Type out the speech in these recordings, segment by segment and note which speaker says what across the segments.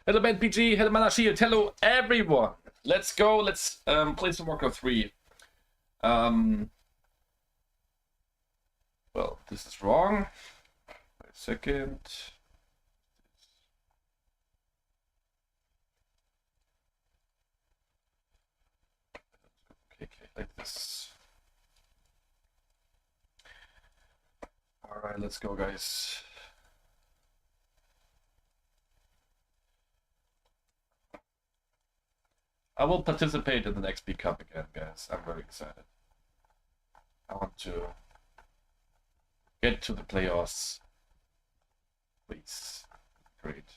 Speaker 1: Hello, Ben PG. Hello, Manashir. Hello, everyone. Let's go. Let's play some Warcraft 3. Well, this is wrong. Wait a second. Okay, like this. All right, let's go, guys. I will participate in the next XP Cup again, guys. I'm very excited. I want to get to the playoffs. Please. Great.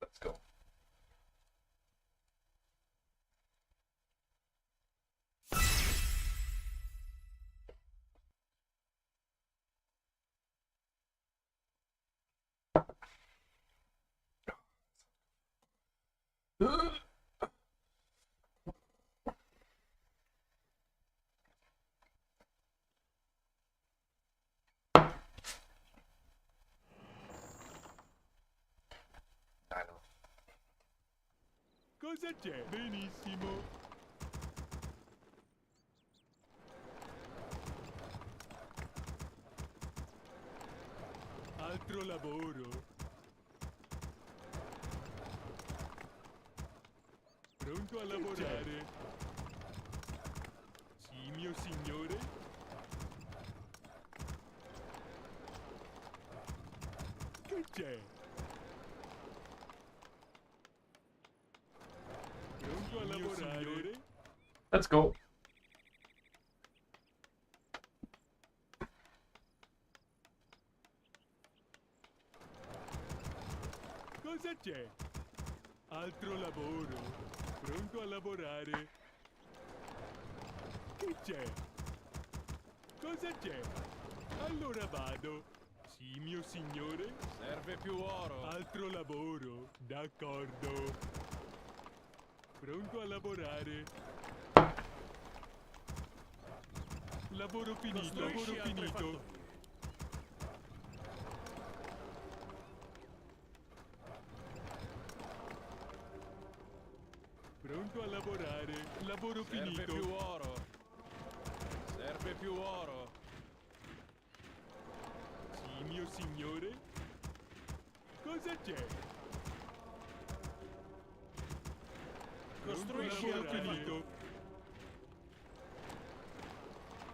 Speaker 1: Let's go.
Speaker 2: Cosa c'è? Benissimo. Altro lavoro. Pronto a lavorare? Sì, mio signore? Che c'è? Pronto a lavorare?
Speaker 1: Let's go.
Speaker 2: Cosa c'è? Altro lavoro. Pronto a lavorare? Che c'è? Cosa c'è? Allora vado. Sì, mio signore?
Speaker 3: Serve più oro.
Speaker 2: Altro lavoro. D'accordo. Pronto a lavorare? Lavoro finito, lavoro finito. Pronto a lavorare? Lavoro
Speaker 3: Serve
Speaker 2: finito.
Speaker 3: più oro. Serve più oro.
Speaker 2: Sì, mio signore? Cosa c'è?
Speaker 3: Costruisci
Speaker 2: Lavoro
Speaker 3: altre
Speaker 2: finito.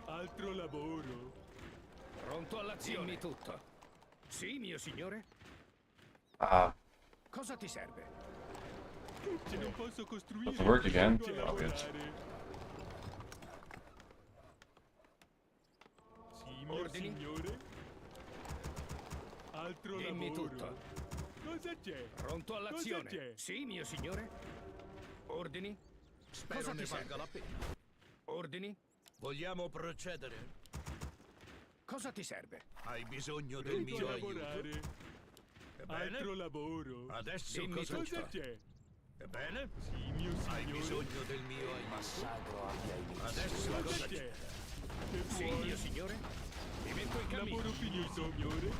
Speaker 2: Altro lavoro.
Speaker 3: Pronto all'azione.
Speaker 4: Dimmi tutto. Sì, mio signore?
Speaker 1: Ah,
Speaker 4: Cosa ti serve?
Speaker 2: Che c'è? Non posso costruire.
Speaker 1: doesn't work again.
Speaker 2: Pronto a
Speaker 1: Oh, good.
Speaker 2: lavorare. Sì, mio
Speaker 4: Ordini?
Speaker 2: signore? Altro
Speaker 4: Dimmi
Speaker 2: lavoro.
Speaker 4: tutto.
Speaker 2: Cosa c'è?
Speaker 4: Pronto
Speaker 2: Cosa
Speaker 4: all'azione?
Speaker 2: c'è?
Speaker 4: Sì, mio signore? Ordini?
Speaker 3: Spero
Speaker 4: Cosa
Speaker 3: ne
Speaker 4: ti
Speaker 3: valga
Speaker 4: serve?
Speaker 3: la pena.
Speaker 4: Ordini?
Speaker 3: Vogliamo procedere?
Speaker 4: Cosa ti serve?
Speaker 3: Hai bisogno del
Speaker 2: Pronto
Speaker 3: mio
Speaker 2: a
Speaker 3: aiuto?
Speaker 2: lavorare.
Speaker 3: Ebbene?
Speaker 2: Altro lavoro.
Speaker 3: Adesso
Speaker 4: Dimmi
Speaker 3: cosa
Speaker 4: tutto.
Speaker 3: c'è?
Speaker 2: Cosa c'è?
Speaker 3: Ebbene?
Speaker 2: Sì, mio
Speaker 3: Hai
Speaker 2: signore.
Speaker 3: bisogno del mio aiuto?
Speaker 4: Massacro abbia inizio.
Speaker 3: Adesso
Speaker 2: Cosa
Speaker 3: cosa
Speaker 2: c'è?
Speaker 3: c'è?
Speaker 2: Che
Speaker 4: Sì,
Speaker 2: vuoi?
Speaker 4: mio signore? Mi metto in cammino.
Speaker 2: Lavoro finito, signore.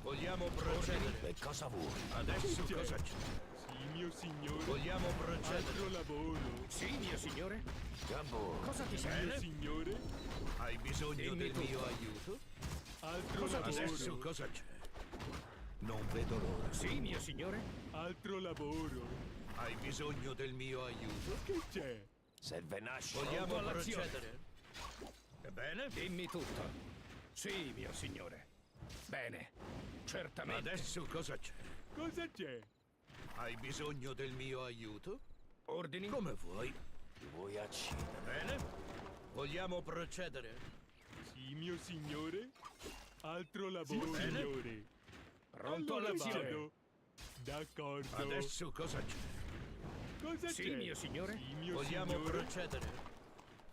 Speaker 3: Vogliamo procedere?
Speaker 4: E cosa vuoi?
Speaker 3: Adesso
Speaker 2: Che c'è?
Speaker 3: cosa c'è?
Speaker 2: Sì, mio signore.
Speaker 3: Vogliamo procedere?
Speaker 2: Altro lavoro.
Speaker 4: Sì, mio signore?
Speaker 5: Gabbo.
Speaker 4: Cosa ti
Speaker 2: Mio
Speaker 4: serve?
Speaker 2: signore.
Speaker 3: Hai bisogno
Speaker 4: Dimmi
Speaker 3: del
Speaker 4: tutto.
Speaker 3: mio aiuto?
Speaker 2: Altro
Speaker 4: Cosa ti
Speaker 2: lavoro.
Speaker 3: Adesso cosa c'è? Non vedo l'ora.
Speaker 4: Sì, mio signore?
Speaker 2: Altro lavoro.
Speaker 3: Hai bisogno del mio aiuto?
Speaker 2: Che c'è?
Speaker 5: Serve nasce.
Speaker 3: Vogliamo
Speaker 4: Pronto all'azione.
Speaker 3: procedere? Ebbene?
Speaker 4: Dimmi tutto. Sì, mio signore. Bene. Certamente.
Speaker 3: Adesso cosa c'è?
Speaker 2: Cosa c'è?
Speaker 3: Hai bisogno del mio aiuto?
Speaker 4: Ordini?
Speaker 3: Come vuoi.
Speaker 5: Ti vuoi accidere?
Speaker 3: Bene? Vogliamo procedere?
Speaker 2: Sì, mio signore. Altro lavoro,
Speaker 3: bene.
Speaker 2: signore.
Speaker 4: Pronto
Speaker 2: Allora
Speaker 4: all'azione?
Speaker 2: vado. D'accordo.
Speaker 3: Adesso cosa c'è?
Speaker 2: Cosa
Speaker 4: Sì,
Speaker 2: c'è?
Speaker 4: mio signore?
Speaker 2: Sì, mio
Speaker 3: Vogliamo
Speaker 2: signore.
Speaker 3: procedere?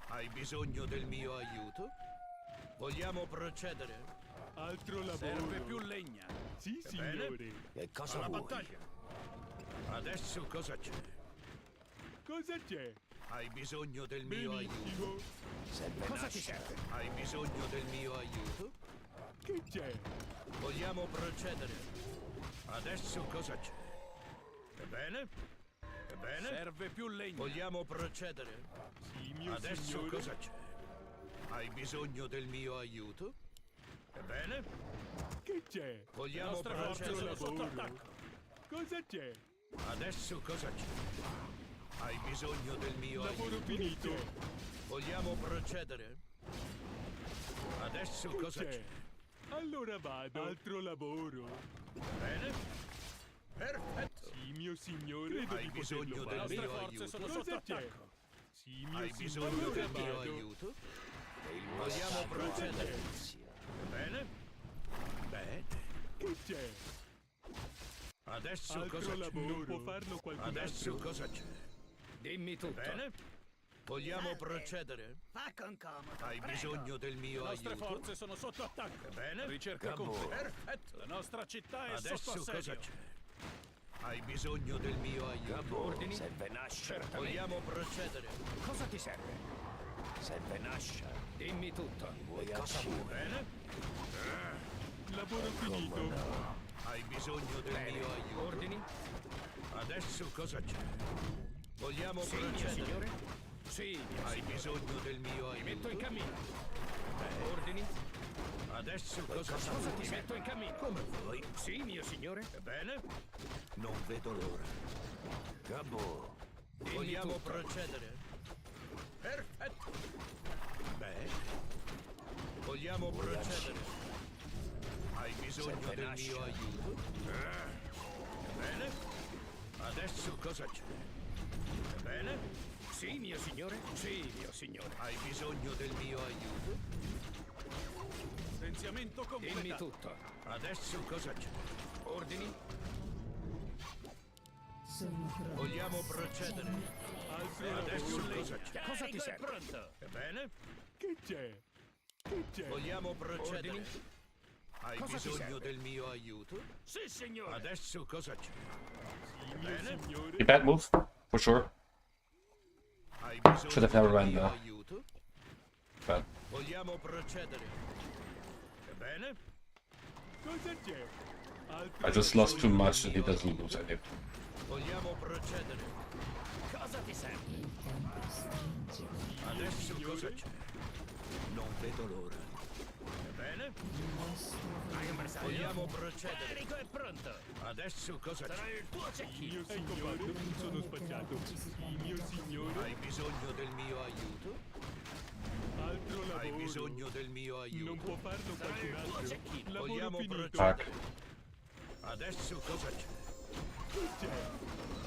Speaker 3: Hai bisogno del mio aiuto? Vogliamo procedere?
Speaker 2: Altro lavoro.
Speaker 3: Serve più legna.
Speaker 2: Sì,
Speaker 3: Ebbene?
Speaker 2: signore.
Speaker 5: Che cosa
Speaker 3: Alla
Speaker 5: vuoi?
Speaker 3: battaglia.
Speaker 4: Adesso cosa c'è?
Speaker 2: Cosa c'è?
Speaker 4: Hai bisogno del mio aiuto?
Speaker 2: Benissimo.
Speaker 5: Serve
Speaker 4: Cosa ti
Speaker 5: nascita.
Speaker 4: serve? Hai bisogno del mio aiuto?
Speaker 2: Che c'è?
Speaker 4: Vogliamo procedere? Adesso cosa c'è? Ebbene? Ebbene?
Speaker 3: Serve più legno.
Speaker 4: Vogliamo procedere?
Speaker 2: Sì, mio
Speaker 4: Adesso
Speaker 2: signore.
Speaker 4: cosa c'è? Hai bisogno del mio aiuto? Ebbene?
Speaker 2: Che c'è?
Speaker 3: Le
Speaker 4: Vogliamo
Speaker 3: nostre forze
Speaker 4: procedere?
Speaker 3: sono sotto attacco.
Speaker 2: Cosa c'è?
Speaker 4: Adesso cosa c'è? Hai bisogno del mio
Speaker 2: Lavoro
Speaker 4: aiuto?
Speaker 2: finito.
Speaker 4: Vogliamo procedere? Adesso
Speaker 2: Che
Speaker 4: cosa
Speaker 2: c'è?
Speaker 4: c'è?
Speaker 2: Allora vado. Altro lavoro.
Speaker 4: Bene? Perfetto!
Speaker 2: Sì, mio signore. Credo
Speaker 4: Hai
Speaker 2: di
Speaker 4: bisogno
Speaker 2: poterlo
Speaker 4: del
Speaker 3: Le
Speaker 2: fare.
Speaker 3: nostre
Speaker 4: mio
Speaker 3: forze
Speaker 4: aiuto?
Speaker 3: sono sotto
Speaker 2: Cosa c'è?
Speaker 3: attacco.
Speaker 2: Sì, mio
Speaker 4: Hai
Speaker 2: signore.
Speaker 4: bisogno
Speaker 2: Allora
Speaker 4: del mio
Speaker 2: vado.
Speaker 4: aiuto?
Speaker 5: E il
Speaker 4: Vogliamo
Speaker 5: massacro
Speaker 4: procedere?
Speaker 5: all'inizio.
Speaker 4: Bene? Bene.
Speaker 2: Che c'è?
Speaker 4: Adesso
Speaker 2: Altro
Speaker 4: cosa c'è?
Speaker 2: lavoro. Non può farlo qualcun
Speaker 4: Adesso
Speaker 2: altro?
Speaker 4: cosa c'è?
Speaker 6: Dimmi tutto.
Speaker 4: Bene? Vogliamo procedere?
Speaker 6: Fa con comodo.
Speaker 4: Hai
Speaker 6: prego.
Speaker 4: bisogno del
Speaker 3: Le
Speaker 4: mio
Speaker 3: nostre
Speaker 4: aiuto?
Speaker 3: forze sono sotto attacco.
Speaker 4: Bene?
Speaker 3: Ricerca
Speaker 5: Gabbo.
Speaker 3: completa.
Speaker 4: Perfetto!
Speaker 3: La nostra città è sotto
Speaker 4: Adesso cosa
Speaker 3: assedio.
Speaker 4: c'è? Hai bisogno del mio aiuto?
Speaker 5: Gabbo,
Speaker 6: Ordini?
Speaker 5: serve nascita.
Speaker 4: Vogliamo procedere?
Speaker 6: Cosa ti serve?
Speaker 5: Serve nascita.
Speaker 6: Dimmi tutto.
Speaker 5: Vuoi uccidere?
Speaker 4: Bene?
Speaker 2: Lavoro finito.
Speaker 4: Hai bisogno del mio aiuto?
Speaker 6: Ordini?
Speaker 4: Adesso cosa c'è? Vogliamo
Speaker 6: Sì, mio
Speaker 4: procedere?
Speaker 6: signore? Sì, mio
Speaker 4: Hai
Speaker 6: signore.
Speaker 4: bisogno del mio
Speaker 6: Mi metto in
Speaker 4: aiuto?
Speaker 6: cammino. Ordini?
Speaker 4: Adesso cosa c'è?
Speaker 6: Cosa ti metto in cammino?
Speaker 4: Come vuoi?
Speaker 6: Sì, mio signore?
Speaker 4: Bene?
Speaker 5: Non vedo l'ora. Gabbo,
Speaker 6: Dimmi
Speaker 4: Vogliamo
Speaker 6: tutto.
Speaker 4: procedere? Perfetto! Bene. Vogliamo procedere? Hai bisogno
Speaker 5: Serve
Speaker 4: del
Speaker 5: nascita.
Speaker 4: mio aiuto? Bene? Adesso cosa c'è? Bene?
Speaker 6: Sì, mio signore? Sì, mio signore.
Speaker 4: Hai bisogno del mio aiuto?
Speaker 3: Potenziamento
Speaker 6: Dimmi
Speaker 3: completato.
Speaker 6: tutto.
Speaker 4: Adesso cosa c'è?
Speaker 6: Ordini?
Speaker 4: Vogliamo procedere?
Speaker 2: Altro
Speaker 4: Adesso
Speaker 2: lavoro.
Speaker 4: cosa c'è?
Speaker 6: Cosa ti
Speaker 3: Carico è
Speaker 6: serve?
Speaker 3: pronto.
Speaker 4: Bene?
Speaker 2: Che c'è? Che c'è?
Speaker 4: Vogliamo procedere?
Speaker 6: Ordini?
Speaker 4: Hai
Speaker 6: Cosa ti
Speaker 4: bisogno
Speaker 6: serve?
Speaker 4: del mio aiuto?
Speaker 6: Sì, signore.
Speaker 4: Adesso cosa c'è?
Speaker 2: Sì, mio
Speaker 4: Bene?
Speaker 2: signore.
Speaker 1: A bad move, for sure.
Speaker 4: Hai bisogno
Speaker 1: Should have never
Speaker 4: del
Speaker 1: ran
Speaker 4: mio
Speaker 1: though.
Speaker 4: aiuto?
Speaker 1: Bad.
Speaker 4: Vogliamo procedere? Bene?
Speaker 2: Cosa c'è? Altro
Speaker 1: I just lost too much and he doesn't lose any.
Speaker 4: Vogliamo procedere?
Speaker 6: Cosa ti serve?
Speaker 4: Adesso cosa c'è?
Speaker 5: non vedo l'ora.
Speaker 4: Bene?
Speaker 6: Hai un bersaglio?
Speaker 4: Vogliamo procedere?
Speaker 6: Carico è pronto.
Speaker 4: Adesso cosa
Speaker 6: Sarà
Speaker 4: c'è?
Speaker 6: il tuo
Speaker 2: Mio
Speaker 6: cecchino.
Speaker 2: signore, non sono spacciato. Sì, mio signore.
Speaker 4: Hai bisogno del mio aiuto?
Speaker 2: Altro lavoro.
Speaker 4: Hai bisogno del mio
Speaker 2: Non
Speaker 4: aiuto?
Speaker 2: può farlo qualcun altro. Lavoro
Speaker 4: Vogliamo
Speaker 2: finito.
Speaker 4: procedere? Adesso cosa c'è?
Speaker 2: Che c'è?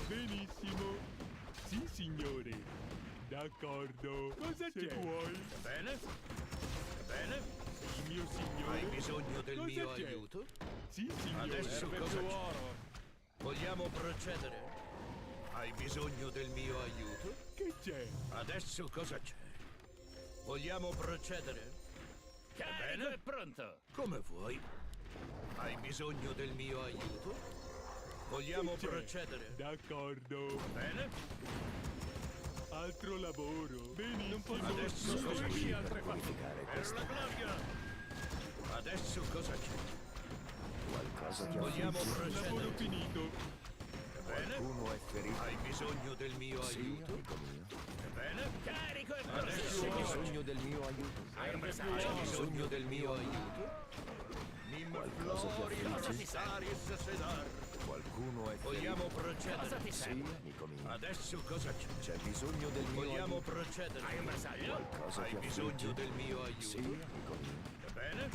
Speaker 2: Benissimo. Sì, signore. D'accordo. Cosa c'è? Se vuoi.
Speaker 4: Bene? Bene?
Speaker 2: Sì, mio
Speaker 4: Hai
Speaker 2: signore.
Speaker 4: bisogno del
Speaker 2: Cosa
Speaker 4: mio
Speaker 2: c'è?
Speaker 4: aiuto?
Speaker 2: Sì, signore.
Speaker 4: Adesso
Speaker 3: Serve
Speaker 4: cosa
Speaker 3: più
Speaker 4: c'è?
Speaker 3: oro.
Speaker 4: Vogliamo procedere? Hai bisogno del mio aiuto?
Speaker 2: Che c'è?
Speaker 4: Adesso cosa c'è? Vogliamo procedere?
Speaker 6: Carico è pronto.
Speaker 4: Come vuoi. Hai bisogno del mio aiuto? Vogliamo
Speaker 2: Che c'è?
Speaker 4: procedere?
Speaker 2: D'accordo.
Speaker 4: Bene?
Speaker 2: Altro lavoro. Benissimo. Non posso
Speaker 4: Adesso cosa
Speaker 3: Costruisci
Speaker 4: c'è?
Speaker 3: altre fatture.
Speaker 5: Verificare
Speaker 3: Per
Speaker 5: questa
Speaker 3: la gloria.
Speaker 4: Adesso cosa c'è?
Speaker 5: qualcosa che
Speaker 4: Vogliamo
Speaker 2: Lavoro
Speaker 4: procedere?
Speaker 2: finito.
Speaker 4: Bene?
Speaker 5: qualcuno è ferito.
Speaker 4: Hai bisogno del mio
Speaker 5: Sì,
Speaker 4: aiuto?
Speaker 5: amico mio.
Speaker 4: Bene?
Speaker 6: Carico è pronto.
Speaker 4: Adesso
Speaker 5: Hai
Speaker 4: cosa c'è?
Speaker 5: bisogno del mio aiuto.
Speaker 6: Hai un
Speaker 4: Hai
Speaker 6: bersaglio?
Speaker 4: bisogno del mio aiuto?
Speaker 5: Qualcosa che
Speaker 6: Cosa ti
Speaker 5: affligge.
Speaker 6: serve?
Speaker 5: Qualcuno è
Speaker 4: Vogliamo
Speaker 5: ferito.
Speaker 6: Cosa
Speaker 4: procedere?
Speaker 6: ti
Speaker 5: Sì,
Speaker 6: serve?
Speaker 5: amico mio.
Speaker 4: Adesso cosa c'è?
Speaker 5: C'è bisogno del mio
Speaker 4: Vogliamo
Speaker 5: aiuto.
Speaker 4: procedere?
Speaker 6: Hai un bersaglio?
Speaker 5: Qualcosa
Speaker 4: Hai
Speaker 5: che
Speaker 4: bisogno
Speaker 5: affligge.
Speaker 4: del mio
Speaker 5: Sì,
Speaker 4: aiuto?
Speaker 5: amico mio.
Speaker 4: Bene?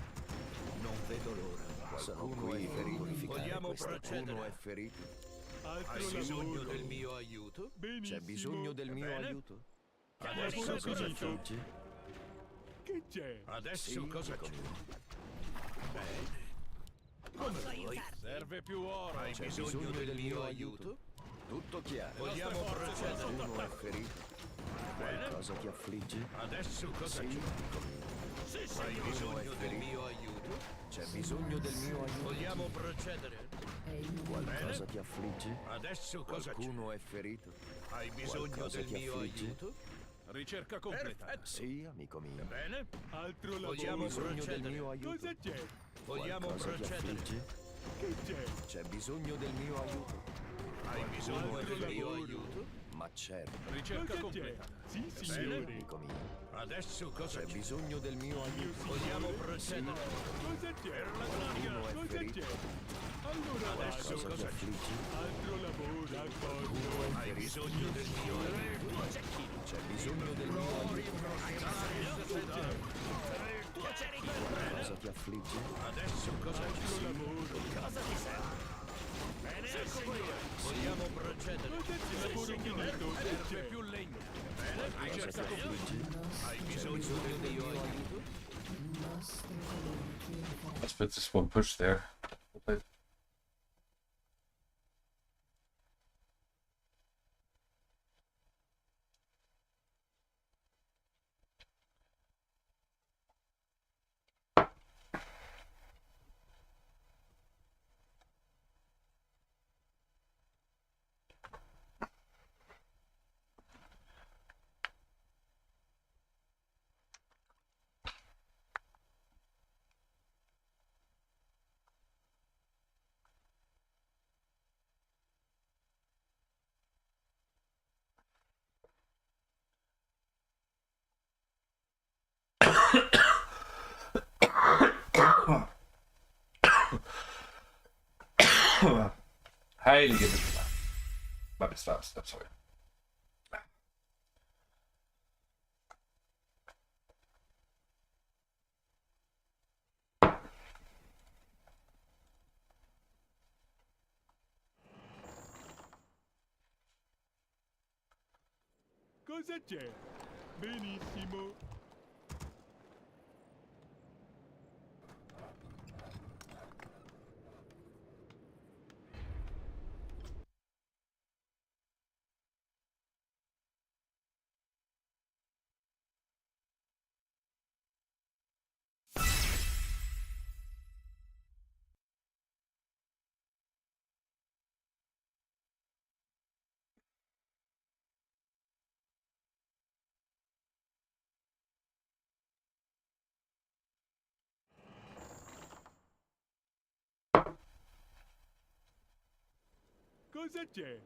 Speaker 5: Non vedo l'ora. Qualcuno è ferito. Verificare
Speaker 4: Vogliamo
Speaker 5: questa.
Speaker 4: procedere?
Speaker 5: Qualcuno è ferito.
Speaker 2: Altro
Speaker 4: Hai bisogno
Speaker 2: lavoro.
Speaker 4: del mio aiuto?
Speaker 2: Benissimo.
Speaker 5: C'è bisogno del mio
Speaker 4: Bene.
Speaker 5: aiuto.
Speaker 6: Carico è
Speaker 5: Qualcosa che
Speaker 6: pronto.
Speaker 5: affligge.
Speaker 2: Che c'è?
Speaker 4: Adesso
Speaker 5: Sì,
Speaker 4: cosa
Speaker 5: amico
Speaker 4: c'è?
Speaker 5: mio.
Speaker 4: Bene. Come vuoi.
Speaker 3: Serve più oro.
Speaker 4: Hai
Speaker 5: C'è
Speaker 4: bisogno del mio aiuto?
Speaker 5: Tutto chiaro.
Speaker 4: Vogliamo procedere?
Speaker 5: Qualcuno è ferito. Qualcosa che affligge.
Speaker 4: Adesso cosa
Speaker 5: Sì,
Speaker 4: c'è?
Speaker 5: amico mio.
Speaker 4: Hai bisogno del mio aiuto?
Speaker 5: C'è bisogno del mio aiuto.
Speaker 4: Vogliamo procedere?
Speaker 5: Qualcosa ti affligge?
Speaker 4: Adesso cosa c'è?
Speaker 5: Qualcuno è ferito?
Speaker 4: Hai bisogno
Speaker 5: Qualcosa
Speaker 4: del
Speaker 5: ti
Speaker 4: mio
Speaker 5: affligge?
Speaker 4: aiuto?
Speaker 3: Ricerca completa.
Speaker 4: Perfetto.
Speaker 5: Sì, amico mio.
Speaker 4: Bene.
Speaker 2: Altro
Speaker 5: Ho
Speaker 4: Vogliamo
Speaker 2: lavoro.
Speaker 5: bisogno del
Speaker 4: procedere.
Speaker 5: mio aiuto.
Speaker 2: Cosa c'è?
Speaker 4: Vogliamo
Speaker 5: Qualcosa ti
Speaker 4: procedere.
Speaker 5: affligge?
Speaker 2: Che c'è?
Speaker 5: C'è bisogno del mio aiuto.
Speaker 4: Hai bisogno
Speaker 2: Altro
Speaker 4: del mio
Speaker 2: lavoro.
Speaker 4: aiuto?
Speaker 5: Ma certo,
Speaker 3: Ricerca
Speaker 2: Cosa c'è?
Speaker 3: completa.
Speaker 2: Sì, signore.
Speaker 5: amico mio.
Speaker 4: Adesso cosa
Speaker 5: C'è
Speaker 4: c'è?
Speaker 5: bisogno del mio aiuto.
Speaker 4: Vogliamo procedere.
Speaker 2: Cosa c'è?
Speaker 4: Per la gloria.
Speaker 5: Qualcuno è
Speaker 2: Cosa
Speaker 5: ferito.
Speaker 2: c'è? Allora
Speaker 4: Adesso
Speaker 2: vado.
Speaker 5: Qualcosa ti
Speaker 4: cosa c'è?
Speaker 5: affligge?
Speaker 2: Altro lavoro. D'accordo.
Speaker 4: Hai bisogno del mio aiuto?
Speaker 5: C'è bisogno del mio aiuto. Cosa ti affligge?
Speaker 4: Adesso cosa c'è?
Speaker 2: Altro lavoro.
Speaker 4: Vogliamo procedere.
Speaker 2: Cosa c'è? Lavoro finito. Cosa
Speaker 3: Serve
Speaker 2: c'è?
Speaker 3: più legno.
Speaker 5: Cosa ti affligge?
Speaker 4: Hai bisogno del mio aiuto?
Speaker 1: Let's fit this one push there. Heilige Wittler. Mal bis da, sorry.
Speaker 2: Cosa c'è? Benissimo. Cosa c'è?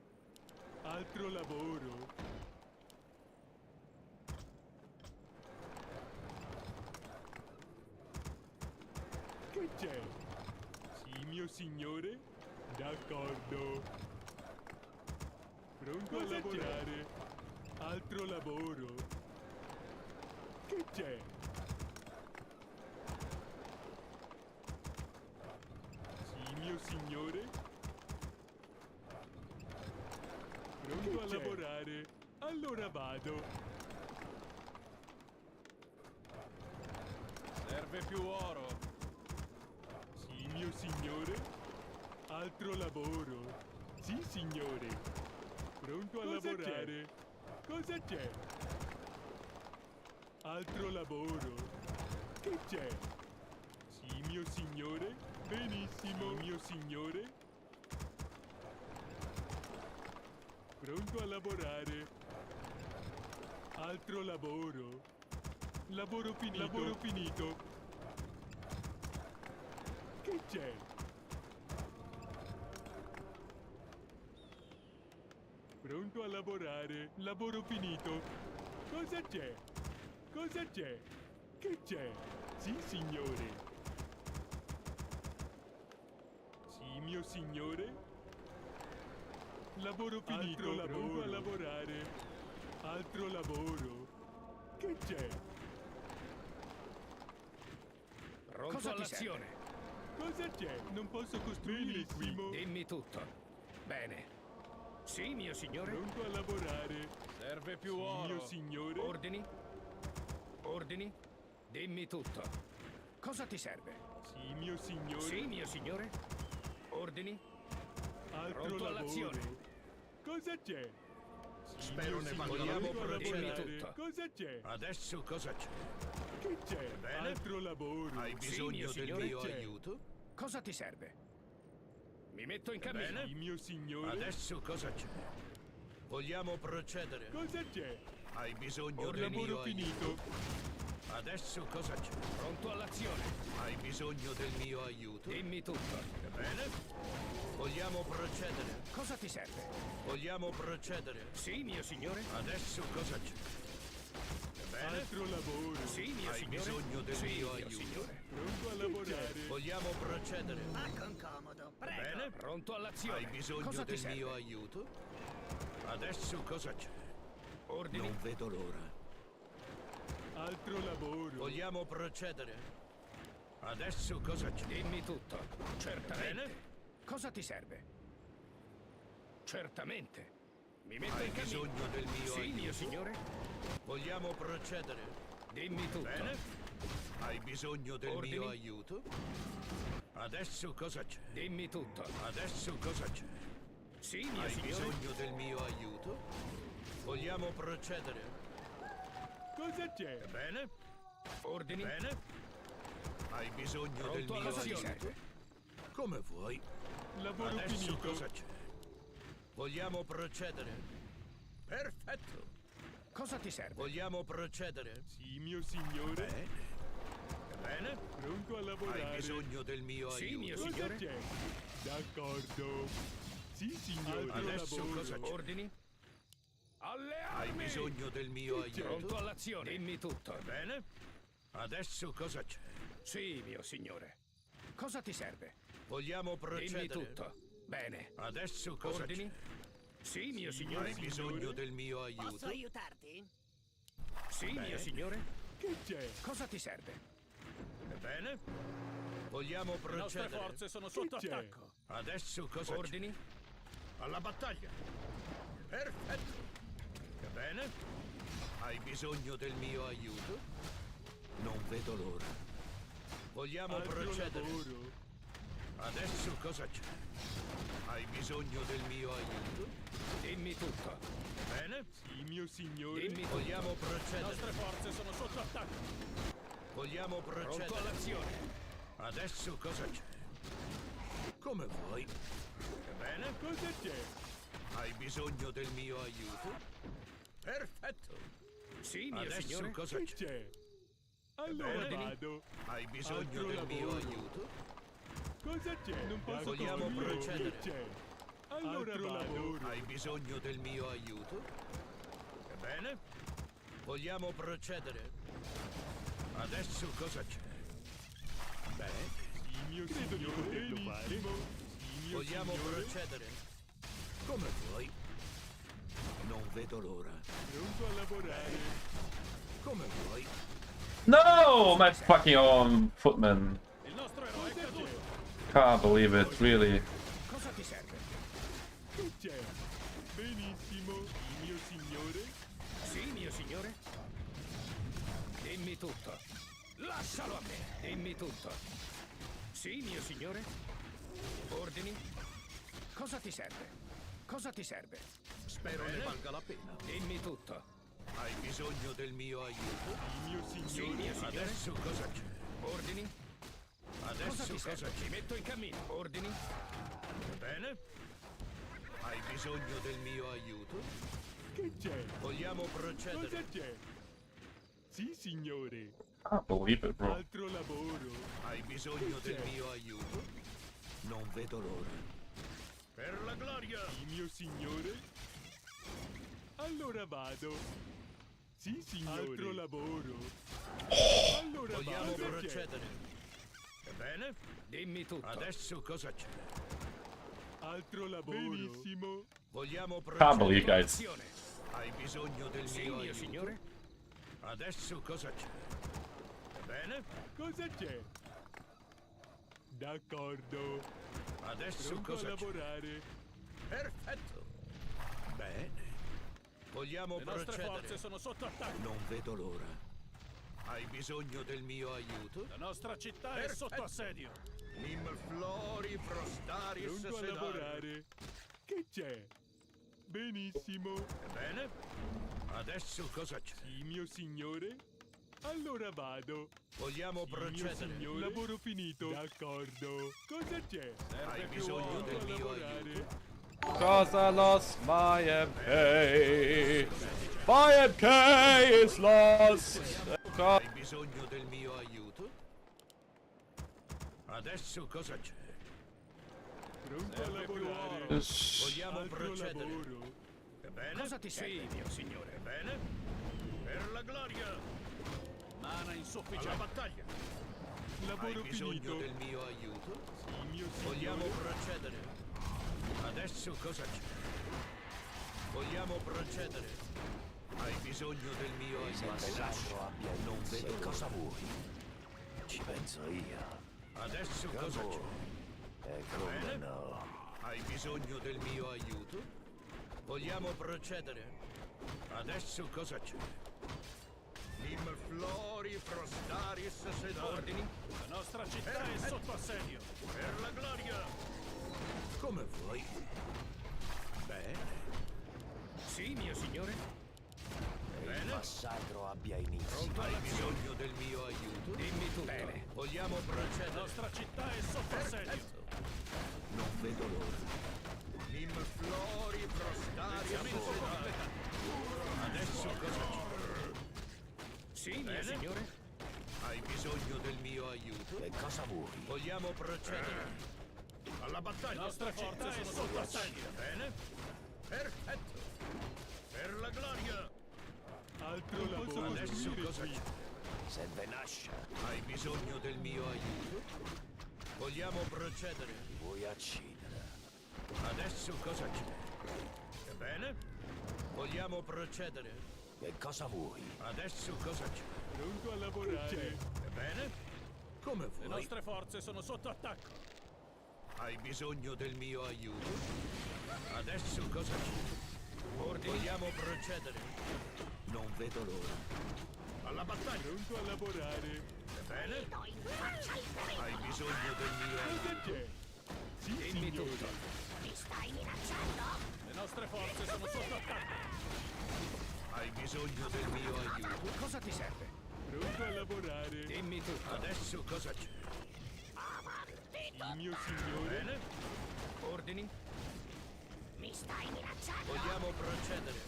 Speaker 2: Altro lavoro. Che c'è? Sì, mio signore? D'accordo. Pronto a lavorare. Altro lavoro. Che c'è? Sì, mio signore? Pronto a lavorare. Allora vado.
Speaker 3: Serve più oro.
Speaker 2: Sì, mio signore? Altro lavoro. Sì, signore. Pronto a lavorare. Cosa c'è? Altro lavoro. Che c'è? Sì, mio signore? Benissimo. Sì, mio signore? Pronto a lavorare. Altro lavoro. Lavoro finito. Lavoro finito. Che c'è? Pronto a lavorare. Lavoro finito. Cosa c'è? Cosa c'è? Che c'è? Sì, signore. Sì, mio signore? Lavoro finito. Pronto a lavorare. Altro lavoro. Che c'è?
Speaker 6: Pronto
Speaker 7: Cosa ti
Speaker 6: all'azione.
Speaker 2: Cosa c'è? Non posso costruire qui.
Speaker 6: Dimmi tutto. Bene. Sì, mio signore.
Speaker 2: Pronto a lavorare.
Speaker 3: Serve più
Speaker 2: Sì,
Speaker 3: oro.
Speaker 2: mio signore?
Speaker 6: Ordini? Ordini? Dimmi tutto. Cosa ti serve?
Speaker 2: Sì, mio signore?
Speaker 6: Sì, mio signore? Ordini?
Speaker 2: Altro
Speaker 6: Pronto
Speaker 2: lavoro.
Speaker 6: all'azione.
Speaker 2: Cosa c'è? Sì,
Speaker 4: Spero
Speaker 2: mio
Speaker 4: ne
Speaker 2: signore.
Speaker 4: vogliamo
Speaker 2: Pronto a
Speaker 4: procedere.
Speaker 2: lavorare.
Speaker 6: Dimmi tutto.
Speaker 2: Cosa c'è?
Speaker 4: Adesso cosa c'è?
Speaker 2: Che c'è?
Speaker 4: Bene.
Speaker 2: Altro lavoro.
Speaker 4: Hai
Speaker 6: Sì,
Speaker 4: bisogno
Speaker 6: mio
Speaker 4: del
Speaker 6: signore.
Speaker 4: mio
Speaker 2: C'è.
Speaker 4: aiuto?
Speaker 6: Cosa ti serve? Mi metto in cammino.
Speaker 2: Sì, mio signore.
Speaker 4: Adesso cosa c'è? Vogliamo procedere?
Speaker 2: Cosa c'è?
Speaker 4: Hai bisogno
Speaker 2: Ho il
Speaker 4: del mio
Speaker 2: lavoro
Speaker 4: aiuto?
Speaker 2: finito.
Speaker 4: Adesso cosa c'è?
Speaker 6: Pronto all'azione.
Speaker 4: Hai bisogno del mio aiuto?
Speaker 6: Dimmi tutto.
Speaker 4: Bene? Vogliamo procedere?
Speaker 6: Cosa ti serve?
Speaker 4: Vogliamo procedere?
Speaker 6: Sì, mio signore.
Speaker 4: Adesso cosa c'è? Bene?
Speaker 2: Altro lavoro.
Speaker 6: Sì, mio
Speaker 4: Hai
Speaker 6: signore.
Speaker 4: bisogno del
Speaker 6: Sì,
Speaker 4: mio
Speaker 6: mio
Speaker 4: aiuto?
Speaker 6: signore.
Speaker 2: Pronto a lavorare.
Speaker 4: Vogliamo procedere?
Speaker 7: Ma con comodo, prego.
Speaker 4: Bene?
Speaker 6: Pronto all'azione.
Speaker 4: Hai bisogno
Speaker 6: Cosa ti
Speaker 4: del
Speaker 6: serve?
Speaker 4: mio aiuto? Adesso cosa c'è?
Speaker 6: Ordini.
Speaker 4: Non vedo l'ora.
Speaker 2: Altro lavoro.
Speaker 4: Vogliamo procedere? Adesso cosa c'è?
Speaker 6: Dimmi tutto. Certamente.
Speaker 4: Bene?
Speaker 6: Cosa ti serve? Certamente. Mi metto
Speaker 4: Hai
Speaker 6: in cammino.
Speaker 4: bisogno del mio
Speaker 6: Sì,
Speaker 4: aiuto?
Speaker 6: mio signore.
Speaker 4: Vogliamo procedere?
Speaker 6: Dimmi tutto.
Speaker 4: Bene? Hai bisogno del
Speaker 6: Ordini.
Speaker 4: mio aiuto? Adesso cosa c'è?
Speaker 6: Dimmi tutto.
Speaker 4: Adesso cosa c'è?
Speaker 6: Sì, mio
Speaker 4: Hai
Speaker 6: signore.
Speaker 4: bisogno del mio aiuto? Vogliamo procedere?
Speaker 2: Cosa c'è?
Speaker 4: Bene?
Speaker 6: Ordini.
Speaker 4: Bene? Hai bisogno del
Speaker 6: Pronto
Speaker 4: mio
Speaker 6: alla
Speaker 4: aiuto?
Speaker 6: serve.
Speaker 4: Come vuoi?
Speaker 2: Lavoro
Speaker 4: Adesso
Speaker 2: finito.
Speaker 4: cosa c'è? Vogliamo procedere? Perfetto!
Speaker 6: Cosa ti serve?
Speaker 4: Vogliamo procedere?
Speaker 2: Sì, mio signore.
Speaker 4: Bene?
Speaker 2: Pronto a lavorare.
Speaker 4: Hai bisogno del mio
Speaker 6: Sì,
Speaker 4: aiuto?
Speaker 6: mio
Speaker 2: Cosa
Speaker 6: signore.
Speaker 2: c'è? D'accordo. Sì, signore. Altro
Speaker 4: Adesso
Speaker 2: lavoro.
Speaker 4: cosa c'è?
Speaker 6: Ordini. Alle
Speaker 4: Hai
Speaker 6: armi.
Speaker 4: bisogno del mio aiuto?
Speaker 6: Pronto all'azione. Dimmi tutto.
Speaker 4: Bene? Adesso cosa c'è?
Speaker 6: Sì, mio signore. Cosa ti serve?
Speaker 4: Vogliamo procedere?
Speaker 6: Dimmi tutto. Bene.
Speaker 4: Adesso cosa
Speaker 6: Ordini.
Speaker 4: c'è?
Speaker 6: Sì, mio
Speaker 4: Hai
Speaker 6: signore.
Speaker 4: bisogno del mio
Speaker 7: Posso
Speaker 4: aiuto?
Speaker 7: aiutarti?
Speaker 6: Sì, mio signore.
Speaker 2: Che c'è?
Speaker 6: Cosa ti serve?
Speaker 4: Bene? Vogliamo
Speaker 3: Le nostre
Speaker 4: procedere?
Speaker 3: forze sono sotto
Speaker 2: Chi c'è?
Speaker 3: attacco.
Speaker 4: Adesso cosa
Speaker 6: Ordini.
Speaker 4: c'è? Alla battaglia! Perfetto! Bene? Hai bisogno del mio aiuto? Non vedo l'ora. Vogliamo
Speaker 2: Altro
Speaker 4: procedere?
Speaker 2: lavoro.
Speaker 4: Adesso cosa c'è? Hai bisogno del mio aiuto?
Speaker 6: Dimmi tutto.
Speaker 4: Bene?
Speaker 2: Sì, mio signore.
Speaker 6: Dimmi tutto.
Speaker 4: Vogliamo
Speaker 3: Le
Speaker 4: procedere?
Speaker 3: nostre forze sono sotto attacco.
Speaker 4: Vogliamo
Speaker 6: Pronto
Speaker 4: procedere?
Speaker 6: all'azione.
Speaker 4: Adesso cosa c'è? Come vuoi? Bene?
Speaker 2: Cosa c'è?
Speaker 4: Hai bisogno del mio aiuto? Perfetto!
Speaker 6: Sì, mio
Speaker 4: Adesso
Speaker 6: signore.
Speaker 4: cosa
Speaker 2: Che
Speaker 4: c'è?
Speaker 2: c'è? Allora
Speaker 4: Bene.
Speaker 2: vado.
Speaker 4: Hai bisogno
Speaker 2: Altro
Speaker 4: del mio
Speaker 2: lavoro.
Speaker 4: aiuto?
Speaker 2: Cosa c'è? Non posso
Speaker 4: Vogliamo
Speaker 2: farlo io.
Speaker 4: procedere?
Speaker 2: Che c'è? Allora Altro vado. lavoro.
Speaker 4: Hai bisogno del mio aiuto? Bene? Vogliamo procedere? Adesso cosa c'è? Bene?
Speaker 2: Sì, mio
Speaker 5: Credo di
Speaker 2: signore.
Speaker 5: poterlo fare.
Speaker 2: Benissimo. Sì, mio
Speaker 4: Vogliamo
Speaker 2: signore.
Speaker 4: procedere? Come vuoi? Non vedo l'ora.
Speaker 2: Pronto a lavorare.
Speaker 4: Come vuoi?
Speaker 1: No, my fucking own footman.
Speaker 3: Il nostro eroe è
Speaker 2: Cosa
Speaker 3: caduto.
Speaker 2: c'è?
Speaker 1: Can't believe it, really.
Speaker 6: Cosa ti serve?
Speaker 2: Che c'è? Benissimo. Sì, mio signore.
Speaker 6: Sì, mio signore. Dimmi tutto. Lascialo a me. Dimmi tutto. Sì, mio signore. Ordini. Cosa ti serve? Cosa ti serve?
Speaker 5: Spero ne valga la pena.
Speaker 6: Dimmi tutto.
Speaker 4: Hai bisogno del mio aiuto?
Speaker 2: Sì, mio
Speaker 6: Sì,
Speaker 2: signore.
Speaker 6: mio signore.
Speaker 4: Adesso cosa c'è?
Speaker 6: Ordini. Cosa
Speaker 4: Adesso
Speaker 6: ti
Speaker 4: cosa
Speaker 6: serve?
Speaker 4: c'è?
Speaker 6: Ti metto in cammino. Ordini.
Speaker 4: Bene? Hai bisogno del mio aiuto?
Speaker 2: Che c'è?
Speaker 4: Vogliamo procedere?
Speaker 2: Cosa c'è? Sì, signore.
Speaker 1: Can't believe it, bro.
Speaker 2: Altro lavoro.
Speaker 4: Hai bisogno del
Speaker 2: c'è?
Speaker 4: mio aiuto? Non vedo l'ora. Per la gloria!
Speaker 2: Sì, mio signore. Allora vado. Sì, signore. Altro lavoro. Allora
Speaker 4: Vogliamo
Speaker 2: vado.
Speaker 4: procedere? Bene?
Speaker 6: Dimmi tutto.
Speaker 4: Adesso cosa c'è?
Speaker 2: Altro lavoro. Benissimo.
Speaker 4: Vogliamo
Speaker 1: Can't believe,
Speaker 4: procedere?
Speaker 1: guys.
Speaker 6: Azione.
Speaker 4: Hai bisogno del
Speaker 6: Sì,
Speaker 4: mio
Speaker 6: mio
Speaker 4: aiuto?
Speaker 6: signore.
Speaker 4: Adesso cosa c'è? Bene?
Speaker 2: Cosa c'è? D'accordo.
Speaker 4: Adesso
Speaker 2: Pronto a
Speaker 4: cosa c'è?
Speaker 2: lavorare.
Speaker 4: Perfetto! Bene. Vogliamo
Speaker 3: Le nostre
Speaker 4: procedere?
Speaker 3: forze sono sotto attacco.
Speaker 4: Non vedo l'ora. Hai bisogno del mio aiuto?
Speaker 3: La nostra città è
Speaker 4: Perfetto.
Speaker 3: sotto assedio.
Speaker 5: Nim flori frostaris
Speaker 2: Pronto a
Speaker 5: sedare.
Speaker 2: lavorare. Che c'è? Benissimo.
Speaker 4: Bene? Adesso cosa c'è?
Speaker 2: Sì, mio signore. Allora vado.
Speaker 4: Vogliamo
Speaker 2: Sì, mio
Speaker 4: procedere?
Speaker 2: signore. Lavoro finito. D'accordo. Cosa c'è?
Speaker 4: Hai bisogno del mio aiuto?
Speaker 1: Cause I lost my MK. My MK is lost.
Speaker 4: Hai bisogno del mio aiuto? Adesso cosa c'è?
Speaker 2: Pronto a lavorare.
Speaker 4: Vogliamo
Speaker 2: Altro
Speaker 4: procedere?
Speaker 2: lavoro.
Speaker 4: Ebbene?
Speaker 6: Cosa ti serve? Sì, mio signore.
Speaker 4: Ebbene? Per la gloria!
Speaker 3: Mana
Speaker 4: Alla
Speaker 3: insufficiente.
Speaker 4: battaglia!
Speaker 2: Lavoro
Speaker 4: Hai bisogno
Speaker 2: finito.
Speaker 4: del mio aiuto?
Speaker 2: Sì, mio
Speaker 4: Vogliamo
Speaker 2: signore.
Speaker 4: procedere? Adesso cosa c'è? Vogliamo procedere? Hai bisogno del mio aiuto?
Speaker 5: Lascio abbia non vedo cosa vuoi. Ci penso io.
Speaker 4: Adesso cosa c'è?
Speaker 5: E come no?
Speaker 4: Hai bisogno del mio aiuto? Vogliamo procedere? Adesso cosa c'è? Nim flori frostaris sedar.
Speaker 6: Ordini?
Speaker 3: La nostra città è sotto assedio.
Speaker 4: Per la gloria! Come vuoi? Bene,
Speaker 6: Sì, mio signore.
Speaker 5: E il
Speaker 4: Bene.
Speaker 5: massacro abbia inizio.
Speaker 4: hai bisogno del mio aiuto?
Speaker 6: Dimmi tutto. Bene.
Speaker 4: Vogliamo
Speaker 3: La
Speaker 4: procedere?
Speaker 3: nostra città è sotto assedio.
Speaker 5: Non vedo l'ora.
Speaker 4: Nim flori frostaris sedar. Adesso cosa c'è?
Speaker 6: Sì, mio
Speaker 4: Bene.
Speaker 6: signore.
Speaker 4: Hai bisogno del mio aiuto?
Speaker 5: E cosa vuoi?
Speaker 4: Vogliamo procedere? Alla
Speaker 3: Le
Speaker 4: battaglia!
Speaker 3: nostre forze sono sotto assedio.
Speaker 4: Bene? Perfetto! Per la gloria!
Speaker 2: Altro lavoro.
Speaker 4: Adesso cosa c'è?
Speaker 5: Serve Nascia.
Speaker 4: Hai bisogno del mio aiuto? Vogliamo procedere?
Speaker 5: Ti vuoi uccidere?
Speaker 4: Adesso cosa c'è? Ebbene? Vogliamo procedere?
Speaker 5: E cosa vuoi?
Speaker 4: Adesso cosa c'è?
Speaker 2: Pronto a lavorare.
Speaker 4: Ebbene? Come
Speaker 3: Le
Speaker 4: vuoi?
Speaker 3: nostre forze sono sotto attacco.
Speaker 4: Hai bisogno del mio aiuto? Adesso cosa c'è? Vogliamo procedere?
Speaker 5: Non vedo l'ora.
Speaker 4: Alla battaglia!
Speaker 2: Pronto a lavorare.
Speaker 4: Ebbene? Hai bisogno del mio aiuto?
Speaker 2: Cosa c'è? Sì,
Speaker 6: Dimmi
Speaker 2: signore.
Speaker 6: tutto.
Speaker 3: Le nostre forze sono sotto attacco.
Speaker 4: Hai bisogno del mio aiuto?
Speaker 6: Cosa ti serve?
Speaker 2: Pronto a lavorare.
Speaker 6: Dimmi tutto.
Speaker 4: Adesso cosa c'è?
Speaker 2: Sì, mio signore.
Speaker 4: Bene?
Speaker 6: Ordini?
Speaker 4: Vogliamo procedere?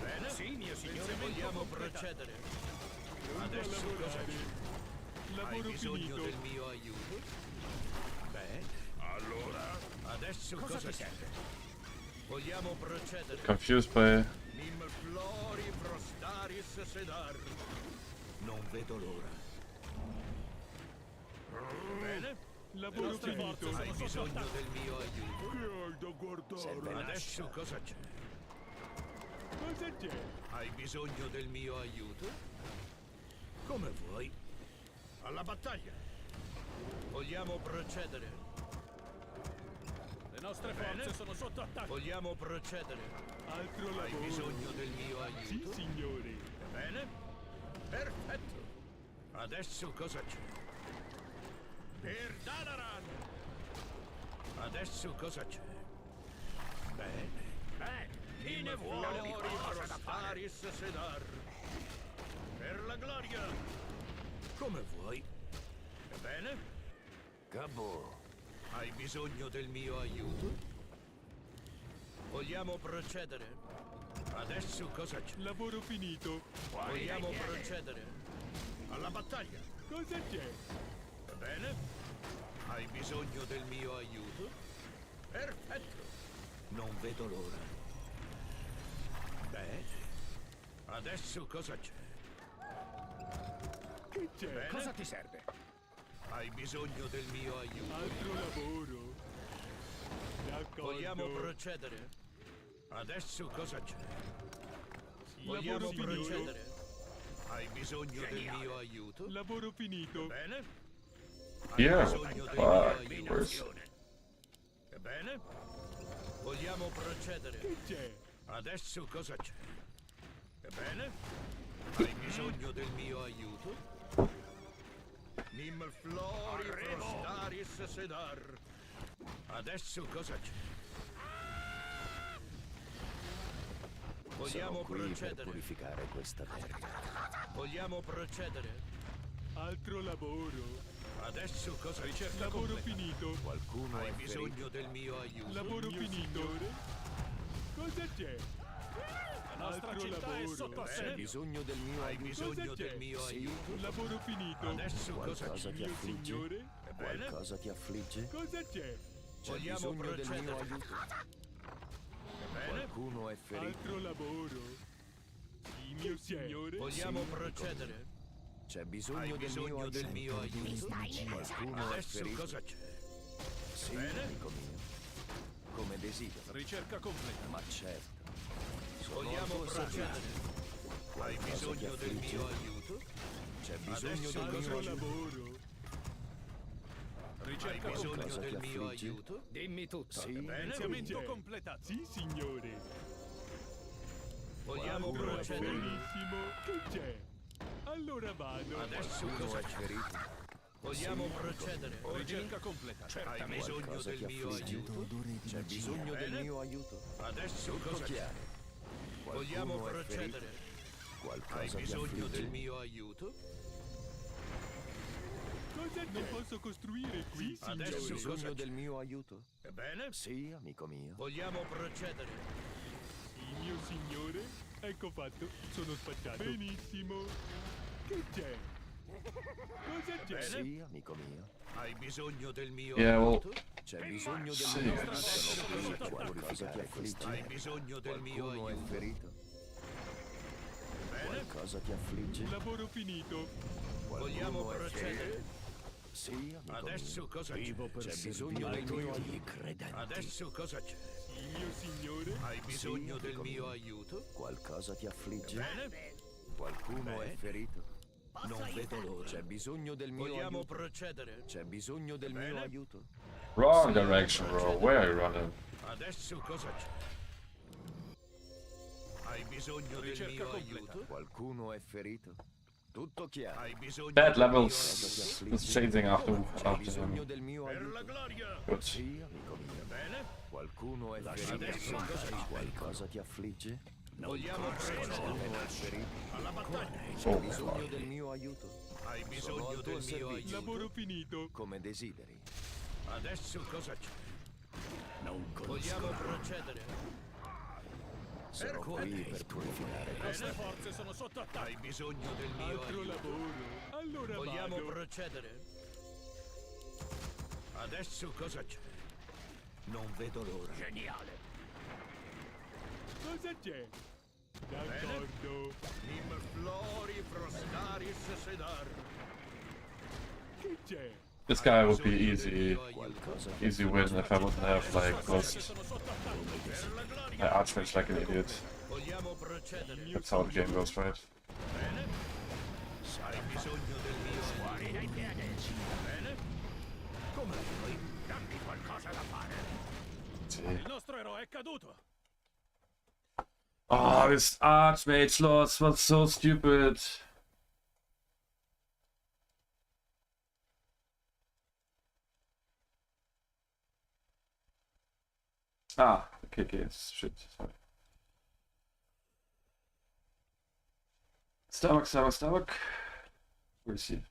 Speaker 4: Bene?
Speaker 6: Sì, mio signore.
Speaker 4: Vogliamo procedere?
Speaker 2: Pronto a
Speaker 4: Adesso cosa
Speaker 2: lavorare.
Speaker 4: c'è? Hai
Speaker 2: Lavoro
Speaker 4: bisogno
Speaker 2: finito.
Speaker 4: del mio aiuto? Bene. Allora? Adesso
Speaker 6: Cosa
Speaker 4: cosa
Speaker 6: ti
Speaker 4: c'è?
Speaker 6: serve?
Speaker 4: Vogliamo procedere?
Speaker 1: Confused by.
Speaker 4: Nim flori frostaris sedar.
Speaker 5: Non vedo l'ora.
Speaker 4: Bene?
Speaker 2: Lavoro
Speaker 3: nostre
Speaker 2: finito.
Speaker 3: forze
Speaker 4: Hai bisogno del mio aiuto?
Speaker 2: Che hai da guardare?
Speaker 5: Serve
Speaker 4: Adesso
Speaker 5: Nascia.
Speaker 4: cosa c'è?
Speaker 2: Cosa c'è?
Speaker 4: Hai bisogno del mio aiuto? Come vuoi? Alla battaglia! Vogliamo procedere?
Speaker 3: Le nostre forze sono sotto attacco.
Speaker 4: Vogliamo procedere?
Speaker 2: Altro
Speaker 4: Hai
Speaker 2: lavoro.
Speaker 4: bisogno del mio
Speaker 2: Sì,
Speaker 4: aiuto?
Speaker 2: signore.
Speaker 4: Bene? Perfetto! Adesso cosa c'è? Per Dalaran! Adesso cosa c'è? Bene. Chi ne vuole Frostaris sedar? Per la gloria! Come vuoi? Ebbene?
Speaker 5: Cabo.
Speaker 4: Hai bisogno del mio aiuto? Vogliamo procedere? Adesso cosa c'è?
Speaker 2: Lavoro finito.
Speaker 4: Vogliamo procedere? Alla battaglia!
Speaker 2: Cosa c'è?
Speaker 4: Bene? Hai bisogno del mio aiuto? Perfetto!
Speaker 5: Non vedo l'ora.
Speaker 4: Bene. Adesso cosa c'è?
Speaker 2: Che c'è?
Speaker 4: Bene?
Speaker 6: Cosa ti serve?
Speaker 4: Hai bisogno del mio aiuto?
Speaker 2: Altro lavoro. D'accordo.
Speaker 4: Vogliamo procedere? Adesso cosa c'è?
Speaker 2: Sì,
Speaker 4: Vogliamo
Speaker 2: lavoro finito.
Speaker 4: procedere? Hai bisogno del mio aiuto?
Speaker 2: Lavoro finito.
Speaker 4: Bene? Hai
Speaker 1: Yeah.
Speaker 4: bisogno del mio
Speaker 1: Fuck.
Speaker 4: aiuto?
Speaker 1: Where's.
Speaker 4: Ebbene? Vogliamo procedere?
Speaker 2: Che c'è?
Speaker 4: Adesso cosa c'è? Ebbene? Hai bisogno del mio aiuto? Nim flori frostaris sedar. Adesso cosa c'è? Vogliamo
Speaker 5: Sono qui per
Speaker 4: procedere?
Speaker 5: purificare questa terra.
Speaker 4: Vogliamo procedere?
Speaker 2: Altro lavoro.
Speaker 4: Adesso cosa ricerca
Speaker 2: Lavoro
Speaker 4: completa?
Speaker 2: finito.
Speaker 5: Qualcuno
Speaker 4: Hai
Speaker 5: è ferito.
Speaker 4: bisogno del mio aiuto?
Speaker 2: Lavoro
Speaker 3: Mio
Speaker 2: finito.
Speaker 3: signore,
Speaker 2: Cosa c'è?
Speaker 3: la nostra
Speaker 2: Altro
Speaker 3: città è
Speaker 2: lavoro.
Speaker 3: sotto
Speaker 5: C'è
Speaker 3: assedio.
Speaker 5: bisogno del mio
Speaker 4: Hai
Speaker 5: aiuto.
Speaker 4: bisogno
Speaker 2: Cosa c'è?
Speaker 4: del mio
Speaker 5: Sì.
Speaker 4: aiuto?
Speaker 2: Lavoro finito.
Speaker 4: Adesso cosa
Speaker 5: Qualcosa
Speaker 4: c'è?
Speaker 5: ti
Speaker 2: Mio
Speaker 5: affligge?
Speaker 2: signore.
Speaker 4: Bene?
Speaker 5: Qualcosa ti affligge?
Speaker 2: Cosa c'è?
Speaker 5: C'è
Speaker 4: Vogliamo
Speaker 5: bisogno del
Speaker 4: procedere?
Speaker 5: mio aiuto.
Speaker 4: Bene?
Speaker 5: Qualcuno è ferito.
Speaker 2: Altro lavoro.
Speaker 3: Sì, mio signore,
Speaker 4: Vogliamo
Speaker 5: Sì,
Speaker 4: procedere?
Speaker 5: C'è
Speaker 4: Hai
Speaker 5: bisogno
Speaker 4: bisogno del mio aiuto?
Speaker 5: Qualcuno è
Speaker 4: Adesso
Speaker 5: ferito.
Speaker 4: cosa c'è?
Speaker 5: Sì,
Speaker 4: Bene?
Speaker 5: amico mio. Come desidero.
Speaker 3: ricerca completa.
Speaker 5: Ma certo. Sono
Speaker 4: Vogliamo
Speaker 5: al tuo servizio.
Speaker 4: procedere? Hai
Speaker 5: Qualcosa ti
Speaker 4: bisogno del
Speaker 5: affligge?
Speaker 4: mio aiuto?
Speaker 5: C'è bisogno
Speaker 4: Adesso
Speaker 5: del mio
Speaker 2: Altro
Speaker 5: aiuto.
Speaker 2: lavoro.
Speaker 4: Hai
Speaker 3: Ricerca
Speaker 4: bisogno
Speaker 3: completa.
Speaker 5: Cosa
Speaker 4: del
Speaker 5: ti
Speaker 4: mio
Speaker 5: affligge?
Speaker 4: aiuto?
Speaker 6: Dimmi tutto.
Speaker 5: Sì,
Speaker 3: Finanziamento
Speaker 2: C'è.
Speaker 3: completato.
Speaker 2: Sì, signore.
Speaker 4: Vogliamo
Speaker 2: Altro
Speaker 4: procedere?
Speaker 2: benissimo. Che c'è? Allora vado.
Speaker 4: Adesso
Speaker 5: qualcuno
Speaker 4: cosa
Speaker 5: è
Speaker 4: c'è?
Speaker 5: ferito.
Speaker 4: Vogliamo procedere?
Speaker 3: Ricerca completa.
Speaker 4: Hai bisogno
Speaker 5: Qualcosa
Speaker 4: del
Speaker 5: ti
Speaker 4: mio
Speaker 5: affligge.
Speaker 4: aiuto?
Speaker 5: C'è bisogno del
Speaker 4: Bene?
Speaker 5: mio aiuto.
Speaker 4: Adesso
Speaker 5: Tutto
Speaker 4: cosa c'è?
Speaker 5: chiaro.
Speaker 4: Vogliamo
Speaker 5: Qualcuno è ferito.
Speaker 4: procedere? Hai
Speaker 5: Qualcosa ti
Speaker 4: bisogno del
Speaker 5: affligge.
Speaker 4: mio aiuto?
Speaker 2: Cosa c'è? Non posso costruire qui,
Speaker 5: C'è
Speaker 4: Adesso
Speaker 2: signore.
Speaker 4: cosa
Speaker 5: bisogno
Speaker 4: c'è?
Speaker 5: del mio aiuto.
Speaker 4: Ebbene?
Speaker 5: Sì, amico mio.
Speaker 4: Vogliamo procedere?
Speaker 2: Sì, mio signore. Ecco fatto. Sono spacciato. Benissimo. Che c'è? Cosa c'è?
Speaker 4: Bene?
Speaker 5: Sì, amico mio.
Speaker 4: Hai bisogno del mio
Speaker 1: Yeah, well,
Speaker 4: aiuto?
Speaker 5: C'è bisogno del
Speaker 1: Sì.
Speaker 5: mio aiuto.
Speaker 4: Adesso cosa c'è?
Speaker 5: Qualcosa ti
Speaker 4: Hai
Speaker 5: affligge.
Speaker 4: bisogno del mio
Speaker 5: Qualcuno è
Speaker 4: aiuto?
Speaker 5: ferito.
Speaker 4: Bene?
Speaker 5: Qualcosa ti affligge.
Speaker 2: Lavoro finito.
Speaker 4: Vogliamo
Speaker 5: Qualcuno è
Speaker 4: procedere?
Speaker 5: ferito. Sì, amico
Speaker 4: Adesso
Speaker 5: mio.
Speaker 4: cosa c'è?
Speaker 5: C'è bisogno del mio aiuto.
Speaker 4: Adesso cosa c'è?
Speaker 2: Sì, mio signore.
Speaker 4: Hai bisogno del
Speaker 5: amico
Speaker 4: mio
Speaker 5: mio.
Speaker 4: aiuto?
Speaker 5: Qualcosa ti affligge.
Speaker 4: Bene?
Speaker 5: Qualcuno è
Speaker 4: Bene.
Speaker 5: ferito.
Speaker 7: Non vedo l'ora.
Speaker 5: C'è bisogno del mio
Speaker 4: Vogliamo
Speaker 5: aiuto.
Speaker 4: procedere?
Speaker 5: C'è bisogno del
Speaker 4: Bene.
Speaker 5: mio aiuto.
Speaker 1: wrong direction, bro. Where are you running?
Speaker 4: Adesso cosa c'è? Hai bisogno del
Speaker 3: Ricerca
Speaker 4: mio
Speaker 3: completa.
Speaker 4: aiuto?
Speaker 5: Qualcuno è ferito. Tutto chiaro.
Speaker 4: Hai bisogno
Speaker 1: Bad
Speaker 4: del mio
Speaker 1: levels. Just chasing after
Speaker 5: C'è bisogno
Speaker 1: him.
Speaker 5: del mio
Speaker 4: aiuto? Per
Speaker 5: aiuto.
Speaker 4: la gloria!
Speaker 1: Good.
Speaker 5: Sì, amico mio.
Speaker 4: Bene?
Speaker 5: Qualcuno è ferito.
Speaker 4: Adesso cosa c'è?
Speaker 5: Qualcosa ti affligge?
Speaker 4: Vogliamo procedere?
Speaker 5: Qualcuno è ferito.
Speaker 4: Alla battaglia!
Speaker 5: C'è
Speaker 1: Oh,
Speaker 5: bisogno
Speaker 1: fuck.
Speaker 5: del mio aiuto.
Speaker 4: Hai
Speaker 5: Sono
Speaker 4: bisogno
Speaker 5: al tuo
Speaker 4: del mio
Speaker 5: servizio.
Speaker 2: Lavoro
Speaker 4: aiuto?
Speaker 2: finito.
Speaker 5: Come desideri.
Speaker 4: Adesso cosa c'è?
Speaker 5: Non
Speaker 4: Vogliamo procedere?
Speaker 5: Sono qui per purificare
Speaker 3: Le
Speaker 5: questa
Speaker 3: nostre forze sono sotto attacco.
Speaker 4: Hai bisogno del mio
Speaker 2: Altro
Speaker 4: aiuto?
Speaker 2: lavoro. Allora
Speaker 4: Vogliamo
Speaker 2: vado.
Speaker 4: procedere? Adesso cosa c'è?
Speaker 5: Non vedo l'ora.
Speaker 2: Cosa c'è? D'accordo.
Speaker 4: Nim flori frostaris sedar.
Speaker 2: Che c'è?
Speaker 1: This guy would be
Speaker 4: Bisogno del
Speaker 1: easy,
Speaker 4: mio aiuto?
Speaker 5: Qualcosa
Speaker 1: easy win if I wouldn't have like
Speaker 3: Forze
Speaker 1: lost
Speaker 3: sono sotto attacco.
Speaker 4: Per la
Speaker 1: my
Speaker 4: gloria!
Speaker 1: archmage like an idiot.
Speaker 4: Vogliamo procedere?
Speaker 1: That's how the game goes, right?
Speaker 4: Bene? Hai bisogno del mio aiuto? Bene?
Speaker 6: Come vuoi? Dammi qualcosa da fare.
Speaker 1: See.
Speaker 3: Il nostro eroe è caduto.
Speaker 1: Oh, this archmage loss was so stupid. Ah, okay, shit, sorry. Starbuck. Where is he?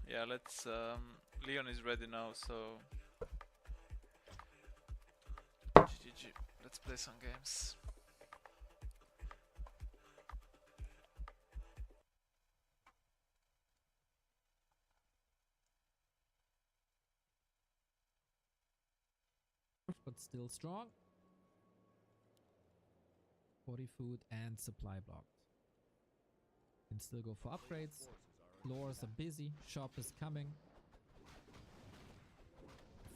Speaker 8: Yeah, let's. Leon is ready now, so. GG. Let's play some games.
Speaker 9: But still strong. 40 food and supply blocked. Can still go for upgrades. Floors are busy. Shop is coming.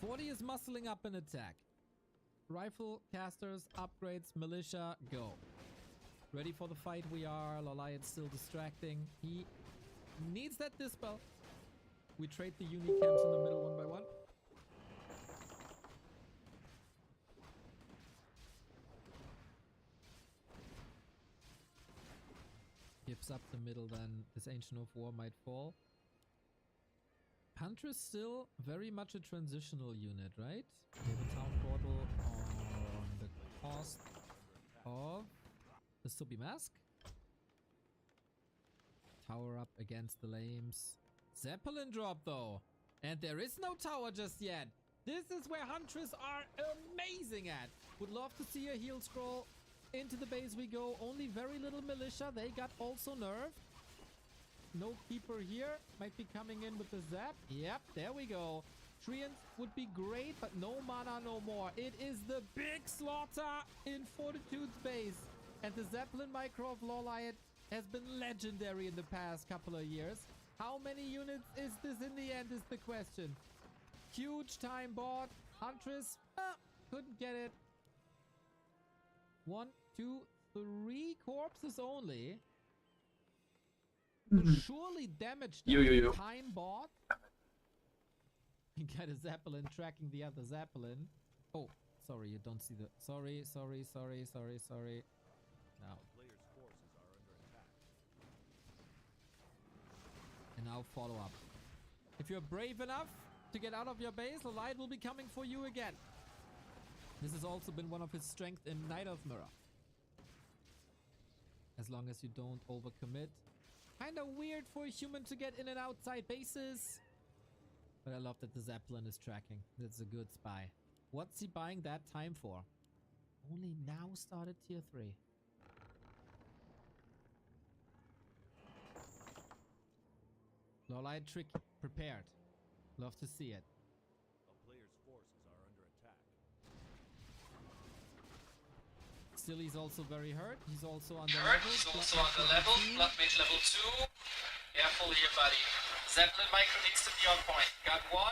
Speaker 9: 40 is muscling up an attack. Rifle, casters, upgrades, militia, go. Ready for the fight we are. Loliot still distracting. He needs that dispel. We trade the uni camps in the middle one by one. Gives up the middle, then this Ancient of War might fall. Huntress still very much a transitional unit, right? We have a town portal on the cost of the Subi Mask. Tower up against the lames. Zeppelin drop though. And there is no tower just yet. This is where Huntress are amazing at. Would love to see a heal scroll. Into the base we go. Only very little militia. They got also nerfed. No keeper here. Might be coming in with the zap. Yep, there we go. Treants would be great, but no mana no more. It is the big slaughter in Fortitude's base. And the Zeppelin micro of Lawlight has been legendary in the past couple of years. How many units is this in the end is the question. Huge time bought. Huntress couldn't get it. 1, 2, 3 corpses only. Will surely damage them. Time bought. You got a Zeppelin tracking the other Zeppelin. Oh, sorry, you don't see the... Sorry. Now. And now follow up. If you're brave enough to get out of your base, the light will be coming for you again. This has also been one of his strengths in Night of Mirror. As long as you don't overcommit. Kinda weird for a human to get in and outside bases. But I love that the Zeppelin is tracking. That's a good spy. What's he buying that time for? Only now started tier 3. Lawlight trick prepared. Love to see it.
Speaker 5: A player's forces are under attack.
Speaker 9: Still, he's also very hurt. He's also on the
Speaker 10: He's also on the level. Blood mage level 2. Careful here, buddy. Zeppelin micro needs to be on point. Got one.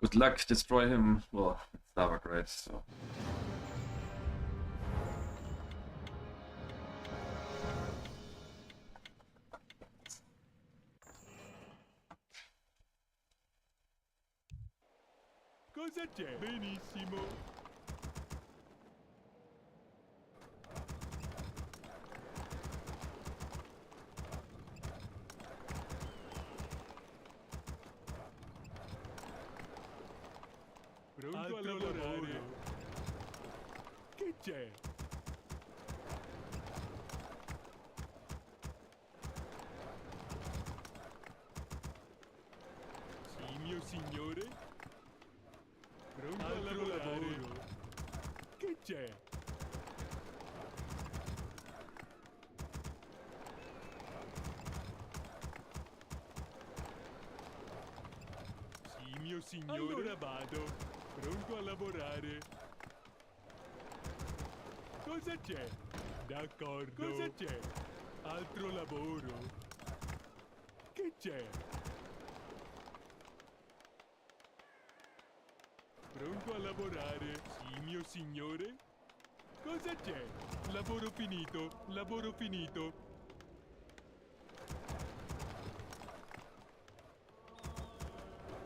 Speaker 1: Good luck, destroy him. Well, it's Starbuck, right? So.
Speaker 2: Cosa c'è? Benissimo. Pronto a lavorare. Che c'è? Sì, mio signore. Pronto a lavorare. Che c'è? Sì, mio signore. Allora vado. Pronto a lavorare. Cosa c'è? D'accordo. Cosa c'è? Altro lavoro. Che c'è? Pronto a lavorare. Sì, mio signore. Cosa c'è? Lavoro finito. Lavoro finito.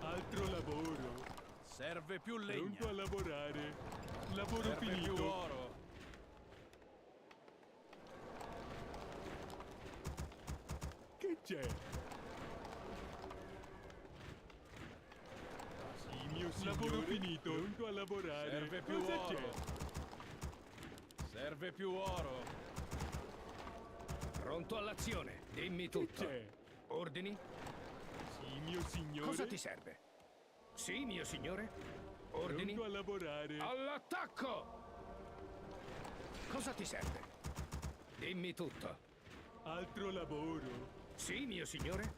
Speaker 2: Altro lavoro.
Speaker 3: Serve più legna.
Speaker 2: Pronto a lavorare. Lavoro
Speaker 3: Serve
Speaker 2: finito.
Speaker 3: più oro.
Speaker 2: Che c'è? Sì, mio signore. Lavoro finito. Pronto a lavorare.
Speaker 3: Serve più
Speaker 2: Cosa
Speaker 3: oro.
Speaker 2: c'è?
Speaker 3: Serve più oro.
Speaker 6: Pronto all'azione. Dimmi
Speaker 2: Che
Speaker 6: tutto.
Speaker 2: c'è?
Speaker 6: Ordini?
Speaker 2: Sì, mio signore.
Speaker 6: Cosa ti serve? Sì, mio signore. Ordini?
Speaker 2: Pronto a lavorare.
Speaker 6: All'attacco! Cosa ti serve? Dimmi tutto.
Speaker 2: Altro lavoro.
Speaker 6: Sì, mio signore.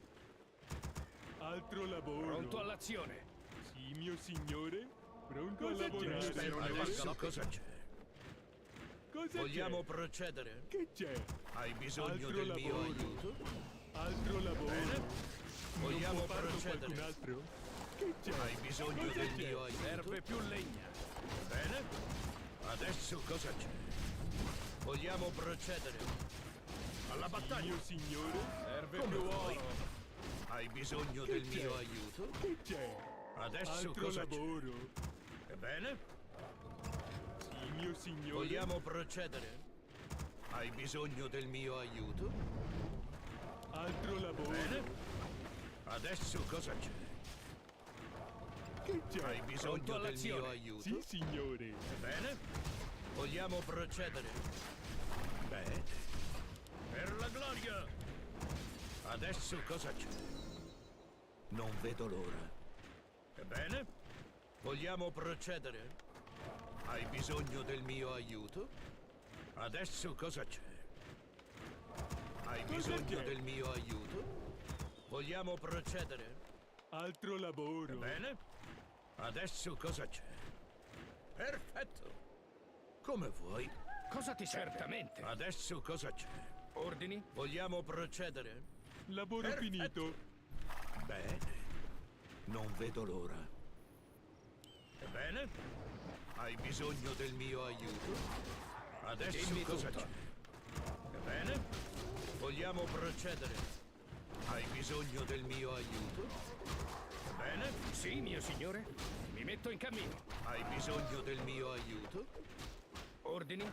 Speaker 2: Altro lavoro.
Speaker 6: Pronto all'azione.
Speaker 2: Sì, mio signore. Pronto a
Speaker 4: Cosa
Speaker 2: lavorare.
Speaker 4: c'è? Spero ne valga la
Speaker 5: Cosa c'è?
Speaker 2: Cosa
Speaker 4: Vogliamo
Speaker 2: c'è?
Speaker 4: procedere?
Speaker 2: Che c'è?
Speaker 4: Hai bisogno
Speaker 2: Altro
Speaker 4: del mio
Speaker 2: lavoro.
Speaker 4: aiuto?
Speaker 2: Altro lavoro.
Speaker 4: Bene.
Speaker 2: Non
Speaker 4: Vogliamo
Speaker 2: può farlo
Speaker 4: procedere?
Speaker 2: qualcun altro? Che c'è?
Speaker 4: Hai bisogno
Speaker 2: Cosa
Speaker 4: del
Speaker 2: c'è?
Speaker 4: mio aiuto?
Speaker 3: Serve più legna.
Speaker 4: Bene. Adesso cosa c'è? Vogliamo procedere? Alla battaglia.
Speaker 2: Mio signore?
Speaker 3: Serve
Speaker 4: Come
Speaker 3: più
Speaker 4: vuoi.
Speaker 3: oro.
Speaker 4: Hai bisogno del mio aiuto?
Speaker 2: Che c'è?
Speaker 4: Adesso
Speaker 2: Altro
Speaker 4: cosa c'è?
Speaker 2: lavoro.
Speaker 4: Ebbene?
Speaker 2: Sì, mio signore.
Speaker 4: Vogliamo procedere? Hai bisogno del mio aiuto?
Speaker 2: Altro lavoro.
Speaker 4: Bene. Adesso cosa c'è?
Speaker 2: Che c'è?
Speaker 4: Hai bisogno
Speaker 3: Pronto
Speaker 4: del mio
Speaker 3: all'azione.
Speaker 4: aiuto?
Speaker 2: Sì, signore.
Speaker 4: Bene. Vogliamo procedere? Bene. Per la gloria! Adesso cosa c'è? Non vedo l'ora. Ebbene? Vogliamo procedere? Hai bisogno del mio aiuto? Adesso cosa c'è? Hai bisogno
Speaker 2: c'è?
Speaker 4: del mio aiuto? Vogliamo procedere?
Speaker 2: Altro lavoro.
Speaker 4: Bene. Adesso cosa c'è? Perfetto. Come vuoi.
Speaker 6: Cosa ti serve? Certamente.
Speaker 4: Adesso cosa c'è?
Speaker 6: Ordini?
Speaker 4: Vogliamo procedere?
Speaker 2: Lavoro
Speaker 4: Perfetto.
Speaker 2: finito.
Speaker 4: Bene. Non vedo l'ora. Ebbene? Hai bisogno del mio aiuto? Adesso
Speaker 6: Dimmi
Speaker 4: cosa
Speaker 6: tutto.
Speaker 4: c'è? Ebbene? Vogliamo procedere? Hai bisogno del mio aiuto? Ebbene?
Speaker 6: Sì, mio signore. Mi metto in cammino.
Speaker 4: Hai bisogno del mio aiuto?
Speaker 6: Ordini?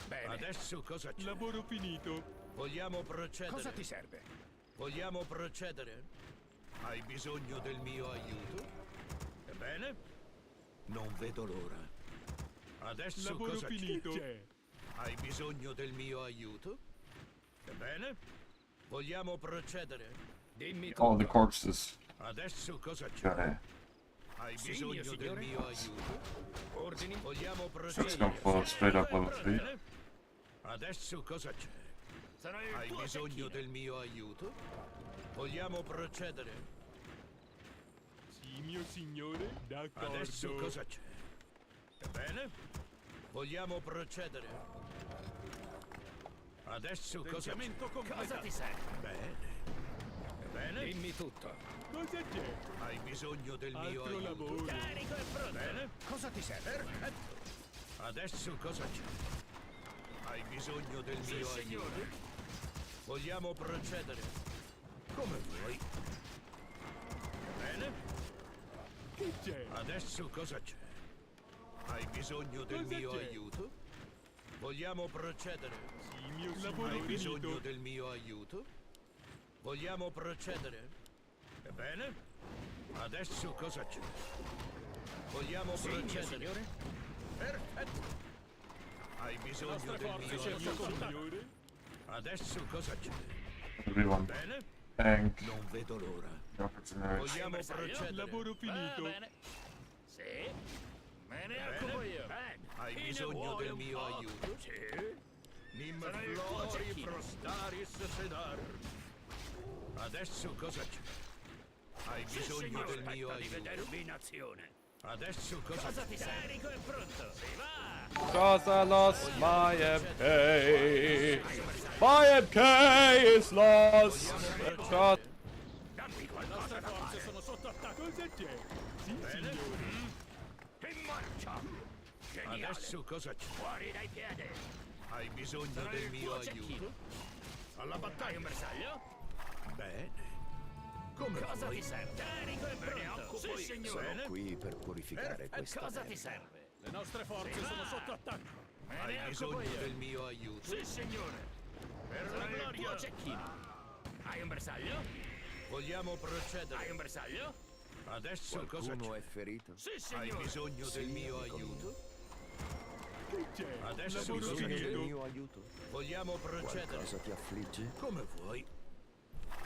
Speaker 6: Bene.
Speaker 4: Adesso cosa c'è?
Speaker 2: Lavoro finito.
Speaker 4: Vogliamo procedere?
Speaker 6: Cosa ti serve?
Speaker 4: Vogliamo procedere? Hai bisogno del mio aiuto? Ebbene? Non vedo l'ora. Adesso
Speaker 2: Lavoro
Speaker 4: cosa
Speaker 2: finito.
Speaker 4: c'è? Hai bisogno del mio aiuto? Ebbene? Vogliamo procedere?
Speaker 6: Dimmi tutto.
Speaker 1: All the corpses.
Speaker 4: Adesso cosa c'è?
Speaker 1: Got it.
Speaker 4: Hai
Speaker 6: Sì,
Speaker 4: bisogno
Speaker 6: mio
Speaker 4: del
Speaker 6: signore.
Speaker 4: mio aiuto?
Speaker 6: Ordini?
Speaker 4: Vogliamo
Speaker 1: Let's
Speaker 4: procedere?
Speaker 1: go for straight up level 3.
Speaker 4: Bene? Adesso cosa c'è? Hai bisogno del mio aiuto? Vogliamo procedere?
Speaker 2: Sì, mio signore. D'accordo.
Speaker 4: Adesso cosa c'è? Ebbene? Vogliamo procedere? Adesso cosa c'è?
Speaker 6: Cosa ti serve?
Speaker 4: Bene. Ebbene?
Speaker 6: Dimmi tutto.
Speaker 2: Cosa c'è?
Speaker 4: Hai bisogno del mio
Speaker 2: Altro
Speaker 4: aiuto?
Speaker 2: lavoro.
Speaker 6: Carico e pronto.
Speaker 4: Bene?
Speaker 6: Cosa ti serve?
Speaker 4: Perfetto. Adesso cosa c'è? Hai bisogno del mio aiuto? Vogliamo procedere? Come vuoi. Bene?
Speaker 2: Che c'è?
Speaker 4: Adesso cosa c'è? Hai bisogno del
Speaker 2: Cosa
Speaker 4: mio
Speaker 2: c'è?
Speaker 4: aiuto? Vogliamo procedere?
Speaker 2: Sì, mio
Speaker 4: Hai
Speaker 2: signore.
Speaker 4: bisogno
Speaker 2: Finito.
Speaker 4: del mio aiuto? Vogliamo procedere? Ebbene? Adesso cosa c'è? Vogliamo
Speaker 6: Sì, mio
Speaker 4: procedere?
Speaker 6: signore.
Speaker 4: Perfetto. Hai bisogno
Speaker 3: nostre
Speaker 4: del
Speaker 3: forze
Speaker 4: mio
Speaker 3: cercano
Speaker 4: aiuto?
Speaker 2: Signore.
Speaker 4: Adesso cosa c'è?
Speaker 1: Everyone.
Speaker 4: Bene?
Speaker 1: Tank.
Speaker 4: Non vedo l'ora.
Speaker 1: Rockets and arrows.
Speaker 4: Vogliamo procedere?
Speaker 2: Lavoro finito.
Speaker 6: Sì. Me ne
Speaker 4: Bene.
Speaker 6: occupo io. Bene.
Speaker 4: Hai
Speaker 6: Chi ne
Speaker 4: bisogno
Speaker 6: vuole
Speaker 4: del
Speaker 6: un
Speaker 4: mio
Speaker 6: po'?
Speaker 4: aiuto?
Speaker 6: Sì.
Speaker 4: Nim
Speaker 6: Sarà il tuo
Speaker 4: flori
Speaker 6: cecchino.
Speaker 4: prostaris sedar. Adesso cosa c'è? Hai bisogno del mio
Speaker 6: Aspetta di
Speaker 4: aiuto?
Speaker 6: vedermi in azione.
Speaker 4: Adesso cosa
Speaker 6: Cosa
Speaker 4: c'è?
Speaker 6: ti serve? Carico e pronto. Si va.
Speaker 1: Cause I lost my MK. My MK is lost. Shot.
Speaker 6: Dammi qualcosa da fare.
Speaker 3: Sono sotto attacco.
Speaker 2: Cosa c'è? Sì, signore.
Speaker 6: In marcia. Geniale.
Speaker 4: Adesso cosa c'è?
Speaker 6: Fuori dai piedi.
Speaker 4: Hai bisogno
Speaker 6: Sarà
Speaker 4: del
Speaker 6: il
Speaker 4: mio
Speaker 6: tuo
Speaker 4: aiuto?
Speaker 6: cecchino.
Speaker 4: Alla
Speaker 6: Hai un
Speaker 4: battaglia.
Speaker 6: bersaglio?
Speaker 4: Bene. Come
Speaker 6: Cosa
Speaker 4: vuoi.
Speaker 6: ti serve? Carico e pronto. Sì, signore.
Speaker 4: Bene.
Speaker 5: Qui per purificare
Speaker 4: Perfetto.
Speaker 5: questa
Speaker 6: Cosa
Speaker 5: terra.
Speaker 6: ti serve?
Speaker 3: Le nostre forze sono sotto attacco.
Speaker 6: Me
Speaker 4: Hai
Speaker 6: ne occupo
Speaker 4: bisogno
Speaker 6: io.
Speaker 4: del mio aiuto?
Speaker 6: Sì, signore.
Speaker 4: Per
Speaker 6: Sarà
Speaker 4: la
Speaker 6: il tuo
Speaker 4: gloria.
Speaker 6: cecchino. Hai un bersaglio?
Speaker 4: Vogliamo
Speaker 6: Hai
Speaker 4: procedere?
Speaker 6: un bersaglio?
Speaker 4: Adesso cosa
Speaker 5: Qualcuno è
Speaker 4: c'è?
Speaker 5: ferito?
Speaker 6: Sì,
Speaker 4: Hai
Speaker 6: signore.
Speaker 4: bisogno del mio
Speaker 5: amico mio.
Speaker 4: aiuto?
Speaker 2: Che c'è?
Speaker 4: Adesso
Speaker 2: Lavoro
Speaker 4: cosa
Speaker 5: Bisogno del
Speaker 2: finito.
Speaker 5: mio aiuto?
Speaker 4: Vogliamo procedere?
Speaker 5: Qualcosa ti affligge?
Speaker 4: Come vuoi.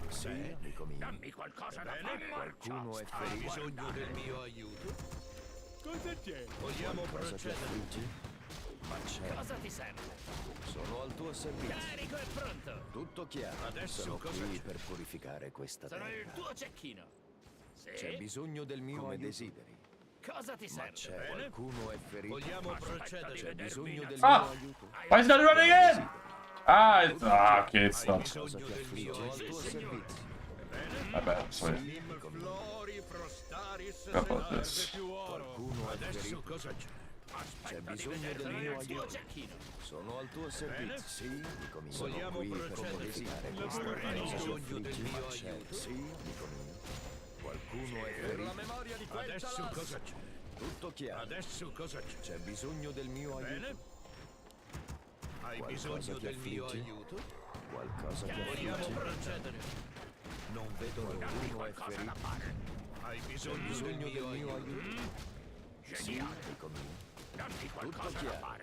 Speaker 5: Sì,
Speaker 4: Bene.
Speaker 5: amico mio.
Speaker 6: Dammi qualcosa da
Speaker 4: Bene.
Speaker 6: fare.
Speaker 5: Qualcuno è
Speaker 4: Hai
Speaker 5: ferito?
Speaker 4: bisogno del mio aiuto?
Speaker 2: Cosa c'è?
Speaker 4: Vogliamo
Speaker 5: Qualcosa ti
Speaker 4: procedere?
Speaker 5: affligge? Ma c'è.
Speaker 6: Cosa ti serve?
Speaker 5: Sono al tuo servizio.
Speaker 6: Carico e pronto.
Speaker 5: Tutto chiaro.
Speaker 4: Adesso
Speaker 5: Sono
Speaker 4: cosa
Speaker 5: qui
Speaker 4: c'è?
Speaker 5: per purificare questa
Speaker 6: Sono il
Speaker 5: terra.
Speaker 6: tuo cecchino. Sì.
Speaker 5: C'è bisogno del mio
Speaker 6: Come
Speaker 5: aiuto.
Speaker 6: desideri. Cosa ti serve?
Speaker 5: C'è qualcuno è ferito?
Speaker 4: Vogliamo procedere?
Speaker 5: C'è bisogno del
Speaker 1: Ah!
Speaker 5: mio aiuto?
Speaker 1: Why is he not running in? Okay, it's not.
Speaker 5: Cosa ti affligge? Al tuo servizio.
Speaker 1: My bad, sorry.
Speaker 4: Flori, frostaris,
Speaker 1: How about
Speaker 4: serve
Speaker 1: this?
Speaker 4: più oro.
Speaker 5: Qualcuno è
Speaker 4: Adesso
Speaker 5: ferito?
Speaker 4: cosa c'è?
Speaker 5: C'è bisogno del mio aiuto. Sono al tuo servizio. Sì, dico mio. Sono
Speaker 4: Vogliamo
Speaker 5: qui per
Speaker 4: procedere?
Speaker 5: modificare questa
Speaker 2: Lavoro
Speaker 5: cosa.
Speaker 4: Hai
Speaker 2: finito.
Speaker 4: bisogno del mio
Speaker 5: C'è.
Speaker 4: aiuto?
Speaker 5: Sì, dico mio. Qualcuno è ferito?
Speaker 6: memoria di
Speaker 4: Adesso cosa c'è?
Speaker 5: Tutto chiaro.
Speaker 4: Adesso cosa c'è?
Speaker 5: C'è bisogno del mio aiuto.
Speaker 4: Bene? Hai
Speaker 5: Qualcosa
Speaker 4: bisogno
Speaker 5: ti
Speaker 4: del mio
Speaker 5: affligge?
Speaker 4: aiuto?
Speaker 5: Qualcosa ti
Speaker 4: Vogliamo
Speaker 5: affligge?
Speaker 4: procedere?
Speaker 5: Non vedo qualcuno è ferito.
Speaker 4: Hai
Speaker 5: C'è
Speaker 4: bisogno del
Speaker 5: bisogno del
Speaker 4: mio
Speaker 5: mio
Speaker 4: aiuto?
Speaker 5: aiuto. Sì, dico mio. Tutto chiaro.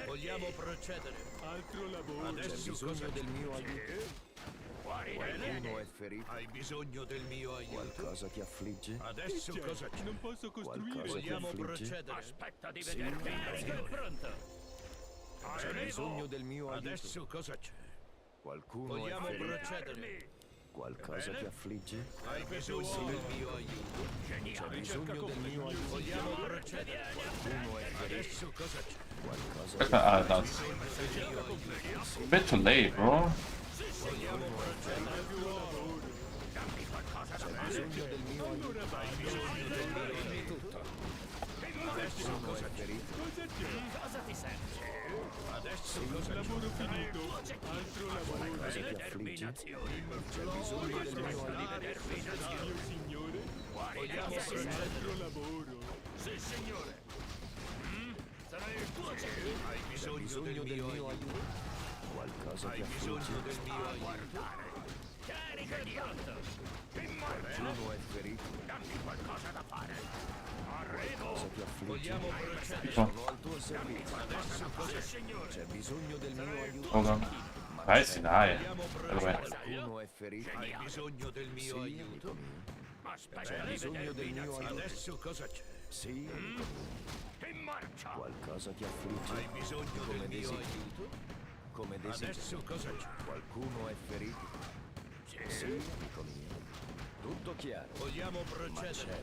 Speaker 4: Vogliamo procedere?
Speaker 2: Altro lavoro.
Speaker 5: C'è
Speaker 4: Adesso
Speaker 5: bisogno
Speaker 4: cosa
Speaker 5: del
Speaker 4: c'è?
Speaker 5: mio aiuto. Qualcuno è ferito.
Speaker 4: Hai bisogno del mio aiuto?
Speaker 5: Qualcosa ti affligge?
Speaker 4: Adesso
Speaker 2: C'è.
Speaker 4: cosa c'è?
Speaker 2: Non posso costruire.
Speaker 5: Qualcosa ti
Speaker 4: Vogliamo
Speaker 5: affligge?
Speaker 4: procedere?
Speaker 6: Aspetta di
Speaker 5: Sì,
Speaker 6: vedermi.
Speaker 5: dico mio.
Speaker 6: Pronto?
Speaker 5: C'è bisogno del mio aiuto.
Speaker 4: Adesso cosa c'è?
Speaker 5: Qualcuno è
Speaker 4: Vogliamo
Speaker 5: ferito.
Speaker 4: procedere?
Speaker 5: Qualcosa ti affligge?
Speaker 4: Hai bisogno del mio aiuto?
Speaker 5: C'è bisogno del mio aiuto.
Speaker 4: Vogliamo procedere?
Speaker 5: Qualcuno è ferito.
Speaker 4: Adesso cosa c'è?
Speaker 5: Qualcosa ti
Speaker 1: Ah, that's a bit too late, bro.
Speaker 4: Vogliamo procedere?
Speaker 5: C'è bisogno del mio aiuto. Qualcuno è ferito.
Speaker 6: Cosa ti serve?
Speaker 4: Adesso cosa c'è?
Speaker 2: Lavoro finito. Altro lavoro.
Speaker 5: Qualcosa ti affligge? C'è bisogno del mio aiuto.
Speaker 2: Mio signore.
Speaker 4: Vogliamo procedere?
Speaker 2: Altro lavoro.
Speaker 6: Sì, signore. Sarà il tuo
Speaker 4: Hai
Speaker 5: C'è bisogno del mio aiuto. Qualcosa ti
Speaker 4: Hai bisogno
Speaker 5: affligge?
Speaker 4: del mio aiuto?
Speaker 6: carico è pronto.
Speaker 5: Qualcuno è ferito.
Speaker 6: Dammi qualcosa da fare.
Speaker 5: Qualcosa ti affligge?
Speaker 4: Vogliamo procedere?
Speaker 5: Sono al tuo servizio.
Speaker 4: Adesso cosa c'è?
Speaker 5: C'è bisogno del mio aiuto.
Speaker 1: Hold on. Nice, deny. By the way.
Speaker 5: Qualcuno è ferito.
Speaker 4: Hai bisogno del mio
Speaker 5: Sì,
Speaker 4: aiuto?
Speaker 5: amico mio.
Speaker 6: Aspetta
Speaker 5: C'è
Speaker 6: di
Speaker 5: bisogno del mio aiuto.
Speaker 4: Adesso cosa c'è?
Speaker 5: Sì, amico mio.
Speaker 6: in marcia.
Speaker 5: Qualcosa ti affligge?
Speaker 4: Hai bisogno
Speaker 5: Come
Speaker 4: del mio
Speaker 5: desideri.
Speaker 4: aiuto?
Speaker 5: Come desideri.
Speaker 4: Adesso cosa c'è?
Speaker 5: Qualcuno è ferito? Sì, amico mio. Tutto chiaro.
Speaker 4: Vogliamo
Speaker 5: Ma
Speaker 4: procedere?
Speaker 5: c'è.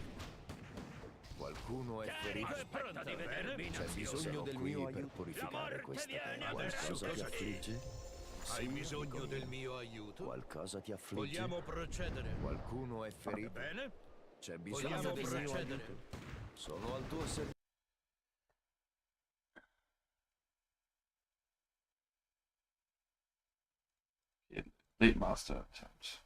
Speaker 5: Qualcuno è ferito?
Speaker 6: Aspetta di vedermi in
Speaker 5: C'è bisogno
Speaker 6: azione.
Speaker 5: del mio aiuto per purificare questa terra. Qualcosa ti
Speaker 4: cosa c'è?
Speaker 5: affligge?
Speaker 4: Hai
Speaker 5: Sì,
Speaker 4: bisogno
Speaker 5: amico
Speaker 4: del
Speaker 5: mio.
Speaker 4: mio aiuto?
Speaker 5: Qualcosa ti affligge?
Speaker 4: Vogliamo procedere?
Speaker 5: Qualcuno è ferito?
Speaker 4: Bene?
Speaker 5: C'è bisogno
Speaker 4: Vogliamo
Speaker 5: del mio
Speaker 4: procedere?
Speaker 5: aiuto? Sono al tuo servizio.
Speaker 1: Late master attempt.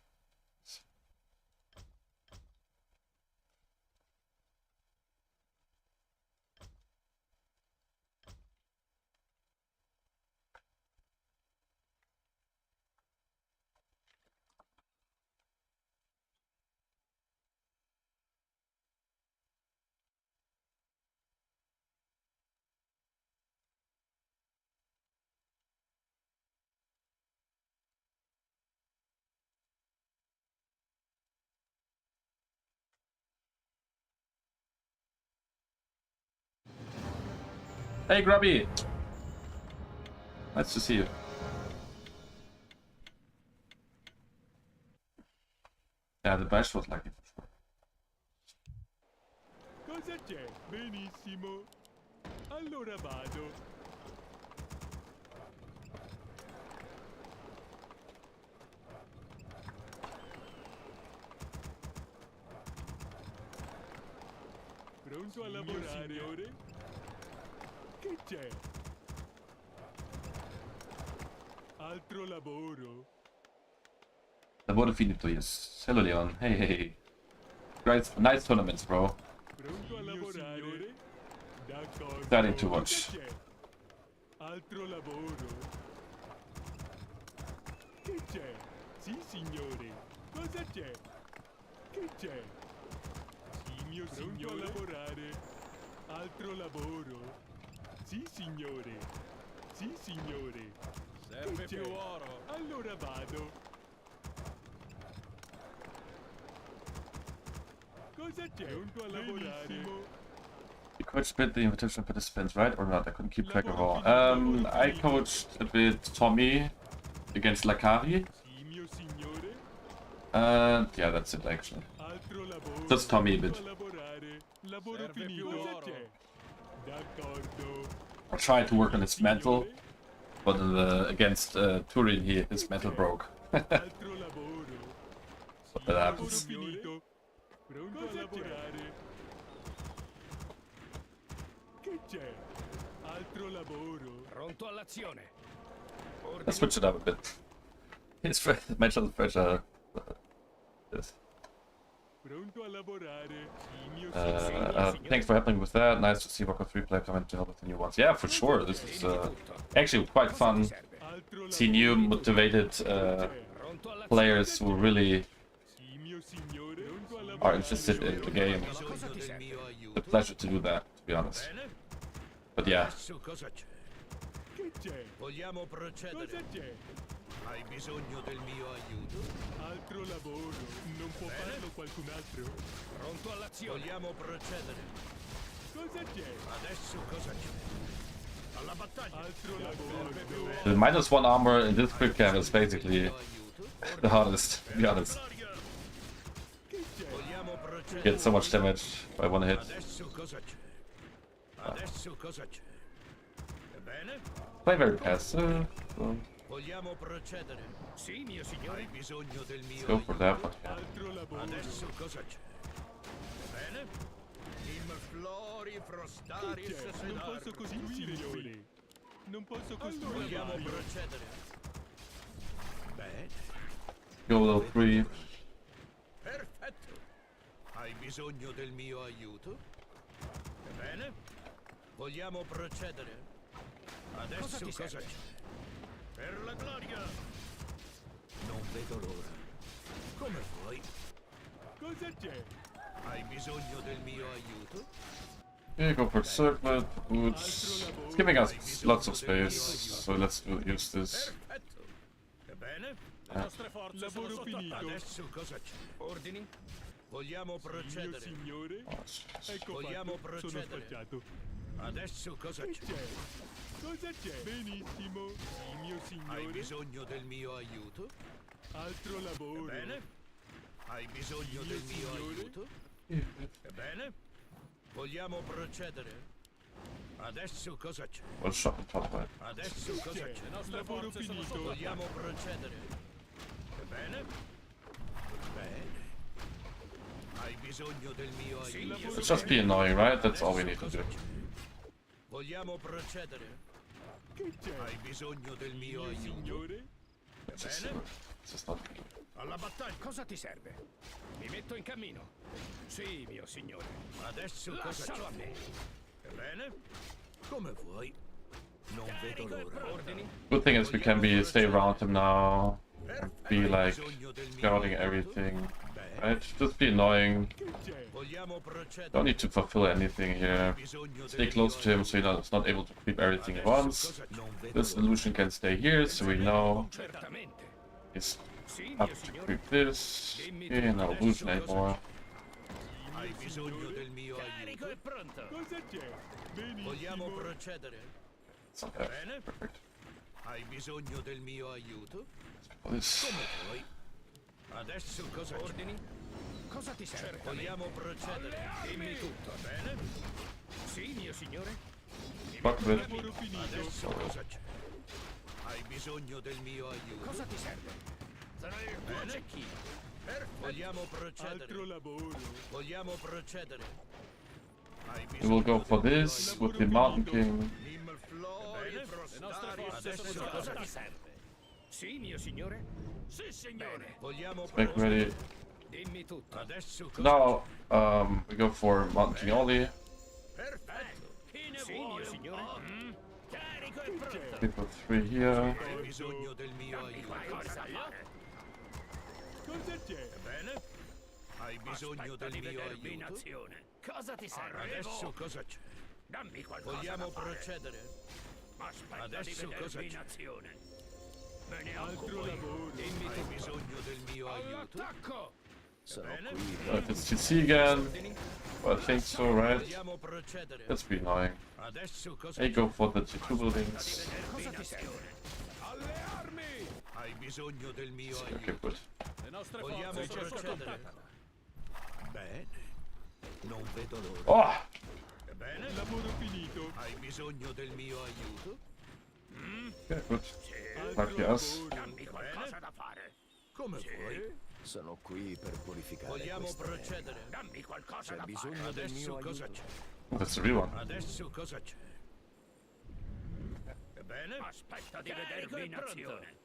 Speaker 1: Hey, Grubby! Nice to see you. Yeah, the bash was lucky for sure.
Speaker 2: Cosa c'è? Benissimo. Allora vado. Pronto a lavorare? Signore? Che c'è? Altro lavoro.
Speaker 1: Lavoro finito, yes. Hello, Leon. Hey, hey. Great, nice tournaments, bro.
Speaker 2: Pronto a lavorare? D'accordo.
Speaker 1: Starting to watch.
Speaker 2: Cosa c'è? Altro lavoro. Che c'è? Sì, signore. Cosa c'è? Che c'è? Sì, mio signore. Pronto a lavorare? Altro lavoro. Sì, signore. Sì, signore.
Speaker 3: Serve
Speaker 2: Che
Speaker 3: più
Speaker 2: c'è?
Speaker 3: oro.
Speaker 2: Allora vado. Cosa c'è? Pronto a lavorare?
Speaker 1: You coached a bit the invitation participants, right? Or not? I couldn't keep track of all. I coached a bit Tommy against Lakari.
Speaker 2: Sì, mio signore.
Speaker 1: And yeah, that's it actually.
Speaker 2: Altro lavoro.
Speaker 1: Just Tommy a bit.
Speaker 2: Pronto a lavorare. Lavoro
Speaker 3: Serve
Speaker 2: finito.
Speaker 3: più
Speaker 2: Cosa
Speaker 3: oro.
Speaker 2: c'è? D'accordo.
Speaker 1: I tried to work on his mental, but against Turin, his mental broke.
Speaker 2: Altro lavoro.
Speaker 1: But that
Speaker 2: Lavoro
Speaker 1: happens.
Speaker 2: finito. Pronto a lavorare. Che c'è? Altro lavoro.
Speaker 6: Pronto all'azione.
Speaker 1: Let's switch it up a bit. His mental pressure. Yes.
Speaker 2: Pronto a lavorare. Sì, mio signore.
Speaker 1: Thanks for helping with that. Nice to see Warcraft 3 play comment to help with the new ones. Yeah, for sure. This is actually quite fun.
Speaker 2: Altro
Speaker 1: See new motivated
Speaker 6: Pronto all'azione.
Speaker 1: players who really
Speaker 2: Sì, mio signore. Pronto a
Speaker 1: are
Speaker 2: lavorare.
Speaker 1: interested in the game.
Speaker 6: Cosa ti
Speaker 4: del
Speaker 6: serve?
Speaker 4: mio aiuto.
Speaker 1: It's a pleasure to do that, to be honest.
Speaker 4: Bene?
Speaker 1: But yeah,
Speaker 4: Adesso cosa c'è?
Speaker 2: Che c'è?
Speaker 4: Vogliamo procedere?
Speaker 2: Cosa c'è?
Speaker 4: Hai bisogno del mio aiuto?
Speaker 2: Altro lavoro. Non può farlo qualcun altro?
Speaker 6: Pronto all'azione.
Speaker 4: Vogliamo procedere?
Speaker 2: Cosa c'è?
Speaker 4: Adesso cosa c'è? Alla battaglia!
Speaker 2: Altro lavoro.
Speaker 1: the -1 armor in this quick cam is basically the hardest, to be honest.
Speaker 2: Che c'è?
Speaker 4: Vogliamo procedere?
Speaker 1: Get so much damage by one hit.
Speaker 4: Adesso cosa c'è? Adesso cosa c'è? Bene?
Speaker 1: Play very passive. So
Speaker 4: Vogliamo procedere?
Speaker 6: Sì, mio signore.
Speaker 4: Hai bisogno del mio
Speaker 1: let's go for that.
Speaker 4: aiuto?
Speaker 1: But yeah.
Speaker 2: Altro lavoro.
Speaker 4: Adesso cosa c'è? Bene? Immeflori,
Speaker 2: Che
Speaker 4: frostaris,
Speaker 2: c'è? Non posso costruire qui. Non posso costruire
Speaker 4: Vogliamo
Speaker 2: mai.
Speaker 4: procedere? Bene.
Speaker 1: Go level 3.
Speaker 4: Perfetto. Hai bisogno del mio aiuto? Bene? Vogliamo procedere? Adesso
Speaker 6: ti
Speaker 4: cosa
Speaker 6: serve?
Speaker 4: c'è? Per la gloria! Non vedo l'ora. Come vuoi?
Speaker 2: Cosa c'è?
Speaker 4: Hai bisogno del mio aiuto?
Speaker 1: Okay, go for circlet, boots. It's giving us lots of space, so let's use this.
Speaker 4: Perfetto. Bene?
Speaker 3: Le nostre forze sono
Speaker 2: Lavoro
Speaker 3: sotto
Speaker 2: finito.
Speaker 3: attacco.
Speaker 4: Adesso cosa c'è?
Speaker 6: Ordini.
Speaker 4: Vogliamo
Speaker 2: Mio
Speaker 4: procedere?
Speaker 2: signore.
Speaker 1: Oh, jeez.
Speaker 2: Ecco
Speaker 4: Vogliamo
Speaker 2: fatto. Sono
Speaker 4: procedere?
Speaker 2: spacciato.
Speaker 4: Adesso cosa
Speaker 2: Che
Speaker 4: c'è?
Speaker 2: c'è? Cosa c'è? Benissimo. Sì, mio
Speaker 4: Hai
Speaker 2: signore.
Speaker 4: bisogno del mio aiuto?
Speaker 2: Altro lavoro.
Speaker 4: Bene? Hai bisogno del mio
Speaker 2: signore.
Speaker 4: aiuto? Bene? Vogliamo procedere? Adesso cosa c'è?
Speaker 1: One shot on top right.
Speaker 4: Adesso cosa
Speaker 2: C'è.
Speaker 4: c'è?
Speaker 2: Lavoro finito.
Speaker 4: Vogliamo procedere? Bene? Bene. Hai bisogno del mio aiuto?
Speaker 1: Let's just be annoying, right? That's all we need to
Speaker 4: Cosa
Speaker 1: do.
Speaker 4: c'è? Vogliamo procedere?
Speaker 2: Che c'è?
Speaker 4: Hai bisogno del mio
Speaker 2: Mio
Speaker 4: aiuto?
Speaker 2: signore.
Speaker 1: It's just not.
Speaker 4: Alla battaglia!
Speaker 6: Cosa ti serve? Mi metto in cammino. Sì, mio signore.
Speaker 4: Adesso cosa
Speaker 6: Lascialo a
Speaker 4: c'è?
Speaker 6: me.
Speaker 4: Bene? Come vuoi? Non vedo l'ora.
Speaker 6: Ordini.
Speaker 1: Good thing is we can stay around him now and be
Speaker 4: Hai
Speaker 1: like
Speaker 4: bisogno del mio
Speaker 1: scouting
Speaker 4: aiuto?
Speaker 1: everything.
Speaker 4: Bene.
Speaker 1: Right? Just be annoying.
Speaker 2: Che c'è?
Speaker 4: Vogliamo procedere?
Speaker 1: Don't need to fulfill anything here.
Speaker 4: Bisogno
Speaker 1: Stay
Speaker 4: del
Speaker 1: close
Speaker 4: mio
Speaker 1: to him so he's not able to creep everything at
Speaker 4: Adesso
Speaker 1: once.
Speaker 4: cosa c'è? Non vedo
Speaker 1: This
Speaker 4: l'ora.
Speaker 1: illusion can stay here, so we know
Speaker 6: Certamente.
Speaker 1: he's
Speaker 6: Sì,
Speaker 1: up
Speaker 6: mio
Speaker 1: to
Speaker 6: signore.
Speaker 1: creep this. Okay, no illusion anymore.
Speaker 4: Hai bisogno del mio
Speaker 6: Carico
Speaker 4: aiuto?
Speaker 6: e pronto.
Speaker 2: Cosa c'è?
Speaker 4: Vogliamo
Speaker 2: Benissimo.
Speaker 4: procedere?
Speaker 1: It's not that.
Speaker 4: Bene?
Speaker 1: Perfect.
Speaker 4: Hai bisogno del mio aiuto?
Speaker 1: For this.
Speaker 4: Come vuoi? Adesso cosa c'è?
Speaker 6: Ordini. Cosa ti serve?
Speaker 4: Vogliamo procedere?
Speaker 6: Dimmi tutto.
Speaker 4: Bene?
Speaker 6: Sì, mio signore.
Speaker 1: Fuck with.
Speaker 2: Lavoro finito.
Speaker 4: Adesso cosa c'è? Hai bisogno del mio aiuto?
Speaker 6: Cosa ti serve? Sono il tuo cecchino.
Speaker 4: Vogliamo
Speaker 2: Altro
Speaker 4: procedere?
Speaker 2: lavoro.
Speaker 4: Vogliamo procedere? Hai
Speaker 1: We will go
Speaker 4: bisogno
Speaker 1: for
Speaker 4: del mio
Speaker 1: this
Speaker 4: aiuto?
Speaker 1: with the Mountain King.
Speaker 4: Immeflori,
Speaker 3: Le nostre
Speaker 4: frostari,
Speaker 3: forze
Speaker 4: adesso
Speaker 3: sono
Speaker 4: cosa
Speaker 3: sotto
Speaker 6: Cosa ti
Speaker 3: attacco.
Speaker 6: serve? Sì, mio signore. Sì, signore.
Speaker 4: Vogliamo
Speaker 1: Make
Speaker 4: procedere?
Speaker 1: ready.
Speaker 6: Dimmi tutto.
Speaker 4: Adesso cosa
Speaker 1: Now, we go for Mountain King Oli.
Speaker 4: c'è? Perfetto.
Speaker 6: Sì, mio signore. Carico e pronto.
Speaker 1: We go 3 here.
Speaker 4: Hai bisogno del mio aiuto?
Speaker 6: Cosa fare?
Speaker 2: Cosa c'è?
Speaker 4: Bene? Hai bisogno del mio aiuto?
Speaker 6: Cosa ti serve?
Speaker 4: Adesso cosa c'è?
Speaker 6: Dammi qualcosa
Speaker 4: Vogliamo
Speaker 6: da fare.
Speaker 4: procedere?
Speaker 6: Aspetta
Speaker 4: Adesso
Speaker 6: di
Speaker 4: cosa
Speaker 6: vedermi
Speaker 4: c'è?
Speaker 6: in azione. Me ne
Speaker 2: Altro
Speaker 6: occupo io.
Speaker 2: lavoro.
Speaker 6: Dimmi
Speaker 4: Hai
Speaker 6: tutto.
Speaker 4: bisogno del mio aiuto?
Speaker 6: All'attacco!
Speaker 5: Sono
Speaker 4: Bene?
Speaker 5: qui.
Speaker 1: If it's TC again,
Speaker 6: Ordini.
Speaker 1: well, I think so, right?
Speaker 4: Vogliamo procedere?
Speaker 1: Let's be annoying.
Speaker 4: Adesso cosa
Speaker 1: Hey,
Speaker 4: c'è?
Speaker 1: go for the T2 buildings.
Speaker 6: Cosa ti serve?
Speaker 3: Alle armi!
Speaker 4: Hai bisogno del mio
Speaker 1: Okay,
Speaker 4: aiuto?
Speaker 1: good.
Speaker 3: Le nostre
Speaker 4: Vogliamo
Speaker 3: forze sono sotto
Speaker 4: procedere?
Speaker 3: attacco.
Speaker 4: Bene. Non vedo l'ora.
Speaker 1: Oh!
Speaker 4: Bene.
Speaker 2: Lavoro finito.
Speaker 4: Hai bisogno del mio aiuto?
Speaker 1: Okay, gut.
Speaker 2: Altro
Speaker 1: Lucky us.
Speaker 2: lavoro.
Speaker 6: Dammi qualcosa da fare.
Speaker 4: Come vuoi.
Speaker 5: Sono qui per purificare
Speaker 4: Vogliamo
Speaker 5: queste terre.
Speaker 4: procedere?
Speaker 6: Dammi qualcosa
Speaker 5: C'è
Speaker 6: da fare.
Speaker 5: bisogno del mio
Speaker 4: Adesso cosa
Speaker 5: aiuto.
Speaker 4: c'è?
Speaker 1: That's the real one.
Speaker 4: Adesso cosa c'è? Bene.
Speaker 6: Aspetta di vedermi in azione.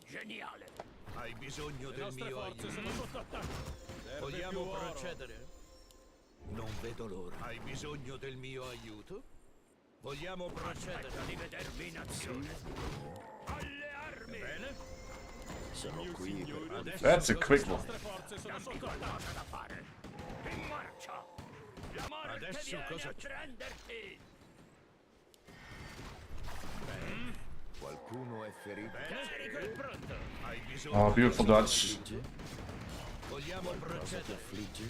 Speaker 6: Geniale.
Speaker 4: Hai bisogno
Speaker 3: Le
Speaker 4: del
Speaker 3: nostre
Speaker 4: mio
Speaker 3: forze
Speaker 4: aiuto?
Speaker 3: sono sotto attacco. Serve
Speaker 4: Vogliamo
Speaker 3: più oro.
Speaker 4: procedere? Non vedo l'ora. Hai bisogno del mio aiuto? Vogliamo procedere?
Speaker 6: Aspetta di vedermi in azione. Alle armi.
Speaker 4: Bene.
Speaker 5: Sono qui per
Speaker 4: Adesso
Speaker 1: That's a
Speaker 4: cosa
Speaker 1: quick
Speaker 4: c'è?
Speaker 1: one.
Speaker 3: Le nostre forze sono
Speaker 6: Dammi
Speaker 3: sotto attacco.
Speaker 6: qualcosa da fare. In marcia. La morte
Speaker 4: Adesso
Speaker 6: viene
Speaker 4: cosa
Speaker 6: a
Speaker 4: c'è?
Speaker 6: prenderti.
Speaker 5: Qualcuno è ferito.
Speaker 6: Carico e pronto.
Speaker 4: Hai bisogno
Speaker 1: Oh, beautiful
Speaker 4: di-
Speaker 1: dodge.
Speaker 4: Vogliamo
Speaker 5: Cosa ti
Speaker 4: procedere?
Speaker 5: affligge?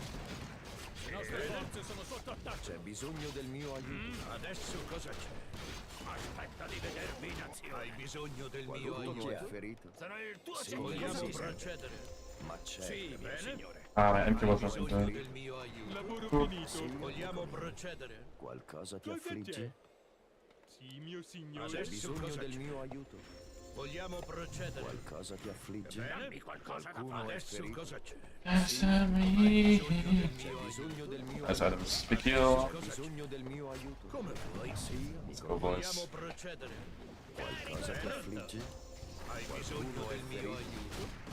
Speaker 3: Le nostre forze sono sotto attacco.
Speaker 5: C'è bisogno del mio aiuto.
Speaker 4: Adesso cosa c'è?
Speaker 6: Aspetta di vedermi in azione.
Speaker 4: Hai bisogno del mio
Speaker 5: Qualcuno è
Speaker 4: aiuto?
Speaker 5: ferito.
Speaker 6: Sono il tuo
Speaker 5: Sì,
Speaker 4: Vogliamo
Speaker 5: sì.
Speaker 4: procedere?
Speaker 5: Ma c'è.
Speaker 6: Sì, mio
Speaker 4: Bene.
Speaker 6: signore.
Speaker 1: Ah, my empty was not
Speaker 4: Bisogno
Speaker 1: there.
Speaker 4: del mio aiuto?
Speaker 2: Lavoro finito.
Speaker 4: Vogliamo procedere?
Speaker 5: Qualcosa ti
Speaker 2: Cosa
Speaker 5: affligge?
Speaker 2: c'è? Sì, mio signore.
Speaker 5: C'è
Speaker 4: Adesso
Speaker 5: bisogno
Speaker 4: cosa
Speaker 5: del
Speaker 4: c'è?
Speaker 5: mio aiuto.
Speaker 4: Vogliamo procedere?
Speaker 5: Qualcosa ti affligge?
Speaker 6: Dammi qualcosa da
Speaker 5: Qualcuno
Speaker 6: fare.
Speaker 5: è
Speaker 4: Adesso
Speaker 5: ferito.
Speaker 4: cosa c'è?
Speaker 1: SME.
Speaker 5: C'è bisogno del mio
Speaker 1: Nice
Speaker 5: aiuto.
Speaker 1: items. Big heal.
Speaker 5: C'è bisogno del mio aiuto.
Speaker 4: Come vuoi?
Speaker 5: Sì,
Speaker 1: Let's
Speaker 5: amico.
Speaker 1: go,
Speaker 4: Vogliamo
Speaker 1: boys.
Speaker 4: procedere?
Speaker 5: Qualcosa ti affligge?
Speaker 4: Hai bisogno del mio aiuto?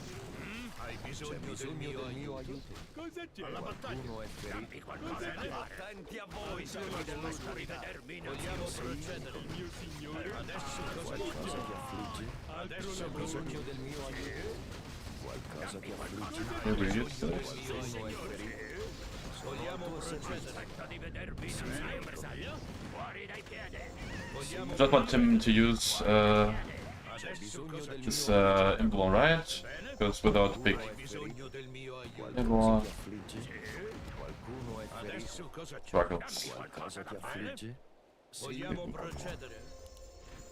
Speaker 4: Hai
Speaker 5: C'è
Speaker 4: bisogno del
Speaker 5: bisogno
Speaker 4: mio
Speaker 5: del mio
Speaker 4: aiuto?
Speaker 5: aiuto.
Speaker 2: Cosa c'è?
Speaker 5: Qualcuno è ferito.
Speaker 6: Dammi qualcosa da fare.
Speaker 4: Attenti a voi,
Speaker 6: Aspetta di vedermi in
Speaker 4: Vogliamo
Speaker 6: azione.
Speaker 4: procedere?
Speaker 2: Mio signore.
Speaker 4: Adesso cosa
Speaker 5: Qualcosa ti affligge?
Speaker 2: Altro
Speaker 5: C'è
Speaker 2: lavoro.
Speaker 5: bisogno del mio aiuto. Qualcosa ti affligge?
Speaker 1: Here we use this.
Speaker 5: Qualcuno è ferito.
Speaker 4: Vogliamo procedere?
Speaker 6: Aspetta di vedermi in azione. Hai un bersaglio? Fuori dai piedi.
Speaker 4: Vogliamo
Speaker 1: Just want him to use
Speaker 4: adesso cosa c'è?
Speaker 1: this Invalon Riot. Because without big
Speaker 4: Hai bisogno del mio aiuto?
Speaker 1: Invalon
Speaker 5: Ti affligge? Qualcuno è ferito.
Speaker 4: Adesso cosa c'è?
Speaker 1: struggles.
Speaker 5: Qualcosa ti affligge? Sì,
Speaker 4: Vogliamo procedere?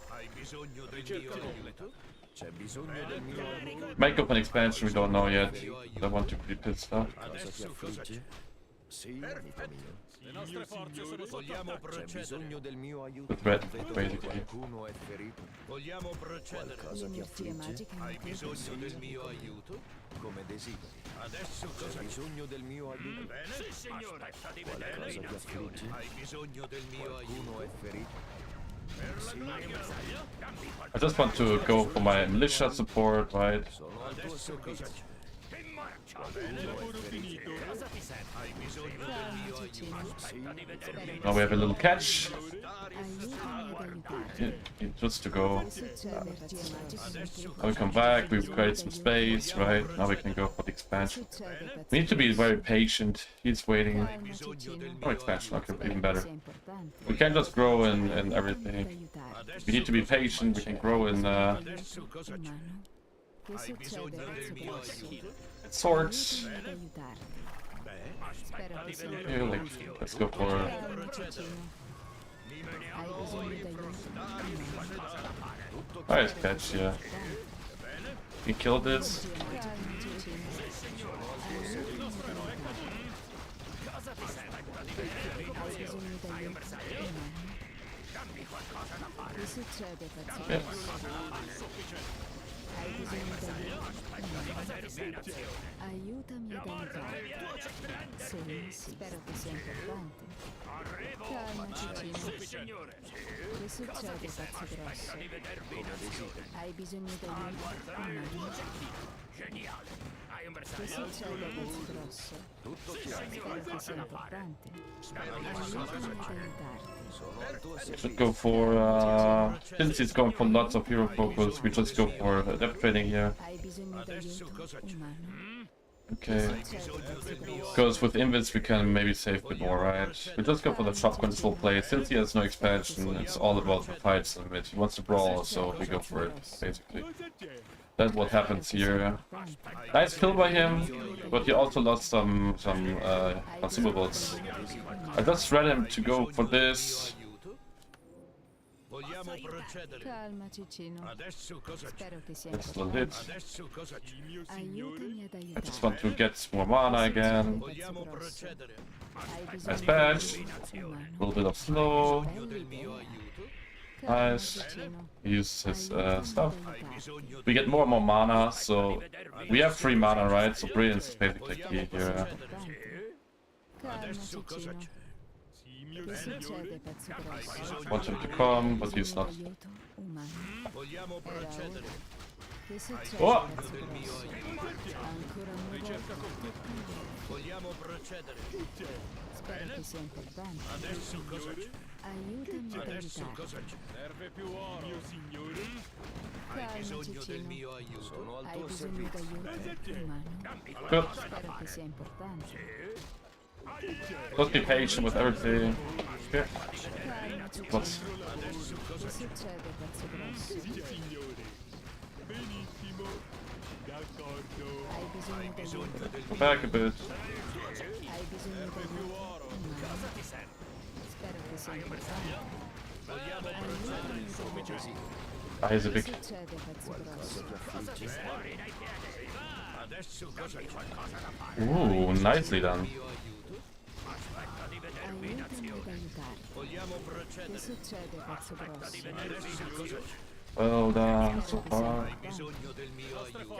Speaker 4: Hai bisogno del mio aiuto?
Speaker 5: c'è bisogno del mio aiuto.
Speaker 1: Make up an expansion, we don't know yet. But I want to be pissed off.
Speaker 5: Cosa ti
Speaker 4: Adesso cosa c'è?
Speaker 5: affligge? Sì, amico mio.
Speaker 3: Le nostre forze sono sotto
Speaker 4: Vogliamo
Speaker 3: attacco.
Speaker 5: C'è
Speaker 4: procedere?
Speaker 5: bisogno del mio aiuto.
Speaker 1: With red,
Speaker 5: Vedo
Speaker 1: basically.
Speaker 5: qualcuno è ferito.
Speaker 4: Vogliamo procedere?
Speaker 5: Qualcosa ti affligge?
Speaker 4: Hai bisogno del mio aiuto?
Speaker 5: Come desideri.
Speaker 4: Adesso
Speaker 5: C'è
Speaker 4: cosa c'è?
Speaker 5: bisogno del mio aiuto.
Speaker 4: Bene?
Speaker 6: Sì, signore. Aspetta di vedermi
Speaker 5: Qualcosa
Speaker 6: in
Speaker 5: ti
Speaker 6: azione.
Speaker 5: affligge?
Speaker 4: Hai bisogno del mio aiuto?
Speaker 5: Qualcuno è ferito.
Speaker 6: Hai un bersaglio? Dammi
Speaker 1: I just want to go for my militia support, right?
Speaker 5: Sono al tuo
Speaker 4: Adesso cosa
Speaker 5: servizio.
Speaker 4: c'è?
Speaker 6: in marcia.
Speaker 2: Lavoro finito.
Speaker 6: Cosa ti serve?
Speaker 4: Hai bisogno del mio aiuto?
Speaker 6: Aspetta di vedermi in
Speaker 1: Now we have a little catch.
Speaker 6: azione.
Speaker 1: Just to go.
Speaker 4: Adesso
Speaker 1: Now we come back, we've created some space, right? Now we can go for the expansion. We need to be very patient. He's waiting.
Speaker 4: bisogno del
Speaker 1: Oh,
Speaker 4: mio
Speaker 1: expansion,
Speaker 4: aiuto?
Speaker 1: okay, even better. We can't just grow in everything. We need to be patient, we can grow in
Speaker 4: Adesso cosa c'è? Hai bisogno del mio aiuto?
Speaker 1: swords.
Speaker 4: Beh,
Speaker 6: Aspetta di vedermi
Speaker 1: Yeah, like, let's go for nice catch, yeah. We killed this. Yep.
Speaker 11: Aiutami ad aiutare. Sì, spero che sia importante. Calmaci, Cino. Che succede, pazzo grosso? Hai bisogno di aiuto?
Speaker 6: Geniale. Hai un
Speaker 11: Che
Speaker 6: bersaglio?
Speaker 11: succede, pazzo grosso? Spero che sia importante. Aiutami ad aiutarti.
Speaker 5: Sono al tuo
Speaker 1: Should
Speaker 5: servizio.
Speaker 1: go for since he's going for lots of hero focus, we just go for depth trading here.
Speaker 11: Hai bisogno di
Speaker 4: adesso
Speaker 11: aiuto
Speaker 4: cosa c'è?
Speaker 11: umano?
Speaker 1: Okay.
Speaker 4: Bisogno del mio
Speaker 1: Because with invits we can maybe save a bit more, right? We just go for the shotgun full play. Since he has no expansion, it's all about the fights in mid. He wants to brawl, so we go for it, basically.
Speaker 2: Cosa c'è?
Speaker 1: That's what happens here. Nice kill by him, but he also lost some consumables. I just read him to go for this.
Speaker 4: aiuto? Vogliamo procedere?
Speaker 11: Calma, Cicino.
Speaker 4: Adesso cosa c'è?
Speaker 11: Spero che sia
Speaker 1: It's still
Speaker 11: importante.
Speaker 1: hit.
Speaker 4: Adesso cosa c'è?
Speaker 11: Aiutami ad
Speaker 1: I just want
Speaker 11: aiutare.
Speaker 1: to get more mana again.
Speaker 4: Vogliamo procedere?
Speaker 11: Hai
Speaker 1: Nice
Speaker 11: bisogno
Speaker 1: patch.
Speaker 11: di
Speaker 1: A
Speaker 11: umano.
Speaker 1: little bit of slow.
Speaker 4: Bisogno del mio aiuto?
Speaker 11: Calma,
Speaker 1: Nice.
Speaker 11: Cicino.
Speaker 1: Use his
Speaker 11: Aiutami
Speaker 1: stuff.
Speaker 11: ad
Speaker 4: Hai
Speaker 11: aiutare.
Speaker 4: bisogno
Speaker 1: We get more and more mana, so we have 3 mana, right? So brilliance is basically the key here.
Speaker 11: Calma,
Speaker 4: Adesso cosa
Speaker 11: Cicino.
Speaker 4: c'è?
Speaker 2: Sì, mio
Speaker 11: Che
Speaker 2: signore.
Speaker 11: succede, pezzo grosso?
Speaker 1: Want him to come, but
Speaker 11: Hai
Speaker 1: he's
Speaker 11: bisogno
Speaker 1: not.
Speaker 11: d'aiuto umano.
Speaker 4: Vogliamo
Speaker 11: Era ora.
Speaker 4: procedere?
Speaker 11: Che succede,
Speaker 1: Oh!
Speaker 11: pezzo grosso? Ancora una volta.
Speaker 4: Vogliamo procedere?
Speaker 11: Spero che sia importante.
Speaker 4: Adesso cosa c'è?
Speaker 11: Aiutami ad
Speaker 4: Adesso
Speaker 11: aiutare.
Speaker 4: cosa c'è?
Speaker 3: Serve più oro.
Speaker 2: Mio signore.
Speaker 4: Hai
Speaker 11: Calma,
Speaker 4: bisogno del
Speaker 11: Cicino.
Speaker 4: mio aiuto?
Speaker 5: Sono al
Speaker 11: Hai
Speaker 5: tuo
Speaker 11: bisogno
Speaker 5: servizio.
Speaker 11: d'aiuto umano.
Speaker 1: Good.
Speaker 11: Spero che sia importante.
Speaker 1: Just be patient with everything. Okay.
Speaker 11: Calma, Cicino.
Speaker 1: What's
Speaker 11: Che succede, pezzo grosso?
Speaker 2: Sì, signore. Benissimo. D'accordo.
Speaker 11: Hai bisogno d'aiuto.
Speaker 1: go back a bit?
Speaker 11: Hai bisogno d'aiuto umano. Spero che sia importante. Aiutami ad aiutare.
Speaker 1: Ah, he's a
Speaker 11: Che
Speaker 1: big.
Speaker 11: succede, pezzo grosso?
Speaker 4: Adesso cosa c'è?
Speaker 1: Ooh, nicely done.
Speaker 4: Mio aiuto?
Speaker 11: Aiutami ad aiutare.
Speaker 4: Vogliamo
Speaker 11: Che
Speaker 4: procedere?
Speaker 11: succede, pezzo grosso?
Speaker 4: Adesso cosa c'è?
Speaker 1: Well done so far.
Speaker 4: Hai bisogno del mio aiuto?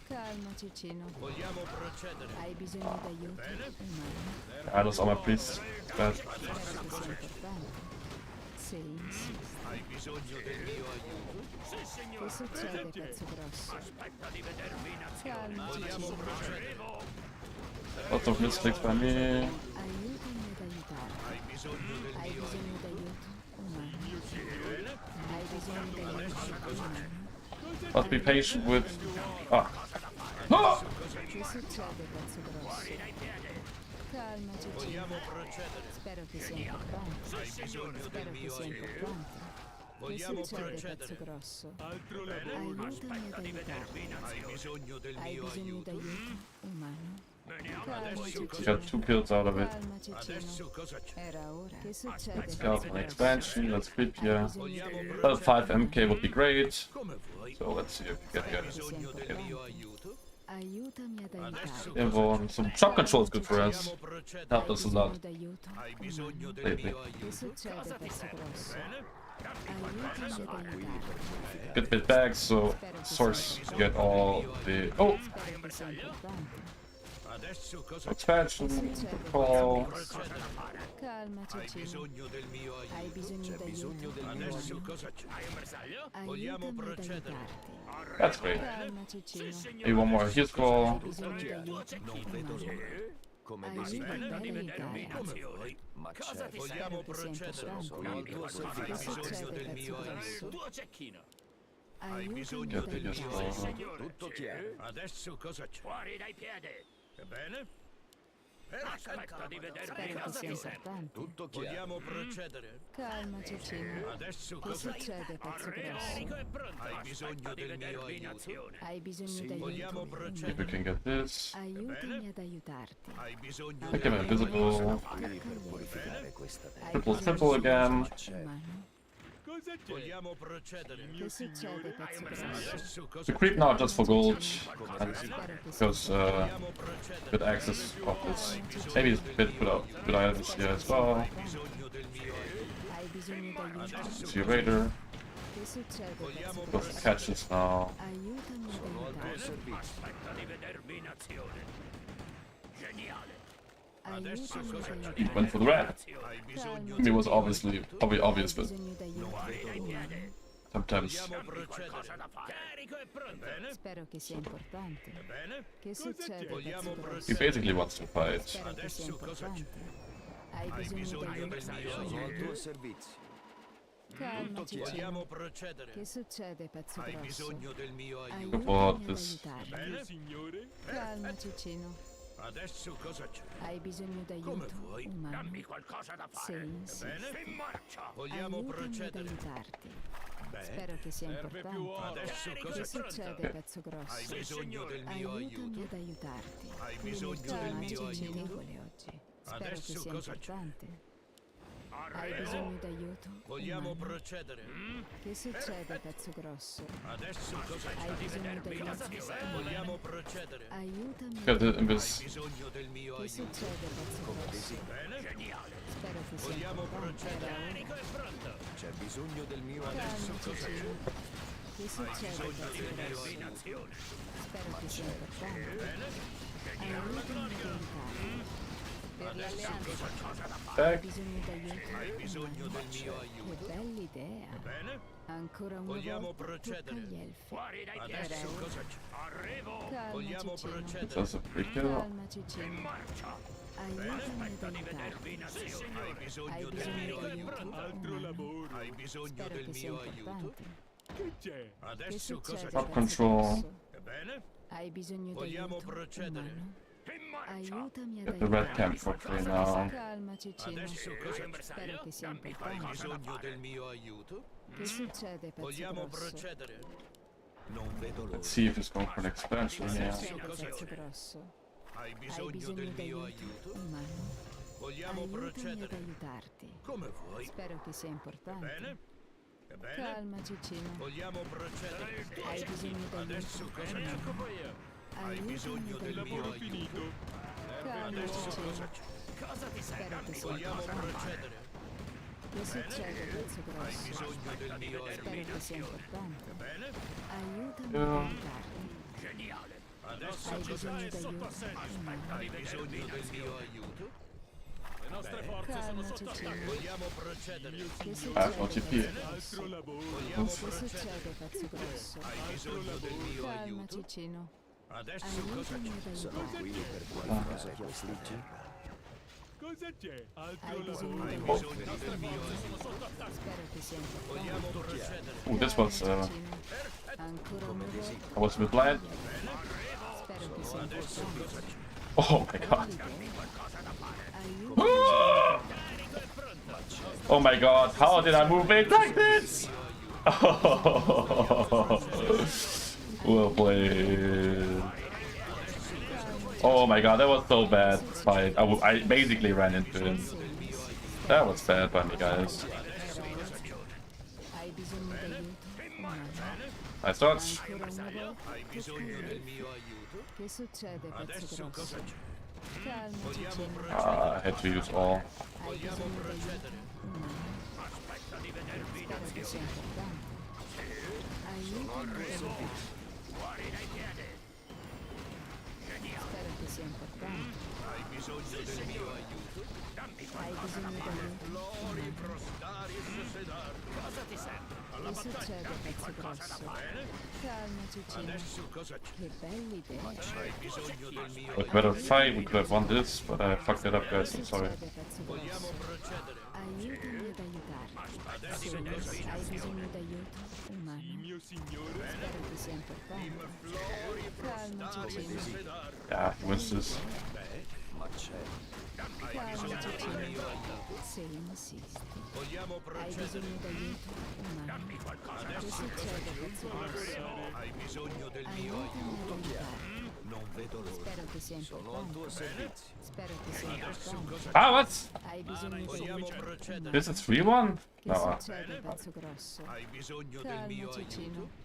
Speaker 11: Calma, Cicino.
Speaker 4: Vogliamo procedere?
Speaker 11: Hai bisogno d'aiuto umano.
Speaker 1: I lost all my priests. Bad.
Speaker 11: Spero che sia importante. Se insisti.
Speaker 4: Hai bisogno del mio aiuto?
Speaker 11: Che succede, pezzo grosso? Calma,
Speaker 4: Vogliamo
Speaker 11: Cicino.
Speaker 4: procedere?
Speaker 1: Lots of mistakes by me.
Speaker 11: Aiutami ad aiutare.
Speaker 4: Hai bisogno del
Speaker 11: Hai
Speaker 4: mio
Speaker 11: bisogno d'aiuto umano. Hai bisogno d'aiuto umano.
Speaker 1: Must be patient with. Ah. Ah!
Speaker 11: Che succede, pezzo grosso? Calma, Cicino.
Speaker 4: Vogliamo procedere?
Speaker 11: Spero che sia importante.
Speaker 4: Hai bisogno del
Speaker 11: Spero che
Speaker 4: mio
Speaker 11: sia
Speaker 4: aiuto?
Speaker 11: importante. Che
Speaker 4: Vogliamo
Speaker 11: succede,
Speaker 4: procedere?
Speaker 11: pezzo grosso?
Speaker 2: Altro lavoro.
Speaker 11: Aiutami ad aiutare.
Speaker 4: Hai bisogno del
Speaker 11: Hai
Speaker 4: mio
Speaker 11: bisogno
Speaker 4: aiuto?
Speaker 11: d'aiuto umano. Calma,
Speaker 4: Adesso
Speaker 11: Cicino.
Speaker 1: Got 2 kills out of it.
Speaker 11: Calma, Cicino.
Speaker 4: Adesso cosa c'è?
Speaker 11: Era ora. Che succede,
Speaker 1: Let's
Speaker 11: pezzo
Speaker 1: go for an
Speaker 11: grosso?
Speaker 1: expansion. Let's creep
Speaker 11: Hai
Speaker 1: here.
Speaker 11: bisogno d'aiuto
Speaker 1: Level 5 MK would be great.
Speaker 4: Come vuoi?
Speaker 1: So let's see if we get
Speaker 4: Hai
Speaker 1: here.
Speaker 4: bisogno del mio aiuto?
Speaker 11: Aiutami ad
Speaker 4: Adesso
Speaker 11: aiutare.
Speaker 1: Everyone, some shot control is good for us.
Speaker 4: Vogliamo procedere?
Speaker 1: Helped us a lot.
Speaker 11: d'aiuto
Speaker 4: Hai bisogno
Speaker 11: umano.
Speaker 4: del
Speaker 1: Lately.
Speaker 4: mio
Speaker 11: Che
Speaker 4: aiuto?
Speaker 11: succede, pezzo grosso? Aiutami ad aiutare.
Speaker 1: Get bit back, so source get all the. Oh!
Speaker 11: Spero che sia importante.
Speaker 4: Adesso cosa c'è?
Speaker 1: Expansion.
Speaker 11: Succede,
Speaker 1: Call.
Speaker 4: Procedere.
Speaker 11: Calma,
Speaker 4: Hai
Speaker 11: Cicino.
Speaker 4: bisogno del mio
Speaker 11: Hai
Speaker 4: aiuto?
Speaker 11: bisogno
Speaker 5: bisogno
Speaker 11: d'aiuto
Speaker 5: del mio
Speaker 4: Adesso
Speaker 11: umano.
Speaker 4: cosa c'è? Vogliamo
Speaker 11: Aiutami ad
Speaker 4: procedere?
Speaker 11: aiutarti.
Speaker 1: That's great.
Speaker 11: Calma, Cicino.
Speaker 1: Maybe one more heal scroll.
Speaker 11: Hai bisogno d'aiuto
Speaker 5: Non vedo
Speaker 11: umano.
Speaker 5: l'ora. Come
Speaker 11: Aiutami
Speaker 5: desideri.
Speaker 11: ad aiutare.
Speaker 4: Come vuoi?
Speaker 5: Ma certo,
Speaker 4: Vogliamo
Speaker 11: Spero che sia
Speaker 4: procedere?
Speaker 11: importante.
Speaker 5: sono al tuo
Speaker 11: Che
Speaker 5: servizio.
Speaker 4: bisogno
Speaker 11: succede,
Speaker 4: del
Speaker 11: pezzo
Speaker 4: mio
Speaker 11: grosso?
Speaker 4: Hai
Speaker 11: Aiutami
Speaker 4: bisogno
Speaker 11: ad
Speaker 4: del mio
Speaker 11: aiutare.
Speaker 4: aiuto?
Speaker 5: Tutto chiaro.
Speaker 4: Adesso cosa c'è?
Speaker 6: Fuori dai piedi!
Speaker 4: Ebbene?
Speaker 6: Aspetta di vedermi
Speaker 11: Spero che
Speaker 6: cosa
Speaker 11: sia
Speaker 6: ti serve.
Speaker 11: importante.
Speaker 5: Tutto chiaro.
Speaker 4: Vogliamo procedere?
Speaker 11: Calma, Cicino.
Speaker 4: Adesso
Speaker 11: Che
Speaker 4: cosa c'è?
Speaker 11: succede, pezzo
Speaker 6: Carico
Speaker 11: grosso?
Speaker 6: è pronto!
Speaker 4: Hai bisogno del mio aiuto?
Speaker 6: azione!
Speaker 11: Hai bisogno
Speaker 5: Sì,
Speaker 11: d'aiuto
Speaker 4: vogliamo
Speaker 11: umano.
Speaker 1: If we can get this.
Speaker 11: Aiutami ad aiutarti.
Speaker 4: Hai bisogno
Speaker 1: Make
Speaker 4: del
Speaker 1: him invisible.
Speaker 5: Qui per purificare questa terra.
Speaker 1: Triple, triple again.
Speaker 11: Umano.
Speaker 2: Cosa c'è?
Speaker 4: Vogliamo procedere?
Speaker 11: Che succede, pezzo grosso?
Speaker 4: Adesso cosa
Speaker 1: We creep now just for gold. And
Speaker 11: Spero che sia
Speaker 1: because
Speaker 4: vogliamo procedere?
Speaker 1: good access of this. Maybe it's a bit good items here as well.
Speaker 4: Bisogno del mio aiuto?
Speaker 11: Hai bisogno d'aiuto.
Speaker 1: See you later.
Speaker 11: Che succede, pezzo
Speaker 1: Let's
Speaker 11: grosso?
Speaker 1: catch this now.
Speaker 11: Aiutami ad
Speaker 5: Sono al tuo
Speaker 11: aiutarti.
Speaker 5: servizio.
Speaker 6: Aspetta di vedermi in azione! Geniale!
Speaker 11: Aiutami ad
Speaker 1: He
Speaker 11: aiutarti.
Speaker 1: went for the red.
Speaker 4: Hai bisogno
Speaker 1: I mean, it was obviously probably obvious,
Speaker 11: Hai
Speaker 1: but
Speaker 11: bisogno d'aiuto umano.
Speaker 1: sometimes
Speaker 4: Vogliamo procedere?
Speaker 6: Carico è pronto!
Speaker 11: Spero che sia importante.
Speaker 4: Bene?
Speaker 11: Che succede,
Speaker 4: Vogliamo
Speaker 11: pezzo grosso?
Speaker 1: he basically wants to fight.
Speaker 11: Spero che sia
Speaker 4: Adesso cosa c'è?
Speaker 11: importante. Hai
Speaker 4: Hai
Speaker 11: bisogno
Speaker 4: bisogno
Speaker 11: d'aiuto
Speaker 4: del mio
Speaker 5: Sono al
Speaker 4: aiuto?
Speaker 5: tuo servizio.
Speaker 11: Calma,
Speaker 4: Vogliamo
Speaker 11: Cicino.
Speaker 4: procedere?
Speaker 11: Che succede, pezzo
Speaker 4: Hai
Speaker 11: grosso?
Speaker 4: bisogno del mio aiuto?
Speaker 11: Aiutami
Speaker 1: about
Speaker 11: ad
Speaker 1: this?
Speaker 11: aiutarmi.
Speaker 2: Mio signore.
Speaker 11: Calma, Cicino.
Speaker 4: Adesso cosa c'è?
Speaker 11: Hai bisogno
Speaker 4: Come
Speaker 11: d'aiuto
Speaker 4: vuoi?
Speaker 11: umano.
Speaker 6: Dammi qualcosa da
Speaker 11: Se
Speaker 6: fare!
Speaker 11: insisti.
Speaker 6: In marcia!
Speaker 4: Vogliamo
Speaker 11: Aiutami ad
Speaker 4: procedere?
Speaker 11: aiutarti.
Speaker 4: Beh,
Speaker 11: Spero che sia
Speaker 3: Serve più
Speaker 11: importante.
Speaker 3: oro.
Speaker 4: adesso
Speaker 6: Carico
Speaker 4: cosa
Speaker 11: Che
Speaker 4: c'è?
Speaker 11: succede, pezzo
Speaker 4: Hai
Speaker 11: grosso?
Speaker 4: bisogno del mio
Speaker 11: Aiutami
Speaker 4: aiuto?
Speaker 11: ad aiutarti.
Speaker 4: Hai bisogno del
Speaker 11: Calma,
Speaker 4: mio
Speaker 11: Cicino.
Speaker 4: aiuto?
Speaker 11: oggi. Spero che
Speaker 4: Adesso
Speaker 11: sia
Speaker 4: cosa c'è?
Speaker 11: importante. Hai bisogno d'aiuto?
Speaker 4: Vogliamo
Speaker 11: umano?
Speaker 4: procedere?
Speaker 11: Che succede, pezzo grosso?
Speaker 4: Adesso cosa
Speaker 11: Hai
Speaker 4: c'è?
Speaker 11: bisogno d'aiuto?
Speaker 4: Vogliamo procedere?
Speaker 11: Aiutami.
Speaker 1: Got the
Speaker 4: Hai
Speaker 1: invis.
Speaker 4: bisogno del mio
Speaker 11: Che
Speaker 4: aiuto?
Speaker 11: succede, pezzo grosso?
Speaker 4: Bene?
Speaker 11: Spero che sia
Speaker 4: Vogliamo
Speaker 11: importante.
Speaker 4: procedere?
Speaker 5: C'è bisogno del mio
Speaker 11: Calma, Cicino. Che succede, pezzo grosso? Spero che sia importante. Aiutami ad aiutare. Per l'alleanza. Hai
Speaker 1: Back.
Speaker 11: bisogno d'aiuto?
Speaker 4: Hai bisogno del mio
Speaker 11: Che
Speaker 4: aiuto?
Speaker 11: bella idea.
Speaker 4: Bene?
Speaker 11: Ancora una
Speaker 4: Vogliamo
Speaker 11: volta
Speaker 4: procedere?
Speaker 11: tocca agli elfi.
Speaker 4: Adesso
Speaker 11: Ereu.
Speaker 4: cosa c'è?
Speaker 11: Calma,
Speaker 4: Vogliamo
Speaker 11: Cicino.
Speaker 4: procedere?
Speaker 1: That's a free kill.
Speaker 11: Calma, Cicino. Aiutami ad aiutarti.
Speaker 4: Hai
Speaker 11: Hai
Speaker 4: bisogno del
Speaker 11: bisogno
Speaker 4: mio
Speaker 11: d'aiuto?
Speaker 4: aiuto?
Speaker 2: Altro
Speaker 11: umano?
Speaker 2: lavoro.
Speaker 4: Hai bisogno
Speaker 11: Spero
Speaker 4: del
Speaker 11: che sia
Speaker 4: mio aiuto?
Speaker 11: importante.
Speaker 2: Che c'è?
Speaker 11: Che
Speaker 4: Adesso cosa
Speaker 11: succede,
Speaker 4: c'è?
Speaker 1: Top
Speaker 11: pezzo
Speaker 1: control.
Speaker 11: grosso?
Speaker 4: Bene?
Speaker 11: Hai bisogno
Speaker 4: Vogliamo
Speaker 11: d'aiuto?
Speaker 4: procedere?
Speaker 11: umano? Aiutami ad
Speaker 1: Get the red
Speaker 11: aiutarti.
Speaker 1: camp for free now.
Speaker 11: Calma, Cicino.
Speaker 4: Adesso cosa c'è?
Speaker 11: Spero che sia
Speaker 4: Hai
Speaker 11: importante.
Speaker 4: bisogno del mio aiuto?
Speaker 11: Che succede, pezzo
Speaker 4: Vogliamo
Speaker 11: grosso?
Speaker 4: procedere?
Speaker 5: Non vedo l'ora.
Speaker 1: Let's see if he's going for an expansion
Speaker 11: Che
Speaker 1: here.
Speaker 11: succede, pezzo grosso?
Speaker 4: Hai
Speaker 11: Hai
Speaker 4: bisogno
Speaker 11: bisogno
Speaker 4: del mio
Speaker 11: d'aiuto?
Speaker 4: aiuto?
Speaker 11: umano?
Speaker 4: Vogliamo
Speaker 11: Aiutami ad
Speaker 4: procedere?
Speaker 11: aiutarti.
Speaker 4: Come vuoi?
Speaker 11: Spero che sia importante.
Speaker 4: Bene? Bene?
Speaker 11: Calma, Cicino.
Speaker 4: Vogliamo procedere?
Speaker 11: Hai bisogno
Speaker 4: Adesso
Speaker 11: d'aiuto?
Speaker 4: cosa c'è? Hai
Speaker 11: Aiutami
Speaker 4: bisogno
Speaker 11: ad
Speaker 4: del mio
Speaker 2: Lavoro
Speaker 11: aiutarti.
Speaker 2: finito.
Speaker 11: Calma,
Speaker 4: Adesso
Speaker 11: Cicino.
Speaker 4: cosa c'è?
Speaker 11: Spero che sia
Speaker 4: Vogliamo
Speaker 11: importante.
Speaker 4: procedere?
Speaker 11: Che succede, pezzo
Speaker 4: Hai
Speaker 11: grosso?
Speaker 4: bisogno del mio aiuto?
Speaker 11: Spero che sia importante.
Speaker 4: Bene?
Speaker 11: Aiutami ad aiutarti.
Speaker 4: Adesso
Speaker 11: Hai
Speaker 4: cosa
Speaker 11: bisogno
Speaker 4: c'è?
Speaker 11: d'aiuto? umano?
Speaker 4: Hai bisogno del mio aiuto?
Speaker 3: Le nostre forze sono
Speaker 11: Calma,
Speaker 3: sotto
Speaker 11: Cicino.
Speaker 4: Vogliamo procedere?
Speaker 11: Che
Speaker 1: OTP.
Speaker 11: succede, pezzo
Speaker 2: Altro
Speaker 11: grosso?
Speaker 2: lavoro.
Speaker 4: Vogliamo
Speaker 11: Che
Speaker 4: procedere?
Speaker 11: succede, pezzo grosso?
Speaker 4: Hai bisogno del mio
Speaker 11: Calma,
Speaker 4: aiuto?
Speaker 11: Cicino.
Speaker 4: Adesso cosa
Speaker 11: Aiutami
Speaker 4: c'è?
Speaker 11: ad
Speaker 5: Sono
Speaker 11: aiutarti.
Speaker 5: qui per qualcosa che affligge.
Speaker 2: Cosa c'è? Altro
Speaker 11: Hai bisogno
Speaker 2: lavoro.
Speaker 4: Hai
Speaker 11: d'aiuto?
Speaker 4: bisogno del mio aiuto?
Speaker 11: Spero che sia importante.
Speaker 4: Vogliamo procedere?
Speaker 1: Ooh, this was
Speaker 11: Calma, Cicino. Ancora una volta.
Speaker 1: I was a bit blind.
Speaker 11: Spero che sia importante.
Speaker 1: Oh my god.
Speaker 11: Aiutami.
Speaker 1: Oh my god. How did I move it like this? Well played. Oh my god, that was so bad fight. I basically ran into him. That was bad by me, guys.
Speaker 11: Hai bisogno d'aiuto? umano?
Speaker 1: Nice dodge.
Speaker 11: Ancora una volta.
Speaker 4: Hai bisogno del mio aiuto?
Speaker 11: Che succede, pezzo
Speaker 4: Adesso cosa
Speaker 11: grosso?
Speaker 4: c'è?
Speaker 11: Calma,
Speaker 4: Vogliamo
Speaker 11: Cicino.
Speaker 4: procedere?
Speaker 1: I had to use all.
Speaker 11: Hai bisogno d'aiuto? umano? Spero che sia importante. Aiutami ad aiutarti. Spero che sia importante.
Speaker 4: Hai bisogno del mio aiuto?
Speaker 11: Hai bisogno d'aiuto?
Speaker 4: Lori, prostari e sedari. Cosa ti serve?
Speaker 11: Che succede, pezzo grosso? Calma, Cicino.
Speaker 4: Adesso cosa c'è?
Speaker 11: Che bella idea.
Speaker 4: Hai bisogno del mio
Speaker 1: With
Speaker 4: aiuto?
Speaker 1: better fight, we could have won this, but I fucked it up, guys. I'm sorry.
Speaker 11: Succede, pezzo
Speaker 4: Vogliamo
Speaker 11: grosso?
Speaker 4: procedere?
Speaker 11: Aiutami ad aiutarti. Sì, hai bisogno d'aiuto? umano?
Speaker 2: Mio signore.
Speaker 11: Spero che sia importante. Calma, Cicino.
Speaker 1: Yeah, he wins this.
Speaker 5: Ma c'è.
Speaker 11: Calma, Cicino. Se insisti.
Speaker 4: Vogliamo
Speaker 11: Hai
Speaker 4: procedere?
Speaker 11: bisogno d'aiuto? umano? Che succede, pezzo grosso?
Speaker 4: Hai bisogno del mio
Speaker 11: Aiutami
Speaker 4: aiuto?
Speaker 11: ad aiutarti.
Speaker 5: Non vedo l'ora.
Speaker 11: Spero che sia
Speaker 5: Sono al
Speaker 11: importante.
Speaker 5: tuo servizio.
Speaker 11: Spero che sia importante.
Speaker 1: Ah, what?
Speaker 11: Hai bisogno
Speaker 4: Vogliamo
Speaker 11: d'aiuto?
Speaker 4: procedere?
Speaker 1: This is 3-1?
Speaker 11: Che
Speaker 1: No.
Speaker 11: succede, pezzo grosso?
Speaker 4: Hai bisogno del
Speaker 11: Calma,
Speaker 4: mio aiuto?
Speaker 11: Cicino.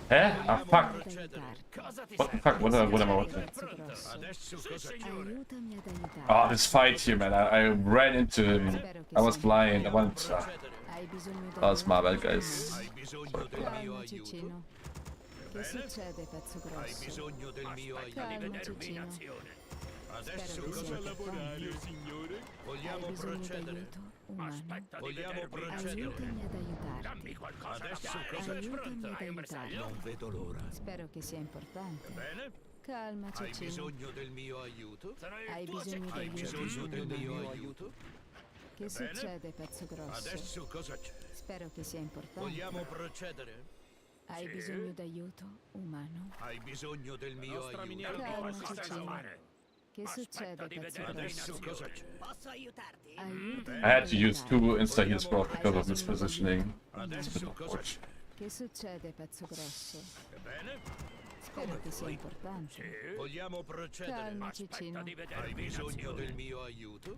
Speaker 1: Eh? Ah, fuck.
Speaker 11: Aiutami ad aiutarti.
Speaker 1: What the fuck? What am I watching?
Speaker 11: Pezzo grosso.
Speaker 4: Adesso cosa c'è?
Speaker 11: Aiutami ad aiutarti.
Speaker 1: Oh, this fight here, man. I ran into him. I was blind. I went.
Speaker 11: Hai bisogno
Speaker 1: That was my
Speaker 11: d'aiuto?
Speaker 1: bad, guys.
Speaker 4: Hai bisogno del mio
Speaker 11: Calma,
Speaker 4: aiuto?
Speaker 11: Cicino. Che succede, pezzo
Speaker 4: Hai
Speaker 11: grosso?
Speaker 4: bisogno del mio aiuto?
Speaker 11: Calma, Cicino.
Speaker 4: Adesso
Speaker 11: Spero che
Speaker 4: cosa
Speaker 11: sia
Speaker 4: c'è?
Speaker 2: Lavorare,
Speaker 11: importante.
Speaker 2: signore.
Speaker 11: Hai
Speaker 4: Vogliamo
Speaker 11: bisogno
Speaker 4: procedere?
Speaker 11: d'aiuto? umano?
Speaker 4: Vogliamo procedere?
Speaker 11: Aiutami ad aiutarti.
Speaker 4: Adesso cosa c'è?
Speaker 11: Aiutami ad aiutarti.
Speaker 5: Non vedo l'ora.
Speaker 11: Spero che sia importante.
Speaker 4: Bene?
Speaker 11: Calma,
Speaker 4: Hai
Speaker 11: Cicino.
Speaker 4: bisogno del mio aiuto?
Speaker 11: Hai bisogno
Speaker 4: Hai bisogno del
Speaker 11: d'aiuto?
Speaker 4: mio
Speaker 11: umano?
Speaker 4: aiuto?
Speaker 11: Che succede, pezzo grosso?
Speaker 4: Adesso cosa c'è?
Speaker 11: Spero che sia importante.
Speaker 4: Vogliamo procedere?
Speaker 11: Hai bisogno d'aiuto? umano?
Speaker 4: Hai bisogno del mio
Speaker 3: nostra
Speaker 4: aiuto?
Speaker 3: miniera di
Speaker 11: Calma,
Speaker 3: qualcosa da
Speaker 11: Cicino.
Speaker 3: fare.
Speaker 11: Che succede, pezzo
Speaker 4: Adesso
Speaker 11: grosso?
Speaker 4: cosa c'è?
Speaker 7: Posso aiutarti?
Speaker 11: Aiutami
Speaker 1: I had to
Speaker 11: ad
Speaker 1: use
Speaker 11: aiutarti.
Speaker 1: 2 insta-heals, bro, because of mispositioning. It's a bit
Speaker 4: Adesso cosa
Speaker 1: unfortunate.
Speaker 4: c'è?
Speaker 11: Che succede, pezzo grosso?
Speaker 4: Bene?
Speaker 11: Spero che sia importante.
Speaker 4: Vogliamo procedere?
Speaker 11: Calma, Cicino.
Speaker 4: Hai bisogno del mio aiuto?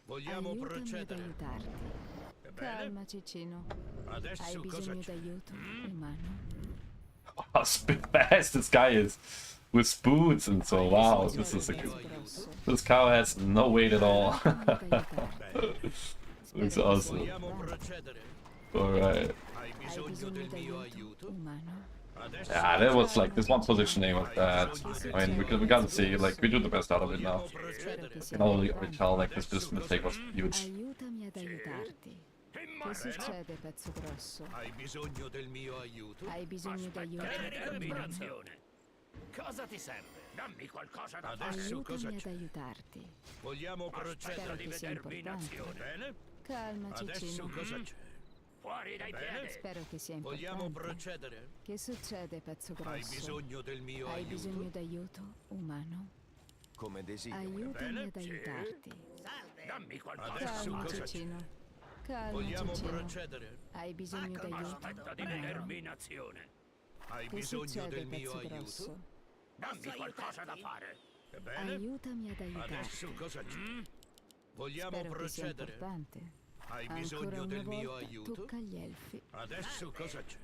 Speaker 4: Vogliamo
Speaker 11: Aiutami ad
Speaker 4: procedere?
Speaker 11: aiutarti.
Speaker 4: Ebbene?
Speaker 11: Calma, Cicino. Hai
Speaker 4: Adesso cosa
Speaker 11: bisogno
Speaker 4: c'è?
Speaker 11: d'aiuto, umano?
Speaker 1: How fast this guy is with boots and so. Wow, this is a
Speaker 11: Grosso.
Speaker 1: this cow has no weight at all.
Speaker 11: Aiutami ad aiutarti.
Speaker 1: Looks awesome.
Speaker 4: Vogliamo procedere?
Speaker 1: Alright.
Speaker 4: Hai
Speaker 11: Hai
Speaker 4: bisogno
Speaker 11: bisogno
Speaker 4: del mio
Speaker 11: d'aiuto,
Speaker 4: aiuto?
Speaker 11: umano?
Speaker 4: Adesso
Speaker 1: Yeah, that was like this one positioning was bad. I mean, we can't see, like, we do the best out of it now.
Speaker 4: vogliamo procedere?
Speaker 11: Che
Speaker 1: You
Speaker 11: sia
Speaker 1: can only
Speaker 11: importante.
Speaker 1: tell, like, this mistake was huge.
Speaker 11: Aiutami ad aiutarti. Che succede, pezzo grosso?
Speaker 4: Hai bisogno del mio aiuto?
Speaker 11: Hai bisogno d'aiuto, umano?
Speaker 6: Cosa ti serve? Dammi qualcosa da
Speaker 4: Adesso cosa
Speaker 11: Aiutami ad
Speaker 4: c'è?
Speaker 11: aiutarti.
Speaker 4: Vogliamo
Speaker 11: Spero
Speaker 4: procedere?
Speaker 11: che sia importante.
Speaker 4: Bene?
Speaker 11: Calma,
Speaker 4: Adesso
Speaker 11: Cicino.
Speaker 4: cosa c'è?
Speaker 6: Fuori dai
Speaker 4: Bene?
Speaker 11: Spero che sia
Speaker 4: Vogliamo
Speaker 11: importante.
Speaker 4: procedere?
Speaker 11: Che succede, pezzo
Speaker 4: Hai
Speaker 11: grosso?
Speaker 4: bisogno del mio
Speaker 11: Hai bisogno
Speaker 4: aiuto?
Speaker 11: d'aiuto, umano?
Speaker 5: Come desideri.
Speaker 11: Aiutami
Speaker 4: Bene?
Speaker 11: ad aiutarti.
Speaker 7: Salve.
Speaker 6: Dammi qualcosa
Speaker 4: Adesso
Speaker 11: Calma,
Speaker 4: cosa c'è?
Speaker 11: Cicino. Calma,
Speaker 4: Vogliamo
Speaker 11: Cicino.
Speaker 4: procedere?
Speaker 11: Hai bisogno d'aiuto,
Speaker 6: Aspetta di
Speaker 11: umano?
Speaker 6: determinazione.
Speaker 4: Hai
Speaker 11: Che
Speaker 4: bisogno
Speaker 11: succede,
Speaker 4: del mio
Speaker 11: pezzo
Speaker 4: aiuto?
Speaker 11: grosso?
Speaker 6: Dammi qualcosa da fare.
Speaker 4: Ebbene?
Speaker 11: Aiutami ad aiutarti.
Speaker 4: Adesso cosa c'è? Vogliamo
Speaker 11: Spero che sia
Speaker 4: procedere?
Speaker 11: importante.
Speaker 4: Hai
Speaker 11: Ancora
Speaker 4: bisogno
Speaker 11: una
Speaker 4: del mio
Speaker 11: volta
Speaker 4: aiuto?
Speaker 11: tocca agli elfi.
Speaker 4: Adesso cosa c'è?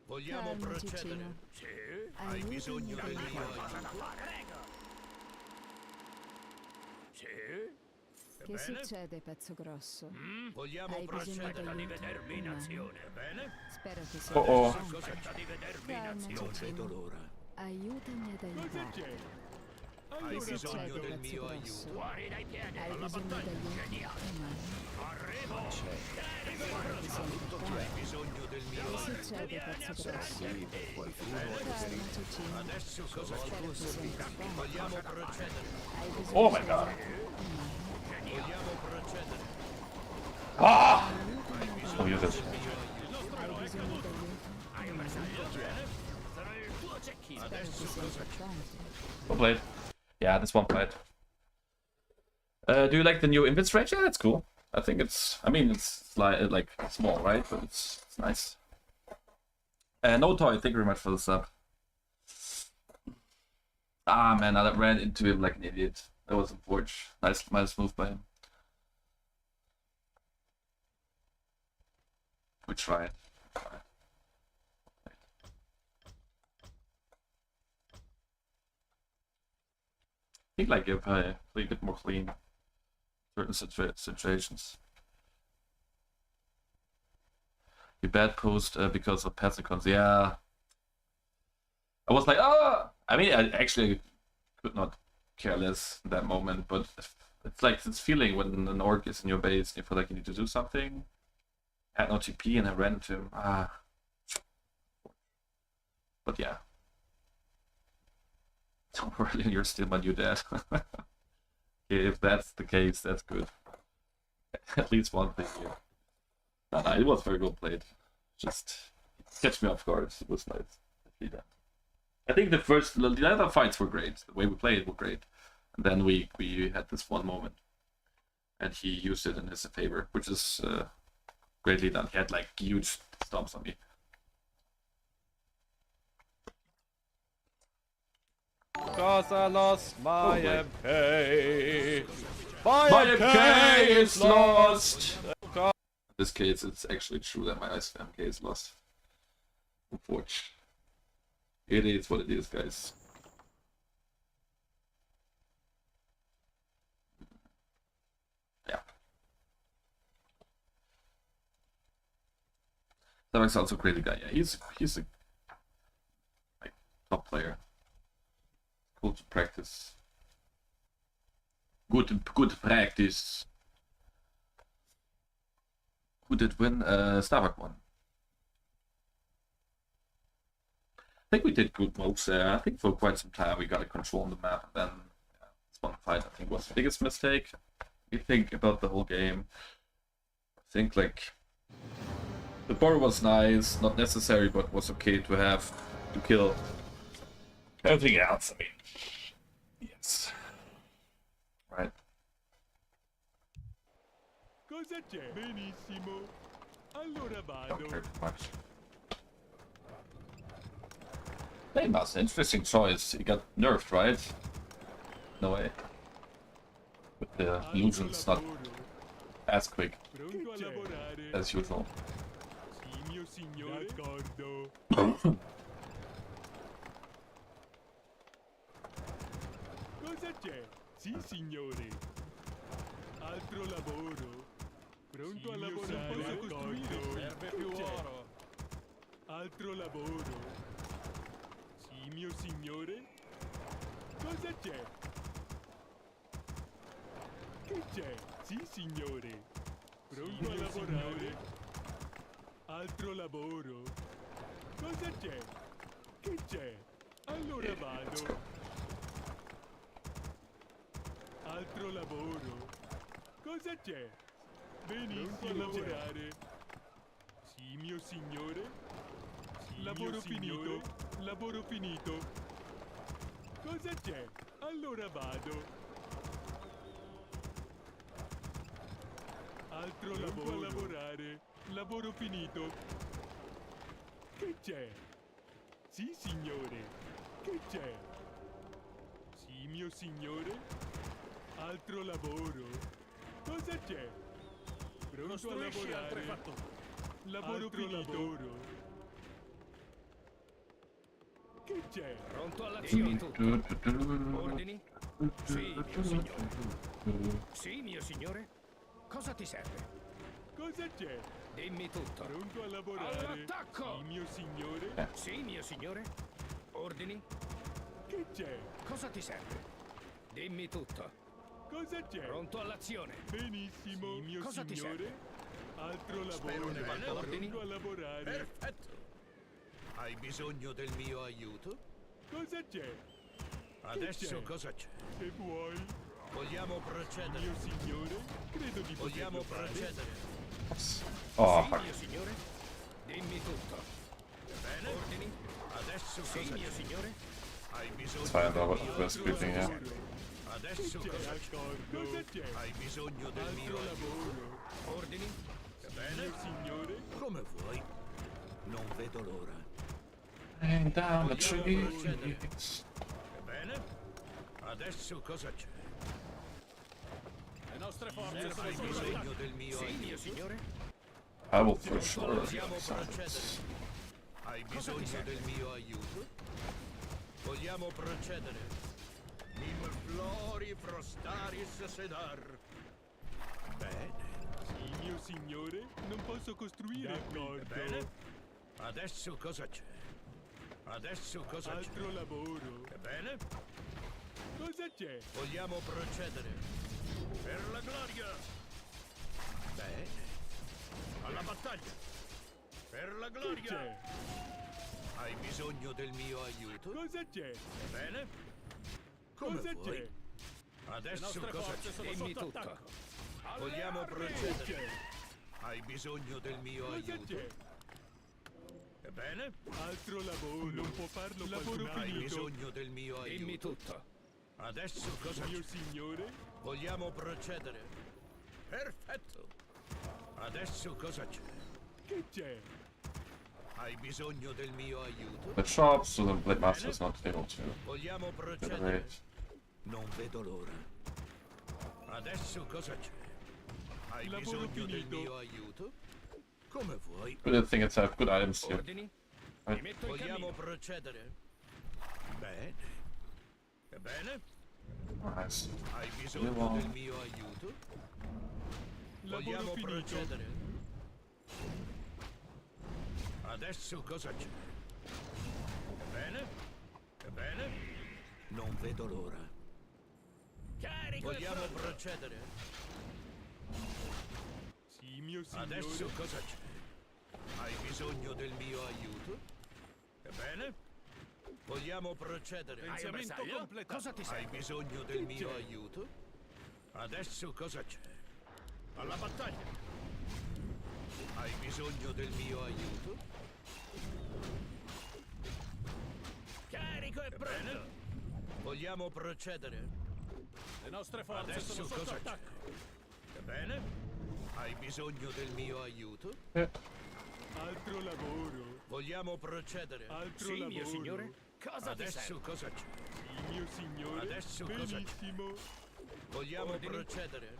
Speaker 4: Vogliamo
Speaker 11: Calma,
Speaker 4: procedere?
Speaker 11: Cicino.
Speaker 4: Sì? Hai
Speaker 11: Aiutami
Speaker 4: bisogno
Speaker 11: ad
Speaker 4: del mio
Speaker 11: aiutarti.
Speaker 4: aiuto? Sì?
Speaker 11: Che
Speaker 4: Ebbene?
Speaker 11: succede, pezzo grosso?
Speaker 4: Vogliamo
Speaker 11: Hai bisogno
Speaker 4: procedere?
Speaker 11: d'aiuto,
Speaker 6: Determinazione.
Speaker 4: Bene?
Speaker 11: Spero che sia
Speaker 1: Oh.
Speaker 11: importante.
Speaker 4: Cosa c'è?
Speaker 11: Calma,
Speaker 5: Non vedo
Speaker 11: Cicino.
Speaker 5: l'ora.
Speaker 11: Aiutami ad
Speaker 2: Cosa
Speaker 11: aiutarti.
Speaker 2: c'è?
Speaker 4: Hai
Speaker 2: Allora
Speaker 11: Che
Speaker 4: bisogno
Speaker 11: succede,
Speaker 4: del
Speaker 11: pezzo
Speaker 4: mio
Speaker 11: grosso?
Speaker 4: aiuto?
Speaker 6: Fuori dai piedi.
Speaker 11: Hai bisogno d'aiuto, umano? Spero che sia importante.
Speaker 4: Hai bisogno del mio
Speaker 11: Che
Speaker 4: aiuto?
Speaker 11: succede, pezzo grosso?
Speaker 5: Sì, per qualcuno.
Speaker 11: Calma, Cicino.
Speaker 4: Adesso cosa c'è?
Speaker 11: Spero che sia importante.
Speaker 4: Vogliamo procedere?
Speaker 11: Hai bisogno
Speaker 1: Oh my god.
Speaker 11: umano?
Speaker 4: Vogliamo procedere?
Speaker 1: Ah! Oh, use it.
Speaker 11: Hai bisogno d'aiuto, umano? Spero che sia importante.
Speaker 1: Well played. Yeah, this one played. Do you like the new Invis range? Yeah, it's cool. I think it's. I mean, it's like small, right? But it's nice. No toy. Thank you very much for the sub. Ah man, I ran into him like an idiot. That was unfortunate. Nice move by him. We tried. I think like if I play a bit more clean certain situations. You bad post because of Passicons. Yeah. I was like, oh! I mean, I actually could not care less in that moment, but it's like this feeling when an orc is in your base and you feel like you need to do something. I had no TP and I ran into him. Ah. But yeah. Don't worry, you're still my new dad. If that's the case, that's good. At least one thing here. No, it was very well played. Just catch me off guard. It was nice. I think the other fights were great. The way we played were great. And then we had this one moment. And he used it in his favor, which is greatly done. He had like huge stomps on me.
Speaker 3: Cause I lost my
Speaker 1: Oh,
Speaker 3: MP.
Speaker 1: My MK is lost! In this case, it's actually true that my MK is lost. Unfortunately. It is what it is, guys. Yeah. Zavak's also a crazy guy. Yeah, he's a like, top player. Cool to practice. Good practice. Who did win? Starbuck won. I think we did good moves there. I think for quite some time we got a control on the map, and then this one fight I think was the biggest mistake. You think about the whole game. I think like the borrow was nice, not necessary, but was okay to have to kill. Everything else, I mean, yes, right.
Speaker 2: Cosa c'è? Benissimo. Allora
Speaker 1: Don't
Speaker 2: vado.
Speaker 1: care too much. Playmaster, interesting choice. He got nerfed, right? No way. But the illusion's not as quick
Speaker 2: Pronto a lavorare?
Speaker 1: as usual.
Speaker 2: Sì, mio signore. D'accordo. Cosa c'è? Sì, signore. Altro lavoro. Pronto a lavorare? Posso costruire?
Speaker 3: Serve più oro.
Speaker 2: Altro lavoro. Sì, mio signore. Cosa c'è? Che c'è? Sì, signore. Pronto a lavorare? Altro lavoro. Cosa c'è? Che c'è? Allora vado. Altro lavoro. Cosa c'è? Benissimo a lavorare. Sì, mio signore. Sì, lavoro finito. Lavoro finito. Cosa c'è? Allora vado. Altro lavoro a lavorare. Lavoro finito. Che c'è? Sì, signore. Che c'è? Sì, mio signore. Altro lavoro. Cosa c'è? Pronto a
Speaker 3: Costruisci altre
Speaker 2: lavorare.
Speaker 3: fattorie.
Speaker 2: Lavoro finito. Che c'è?
Speaker 6: Pronto all'azione tutto. Ordini? Sì, mio signore. Sì, mio signore. Cosa ti serve?
Speaker 2: Cosa c'è?
Speaker 6: Dimmi tutto.
Speaker 2: Pronto a lavorare.
Speaker 6: All'attacco!
Speaker 2: Sì, mio signore.
Speaker 6: Sì, mio signore. Ordini?
Speaker 2: Che c'è?
Speaker 6: Cosa ti serve? Dimmi tutto.
Speaker 2: Cosa c'è?
Speaker 6: Pronto all'azione.
Speaker 2: Benissimo. Sì, mio
Speaker 6: Cosa ti
Speaker 2: signore.
Speaker 6: serve?
Speaker 2: Altro
Speaker 4: Spero
Speaker 2: lavoro.
Speaker 4: ne valga la
Speaker 6: ordini.
Speaker 2: Pronto a lavorare.
Speaker 4: Perfetto. Hai bisogno del mio aiuto?
Speaker 2: Cosa c'è?
Speaker 4: Adesso
Speaker 2: c'è?
Speaker 4: cosa c'è?
Speaker 2: Se vuoi.
Speaker 4: Vogliamo procedere?
Speaker 2: Mio signore. Credo di
Speaker 4: Vogliamo
Speaker 2: poterlo fare.
Speaker 4: procedere?
Speaker 1: Oh,
Speaker 6: Sì,
Speaker 1: fuck.
Speaker 6: mio signore. Dimmi tutto.
Speaker 4: Bene.
Speaker 6: Ordini?
Speaker 4: Adesso
Speaker 6: Sì,
Speaker 4: cosa
Speaker 6: mio
Speaker 4: c'è?
Speaker 6: signore.
Speaker 4: Hai bisogno
Speaker 1: It's fine,
Speaker 4: del
Speaker 1: though,
Speaker 4: mio
Speaker 1: we're squeezing here.
Speaker 4: aiuto? Adesso
Speaker 2: C'è
Speaker 4: cosa c'è?
Speaker 2: d'accordo. Cosa c'è?
Speaker 4: Hai bisogno del mio
Speaker 2: Altro
Speaker 4: aiuto?
Speaker 2: lavoro.
Speaker 6: Ordini?
Speaker 4: Bene.
Speaker 2: Mio signore.
Speaker 4: Come vuoi. Non vedo l'ora.
Speaker 1: And down the
Speaker 4: Vogliamo
Speaker 1: tree.
Speaker 4: Bene. Adesso cosa c'è?
Speaker 3: Le nostre forze sono
Speaker 4: Hai
Speaker 3: sotto
Speaker 4: bisogno
Speaker 3: attacco.
Speaker 4: del mio
Speaker 6: Sì, mio
Speaker 4: aiuto?
Speaker 6: signore.
Speaker 1: I will for sure.
Speaker 4: Vogliamo procedere? Hai
Speaker 6: Cosa ti
Speaker 4: bisogno
Speaker 6: serve?
Speaker 4: del mio aiuto? Vogliamo procedere? Nim flori frostaris sedar. Bene.
Speaker 2: Sì, mio signore. Non posso costruire qui.
Speaker 4: Bene. Adesso cosa c'è? Adesso cosa c'è?
Speaker 2: Altro lavoro.
Speaker 4: Bene.
Speaker 2: Cosa c'è?
Speaker 4: Vogliamo procedere? Per la gloria. Bene. Alla battaglia. Per la
Speaker 2: Che
Speaker 4: gloria.
Speaker 2: c'è?
Speaker 4: Hai bisogno del mio aiuto?
Speaker 2: Cosa c'è?
Speaker 4: Bene. Come
Speaker 2: Cosa
Speaker 4: vuoi.
Speaker 2: c'è?
Speaker 3: Le
Speaker 4: Adesso
Speaker 3: nostre
Speaker 4: cosa
Speaker 3: forze
Speaker 4: c'è?
Speaker 3: sono
Speaker 6: Dimmi
Speaker 3: sotto
Speaker 6: tutto.
Speaker 3: attacco.
Speaker 4: Vogliamo
Speaker 2: Che
Speaker 4: procedere?
Speaker 2: c'è?
Speaker 4: Hai bisogno del mio
Speaker 2: Cosa
Speaker 4: aiuto?
Speaker 2: c'è?
Speaker 4: Bene.
Speaker 2: Altro lavoro. Non può farlo. Lavoro
Speaker 4: Hai
Speaker 2: finito.
Speaker 4: bisogno del mio
Speaker 6: Dimmi
Speaker 4: aiuto?
Speaker 6: tutto.
Speaker 4: Adesso cosa
Speaker 2: Mio
Speaker 4: c'è?
Speaker 2: signore.
Speaker 4: Vogliamo procedere? Perfetto. Adesso cosa c'è?
Speaker 2: Che c'è?
Speaker 4: Hai bisogno del mio aiuto?
Speaker 1: The shop, so the Blade Master is not able to
Speaker 4: Vogliamo procedere?
Speaker 1: generate.
Speaker 4: Non vedo l'ora. Adesso cosa c'è? Hai
Speaker 2: Lavoro
Speaker 4: bisogno del
Speaker 2: finito.
Speaker 4: mio aiuto? Come vuoi.
Speaker 1: Good thing it's good items here.
Speaker 6: Ordini? Mi metto in
Speaker 4: Vogliamo
Speaker 6: cammino.
Speaker 4: procedere? Bene. Bene.
Speaker 1: Nice.
Speaker 4: Hai bisogno del mio aiuto?
Speaker 2: Lavoro
Speaker 4: Vogliamo
Speaker 2: finito.
Speaker 4: procedere? Adesso cosa c'è? Bene. Non vedo l'ora.
Speaker 6: Carico e
Speaker 4: Vogliamo
Speaker 6: pronto.
Speaker 4: procedere?
Speaker 2: Sì, mio signore.
Speaker 4: Adesso cosa c'è? Hai bisogno del mio aiuto? Bene. Vogliamo procedere?
Speaker 6: Hai un
Speaker 3: Pensamento
Speaker 6: bersaglio?
Speaker 3: completato.
Speaker 6: Cosa ti
Speaker 4: Hai
Speaker 6: serve?
Speaker 4: bisogno del mio
Speaker 2: c'è?
Speaker 4: aiuto? Adesso cosa c'è? Alla battaglia! Hai bisogno del mio aiuto?
Speaker 6: Carico e pronto.
Speaker 4: Vogliamo procedere?
Speaker 3: Le nostre forze
Speaker 4: Adesso
Speaker 3: sono sotto
Speaker 4: cosa
Speaker 3: attacco.
Speaker 4: c'è? Bene? Hai bisogno del mio aiuto?
Speaker 2: Altro lavoro.
Speaker 4: Vogliamo procedere?
Speaker 2: Altro
Speaker 6: Sì,
Speaker 2: lavoro.
Speaker 6: mio signore. Cosa ti
Speaker 4: Adesso
Speaker 6: serve?
Speaker 4: cosa c'è?
Speaker 2: Sì, mio signore.
Speaker 4: Adesso cosa c'è?
Speaker 2: Benissimo.
Speaker 4: Vogliamo
Speaker 6: Ordini?
Speaker 4: procedere?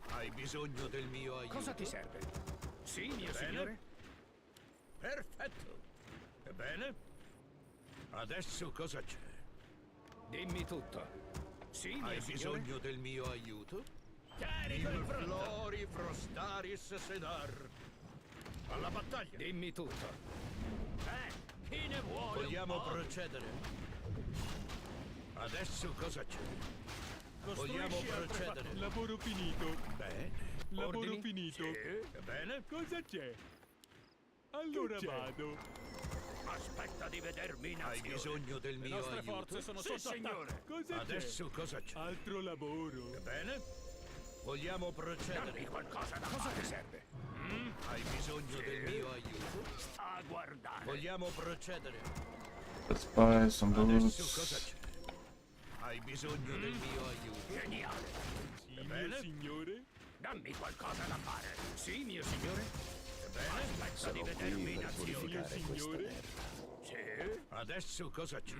Speaker 4: Hai bisogno del mio aiuto?
Speaker 6: Cosa ti serve? Sì, mio signore.
Speaker 4: Perfetto. Ebbene? Adesso cosa c'è?
Speaker 6: Dimmi tutto. Sì, mio
Speaker 4: Hai
Speaker 6: signore.
Speaker 4: bisogno del mio aiuto?
Speaker 6: Carico in fronte.
Speaker 4: Flori Frostaris Sedar. Alla battaglia.
Speaker 6: Dimmi tutto. Chi ne vuole?
Speaker 4: Vogliamo procedere? Adesso cosa c'è? Vogliamo procedere?
Speaker 2: Lavoro finito.
Speaker 4: Bene.
Speaker 2: Lavoro
Speaker 6: Ordini?
Speaker 2: finito.
Speaker 4: Ebbene?
Speaker 2: Cosa c'è? Allora vado.
Speaker 6: Aspetta di vedermi in
Speaker 4: Hai
Speaker 6: azione.
Speaker 4: bisogno del mio
Speaker 3: nostre
Speaker 4: aiuto?
Speaker 3: forze sono
Speaker 6: Sì,
Speaker 3: sotto
Speaker 6: signore.
Speaker 2: Cosa c'è?
Speaker 4: Adesso cosa c'è?
Speaker 2: Altro lavoro.
Speaker 4: Ebbene? Vogliamo procedere?
Speaker 6: Dammi qualcosa da Cosa ti serve?
Speaker 4: Hai bisogno del mio aiuto?
Speaker 6: Sta a guardare.
Speaker 4: Vogliamo procedere?
Speaker 1: Let's buy some
Speaker 4: Adesso cosa
Speaker 1: boots.
Speaker 4: c'è? Hai bisogno del mio aiuto?
Speaker 6: Geniale.
Speaker 2: Sì, mio
Speaker 4: Ebbene?
Speaker 2: signore.
Speaker 6: Dammi qualcosa da fare. Sì, mio signore.
Speaker 4: Ebbene?
Speaker 6: Aspetta
Speaker 5: Sono
Speaker 6: di
Speaker 5: qui
Speaker 6: vedermi in
Speaker 5: per
Speaker 6: azione.
Speaker 5: purificare questa
Speaker 2: signore.
Speaker 5: terra.
Speaker 6: Sì.
Speaker 4: Adesso cosa c'è?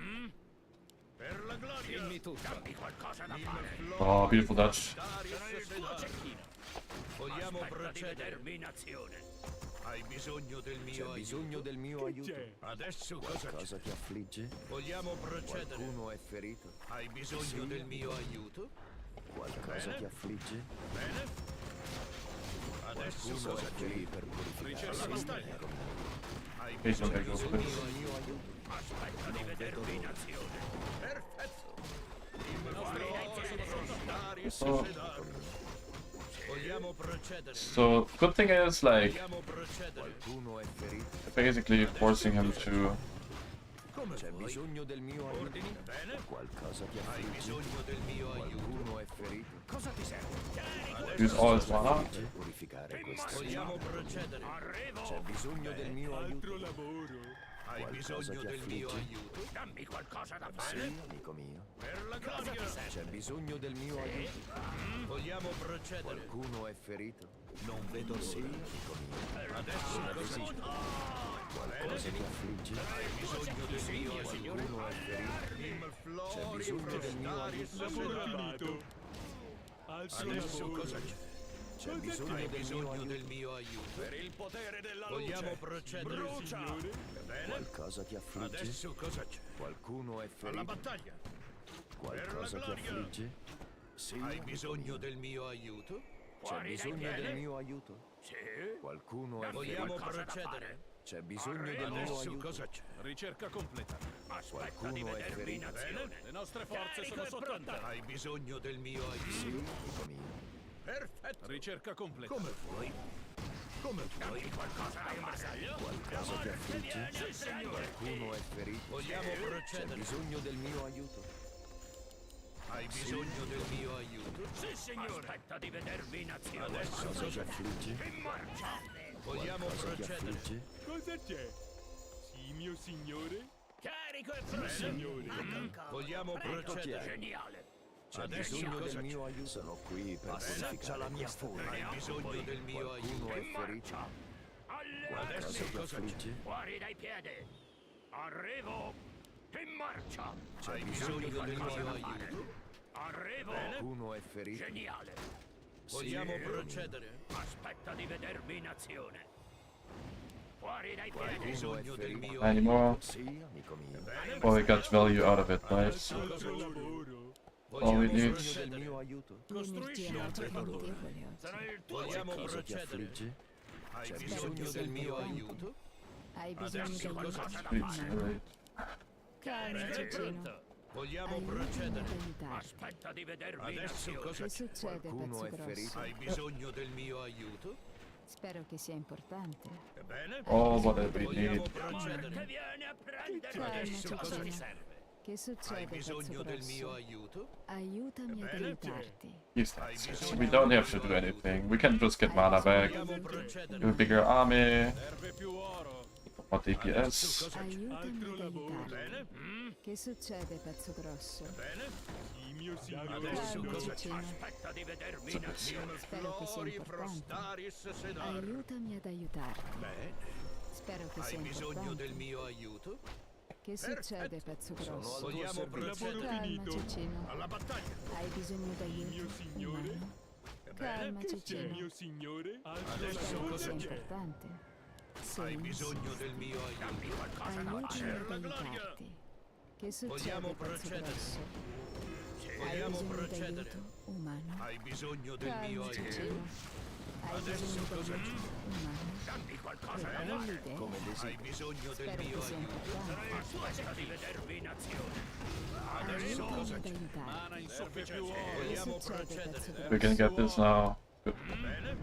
Speaker 4: Per la gloria!
Speaker 6: Dimmi tutto. Dammi qualcosa da fare.
Speaker 1: Oh, beautiful Dutch.
Speaker 6: Sono il tuo cecchino.
Speaker 4: Vogliamo
Speaker 6: Aspetta di
Speaker 4: procedere?
Speaker 6: vedermi in azione.
Speaker 4: Hai bisogno del
Speaker 5: C'è
Speaker 4: mio
Speaker 5: bisogno
Speaker 4: aiuto?
Speaker 5: del mio
Speaker 2: Che
Speaker 5: aiuto?
Speaker 2: c'è?
Speaker 4: Adesso cosa c'è?
Speaker 5: Cosa ti affligge?
Speaker 4: Vogliamo procedere?
Speaker 5: Qualcuno è ferito?
Speaker 4: Hai bisogno del mio aiuto?
Speaker 5: Qualcosa
Speaker 4: Bene.
Speaker 5: ti affligge?
Speaker 4: Bene? Adesso
Speaker 5: Qualcuno
Speaker 4: cosa
Speaker 5: è
Speaker 4: c'è?
Speaker 5: qui per purificare
Speaker 4: La
Speaker 5: questa
Speaker 4: battaglia.
Speaker 5: terra.
Speaker 4: Hai
Speaker 1: Okay, so
Speaker 4: bisogno
Speaker 1: there goes
Speaker 4: del
Speaker 1: this.
Speaker 4: mio aiuto?
Speaker 6: Aspetta di vedermi in azione.
Speaker 4: Perfetto!
Speaker 1: Oh.
Speaker 4: Vogliamo procedere?
Speaker 1: So, good thing is, like,
Speaker 4: Vogliamo procedere?
Speaker 5: Qualcuno è ferito?
Speaker 1: basically forcing him to...
Speaker 4: Come
Speaker 5: C'è
Speaker 4: vuoi?
Speaker 5: bisogno del mio aiuto?
Speaker 6: Ordini?
Speaker 4: Bene?
Speaker 5: Qualcosa ti
Speaker 4: Hai
Speaker 5: affligge?
Speaker 4: bisogno del mio aiuto?
Speaker 5: Qualcuno è ferito?
Speaker 6: Cosa ti serve?
Speaker 1: use all his mana.
Speaker 5: Per purificare questa terra.
Speaker 4: Vogliamo procedere?
Speaker 6: Arrivo.
Speaker 5: C'è bisogno del mio aiuto?
Speaker 2: Altro lavoro.
Speaker 4: Hai
Speaker 5: Qualcosa
Speaker 4: bisogno
Speaker 5: ti
Speaker 4: del mio
Speaker 5: affligge?
Speaker 4: aiuto?
Speaker 6: Dammi qualcosa da
Speaker 5: Sì,
Speaker 6: fare.
Speaker 5: amico mio.
Speaker 4: Per la gloria!
Speaker 5: C'è bisogno del mio aiuto?
Speaker 4: Vogliamo procedere?
Speaker 5: Qualcuno è ferito? Non vedo l'ora. Sì, amico mio.
Speaker 4: Adesso cosa c'è?
Speaker 5: Qualcosa ti affligge?
Speaker 4: Hai bisogno del mio aiuto?
Speaker 5: Qualcuno è ferito? C'è
Speaker 4: Flori
Speaker 5: bisogno del mio aiuto?
Speaker 2: Lavoro finito. Altro
Speaker 4: Adesso
Speaker 2: lavoro.
Speaker 4: cosa c'è?
Speaker 5: C'è bisogno
Speaker 4: Hai
Speaker 5: del mio
Speaker 4: bisogno
Speaker 5: aiuto?
Speaker 4: del mio aiuto?
Speaker 6: Per il potere della
Speaker 4: Vogliamo procedere?
Speaker 2: Mio signore.
Speaker 4: Bene?
Speaker 5: Qualcosa ti affligge?
Speaker 4: Adesso cosa c'è?
Speaker 5: Qualcuno è
Speaker 4: Alla
Speaker 5: ferito?
Speaker 4: battaglia!
Speaker 5: Qualcosa ti
Speaker 4: gloria!
Speaker 5: affligge? Sì,
Speaker 4: Hai
Speaker 5: amico
Speaker 4: bisogno
Speaker 5: mio.
Speaker 4: del mio aiuto?
Speaker 5: C'è bisogno del mio aiuto?
Speaker 6: Sì.
Speaker 5: Qualcuno è
Speaker 4: Vogliamo
Speaker 5: ferito?
Speaker 4: procedere?
Speaker 5: C'è bisogno del mio
Speaker 4: Adesso
Speaker 5: aiuto?
Speaker 4: cosa c'è?
Speaker 3: Ricerca completa.
Speaker 6: Aspetta di
Speaker 5: Qualcuno è
Speaker 6: vedermi in
Speaker 5: ferito?
Speaker 6: azione.
Speaker 3: Le nostre forze
Speaker 6: Carico
Speaker 3: sono
Speaker 6: e
Speaker 3: sotto
Speaker 6: pronto.
Speaker 3: attacco.
Speaker 4: Hai bisogno del mio aiuto?
Speaker 5: Sì, amico mio.
Speaker 4: Perfetto!
Speaker 3: Ricerca completa.
Speaker 4: Come vuoi? Come vuoi?
Speaker 6: Dammi qualcosa da fare.
Speaker 5: Qualcosa ti affligge?
Speaker 6: Sì, signore.
Speaker 5: Qualcuno è ferito?
Speaker 4: Vogliamo
Speaker 5: C'è
Speaker 4: procedere?
Speaker 5: bisogno del mio aiuto?
Speaker 4: Hai bisogno del mio aiuto?
Speaker 6: Sì, signore. Aspetta di vedermi in azione.
Speaker 4: Adesso
Speaker 5: Cosa ti
Speaker 4: cosa c'è?
Speaker 5: affligge?
Speaker 6: In marcia.
Speaker 4: Vogliamo
Speaker 5: Cosa ti
Speaker 4: procedere?
Speaker 5: affligge?
Speaker 2: Cosa c'è? Sì, mio signore.
Speaker 6: Carico e pronto.
Speaker 2: Signore.
Speaker 4: Vogliamo procedere?
Speaker 6: Geniale.
Speaker 5: C'è
Speaker 4: Adesso
Speaker 5: bisogno del
Speaker 4: cosa
Speaker 5: mio
Speaker 4: c'è?
Speaker 5: aiuto? Sono qui per purificare la mia questa terra.
Speaker 4: Hai bisogno del mio
Speaker 5: Qualcuno
Speaker 4: aiuto?
Speaker 5: è ferito?
Speaker 6: Allora,
Speaker 4: Adesso
Speaker 5: Cosa ti
Speaker 4: cosa c'è?
Speaker 5: affligge?
Speaker 6: fuori dai piedi. Arrivo. In marcia.
Speaker 4: Hai bisogno del mio aiuto?
Speaker 6: Arrivo.
Speaker 5: Qualcuno è ferito?
Speaker 6: Geniale.
Speaker 4: Vogliamo procedere?
Speaker 6: Aspetta di vedermi in azione. Fuori dai
Speaker 4: Hai
Speaker 6: piedi.
Speaker 4: bisogno del mio
Speaker 1: Any
Speaker 4: aiuto?
Speaker 1: more?
Speaker 5: Sì, amico mio.
Speaker 1: Oh, we got value out of it, nice.
Speaker 2: Altro lavoro.
Speaker 1: All we
Speaker 4: Vogliamo
Speaker 1: need.
Speaker 5: Bisogno del
Speaker 4: procedere?
Speaker 5: mio aiuto?
Speaker 3: Costruisci altre fattorie.
Speaker 6: Sarà il tuo
Speaker 4: Vogliamo
Speaker 6: cecchino.
Speaker 5: Cosa ti
Speaker 4: procedere?
Speaker 5: affligge?
Speaker 4: Hai
Speaker 5: C'è
Speaker 4: bisogno
Speaker 5: bisogno
Speaker 4: del mio
Speaker 11: del
Speaker 4: aiuto?
Speaker 11: Hai bisogno
Speaker 4: Adesso
Speaker 11: di
Speaker 4: cosa
Speaker 11: aiuto?
Speaker 4: c'è?
Speaker 1: Please, alright.
Speaker 11: Calma,
Speaker 4: Bene.
Speaker 11: cugino.
Speaker 4: Vogliamo
Speaker 11: Aiutami
Speaker 4: procedere?
Speaker 11: ad aiutarti.
Speaker 6: Aspetta di vedermi in
Speaker 4: Adesso
Speaker 6: azione.
Speaker 4: cosa
Speaker 11: Che
Speaker 4: c'è?
Speaker 11: succede,
Speaker 5: Qualcuno
Speaker 11: pezzo
Speaker 5: è ferito?
Speaker 11: grosso?
Speaker 4: Hai bisogno del mio aiuto?
Speaker 11: Spero che sia importante.
Speaker 4: Ebbene?
Speaker 1: All what we
Speaker 4: Vogliamo
Speaker 1: need.
Speaker 6: Che
Speaker 4: procedere?
Speaker 6: viene a prendere.
Speaker 11: Calma,
Speaker 4: Adesso cosa
Speaker 11: cugino.
Speaker 6: ti serve?
Speaker 11: Che
Speaker 4: Hai
Speaker 11: succede, pezzo
Speaker 4: bisogno del mio
Speaker 11: grosso?
Speaker 4: aiuto?
Speaker 11: Aiutami ad
Speaker 4: Bene.
Speaker 11: aiutarti.
Speaker 1: Use that. We don't have to do anything. We can just get mana back.
Speaker 4: Vogliamo
Speaker 1: Do a
Speaker 4: procedere?
Speaker 1: bigger army.
Speaker 3: Serve più oro.
Speaker 1: More
Speaker 4: Adesso
Speaker 1: DPS.
Speaker 4: cosa c'è?
Speaker 11: Aiutami
Speaker 2: Altro
Speaker 11: ad
Speaker 2: lavoro.
Speaker 11: aiutarti.
Speaker 4: Bene?
Speaker 11: Che succede, pezzo grosso?
Speaker 4: Bene?
Speaker 2: Sì, mio signore.
Speaker 4: Adesso
Speaker 11: Calma,
Speaker 4: cosa c'è?
Speaker 11: cugino.
Speaker 6: Aspetta di vedermi in azione.
Speaker 11: Spero che sia
Speaker 4: Flori
Speaker 11: importante.
Speaker 4: Frostaris Sedar.
Speaker 11: Aiutami ad aiutarti.
Speaker 4: Bene.
Speaker 11: Spero che sia
Speaker 4: Hai bisogno del
Speaker 11: importante.
Speaker 4: mio aiuto?
Speaker 11: Che succede, pezzo grosso?
Speaker 4: Vogliamo procedere?
Speaker 11: Calma, Cicino.
Speaker 4: Alla battaglia!
Speaker 11: Hai bisogno d'aiuto,
Speaker 2: signore?
Speaker 11: umano? Calma,
Speaker 2: Che c'è,
Speaker 11: Cicino.
Speaker 2: mio signore?
Speaker 4: Adesso
Speaker 11: Spero che
Speaker 4: cosa
Speaker 11: sia
Speaker 4: c'è?
Speaker 11: importante. Se
Speaker 4: Hai
Speaker 11: non
Speaker 4: bisogno
Speaker 11: si-
Speaker 4: del mio aiuto? Qualcosa da
Speaker 11: Aiutami
Speaker 4: fare
Speaker 11: ad
Speaker 4: per la gloria!
Speaker 11: aiutarti. Che succede,
Speaker 4: Vogliamo
Speaker 11: pezzo
Speaker 4: procedere?
Speaker 11: grosso? Hai
Speaker 4: Vogliamo
Speaker 11: bisogno
Speaker 4: procedere?
Speaker 11: d'aiuto, umano?
Speaker 4: Hai bisogno del mio
Speaker 11: Calma,
Speaker 4: aiuto?
Speaker 11: Cicino. Hai
Speaker 4: Adesso
Speaker 11: bisogno
Speaker 4: cosa
Speaker 11: d'aiuto, umano?
Speaker 4: Dammi qualcosa
Speaker 11: Che
Speaker 4: da
Speaker 11: bella
Speaker 4: fare!
Speaker 11: idea.
Speaker 4: Hai bisogno del
Speaker 11: Spero
Speaker 4: mio
Speaker 11: che sia
Speaker 4: aiuto?
Speaker 11: importante.
Speaker 4: Aspetta di vedermi in azione! Adesso
Speaker 11: Aiutami
Speaker 4: cosa
Speaker 11: ad
Speaker 4: c'è?
Speaker 11: aiutarti.
Speaker 4: Serve più oro!
Speaker 11: Che
Speaker 4: Vogliamo
Speaker 11: succede,
Speaker 4: procedere?
Speaker 11: pezzo
Speaker 1: We
Speaker 11: grosso?
Speaker 1: can get this now. Good.
Speaker 4: Bene?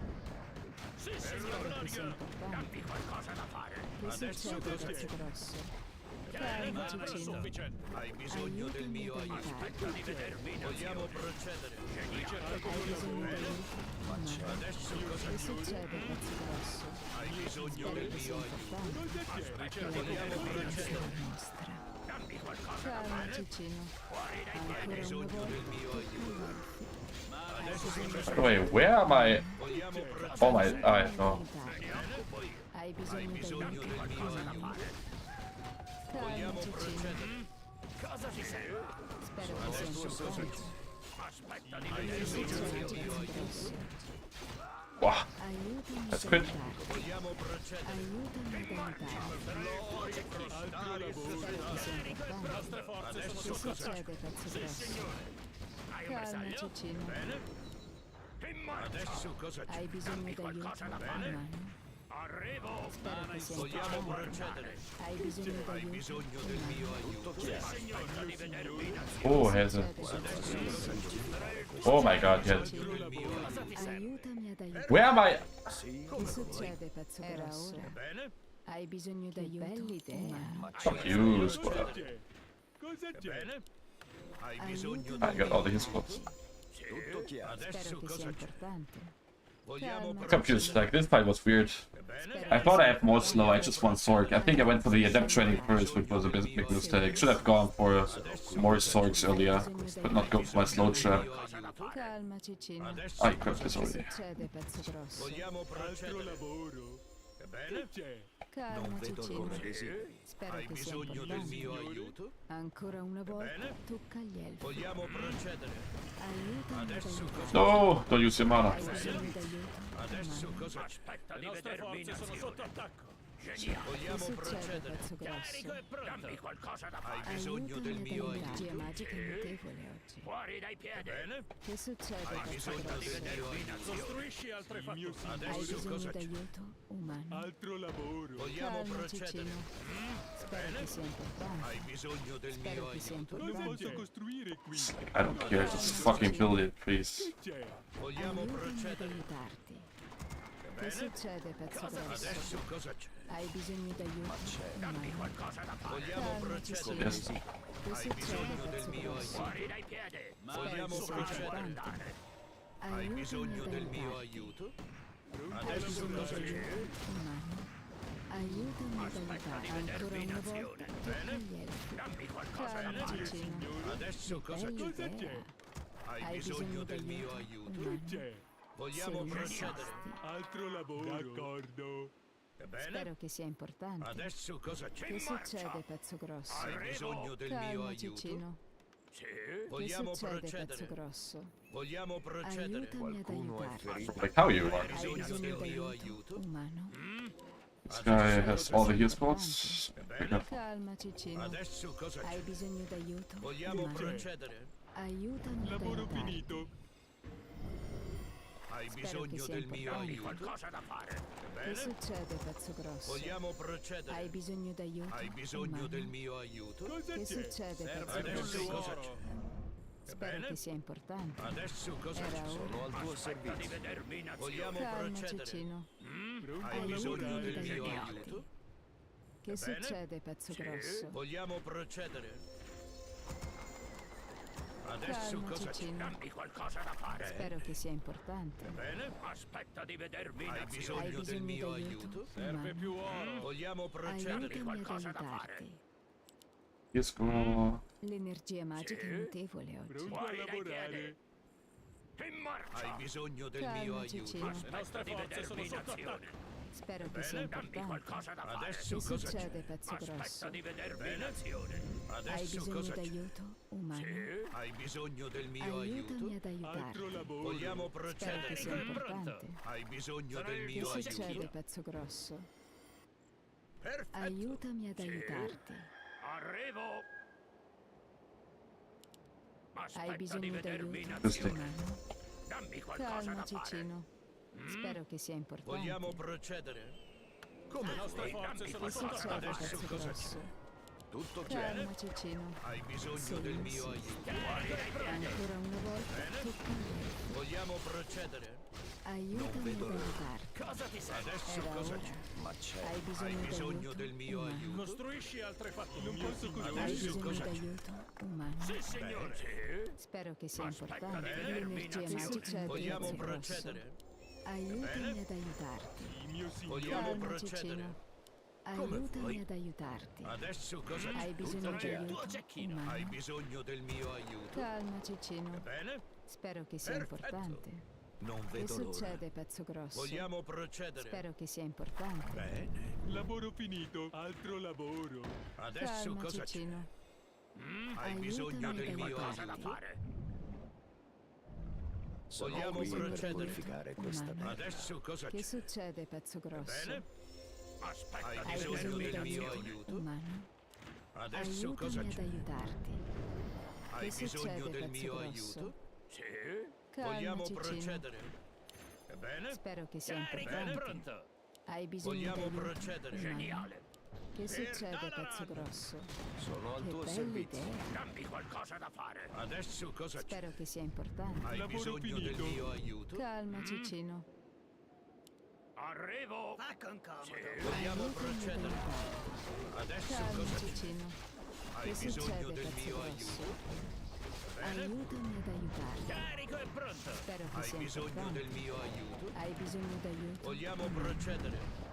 Speaker 4: Sì,
Speaker 11: Spero che sia
Speaker 4: gloria!
Speaker 11: importante.
Speaker 4: Dammi qualcosa da fare!
Speaker 11: Che
Speaker 4: Adesso
Speaker 11: succede,
Speaker 4: cosa
Speaker 11: pezzo
Speaker 4: c'è?
Speaker 11: grosso? Calma, Cicino.
Speaker 4: Sufficiente. Hai bisogno del
Speaker 11: Aiutami
Speaker 4: mio
Speaker 11: ad
Speaker 4: aiuto?
Speaker 11: aiutarti.
Speaker 4: Aspetta di vedermi in Vogliamo procedere?
Speaker 11: Hai bisogno d'aiuto, umano?
Speaker 4: Adesso cosa
Speaker 11: Che succede, pezzo grosso?
Speaker 4: Hai bisogno
Speaker 11: Spero
Speaker 4: del
Speaker 11: che sia
Speaker 4: mio aiuto?
Speaker 11: importante.
Speaker 4: Aspetta,
Speaker 11: La
Speaker 4: vogliamo
Speaker 11: battaglia
Speaker 4: procedere?
Speaker 11: sarà nostra.
Speaker 4: Dammi qualcosa da
Speaker 11: Calma,
Speaker 4: fare!
Speaker 11: Cicino.
Speaker 4: Fuori dai
Speaker 11: Ancora
Speaker 4: piedi!
Speaker 11: una
Speaker 4: Bisogno del
Speaker 11: volta.
Speaker 4: mio aiuto? Adesso
Speaker 1: By
Speaker 4: cosa
Speaker 1: the way, where am I?
Speaker 4: Vogliamo
Speaker 1: Oh
Speaker 4: procedere?
Speaker 1: my, I no.
Speaker 11: Hai
Speaker 4: Hai
Speaker 11: bisogno
Speaker 4: bisogno
Speaker 11: d'aiuto,
Speaker 4: del mio
Speaker 11: umano?
Speaker 4: aiuto?
Speaker 11: Calma,
Speaker 4: Vogliamo
Speaker 11: Cicino.
Speaker 4: procedere? Cosa ci sei?
Speaker 11: Spero che sia importante.
Speaker 4: Aspetta di
Speaker 11: Che
Speaker 4: vedermi in
Speaker 11: succede,
Speaker 4: azione!
Speaker 11: pezzo grosso?
Speaker 1: Wow,
Speaker 11: Aiutami
Speaker 1: that's
Speaker 11: ad
Speaker 1: good.
Speaker 11: aiutarti.
Speaker 4: Vogliamo procedere?
Speaker 11: Aiutami ad aiutarti. Spero che sia importante. Che succede, pezzo grosso? Calma, Cicino.
Speaker 4: Adesso cosa c'è?
Speaker 11: Hai bisogno d'aiuto, umano?
Speaker 4: Arrivo!
Speaker 11: Spero che sia
Speaker 4: Vogliamo
Speaker 11: importante.
Speaker 4: procedere?
Speaker 11: Hai bisogno
Speaker 4: Hai
Speaker 11: d'aiuto,
Speaker 4: bisogno del mio
Speaker 11: umano?
Speaker 4: aiuto? Aspetta di vedermi in azione!
Speaker 1: Oh, has a.
Speaker 11: Succede, pezzo grosso?
Speaker 1: Oh my God, yes.
Speaker 4: Del mio aiuto.
Speaker 11: Aiutami ad aiutarti.
Speaker 1: Where am I?
Speaker 11: Che succede, pezzo grosso?
Speaker 4: Bene?
Speaker 11: Hai bisogno d'aiuto, umano?
Speaker 1: Fuck you, squad.
Speaker 2: Cosa c'è?
Speaker 4: Bene? Hai bisogno
Speaker 1: I
Speaker 4: del
Speaker 1: got all the hit spots.
Speaker 5: Tutto chiaro.
Speaker 4: Adesso
Speaker 11: Spero che sia
Speaker 4: cosa c'è?
Speaker 11: importante.
Speaker 4: Vogliamo
Speaker 11: Calma,
Speaker 1: Confused, like this fight was weird.
Speaker 4: Bene?
Speaker 1: I thought I had more slow, I just want Sorg. I think I went for the adept training first, which was a big mistake. Should have gone for more Sorgs earlier, but not go for my slow trap.
Speaker 11: Calma, Cicino.
Speaker 4: Adesso
Speaker 1: I cracked this already.
Speaker 11: Succede, pezzo grosso?
Speaker 4: vogliamo
Speaker 2: Altro
Speaker 4: procedere?
Speaker 2: lavoro?
Speaker 4: Bene?
Speaker 2: Che c'è?
Speaker 11: Calma,
Speaker 5: Non vedo
Speaker 11: Cicino.
Speaker 5: l'ora desideri.
Speaker 11: Spero
Speaker 4: Hai
Speaker 11: che sia
Speaker 4: bisogno del
Speaker 11: importante.
Speaker 4: mio aiuto?
Speaker 11: Ancora una volta,
Speaker 4: Bene?
Speaker 11: tocca agli elfi.
Speaker 4: Vogliamo procedere?
Speaker 11: Aiutami ad
Speaker 4: Adesso
Speaker 11: aiutarti.
Speaker 1: No, don't use your mana.
Speaker 11: Hai bisogno d'aiuto,
Speaker 4: Adesso
Speaker 11: umano?
Speaker 4: cosa? Aspetta di vedermi in azione! Sono sotto attacco!
Speaker 11: Che
Speaker 4: Vogliamo
Speaker 11: succede,
Speaker 4: procedere?
Speaker 11: pezzo grosso?
Speaker 4: Dammi qualcosa da fare! Hai
Speaker 11: Aiutami
Speaker 4: bisogno
Speaker 11: ad
Speaker 4: del mio
Speaker 11: energia
Speaker 4: aiuto?
Speaker 11: magica notevole oggi.
Speaker 4: Fuori dai piedi! Bene?
Speaker 11: Che succede,
Speaker 4: Hai
Speaker 11: pezzo
Speaker 4: bisogno di
Speaker 11: grosso?
Speaker 4: vedermi in azione! Costruisci altre
Speaker 2: Il mio
Speaker 11: Hai
Speaker 4: Adesso
Speaker 11: bisogno
Speaker 4: cosa c'è?
Speaker 11: d'aiuto, umano?
Speaker 2: altro lavoro?
Speaker 4: Vogliamo
Speaker 11: Calma,
Speaker 4: procedere?
Speaker 11: Cicino. Spero che sia importante.
Speaker 4: Hai bisogno del
Speaker 11: Spero
Speaker 4: mio
Speaker 11: che sia
Speaker 4: aiuto?
Speaker 2: Non
Speaker 11: importante.
Speaker 2: posso costruire qui.
Speaker 1: I don't care, just fucking build it, please.
Speaker 2: Che c'è?
Speaker 4: Vogliamo
Speaker 11: Aiutami ad
Speaker 4: procedere?
Speaker 11: aiutarti. Che
Speaker 4: Bene?
Speaker 11: succede, pezzo grosso?
Speaker 4: Adesso cosa c'è?
Speaker 11: Hai bisogno d'aiuto, umano?
Speaker 4: Qualcosa da fare? Vogliamo
Speaker 11: Calma,
Speaker 4: procedere?
Speaker 1: Yes.
Speaker 11: Che
Speaker 4: Hai
Speaker 11: succede,
Speaker 4: bisogno del
Speaker 11: pezzo
Speaker 4: mio
Speaker 11: grosso?
Speaker 4: aiuto? Dai piedi! Vogliamo
Speaker 11: che sia
Speaker 4: procedere?
Speaker 11: importante.
Speaker 4: Hai
Speaker 11: Aiutami
Speaker 4: bisogno
Speaker 11: ad
Speaker 4: del mio
Speaker 11: aiutarti.
Speaker 4: aiuto?
Speaker 11: Hai
Speaker 4: Adesso
Speaker 11: bisogno
Speaker 4: cosa c'è?
Speaker 11: d'aiuto, umano? Aiutami ad aiutarti. Ancora una volta, tocca agli elfi.
Speaker 4: Dammi qualcosa da
Speaker 11: Calma,
Speaker 4: fare!
Speaker 11: Cicino.
Speaker 4: Adesso cosa
Speaker 11: Bella
Speaker 4: c'è?
Speaker 11: idea.
Speaker 4: Hai bisogno del mio aiuto?
Speaker 11: umano?
Speaker 2: C'è?
Speaker 4: Vogliamo
Speaker 11: Se
Speaker 4: procedere?
Speaker 11: insisti.
Speaker 2: Altro lavoro? D'accordo.
Speaker 4: Bene?
Speaker 11: Spero che sia importante.
Speaker 4: Adesso cosa c'è?
Speaker 11: Che succede, pezzo grosso?
Speaker 4: Hai bisogno del mio
Speaker 11: Calma,
Speaker 4: aiuto?
Speaker 11: Cicino.
Speaker 4: Sì?
Speaker 11: Che
Speaker 4: Vogliamo
Speaker 11: succede, pezzo
Speaker 4: procedere?
Speaker 11: grosso?
Speaker 4: Vogliamo procedere?
Speaker 11: Aiutami ad
Speaker 5: Qualcuno è
Speaker 11: aiutarti.
Speaker 5: ferito.
Speaker 1: Like how you are.
Speaker 11: Hai
Speaker 4: bisogno
Speaker 11: bisogno
Speaker 4: del mio
Speaker 11: d'aiuto,
Speaker 4: aiuto?
Speaker 11: umano?
Speaker 1: This guy has all the heal spots. Be careful.
Speaker 11: Calma, Cicino.
Speaker 4: Adesso cosa
Speaker 11: Hai
Speaker 4: c'è?
Speaker 11: bisogno d'aiuto,
Speaker 4: Vogliamo
Speaker 11: umano?
Speaker 4: procedere?
Speaker 11: Aiutami ad
Speaker 2: Lavoro
Speaker 11: aiutarti.
Speaker 2: finito.
Speaker 4: Hai
Speaker 11: Spero
Speaker 4: bisogno
Speaker 11: che sia
Speaker 4: del mio
Speaker 11: importante.
Speaker 4: aiuto? Qualcosa da fare?
Speaker 11: Che
Speaker 4: Bene?
Speaker 11: succede, pezzo grosso?
Speaker 4: Vogliamo procedere?
Speaker 11: Hai bisogno d'aiuto,
Speaker 4: Hai bisogno
Speaker 11: umano?
Speaker 4: del mio aiuto?
Speaker 2: Cosa
Speaker 11: Che
Speaker 2: c'è?
Speaker 11: succede, pezzo
Speaker 4: Adesso
Speaker 11: grosso?
Speaker 4: cosa c'è?
Speaker 11: Spero
Speaker 4: Bene?
Speaker 11: che sia importante.
Speaker 4: Adesso cosa
Speaker 11: Era
Speaker 4: c'è?
Speaker 11: ora.
Speaker 5: Sono al tuo
Speaker 4: Di
Speaker 5: servizio.
Speaker 4: vedermi in azione. Vogliamo
Speaker 11: Calma,
Speaker 4: procedere?
Speaker 11: Cicino.
Speaker 2: Pronto a
Speaker 4: Hai bisogno
Speaker 11: Aiutami
Speaker 4: del
Speaker 11: ad
Speaker 4: mio
Speaker 11: aiutarti.
Speaker 4: aiuto?
Speaker 11: Che
Speaker 4: Bene?
Speaker 11: succede, pezzo grosso?
Speaker 4: Vogliamo procedere? Adesso
Speaker 11: Calma,
Speaker 4: cosa c'è?
Speaker 11: Cicino.
Speaker 4: Dammi qualcosa da fare.
Speaker 11: Spero che sia importante.
Speaker 4: Bene? Aspetta di vedermi in
Speaker 11: Hai
Speaker 4: azione. Hai bisogno del
Speaker 11: bisogno
Speaker 4: mio
Speaker 11: d'aiuto,
Speaker 4: aiuto?
Speaker 11: Serve
Speaker 4: più oro. Vogliamo procedere?
Speaker 11: Aiutami ad
Speaker 4: Qualcosa da fare.
Speaker 11: aiutarti.
Speaker 1: Let's go.
Speaker 11: L'energia magica è notevole oggi.
Speaker 2: Pronto a lavorare?
Speaker 4: Hai bisogno del mio
Speaker 11: Calma,
Speaker 4: aiuto?
Speaker 11: Cicino.
Speaker 4: Aspetta di vedermi in azione.
Speaker 11: Spero che sia importante.
Speaker 4: qualcosa da fare.
Speaker 11: Che succede, pezzo grosso?
Speaker 4: Aspetta di vedermi in azione.
Speaker 11: Hai
Speaker 4: Adesso
Speaker 11: bisogno
Speaker 4: cosa c'è?
Speaker 11: d'aiuto, umano?
Speaker 4: Hai bisogno del mio
Speaker 11: Aiutami
Speaker 4: aiuto?
Speaker 11: ad aiutarti.
Speaker 2: Altro lavoro.
Speaker 4: Vogliamo
Speaker 11: Spero
Speaker 4: procedere?
Speaker 11: che sia importante.
Speaker 4: Hai bisogno del
Speaker 11: Che
Speaker 4: mio
Speaker 11: succede,
Speaker 4: aiuto?
Speaker 11: pezzo grosso?
Speaker 4: Perfetto.
Speaker 11: Aiutami ad aiutarti.
Speaker 4: Arrivo.
Speaker 11: Hai
Speaker 4: Aspetta di
Speaker 11: bisogno
Speaker 4: vedermi in
Speaker 11: d'aiuto,
Speaker 1: Giusto.
Speaker 4: azione.
Speaker 11: umano?
Speaker 4: Dammi qualcosa
Speaker 11: Calma,
Speaker 4: da fare.
Speaker 11: Cicino. Spero che sia importante.
Speaker 4: Vogliamo procedere? Come vuoi? Dammi
Speaker 11: Che
Speaker 4: qualcosa.
Speaker 11: succede,
Speaker 4: Adesso
Speaker 11: pezzo
Speaker 4: cosa c'è?
Speaker 11: grosso?
Speaker 5: Tutto chiaro.
Speaker 11: Calma, Cicino.
Speaker 4: Hai bisogno
Speaker 11: Sì,
Speaker 4: del
Speaker 11: sì.
Speaker 4: mio aiuto?
Speaker 11: Ancora una volta, tocca a me.
Speaker 4: Vogliamo procedere?
Speaker 11: Aiutami ad aiutarti.
Speaker 4: Cosa ti serve? Adesso
Speaker 11: Era
Speaker 4: cosa
Speaker 11: ora.
Speaker 4: c'è?
Speaker 5: Ma c'è.
Speaker 11: Hai
Speaker 4: Hai
Speaker 11: bisogno
Speaker 4: bisogno
Speaker 11: d'aiuto,
Speaker 4: del mio
Speaker 11: umano?
Speaker 4: aiuto?
Speaker 3: Costruisci altre fattorie.
Speaker 2: Non posso
Speaker 11: Hai
Speaker 2: costruire.
Speaker 4: Adesso
Speaker 11: bisogno
Speaker 4: cosa c'è?
Speaker 11: d'aiuto, umano?
Speaker 4: Sì, signore.
Speaker 11: Spero che sia
Speaker 4: Aspetta
Speaker 11: importante.
Speaker 4: di vedermi in
Speaker 11: L'energia
Speaker 4: azione.
Speaker 11: magica
Speaker 4: Vogliamo
Speaker 11: pezzo grosso.
Speaker 4: procedere?
Speaker 11: Aiutami ad aiutarti.
Speaker 2: Sì, mio signore.
Speaker 4: Vogliamo
Speaker 11: Calma,
Speaker 4: procedere?
Speaker 11: Cicino.
Speaker 4: Come
Speaker 11: Aiutami
Speaker 4: vuoi.
Speaker 11: ad aiutarti.
Speaker 4: Adesso cosa c'è?
Speaker 11: Hai bisogno
Speaker 4: Tutto chiaro.
Speaker 11: d'aiuto,
Speaker 4: Hai
Speaker 11: umano?
Speaker 4: bisogno del mio aiuto?
Speaker 11: Calma, Cicino.
Speaker 4: Bene?
Speaker 11: Spero che sia
Speaker 4: Perfetto.
Speaker 11: importante.
Speaker 5: Non
Speaker 11: Che
Speaker 5: vedo l'ora.
Speaker 11: succede, pezzo grosso?
Speaker 4: Vogliamo procedere?
Speaker 11: Spero che sia importante.
Speaker 4: Bene.
Speaker 2: Lavoro finito. Altro lavoro.
Speaker 4: Adesso
Speaker 11: Calma,
Speaker 4: cosa c'è?
Speaker 11: Cicino.
Speaker 4: Hai bisogno
Speaker 11: Aiutami
Speaker 4: del
Speaker 11: ad
Speaker 4: mio
Speaker 11: aiutarti.
Speaker 4: aiuto?
Speaker 5: Sono
Speaker 4: Vogliamo
Speaker 5: qui per
Speaker 4: procedere?
Speaker 5: purificare questa
Speaker 11: Umano.
Speaker 5: terra.
Speaker 4: Adesso cosa
Speaker 11: Che
Speaker 4: c'è?
Speaker 11: succede, pezzo grosso?
Speaker 4: Bene? Aspetta, hai
Speaker 11: Hai
Speaker 4: bisogno
Speaker 11: bisogno
Speaker 4: del mio
Speaker 11: d'aiuto,
Speaker 4: aiuto?
Speaker 11: umano?
Speaker 4: Adesso cosa
Speaker 11: Aiutami ad
Speaker 4: c'è?
Speaker 11: aiutarti.
Speaker 4: Hai
Speaker 11: Che
Speaker 4: bisogno
Speaker 11: succede,
Speaker 4: del
Speaker 11: pezzo
Speaker 4: mio
Speaker 11: grosso?
Speaker 4: aiuto? Sì.
Speaker 11: Calma,
Speaker 4: Vogliamo
Speaker 11: Cicino.
Speaker 4: procedere? Bene?
Speaker 11: Spero che sia
Speaker 4: Bene?
Speaker 11: importante. Hai bisogno
Speaker 4: Vogliamo
Speaker 11: d'aiuto,
Speaker 4: procedere?
Speaker 11: umano?
Speaker 4: Geniale.
Speaker 11: Che succede,
Speaker 4: Dalaran.
Speaker 11: pezzo grosso?
Speaker 5: Sono al
Speaker 11: Che
Speaker 5: tuo
Speaker 11: bella
Speaker 5: servizio.
Speaker 11: idea.
Speaker 4: Dammi qualcosa da fare. Adesso cosa c'è?
Speaker 11: Spero che sia importante.
Speaker 4: Hai
Speaker 2: Lavoro
Speaker 4: bisogno del
Speaker 2: finito.
Speaker 4: mio aiuto?
Speaker 11: Calma, Cicino.
Speaker 4: Arrivo.
Speaker 7: Fa con comodo.
Speaker 4: Vogliamo
Speaker 11: Aiutami ad
Speaker 4: procedere?
Speaker 11: aiutarti.
Speaker 4: Adesso
Speaker 11: Calma,
Speaker 4: cosa c'è?
Speaker 11: Cicino.
Speaker 4: Hai
Speaker 11: Che
Speaker 4: bisogno
Speaker 11: succede,
Speaker 4: del
Speaker 11: pezzo
Speaker 4: mio
Speaker 11: grosso?
Speaker 4: aiuto? Bene?
Speaker 11: Aiutami ad aiutarti.
Speaker 4: Carico e pronto.
Speaker 11: Spero che
Speaker 4: Hai
Speaker 11: sia
Speaker 4: bisogno
Speaker 11: importante.
Speaker 4: del mio aiuto?
Speaker 11: Hai bisogno d'aiuto?
Speaker 4: Vogliamo procedere?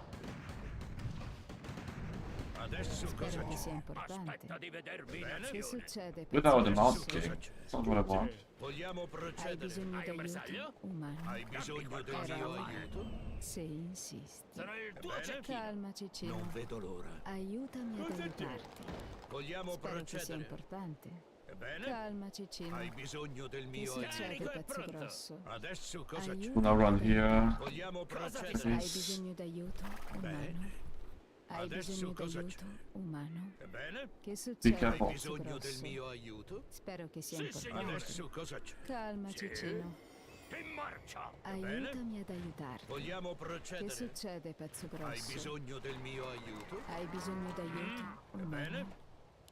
Speaker 4: Adesso cosa
Speaker 11: Spero che
Speaker 4: c'è?
Speaker 11: sia importante.
Speaker 4: Aspetta di vedermi in
Speaker 11: Che
Speaker 4: azione.
Speaker 11: succede,
Speaker 1: Without
Speaker 11: pezzo
Speaker 1: the mouse
Speaker 11: grosso?
Speaker 1: kick. That's not what I want.
Speaker 4: Vogliamo
Speaker 11: Hai
Speaker 4: procedere?
Speaker 11: bisogno
Speaker 4: Hai un
Speaker 11: d'aiuto,
Speaker 4: bersaglio?
Speaker 11: umano?
Speaker 4: Hai bisogno del
Speaker 11: Era
Speaker 4: mio
Speaker 11: ora.
Speaker 4: aiuto?
Speaker 11: Se insisti.
Speaker 4: Sono il tuo
Speaker 5: Bene.
Speaker 4: cecchino.
Speaker 11: Calma, Cicino.
Speaker 5: Non vedo l'ora.
Speaker 11: Aiutami ad
Speaker 2: Cosa c'è?
Speaker 11: aiutarti.
Speaker 4: Vogliamo
Speaker 11: Spero che sia
Speaker 4: procedere?
Speaker 11: importante.
Speaker 4: Bene?
Speaker 11: Calma, Cicino.
Speaker 4: Hai bisogno del
Speaker 11: Che
Speaker 4: mio
Speaker 11: succede,
Speaker 4: aiuto?
Speaker 11: pezzo grosso?
Speaker 4: Adesso cosa c'è?
Speaker 11: Aiutami
Speaker 1: We'll now run
Speaker 11: ad
Speaker 1: here.
Speaker 4: Vogliamo
Speaker 11: Hai
Speaker 4: procedere?
Speaker 11: bisogno d'aiuto, umano?
Speaker 4: Bene.
Speaker 11: Hai
Speaker 4: Adesso
Speaker 11: bisogno
Speaker 4: cosa
Speaker 11: d'aiuto,
Speaker 4: c'è?
Speaker 11: umano?
Speaker 4: Bene?
Speaker 11: Che
Speaker 1: Be
Speaker 11: succede,
Speaker 1: careful.
Speaker 4: Hai
Speaker 11: pezzo
Speaker 4: bisogno del
Speaker 11: grosso?
Speaker 4: mio aiuto?
Speaker 11: Spero che sia
Speaker 4: Sì,
Speaker 11: importante.
Speaker 4: adesso cosa c'è?
Speaker 11: Calma, Cicino.
Speaker 4: In marcia!
Speaker 11: Aiutami ad aiutarti.
Speaker 4: Vogliamo
Speaker 11: Che
Speaker 4: procedere?
Speaker 11: succede, pezzo
Speaker 4: Hai
Speaker 11: grosso?
Speaker 4: bisogno del mio aiuto?
Speaker 11: Hai bisogno d'aiuto, umano?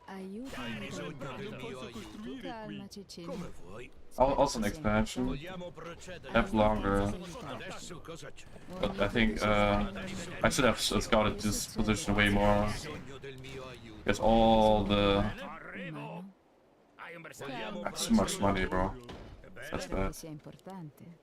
Speaker 11: Aiutami
Speaker 4: Hai
Speaker 11: ad
Speaker 4: bisogno del
Speaker 11: aiutarti.
Speaker 4: mio
Speaker 2: Posso
Speaker 4: aiuto?
Speaker 2: costruire
Speaker 11: Calma,
Speaker 2: qui.
Speaker 11: Cicino.
Speaker 4: Come vuoi?
Speaker 1: Also an expansion.
Speaker 4: Vogliamo procedere?
Speaker 1: Have longer.
Speaker 4: Adesso cosa c'è?
Speaker 1: But I think I should have scouted this position way more.
Speaker 4: Bisogno del mio aiuto.
Speaker 1: Get all the.
Speaker 4: Arrivo! Hai un bersaglio?
Speaker 11: Calma,
Speaker 1: That's too much money, bro. That's
Speaker 11: Spero che
Speaker 1: bad.
Speaker 11: sia importante.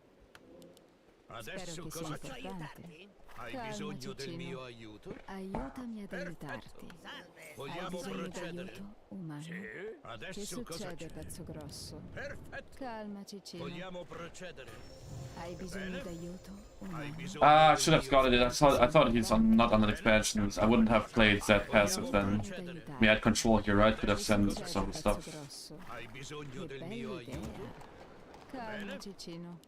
Speaker 4: Adesso
Speaker 11: Spero che sia
Speaker 4: cosa c'è?
Speaker 11: importante.
Speaker 4: Hai
Speaker 11: Calma,
Speaker 4: bisogno del
Speaker 11: Cicino.
Speaker 4: mio aiuto?
Speaker 11: Aiutami ad aiutarti.
Speaker 7: Salve.
Speaker 11: Hai
Speaker 4: Vogliamo
Speaker 11: bisogno
Speaker 4: procedere?
Speaker 11: d'aiuto, umano? Che
Speaker 4: Adesso cosa
Speaker 11: succede,
Speaker 4: c'è?
Speaker 11: pezzo grosso?
Speaker 4: Perfetto!
Speaker 11: Calma, Cicino.
Speaker 4: Vogliamo procedere?
Speaker 11: Hai bisogno d'aiuto,
Speaker 4: Hai
Speaker 11: umano?
Speaker 4: bisogno
Speaker 1: Ah, I
Speaker 4: del
Speaker 1: should have
Speaker 4: mio
Speaker 1: scouted it. I thought he's not on an expansion. I wouldn't have played that passive then. We had control here, right? Could have sent some stuff.
Speaker 4: Hai bisogno
Speaker 11: Che
Speaker 4: del
Speaker 11: bella
Speaker 4: mio
Speaker 11: idea.
Speaker 4: aiuto?
Speaker 11: Calma, Cicino.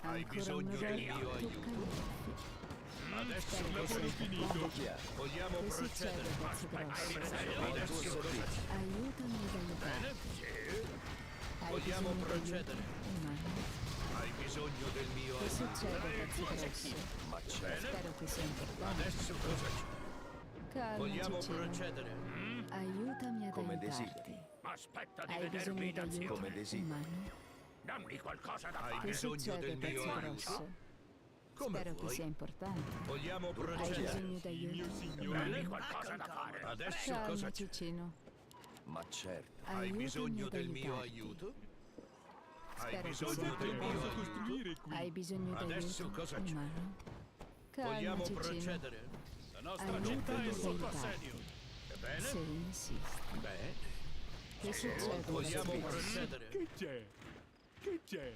Speaker 4: Hai
Speaker 11: Ancora
Speaker 4: bisogno
Speaker 11: una
Speaker 4: del
Speaker 11: volta,
Speaker 4: mio
Speaker 11: tocca
Speaker 4: aiuto?
Speaker 11: a me.
Speaker 4: Adesso
Speaker 11: Spero che
Speaker 4: cosa
Speaker 11: sia
Speaker 4: c'è?
Speaker 11: importante.
Speaker 4: Vogliamo
Speaker 11: Che succede,
Speaker 4: procedere?
Speaker 11: pezzo grosso?
Speaker 4: Adesso cosa c'è?
Speaker 11: Aiutami ad aiutarti. Hai
Speaker 4: Vogliamo
Speaker 11: bisogno
Speaker 4: procedere?
Speaker 11: d'aiuto, umano?
Speaker 4: Hai bisogno del mio
Speaker 11: Che
Speaker 4: aiuto?
Speaker 11: succede, pezzo grosso?
Speaker 5: Ma c'è.
Speaker 11: Spero che sia importante.
Speaker 4: Adesso cosa c'è?
Speaker 11: Calma,
Speaker 4: Vogliamo
Speaker 11: Cicino.
Speaker 4: procedere?
Speaker 11: Aiutami ad
Speaker 5: Come
Speaker 11: aiutarti.
Speaker 5: desideri.
Speaker 4: Aspetta di
Speaker 11: Hai
Speaker 4: vedermi
Speaker 11: bisogno
Speaker 4: in
Speaker 11: d'aiuto,
Speaker 4: azione.
Speaker 5: Come desideri.
Speaker 11: umano?
Speaker 4: Dammi qualcosa da fare. Hai
Speaker 11: Che
Speaker 4: bisogno
Speaker 11: succede,
Speaker 4: del mio
Speaker 11: pezzo
Speaker 4: aiuto?
Speaker 11: grosso?
Speaker 4: Come
Speaker 11: Spero che
Speaker 4: vuoi?
Speaker 11: sia importante.
Speaker 4: Vogliamo
Speaker 11: Hai
Speaker 4: procedere?
Speaker 11: bisogno d'aiuto,
Speaker 4: Dammi
Speaker 11: umano?
Speaker 4: qualcosa da fare. Adesso cosa
Speaker 11: Calma,
Speaker 4: c'è?
Speaker 11: Cicino.
Speaker 5: Ma certo.
Speaker 4: Hai
Speaker 11: Aiutami
Speaker 4: bisogno
Speaker 11: ad
Speaker 4: del mio
Speaker 11: aiutarti.
Speaker 4: aiuto? Hai
Speaker 11: Spero che
Speaker 4: bisogno
Speaker 11: sia
Speaker 4: del mio
Speaker 11: importante.
Speaker 4: aiuto?
Speaker 2: Costruire qui.
Speaker 11: Hai bisogno
Speaker 4: Adesso
Speaker 11: d'aiuto,
Speaker 4: cosa c'è?
Speaker 11: umano? Calma,
Speaker 4: Vogliamo
Speaker 11: Cicino.
Speaker 4: procedere?
Speaker 3: La nostra
Speaker 11: Aiutami
Speaker 3: città è
Speaker 11: ad
Speaker 3: sotto
Speaker 11: aiutarti.
Speaker 3: assedio.
Speaker 4: Bene?
Speaker 11: Se insisti.
Speaker 4: Bene.
Speaker 11: Che succede,
Speaker 4: Vogliamo
Speaker 11: pezzo grosso?
Speaker 4: procedere?
Speaker 2: Che c'è? Che c'è?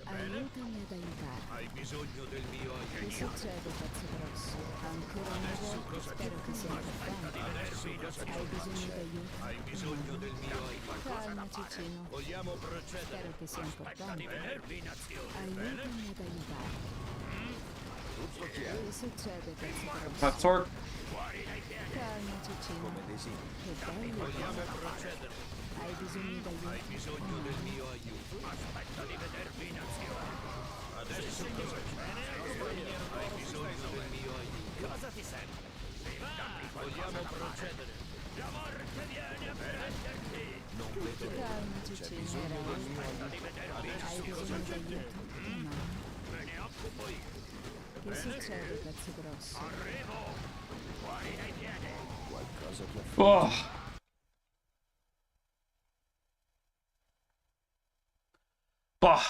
Speaker 11: Aiutami ad aiutare.
Speaker 4: Hai bisogno del mio
Speaker 11: Che
Speaker 4: aiuto.
Speaker 11: succede, pezzo grosso? Ancora una volta? Spero che sia importante. Hai bisogno d'aiuto?
Speaker 4: Hai bisogno del mio aiuto.
Speaker 11: Calma, Cicino.
Speaker 4: Vogliamo procedere?
Speaker 11: Spero che sia importante.
Speaker 4: Vedervi in azione.
Speaker 11: Aiutami ad aiutare.
Speaker 5: Tutto chiaro.
Speaker 11: Che succede, pezzo grosso?
Speaker 1: That sword.
Speaker 11: Calma, Cicino.
Speaker 5: Come desideri.
Speaker 11: Che bello.
Speaker 4: Vogliamo procedere?
Speaker 11: Hai bisogno d'aiuto?
Speaker 4: Hai bisogno del mio aiuto. Aspetta di vedervi in azione. Adesso cosa c'è? Hai bisogno del mio aiuto. Cosa ti serve? Vogliamo procedere? La morte viene a prenderti.
Speaker 5: Non vedo l'ora.
Speaker 11: Calma,
Speaker 5: C'è
Speaker 11: Cicino.
Speaker 5: bisogno del mio
Speaker 4: Aspetta di
Speaker 5: aiuto.
Speaker 4: vedervi in
Speaker 11: Hai
Speaker 4: azione.
Speaker 11: bisogno d'aiuto? No.
Speaker 4: Me ne occupo io.
Speaker 11: Che succede, pezzo grosso?
Speaker 4: Arrivo. Fuori dai piedi.
Speaker 5: Qualcosa ti affligge.
Speaker 1: Oh. Bah.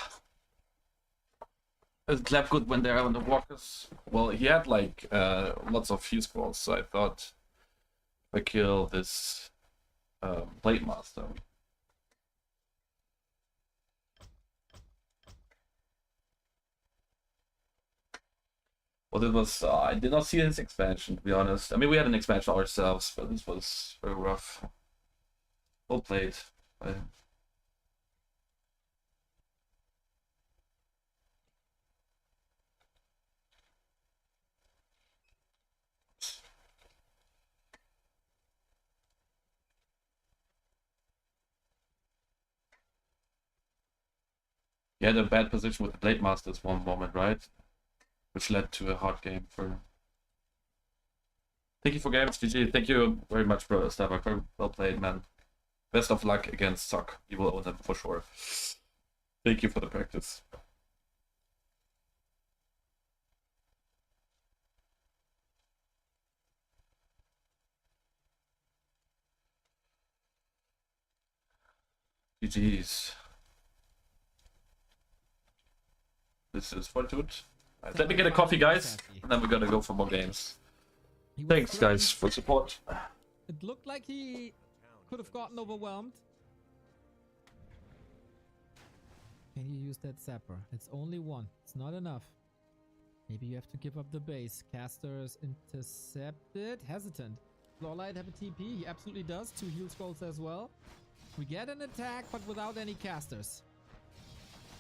Speaker 1: Is Clap good when they're on the walkers? Well, he had like lots of fuse balls, so I thought if I kill this Blade Master. Well, it was. I did not see his expansion, to be honest. I mean, we had an expansion ourselves, but this was very rough. Well played. He had a bad position with the Blade Masters one moment, right? Which led to a hard game for him. Thank you for games, GG. Thank you very much, bro. Starbuck. Very well played, man. Best of luck against Sock. You will own them for sure. Thank you for the practice. GG's. This is Fortitude. Right, let me get a coffee, guys, and then we're gonna go for more games. Thanks, guys, for support.
Speaker 9: It looked like he could have gotten overwhelmed. Can you use that Zapper? It's only one. It's not enough. Maybe you have to give up the base. Casters intercepted. Hesitant. Lawlight have a TP? He absolutely does. 2 heal scrolls as well. We get an attack, but without any casters.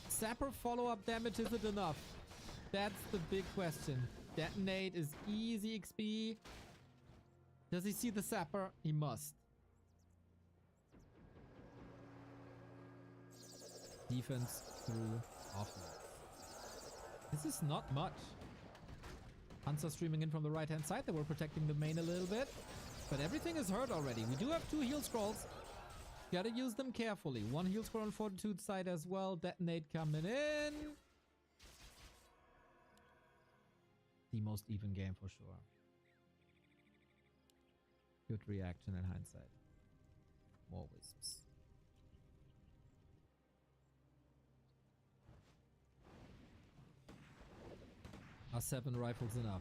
Speaker 9: Zapper follow-up damage, is it enough? That's the big question. Detonate is easy XP. Does he see the Zapper? He must. Defense through offense. This is not much. Hunts are streaming in from the right-hand side. They were protecting the main a little bit. But everything is hurt already. We do have 2 heal scrolls. Gotta use them carefully. 1 heal scroll on Fortitude side as well. Detonate coming in. The most even game for sure. Good reaction in hindsight. More wisps. Are 7 rifles enough?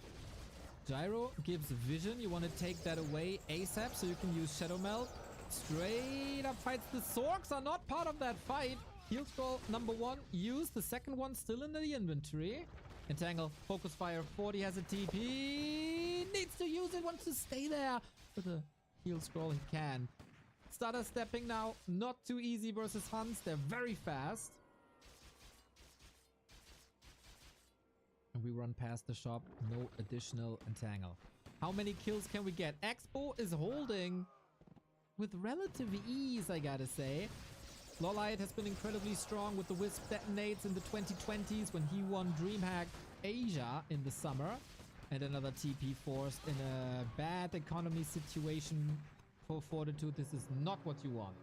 Speaker 9: Gyro gives vision. You want to take that away ASAP so you can use Shadow Melt. Straight up fights. The Sorks are not part of that fight. Heal scroll number 1 used. The second one still in the inventory. Entangle. Focus fire. 40 has a TP. Needs to use it. Wants to stay there. With a heal scroll he can. Stutter stepping now. Not too easy versus Hunts. They're very fast. And we run past the shop. No additional entangle. How many kills can we get? Expo is holding with relative ease, I gotta say. Lawlight has been incredibly strong with the Wisp detonates in the 2020s when he won DreamHack Asia in the summer. And another TP forced in a bad economy situation for Fortitude. This is not what you want.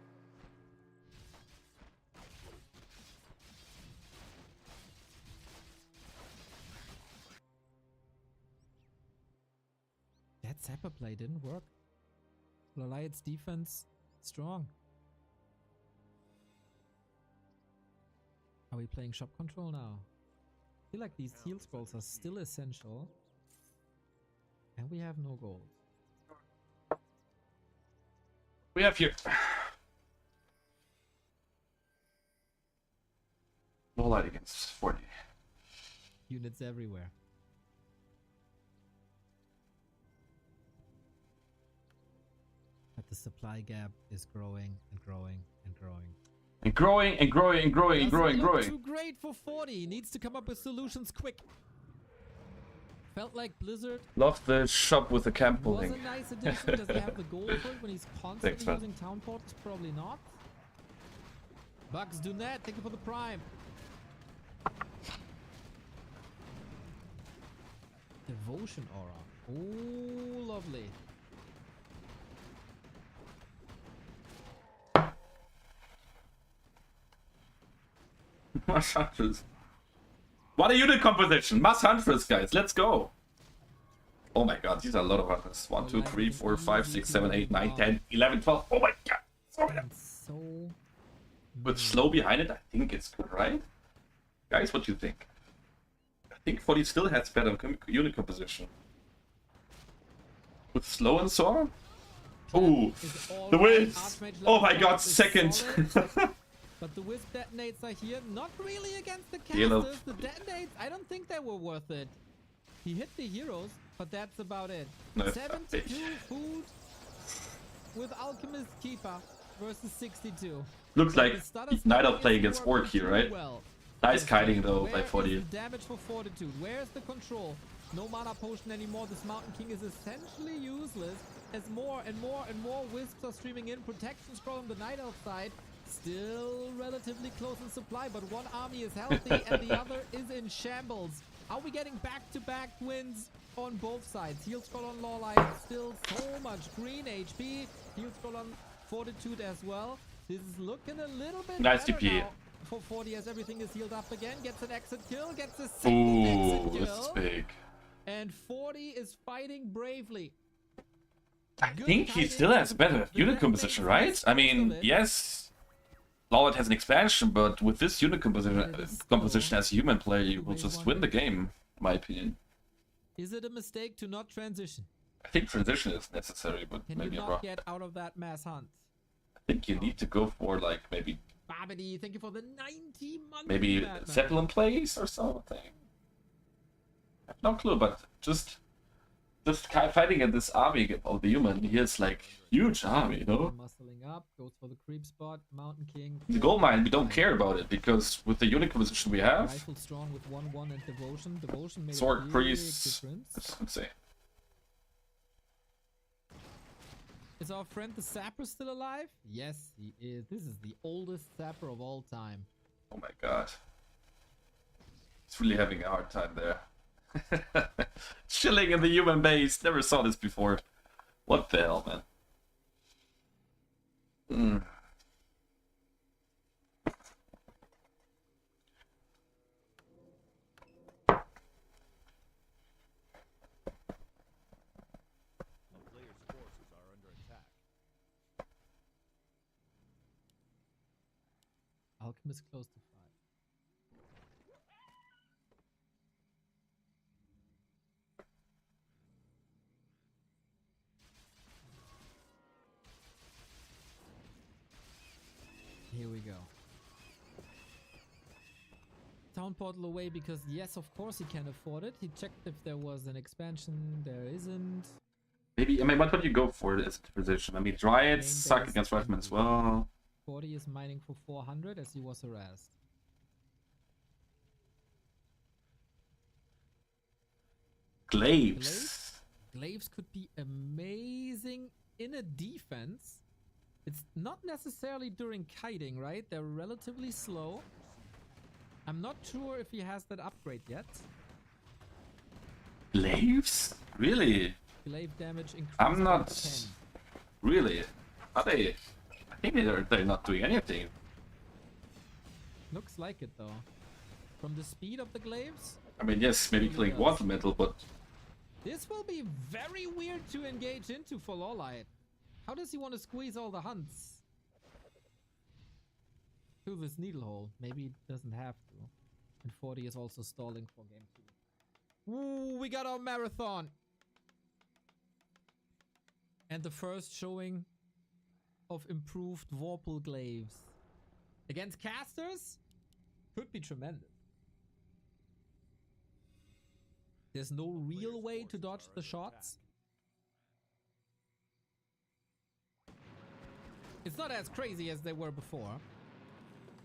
Speaker 9: That Zapper play didn't work. Lawlight's defense strong. Are we playing shop control now? I feel like these heal scrolls are still essential. And we have no gold.
Speaker 1: We have here. No light again. against 40.
Speaker 9: Units everywhere. But the supply gap is growing and growing and growing.
Speaker 1: And growing and growing and growing and growing and
Speaker 9: Doesn't look
Speaker 1: growing.
Speaker 9: too great for 40. Needs to come up with solutions quick. Felt like Blizzard
Speaker 1: Love the shop with the camp
Speaker 9: was
Speaker 1: building.
Speaker 9: a nice addition. Does he have the goal for it when he's constantly
Speaker 1: Thanks, man.
Speaker 9: using town portals? Probably not. Bugs do that. Thank you for the prime. Devotion aura. Oh, lovely.
Speaker 1: Mass Huntress. What a unit composition! Mass Huntress, guys, let's go! Oh my god, these are a lot of hunters. 1, 2, 3, 4, 5, 6, 7, 8, 9, 10, 11, 12. Oh my god! So many.
Speaker 9: So
Speaker 1: With slow behind it, I think it's good, right? Guys, what do you think? I think 40 still has better unit composition. With slow and so on? Ooh, the Wisp! Oh my god, second!
Speaker 9: But the Wisp detonates are here, not really against the
Speaker 1: Yellow.
Speaker 9: casters. The detonates, I don't think they were worth it. He hit the heroes, but that's about it.
Speaker 1: No,
Speaker 9: 72 food with Alchemist Keeper versus 62.
Speaker 1: Looks like
Speaker 9: The stutter
Speaker 1: Night
Speaker 9: style
Speaker 1: Elf playing
Speaker 9: is
Speaker 1: against Orc
Speaker 9: working
Speaker 1: here,
Speaker 9: too
Speaker 1: right?
Speaker 9: well.
Speaker 1: Nice
Speaker 9: Just
Speaker 1: kiting
Speaker 9: wait,
Speaker 1: though
Speaker 9: where
Speaker 1: by
Speaker 9: is
Speaker 1: 40.
Speaker 9: the damage for Fortitude? Where's the control? No mana potion anymore. This Mountain King is essentially useless as more and more and more Wisps are streaming in. Protection scroll on the Night Elf side. Still relatively close in supply, but one army is healthy and the other is in shambles. Are we getting back-to-back wins on both sides? Heal scroll on Lawlight, still so much green HP. Heal scroll on Fortitude as well. This is looking a little bit
Speaker 1: Nice
Speaker 9: better
Speaker 1: DP.
Speaker 9: now for 40 as everything is healed up again. Gets an exit kill, gets a second
Speaker 1: Ooh,
Speaker 9: exit
Speaker 1: this is
Speaker 9: kill.
Speaker 1: big.
Speaker 9: And 40 is fighting bravely.
Speaker 1: I
Speaker 9: Good
Speaker 1: think he
Speaker 9: kiting.
Speaker 1: still has a better
Speaker 9: The
Speaker 1: unit
Speaker 9: Red
Speaker 1: composition,
Speaker 9: Blades
Speaker 1: right?
Speaker 9: is
Speaker 1: I mean,
Speaker 9: solid.
Speaker 1: yes, Lawlet has an expansion, but with this unit composition as a human player, you will just win the game, in my opinion.
Speaker 9: Is it a mistake to not transition?
Speaker 1: I think transition is necessary, but
Speaker 9: Can
Speaker 1: maybe
Speaker 9: you
Speaker 1: I'm
Speaker 9: not
Speaker 1: wrong.
Speaker 9: get out of that mass hunt?
Speaker 1: I think you need to go for like maybe
Speaker 9: Babidi, thank you for the 90 months.
Speaker 1: maybe Zeppelin plays or something. I have no clue, but just fighting at this army of the human, he has like huge army, you know?
Speaker 9: Muscling up, goes for the creep spot, Mountain King.
Speaker 1: The gold mine, we don't care about it because with the unit composition we have,
Speaker 9: Rifle strong with 1-1 and devotion. Devotion made a
Speaker 1: Sword
Speaker 9: big
Speaker 1: Priest,
Speaker 9: difference.
Speaker 1: let's say.
Speaker 9: Is our friend the Sapper still alive? Yes, he is. This is the oldest Sapper of all time.
Speaker 1: Oh my god. He's really having a hard time there. Chilling in the human base. Never saw this before. What the hell, man?
Speaker 9: Alchemist close to 5. Here we go. Town portal away because yes, of course he can afford it. He checked if there was an expansion. There isn't.
Speaker 1: Maybe, I mean, what would you go for as a position? I mean, Dryads
Speaker 9: Main
Speaker 1: suck
Speaker 9: base
Speaker 1: against Riflemen as
Speaker 9: and-
Speaker 1: well.
Speaker 9: 40 is mining for 400 as he was harassed.
Speaker 1: Glaives.
Speaker 9: Glaives could be amazing in a defense. It's not necessarily during kiting, right? They're relatively slow. I'm not sure if he has that upgrade yet.
Speaker 1: Glaives? Really?
Speaker 9: Glaive damage increased
Speaker 1: I'm
Speaker 9: by
Speaker 1: not
Speaker 9: 10.
Speaker 1: really. Are they? I think they're not doing anything.
Speaker 9: Looks like it though. From the speed of the glaives,
Speaker 1: I mean, yes, maybe killing water metal, but
Speaker 9: this will be very weird to engage into for Lawlight. How does he want to squeeze all the hunts? Through this needle hole. Maybe he doesn't have to. And 40 is also stalling for game 2. Ooh, we got our marathon! And the first showing of improved Vorpal glaives. Against casters? Could be tremendous. There's no real way to dodge the shots. It's not as crazy as they were before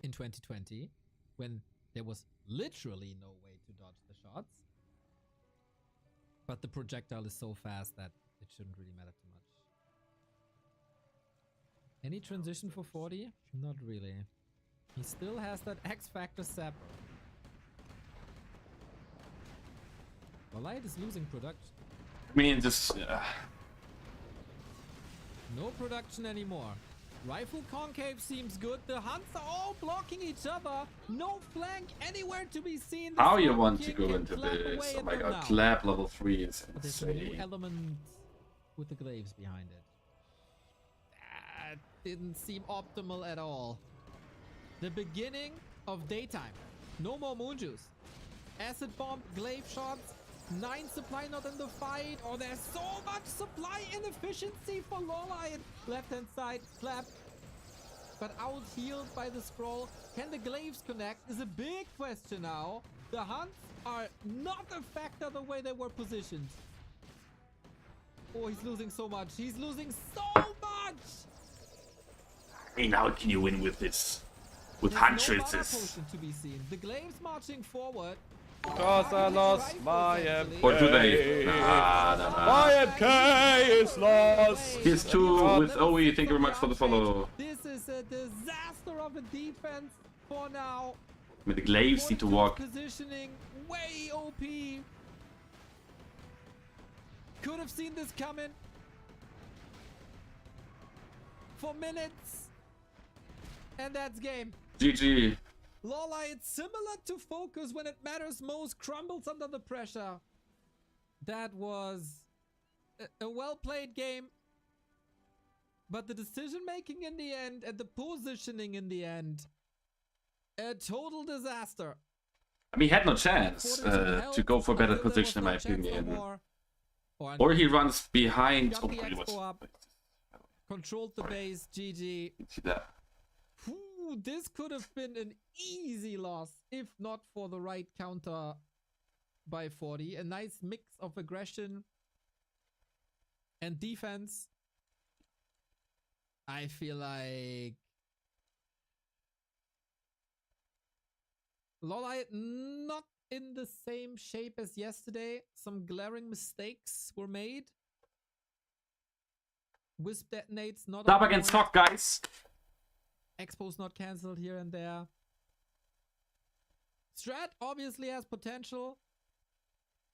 Speaker 9: in 2020, when there was literally no way to dodge the shots. But the projectile is so fast that it shouldn't really matter too much. Any transition for 40? Not really. He still has that X Factor sapper. Light is losing production.
Speaker 1: I mean, just...
Speaker 9: No production anymore. Rifle concave seems good. The Hunts are all blocking each other. No flank anywhere to be seen.
Speaker 1: How you want to go into this? Oh my god, clap level 3 is
Speaker 9: There's a new
Speaker 1: insane.
Speaker 9: element with the glaives behind it. That didn't seem optimal at all. The beginning of daytime. No more moon juice. Acid bomb, glaive shots. 9 supply not in the fight. Oh, there's so much supply inefficiency for Lolite. Left hand side, clap. But out healed by the scroll. Can the glaives connect? Is a big question now. The Hunts are not a factor the way they were positioned. Oh, he's losing so much. He's losing so much.
Speaker 1: I mean, how can you win with this? With
Speaker 9: There's
Speaker 1: hundreds?
Speaker 9: no mana potion to be seen. The glaives marching forward.
Speaker 3: Because I lost my MK.
Speaker 1: Or do they? Nah.
Speaker 3: My MK is lost.
Speaker 1: Here's 2 with OE. Thank you very much for the follow.
Speaker 9: This is a disaster of a defense for now.
Speaker 1: I mean, the glaives need to walk.
Speaker 9: Positioning way OP. Could have seen this coming for minutes, and that's game.
Speaker 1: GG.
Speaker 9: Lola, it's similar to Focus when it matters most, crumbles under the pressure. That was a well-played game. But the decision-making in the end and the positioning in the end, a total disaster.
Speaker 1: I mean, he had no chance to go for better position, in my opinion. Or he runs behind.
Speaker 9: Got the expo up. Controlled the base, GG.
Speaker 1: See that?
Speaker 9: Ooh, this could have been an easy loss if not for the right counter by 40. A nice mix of aggression and defense. I feel like Lolite not in the same shape as yesterday. Some glaring mistakes were made. Wisp detonates not
Speaker 1: Up against Stock, guys.
Speaker 9: Expo's not cancelled here and there. Strat obviously has potential.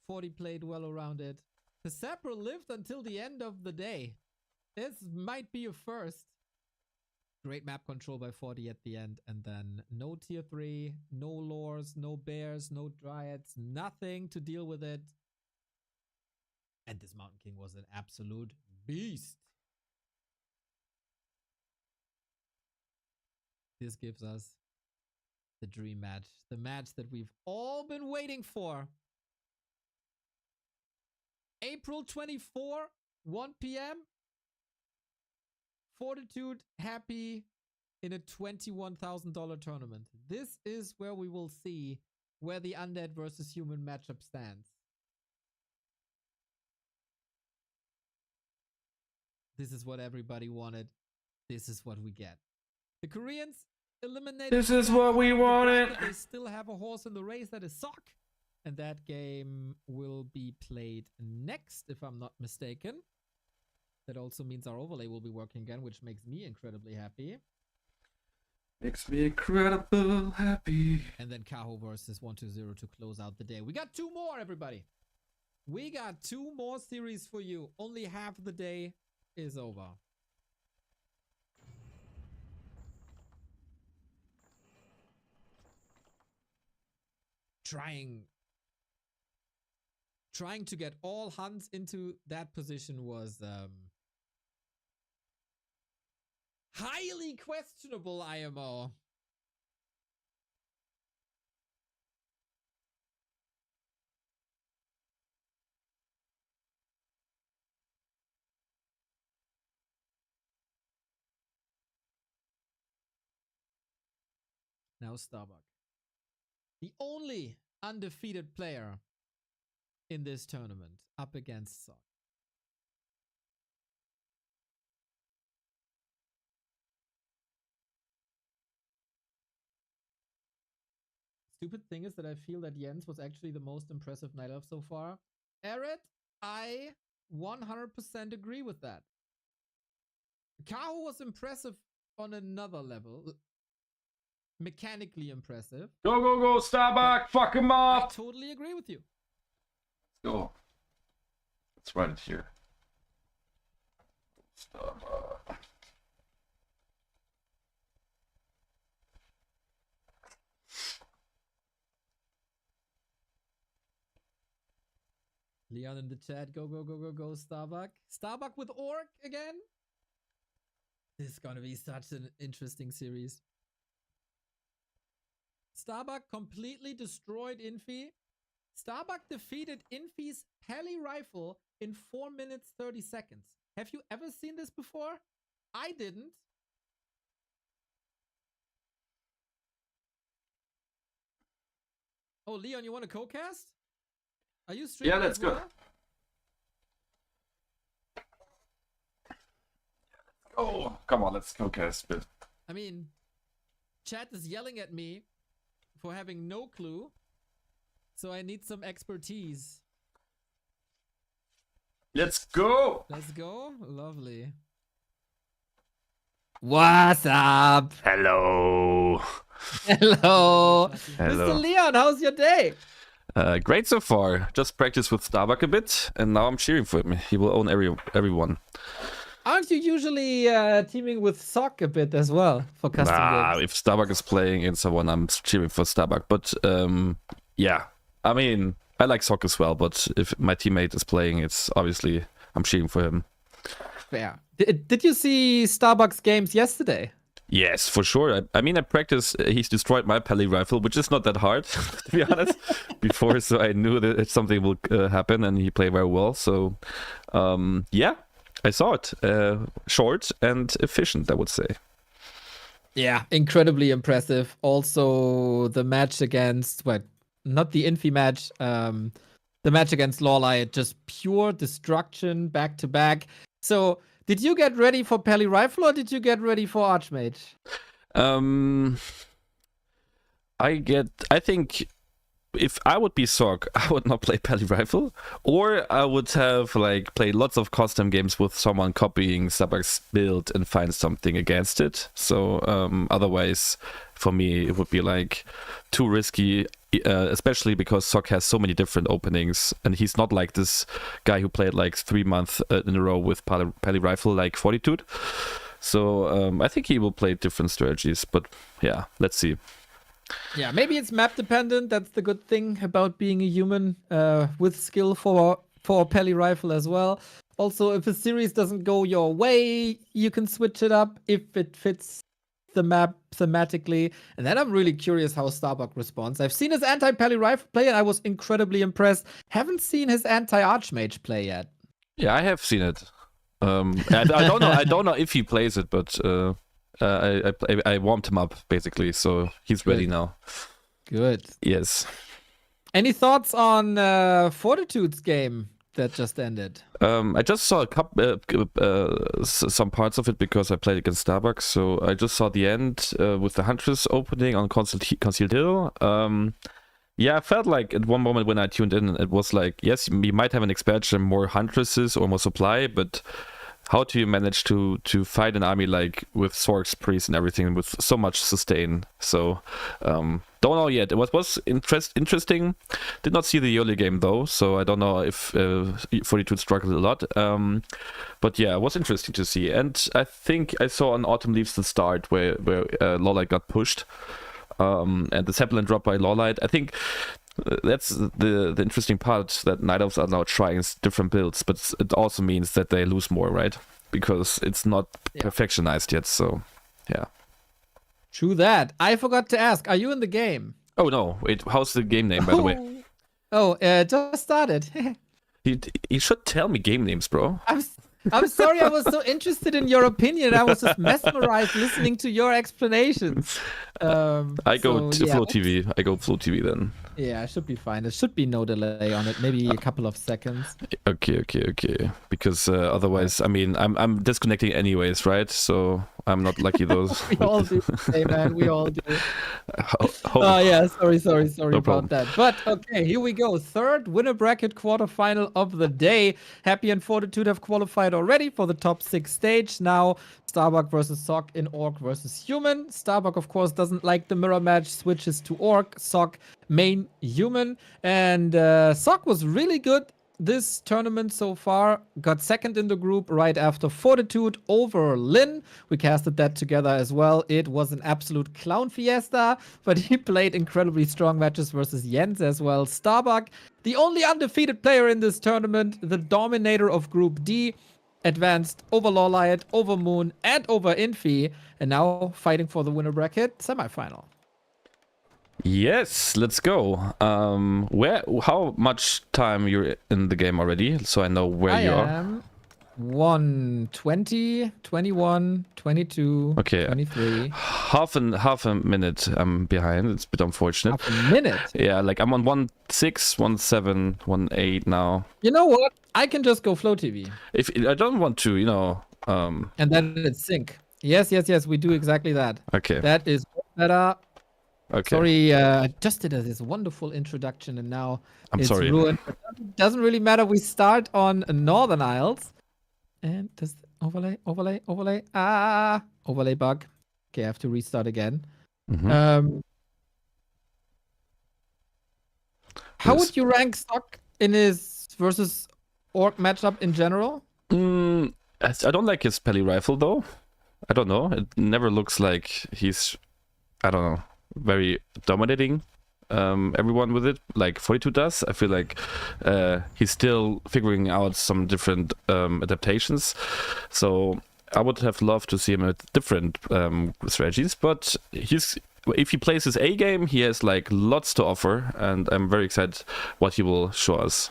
Speaker 9: 40 played well around it. The Sapper lived until the end of the day. This might be a first. Great map control by 40 at the end. And then no tier 3, no lores, no bears, no dryads, nothing to deal with it. And this Mountain King was an absolute beast. This gives us the dream match. The match that we've all been waiting for. April 24, 1 p.m. Fortitude happy in a $21,000 tournament. This is where we will see where the undead versus human matchup stands. This is what everybody wanted. This is what we get. The Koreans eliminated.
Speaker 1: This is what we wanted.
Speaker 9: They still have a horse in the race that is Sock. And that game will be played next, if I'm not mistaken. That also means our overlay will be working again, which makes me incredibly happy.
Speaker 1: Makes me incredible happy.
Speaker 9: And then Kaho versus 120 to close out the day. We got 2 more, everybody. We got 2 more series for you. Only half the day is over. Trying to get all Hunts into that position was highly questionable, IMO. Now Starbuck. The only undefeated player in this tournament up against Sok. Stupid thing is that I feel that Jens was actually the most impressive night elf so far. Eret, I 100% agree with that. Kaho was impressive on another level. Mechanically impressive.
Speaker 1: Go, Starbuck! Fuck him
Speaker 9: I
Speaker 1: up!
Speaker 9: totally agree with you.
Speaker 1: Let's go. Let's write it here. Starbuck.
Speaker 9: Leon in the chat, go, Starbuck. Starbuck with Orc again? This is gonna be such an interesting series. Starbuck completely destroyed Infi. Starbuck defeated Infi's Pally rifle in 4 minutes 30 seconds. Have you ever seen this before? I didn't. Oh, Leon, you want to co-cast? Are you streaming?
Speaker 1: Yeah, let's
Speaker 9: as well?
Speaker 1: go. Oh, come on, let's co-cast a bit.
Speaker 9: I mean, chat is yelling at me for having no clue, so I need some expertise.
Speaker 1: Let's go!
Speaker 9: Let's go. Lovely. What's up?
Speaker 1: Hello.
Speaker 9: Hello.
Speaker 1: Hello.
Speaker 9: Mr. Leon, how's your day?
Speaker 1: Great so far. Just practiced with Starbuck a bit, and now I'm cheering for him. He will own everyone.
Speaker 9: Aren't you usually teaming with Sok a bit as well for custom games?
Speaker 1: If Starbuck is playing in someone, I'm cheering for Starbuck. But yeah, I mean, I like Sok as well. But if my teammate is playing, it's obviously I'm cheering for him.
Speaker 9: Fair. Did you see Starbuck's games yesterday?
Speaker 1: Yes, for sure. I mean, I practice. He's destroyed my Pally rifle, which is not that hard, to be honest. Before, so I knew that something will happen, and he played very well. So, yeah, I saw it. Short and efficient, I would say.
Speaker 9: Yeah, incredibly impressive. Also, the match against not the Infi match. The match against Lawlight, just pure destruction back to back. So, did you get ready for Pally Rifle or did you get ready for Archmage?
Speaker 1: I think if I would be Sok, I would not play Pally Rifle, or I would have played lots of custom games with someone copying Starbuck's build and find something against it. So otherwise, for me, it would be too risky, especially because Sok has so many different openings, and he's not like this guy who played 3 months in a row with Pally Rifle like Fortitude. So I think he will play different strategies, but yeah, let's see.
Speaker 9: Yeah, maybe it's map dependent. That's the good thing about being a human with skill for Pally Rifle as well. Also, if a series doesn't go your way, you can switch it up if it fits the map thematically. And then I'm really curious how Starbuck responds. I've seen his anti-Pally Rifle play and I was incredibly impressed. Haven't seen his anti-Archmage play yet.
Speaker 1: Yeah, I have seen it. I don't know. I don't know if he plays it, but I warmed him up basically, so he's ready now.
Speaker 9: Good.
Speaker 1: Yes.
Speaker 9: Any thoughts on Fortitude's game that just ended?
Speaker 1: I just saw a couple, some parts of it because I played against Starbucks. So I just saw the end with the Huntress opening on Concealed Hill. Yeah, I felt like at one moment when I tuned in, it was yes, you might have an expansion, more Huntresses or more supply, but how do you manage to fight an army with Sorks, Priest, and everything with so much sustain? So don't know yet. It was interesting. Did not see the early game though, so I don't know if Fortitude struggled a lot. But yeah, it was interesting to see. And I think I saw on Autumn Leaves the start where Lawlight got pushed, and the Zeppelin drop by Lawlight. I think that's the interesting part, that Night Elves are now trying different builds, but it also means that they lose more, right? Because it's not perfectionized yet, so yeah.
Speaker 9: True that. I forgot to ask, are you in the game?
Speaker 1: Oh no, wait, how's the game name, by the way?
Speaker 9: Oh, just started.
Speaker 1: You should tell me game names, bro.
Speaker 9: I'm sorry, I was so interested in your opinion. I was just mesmerized listening to your explanations.
Speaker 1: I go
Speaker 9: so, yeah,
Speaker 1: Flow TV. I go Flow TV then.
Speaker 9: Yeah, it should be fine. There should be no delay on it. Maybe a couple of seconds.
Speaker 1: Okay. Because otherwise, I mean, I'm disconnecting anyways, right? So I'm not lucky those.
Speaker 9: We all do. Hey, man, we all do.
Speaker 1: Oh,
Speaker 9: Yeah, sorry
Speaker 1: No
Speaker 9: about
Speaker 1: problem.
Speaker 9: that. But okay, here we go. Third winner bracket quarterfinal of the day. Happy and Fortitude have qualified already for the top 6 stage. Now, Starbuck versus Sock in Orc versus Human. Starbuck, of course, doesn't like the mirror match, switches to Orc. Sock, main Human. And Sock was really good this tournament so far. Got second in the group right after Fortitude over Lin. We casted that together as well. It was an absolute clown fiesta, but he played incredibly strong matches versus Jens as well. Starbuck, the only undefeated player in this tournament, the dominator of Group D, advanced over Lawlight, over Moon, and over Infi, and now fighting for the winner bracket semifinal.
Speaker 1: yes, let's go. How much time you're in the game already? So I know where you are.
Speaker 9: I am 1:20, 21, 22,
Speaker 1: Okay.
Speaker 9: 23.
Speaker 1: Half a minute I'm behind. It's a bit unfortunate.
Speaker 9: Half a minute.
Speaker 1: Yeah, like I'm on 1.6, 1.7, 1.8 now.
Speaker 9: You know what? I can just go Flow TV.
Speaker 1: If I don't want to,
Speaker 9: And then it's sync. Yes, we do exactly that.
Speaker 1: okay.
Speaker 9: That is better.
Speaker 1: Okay.
Speaker 9: Sorry, I just did this wonderful introduction and now
Speaker 1: I'm
Speaker 9: it's
Speaker 1: sorry.
Speaker 9: ruined. It doesn't really matter. We start on Northern Isles. And does overlay. Overlay bug. Okay, I have to restart again.
Speaker 1: Mhm.
Speaker 9: How
Speaker 1: Yes.
Speaker 9: would you rank Stock in his versus Orc matchup in general?
Speaker 1: I don't like his Peli rifle though. I don't know. It never looks like he's, I don't know, very dominating everyone with it like Fortitude does. I feel like he's still figuring out some different adaptations. So I would have loved to see him with different strategies, but if he plays his A game, he has like lots to offer, and I'm very excited what he will show us.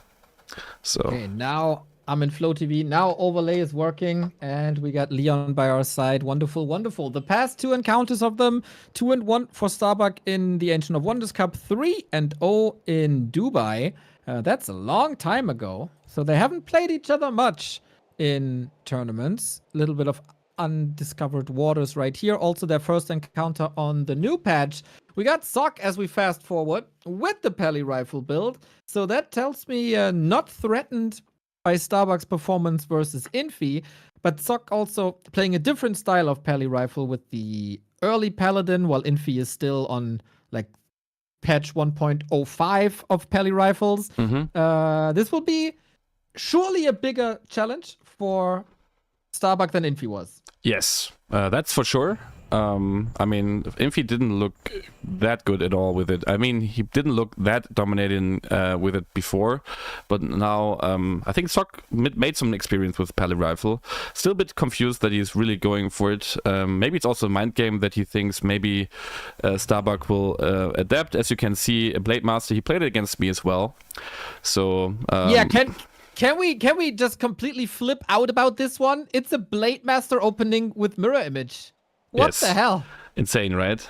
Speaker 1: So
Speaker 9: Okay, now I'm in Flow TV. Now overlay is working, and we got Leon by our side. Wonderful. The past 2 encounters of them, 2-1 for Starbuck in the Ancient of Wonders Cup, 3-0 in Dubai. That's a long time ago. So they haven't played each other much in tournaments. A little bit of undiscovered waters right here. Also their first encounter on the new patch. We got Sock as we fast forward with the Peli rifle build. So that tells me not threatened by Starbuck's performance versus Infi, but Sock also playing a different style of Peli rifle with the early Paladin, while Infi is still on like patch 1.05 of Peli rifles. This will be surely a bigger challenge for Starbuck than Infi was.
Speaker 1: yes, that's for sure. I mean, Infi didn't look that good at all with it. I mean, he didn't look that dominating with it before, but now I think Sock made some experience with Peli rifle. Still a bit confused that he's really going for it. Maybe it's also a mind game that he thinks maybe Starbuck will adapt. As you can see, Blade Master, he played it against me as well. So
Speaker 9: yeah, can we just completely flip out about this one? It's a Blade Master opening with mirror image. What
Speaker 1: Yes.
Speaker 9: the hell?
Speaker 1: Insane, right?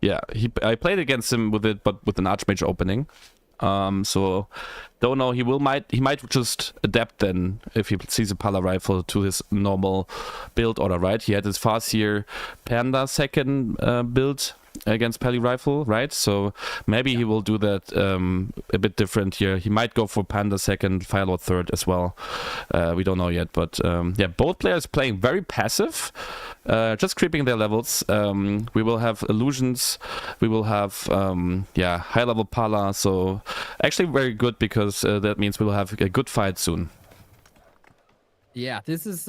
Speaker 1: Yeah, I played against him with it, but with an Archmage opening. So don't know. He might just adapt then if he sees a Pala rifle to his normal build order, right? He had his Farseer Panda second build against Peli rifle, right? So maybe he will do that a bit different here. He might go for Panda second, Firelord third as well. We don't know yet, but yeah, both players playing very passive, just creeping their levels. We will have illusions, we will have high level Pala, so actually very good because that means we'll have a good fight soon.
Speaker 9: Yeah, this is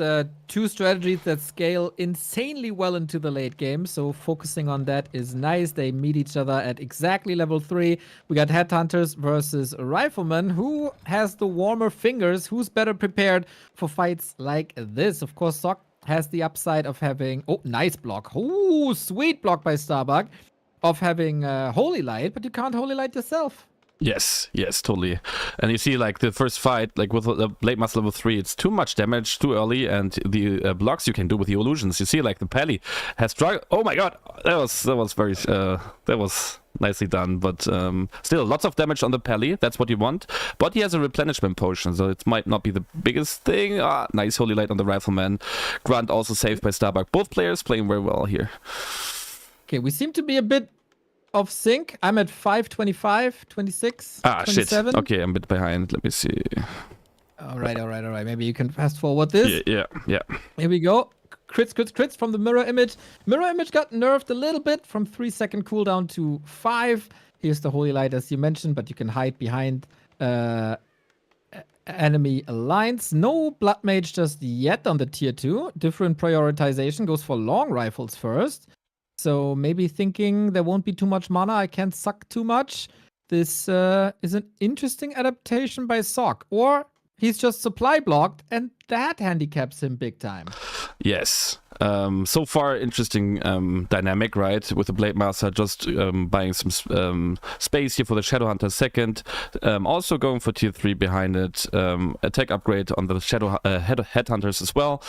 Speaker 9: 2 strategies that scale insanely well into the late game, so focusing on that is nice. They meet each other at exactly level 3. We got Headhunters versus Rifleman. Who has the warmer fingers? Who's better prepared for fights like this? Of course, Sock has the upside of having... Oh, nice block. Oh, sweet block by Starbuck. Of having Holy Light, but you can't Holy Light yourself.
Speaker 1: Yes, totally. And you see, like, the first fight, like, with the Blade Master level 3, it's too much damage too early, and the blocks you can do with the illusions. You see, like, the Pally has struggled. Oh my god, that was nicely done, but still, lots of damage on the Pally. That's what you want. But he has a replenishment potion, so it might not be the biggest thing. Nice Holy Light on the Rifleman. Grunt also saved by Starbuck. Both players playing very well here.
Speaker 9: Okay, we seem to be a bit off sync. I'm at 5:25, 26, 27.
Speaker 1: Shit. Okay, I'm a bit behind. Let me see.
Speaker 9: All right. Maybe you can fast forward this.
Speaker 1: Yeah.
Speaker 9: Here we go. Crits from the mirror image. Mirror image got nerfed a little bit from 3-second cooldown to 5. Here's the Holy Light, as you mentioned, but you can hide behind enemy lines. No Blood Mage just yet on the tier 2. Different prioritization goes for long rifles first. So maybe thinking there won't be too much mana, I can't suck too much. This is an interesting adaptation by Sok. Or he's just supply blocked, and that handicaps him big time.
Speaker 1: Yes. So far, interesting dynamic, right? With the Blade Master just buying some space here for the Shadowhunter second. Also going for tier 3 behind it. Attack upgrade on the Shadow Headhunters as well.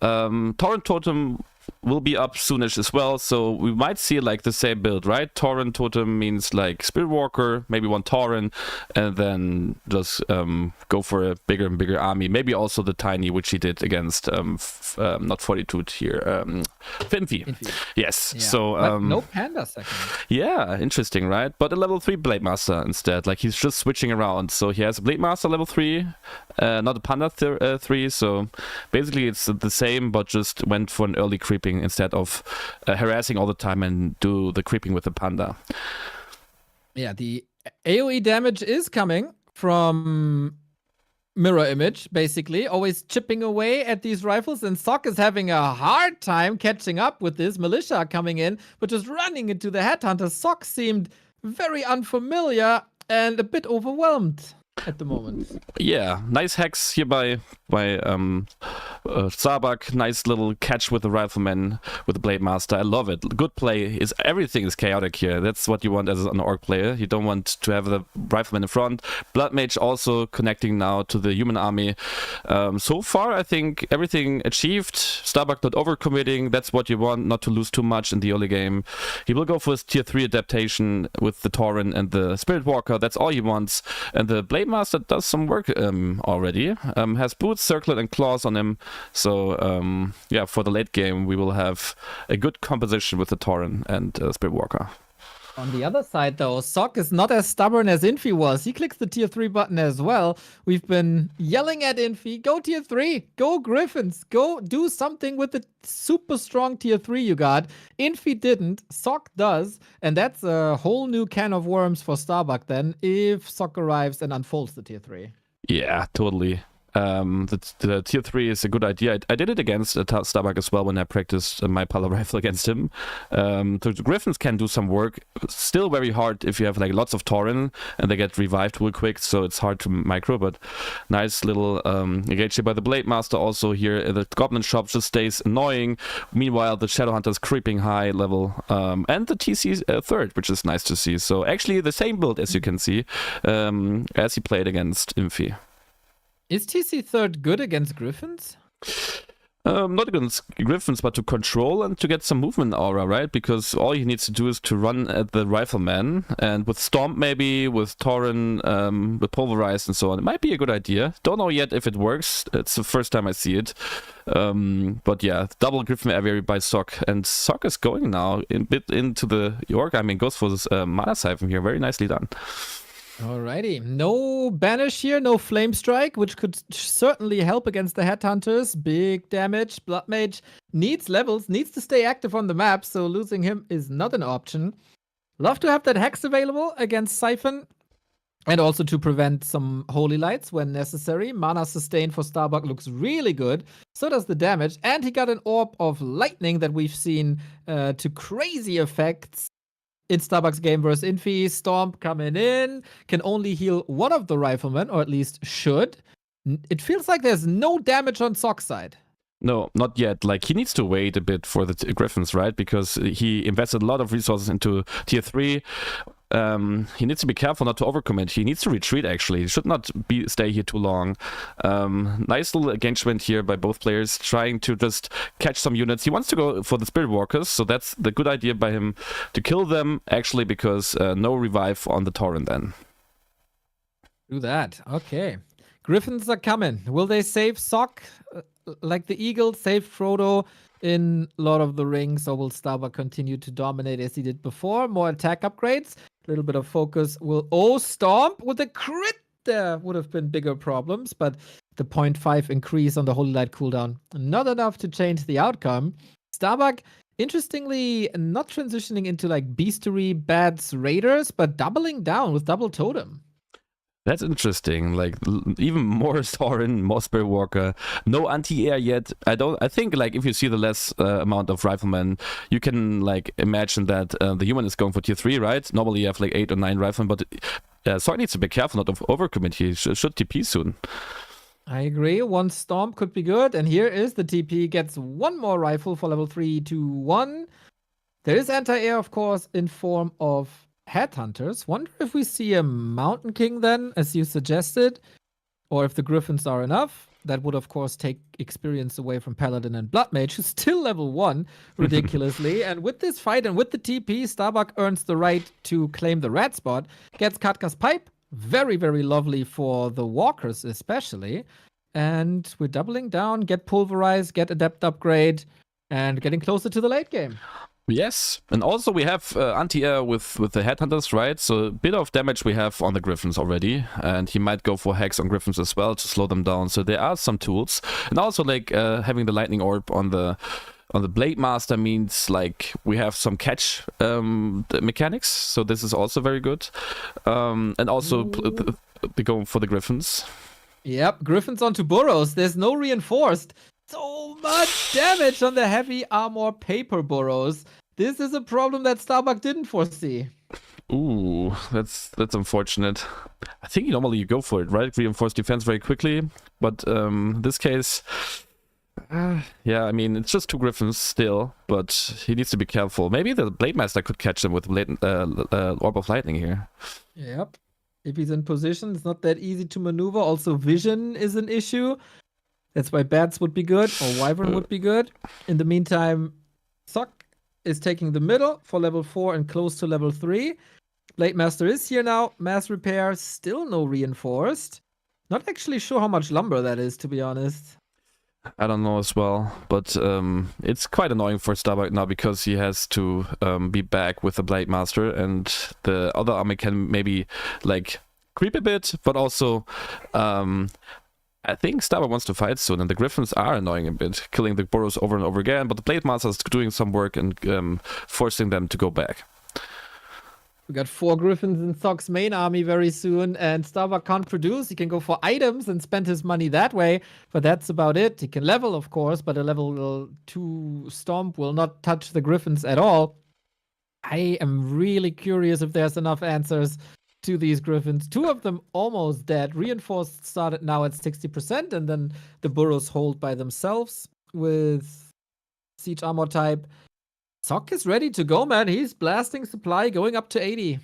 Speaker 1: Torrent Totem will be up soonish as well, so we might see like the same build, right? Torrent Totem means like Spirit Walker, maybe one Torrent, and then just go for a bigger and bigger army. Maybe also the Tiny, which he did against not Fortitude here, Finfi. Yes. Yeah. So
Speaker 9: but no Panda second.
Speaker 1: Yeah, interesting, right? But a level 3 Blade Master instead. Like he's just switching around. So he has a Blade Master level 3, not a Panda 3. So basically it's the same, but just went for an early creeping instead of harassing all the time and do the creeping with the Panda.
Speaker 9: Yeah, the AoE damage is coming from mirror image, basically, always chipping away at these rifles, and Sok is having a hard time catching up with this. Militia coming in, but just running into the Headhunter. Sok seemed very unfamiliar and a bit overwhelmed at the moment.
Speaker 1: Yeah, nice hacks here by Starbuck. Nice little catch with the Rifleman with the Blade Master. I love it. Good play. Everything is chaotic here. That's what you want as an Orc player. You don't want to have the Rifleman in front. Blood Mage also connecting now to the human army. So far, I think everything achieved. Starbuck not overcommitting. That's what you want, not to lose too much in the early game. He will go for his tier 3 adaptation with the Tauren and the Spirit Walker. That's all he wants. And the Blade Master does some work already. Has boots, circlet, and claws on him. So yeah, for the late game, we will have a good composition with the Tauren and Spirit Walker.
Speaker 9: On the other side, though, Sok is not as stubborn as Infi was. He clicks the tier 3 button as well. We've been yelling at Infi, go tier 3, go Griffins, go do something with the super strong tier 3 you got. Infi didn't, Sok does, and that's a whole new can of worms for Starbuck then, if Sok arrives and unfolds the tier 3.
Speaker 1: Yeah, totally. The tier 3 is a good idea. I did it against Starbuck as well when I practiced my Pala rifle against him. The Griffins can do some work. Still very hard if you have like lots of Tauren and they get revived real quick, so it's hard to micro, but nice little engage here by the Blade Master also here. The Goblin Shop just stays annoying. Meanwhile, the Shadowhunter is creeping high level, and the TC third, which is nice to see. So actually the same build as you can see, as he played against Infi.
Speaker 9: Is TC third good against Griffins?
Speaker 1: Not against Griffins, but to control and to get some movement aura, right? Because all he needs to do is to run at the Rifleman, and with Stomp maybe, with Tauren, with Pulverized and so on. It might be a good idea. Don't know yet if it works. It's the first time I see it. But yeah, double Griffin Aviary by Sok. And Sok is going now a bit into the York. I mean, goes for this Mana Siphon here. Very nicely done.
Speaker 9: Alrighty, no Banish here, no Flame Strike, which could certainly help against the Headhunters. Big damage. Blood Mage needs levels, needs to stay active on the map, so losing him is not an option. Love to have that Hex available against Siphon, and also to prevent some Holy Lights when necessary. Mana Sustain for Starbuck looks really good. So does the damage, and he got an Orb of Lightning that we've seen to crazy effects. In Starbuck's game versus Infi, Stomp coming in, can only heal one of the Riflemen, or at least should. It feels like there's no damage on Sok's side.
Speaker 1: No, not yet. Like, he needs to wait a bit for the Griffins, right? Because he invested a lot of resources into tier 3. he needs to be careful not to overcommit. He needs to retreat, actually. He should not stay here too long. Nice little engagement here by both players, trying to just catch some units. He wants to go for the Spirit Walkers, so that's the good idea by him to kill them, actually, because no revive on the Tauren then.
Speaker 9: Do that. Okay. Griffins are coming. Will they save Sock like the Eagle saved Frodo in Lord of the Rings, or will Starbuck continue to dominate as he did before? More attack upgrades. A little bit of focus will... Oh, Stomp with a crit! There would have been bigger problems, but the 0.5 increase on the Holy Light cooldown, not enough to change the outcome. Starbuck, interestingly, not transitioning into like Beastery, Bats, Raiders, but doubling down with Double Totem.
Speaker 1: That's interesting. Like even more Tauren, more Spirit Walker, no anti-air yet. I think like if you see the less amount of riflemen, you can like imagine that the human is going for tier 3, right? Normally you have like 8 or 9 riflemen, but Sorg needs to be careful not to overcommit. He should TP soon.
Speaker 9: I agree. One Stomp could be good, and here is the TP. Gets one more rifle for level 3, 2, 1. There is anti-air, of course, in form of Headhunters. Wonder if we see a Mountain King then, as you suggested, or if the Griffins are enough. That would, of course, take experience away from Paladin and Blood Mage, who's still level 1, ridiculously. And with this fight and with the TP, Starbuck earns the right to claim the red spot, gets Katka's Pipe. Very, very lovely for the Walkers, especially. And we're doubling down, get Pulverize, get Adept Upgrade, and getting closer to the late game.
Speaker 1: Yes, and also we have anti-air with the Headhunters, right? So a bit of damage we have on the Griffins already, and he might go for Hex on Griffins as well to slow them down. So there are some tools, and also like having the Lightning Orb on the Blade Master means like we have some catch mechanics. So this is also very good, and also going for the Griffins.
Speaker 9: Yep, Griffins onto Burrows. There's no reinforced. So much damage on the heavy armor paper burrows. This is a problem that Starbuck didn't foresee.
Speaker 1: Ooh, that's unfortunate. I think normally you go for it, right? Reinforce defense very quickly, but in this case, yeah, I mean it's just 2 Griffins still, but he needs to be careful. Maybe the Blade Master could catch him with Orb of Lightning here.
Speaker 9: Yep. If he's in position, it's not that easy to maneuver. Also, vision is an issue. That's why Bats would be good, or Wyvern would be good. In the meantime, Sock is taking the middle for level 4 and close to level 3. Blade Master is here now. Mass Repair, still no reinforced. Not actually sure how much lumber that is, to be honest.
Speaker 1: I don't know as well, but it's quite annoying for Starbuck now because he has to be back with the Blade Master, and the other army can maybe like creep a bit, but also I think Starbuck wants to fight soon, and the Griffins are annoying a bit, killing the burrows over and over again, but the Blade Master is doing some work and forcing them to go back.
Speaker 9: We got 4 Griffins in Sock's main army very soon, and Starbuck can't produce. He can go for items and spend his money that way, but that's about it. He can level, of course, but a level 2 Stomp will not touch the Griffins at all. I am really curious if there's enough answers to these Griffins. 2 of them almost dead. Reinforced started now at 60%, and then the burrows hold by themselves with Siege Armor type. Sock is ready to go, man. He's blasting supply, going up to 80.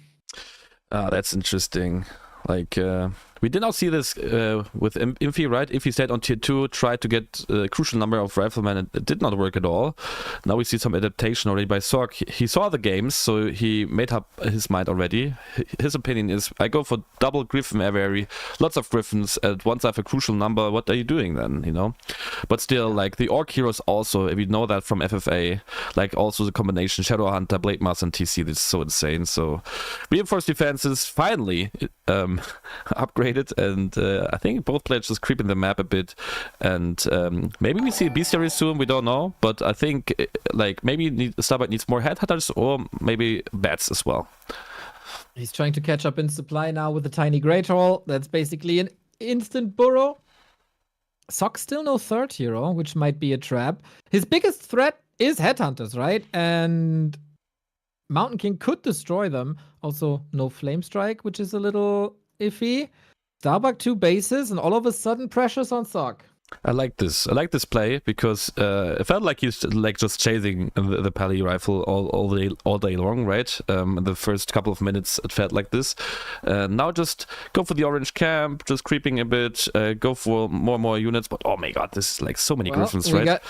Speaker 1: That's interesting. Like, we did not see this with Imphi, right? Imphi stayed on tier 2, tried to get a crucial number of riflemen, and it did not work at all. Now we see some adaptation already by Sorg. He saw the games, so he made up his mind already. His opinion is, I go for double Griffin aviary, lots of Griffins, and once I have a crucial number, what are you doing then, you know? But still, like, the Orc heroes also, if you know that from FFA, like, also the combination Shadowhunter, Blade Master, and TC, this is so insane. So, reinforced defenses, finally, upgraded, and I think both players just creeping the map a bit, and maybe we see a bestiary soon, we don't know, but I think like maybe Starbuck needs more Headhunters or maybe Bats as well.
Speaker 9: He's trying to catch up in supply now with the tiny Great Hall. That's basically an instant burrow. Sock still no 3rd hero, which might be a trap. His biggest threat is Headhunters, right? And Mountain King could destroy them. Also, no Flame Strike, which is a little iffy. Starbuck 2 bases, and all of a sudden, pressure's on Sock.
Speaker 1: I like this. I like this play because it felt like he's like just chasing the Pally rifle all day long, right? The first couple of minutes it felt like this. Now just go for the orange camp, just creeping a bit, go for more units. But oh my god, this is like so many Griffins, right?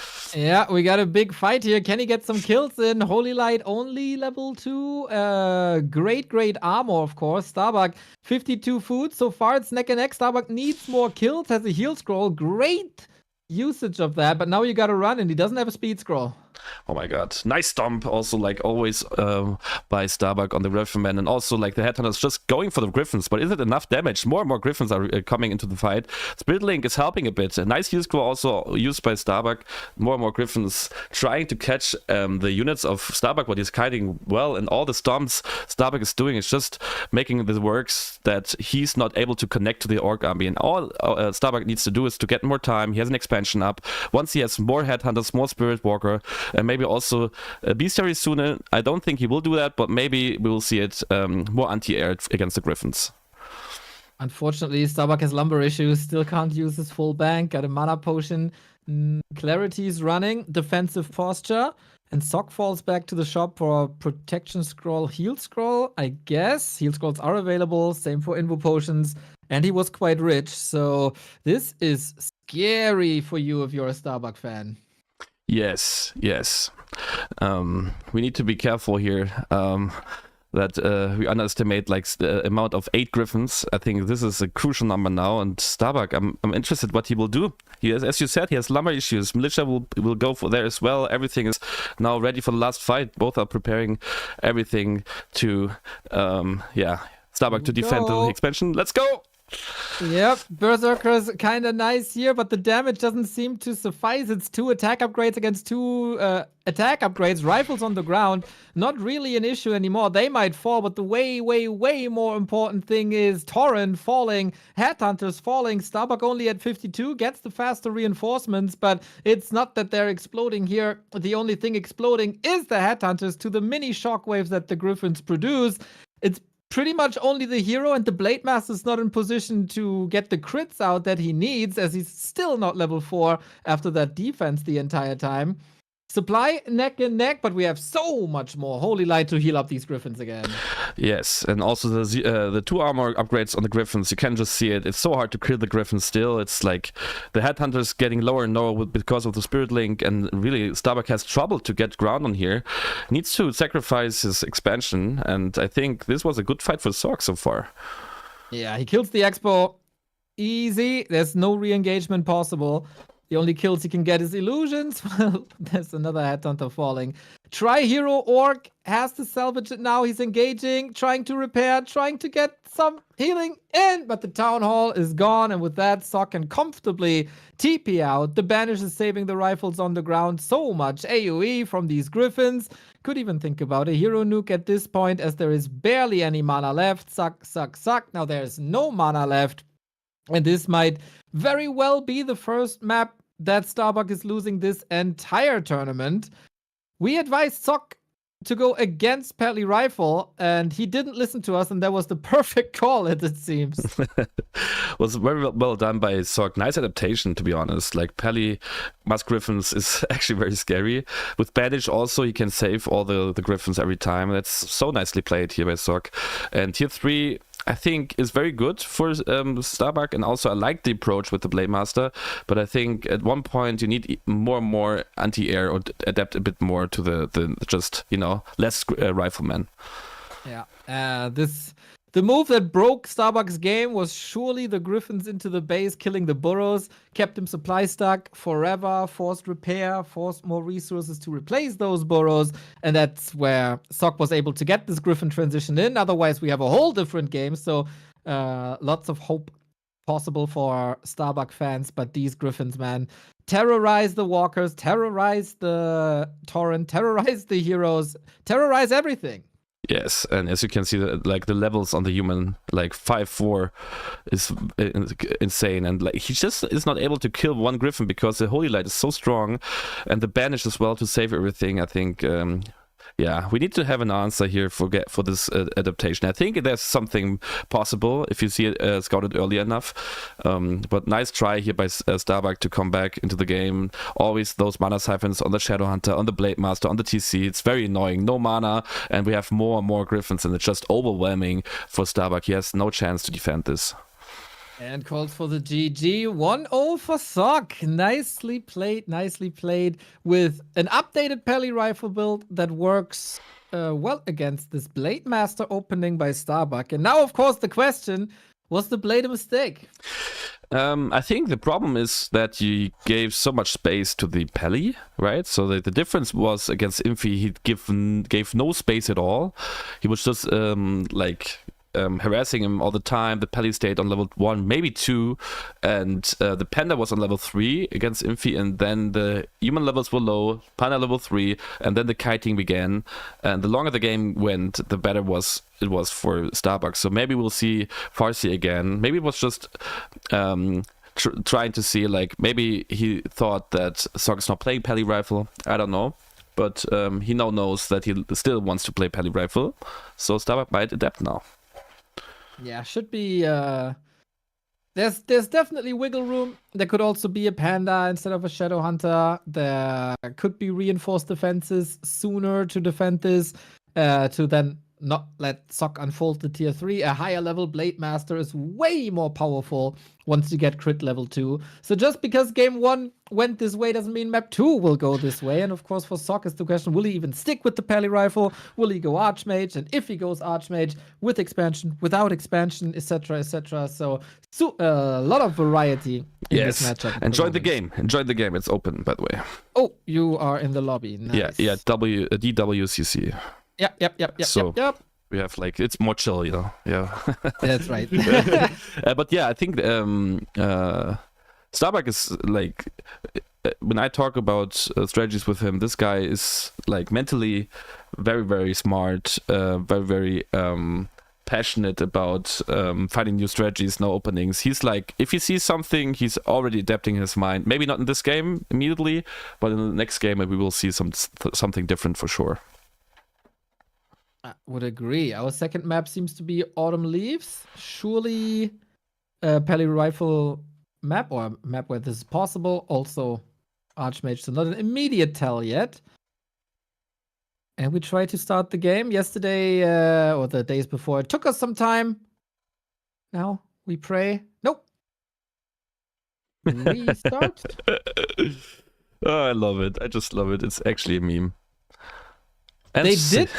Speaker 9: We got a big fight here. Can he get some kills in? Holy Light only level 2. Great armor, of course. Starbuck 52 food. So far it's neck and neck. Starbuck needs more kills, has a heal scroll. Great usage of that, but now you gotta run and he doesn't have a speed scroll.
Speaker 1: Oh my god. Nice stomp also, like always, by Starbuck on the Rifleman, and also like the Headhunters just going for the Griffins. But is it enough damage? More and more Griffins are coming into the fight. Spirit Link is helping a bit. A nice heal scroll also used by Starbuck. More and more Griffins trying to catch the units of Starbuck, but he's kiting well, and all the stomps Starbuck is doing is just making the works that he's not able to connect to the Orc army. And all Starbuck needs to do is to get more time. He has an expansion up. Once he has more Headhunters, more Spirit Walker, and maybe also Bestiary sooner. I don't think he will do that, but maybe we will see it more anti-air against the Griffins.
Speaker 9: Unfortunately, Starbuck has lumber issues, still can't use his full bank, got a mana potion. Clarity's running, defensive posture, and Sock falls back to the shop for a protection scroll, heal scroll, I guess. Heal scrolls are available, same for invo potions, and he was quite rich, so this is scary for you if you're a Starbuck fan.
Speaker 1: Yes. We need to be careful here that we underestimate like the amount of 8 Griffins. I think this is a crucial number now, and Starbuck, I'm interested what he will do. He has, as you said, he has lumber issues. Militia will go for there as well. Everything is now ready for the last fight. Both are preparing everything to Starbuck to defend the expansion. Let's go!
Speaker 9: Yep, Berserker's kind of nice here, but the damage doesn't seem to suffice. It's 2 attack upgrades against 2 attack upgrades. Rifles on the ground, not really an issue anymore. They might fall, but the way more important thing is Torrent falling, Headhunters falling. Starbuck only at 52, gets the faster reinforcements, but it's not that they're exploding here. The only thing exploding is the Headhunters to the mini shockwaves that the Griffins produce. It's pretty much only the hero, and the Blade Master's not in position to get the crits out that he needs, as he's still not level 4 after that defense the entire time. Supply neck and neck, but we have so much more Holy Light to heal up these Griffins again.
Speaker 1: Yes, and also the 2 armor upgrades on the Griffins, you can just see it. It's so hard to kill the Griffins still. It's like the Headhunters getting lower and lower because of the Spirit Link, and really Starbuck has trouble to get ground on here. Needs to sacrifice his expansion, and I think this was a good fight for Sorg so far.
Speaker 9: Yeah, he kills the Expo easy. There's no re-engagement possible. The only kills he can get is illusions. Well, there's another Headhunter falling. Tri-Hero Orc has to salvage it now. He's engaging, trying to repair, trying to get some healing in, but the Town Hall is gone, and with that, Sock can comfortably TP out. The Banish is saving the rifles on the ground. So much AoE from these Griffins. Could even think about a hero nuke at this point, as there is barely any mana left. Suck. Now there's no mana left. And this might very well be the first map that Starbuck is losing this entire tournament. We advised Sock to go against Pally Rifle, and he didn't listen to us, and that was the perfect call, as it seems.
Speaker 1: Was very well done by Sock. Nice adaptation, to be honest. Like, Pally Musk Griffins is actually very scary. With Banish also, he can save all the Griffins every time. That's so nicely played here by Sock. And tier 3, I think, is very good for Starbuck, and also I like the approach with the Blade Master, but I think at one point you need more and more anti-air, or adapt a bit more to the just, less riflemen.
Speaker 9: Yeah, the move that broke Starbuck's game was surely the Griffins into the base, killing the burrows, kept him supply stuck forever, forced repair, forced more resources to replace those burrows, and that's where Sock was able to get this Griffin transition in. Otherwise, we have a whole different game, so lots of hope possible for Starbuck fans, but these Griffins, man, terrorize the walkers, terrorize the Torrent, terrorize the heroes, terrorize everything.
Speaker 1: Yes, and as you can see, the levels on the human, 5-4 is insane, and he just is not able to kill one Griffin because the Holy Light is so strong, and the Banish as well to save everything. I think yeah, we need to have an answer here for this adaptation. I think there's something possible if you see it scouted early enough. But nice try here by Starbuck to come back into the game. Always those mana siphons on the Shadowhunter, on the Blade Master, on the TC. It's very annoying. No mana, and we have more and more Griffins, and it's just overwhelming for Starbuck. He has no chance to defend this.
Speaker 9: And calls for the GG. 1-0 for Sock. Nicely played with an updated Pally rifle build that works well against this Blade Master opening by Starbuck. And now, of course, the question, was the Blade a mistake?
Speaker 1: I think the problem is that you gave so much space to the Pally, right? So the difference was against Infi, he gave no space at all. He was just harassing him all the time. The Pally stayed on level 1, maybe 2, and the Panda was on level 3 against Infi, and then the human levels were low, Panda level 3, and then the kiting began. And the longer the game went, the better it was for Starbucks. So maybe we'll see Farsi again. Maybe it was just trying to see, like, maybe he thought that Sock is not playing Pally rifle. I don't know. But he now knows that he still wants to play Pally rifle. So Starbuck might adapt now.
Speaker 9: Yeah, should be. There's definitely wiggle room. There could also be a Panda instead of a Shadowhunter. There could be reinforced defenses sooner to defend this, to then not let Sock unfold the tier 3. A higher level Blade Master is way more powerful once you get crit level 2. So just because game 1 went this way doesn't mean map 2 will go this way. And of course for Sock is the question, will he even stick with the Pally rifle? Will he go Archmage? And if he goes Archmage, with expansion, without expansion, etc, etc. So a lot of variety in this matchup.
Speaker 1: Enjoy the game. Enjoy the game. It's open, by the way.
Speaker 9: Oh, you are in the lobby. Nice.
Speaker 1: Yeah, DWCC.
Speaker 9: Yep.
Speaker 1: So we have, like, it's more chill, you know. Yeah.
Speaker 9: That's right.
Speaker 1: But yeah, I think Starbuck is, like, when I talk about strategies with him, this guy is, like, mentally very, very smart, very, very passionate about finding new strategies, no openings. He's like, if he sees something, he's already adapting his mind. Maybe not in this game immediately, but in the next game we will see something different for sure.
Speaker 9: I would agree. Our second map seems to be Autumn Leaves. Surely a Pally rifle map, or a map where this is possible. Also Archmage, so not an immediate tell yet. And we tried to start the game yesterday, or the days before. It took us some time. Now we pray. Nope. Restart.
Speaker 1: Oh, I love it. I just love it. It's actually a meme. And
Speaker 9: they did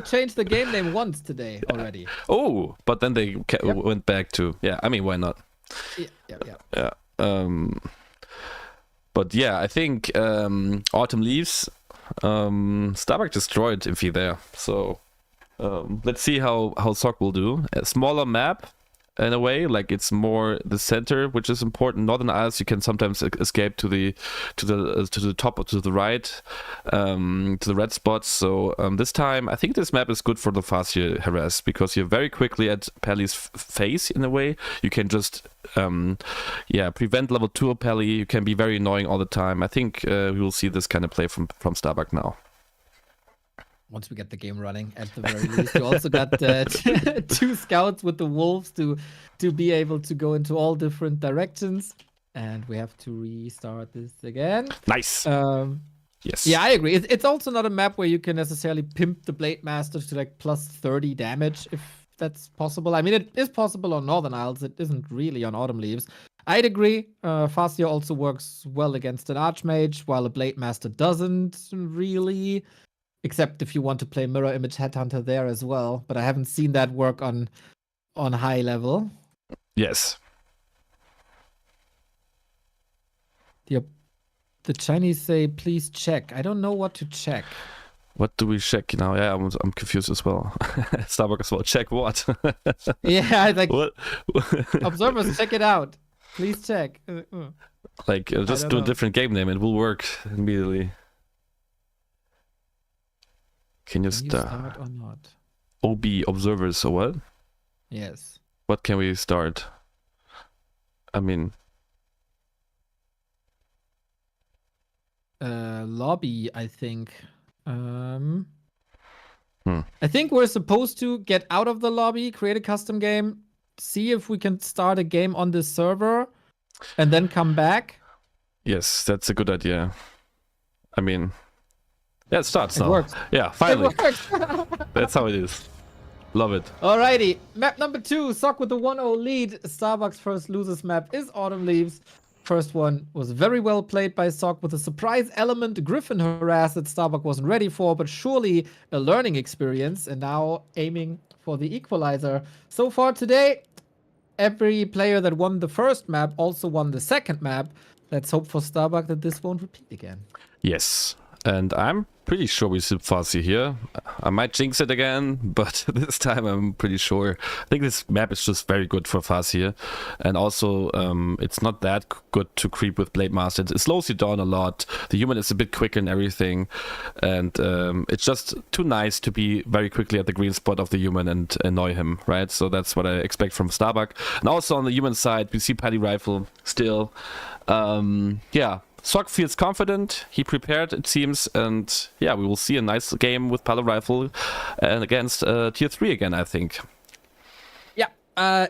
Speaker 9: change the game name once today already.
Speaker 1: Oh, but then they went back to, yeah, I mean, why not?
Speaker 9: Yeah.
Speaker 1: But yeah, I think Autumn Leaves, Starbuck destroyed Infi there. So let's see how Sock will do. A smaller map, in a way, like it's more the center, which is important. Northern Isles, you can sometimes escape to the top or to the right, to the red spots. So this time, I think this map is good for the Farsi harass, because you're very quickly at Pally's face in a way. You can just prevent level 2 of Pally. You can be very annoying all the time. I think we will see this kind of play from Starbuck now.
Speaker 9: Once we get the game running, at the very least. You also got 2 scouts with the wolves to be able to go into all different directions. And we have to restart this again.
Speaker 1: Nice. Yes.
Speaker 9: Yeah, I agree. It's also not a map where you can necessarily pimp the Blade Master to like plus 30 damage, if that's possible. I mean, it is possible on Northern Isles. It isn't really on Autumn Leaves. I'd agree. Farsia also works well against an Archmage, while a Blade Master doesn't really. Except if you want to play Mirror Image Headhunter there as well. But I haven't seen that work on high level.
Speaker 1: Yes.
Speaker 9: The Chinese say, please check. I don't know what to check.
Speaker 1: What do we check now? Yeah, I'm confused as well. Starbuck as well. Check what?
Speaker 9: Yeah, like
Speaker 1: what?
Speaker 9: Observers, check it out. Please check.
Speaker 1: Like just do a different game name. It will work immediately. Can you start
Speaker 9: or not?
Speaker 1: OB observers or what?
Speaker 9: Yes.
Speaker 1: What can we start? I mean,
Speaker 9: lobby, I think. I think we're supposed to get out of the lobby, create a custom game, see if we can start a game on this server, and then come back.
Speaker 1: Yes, that's a good idea. I mean, yeah, it starts
Speaker 9: It
Speaker 1: now.
Speaker 9: works.
Speaker 1: Yeah, finally.
Speaker 9: It works.
Speaker 1: That's how it is. Love it.
Speaker 9: Alrighty, map number 2, Sock with the 1-0 lead. Starbucks first losers map is Autumn Leaves. First one was very well played by Sock with a surprise element Griffin harass that Starbuck wasn't ready for, but surely a learning experience, and now aiming for the equalizer. So far today, every player that won the first map also won the second map. Let's hope for Starbuck that this won't repeat again.
Speaker 1: Yes, and I'm pretty sure we see Farsi here. I might jinx it again, but this time I'm pretty sure. I think this map is just very good for Farsi here. And also, it's not that good to creep with Blade Master. It slows you down a lot. The human is a bit quicker and everything. And it's just too nice to be very quickly at the green spot of the human and annoy him, right? So that's what I expect from Starbuck. And also on the human side, we see Paddy Rifle still. Yeah. Sock feels confident, he prepared it seems, and yeah, we will see a nice game with Palo Rifle and against tier 3 again, I think.
Speaker 9: Yeah,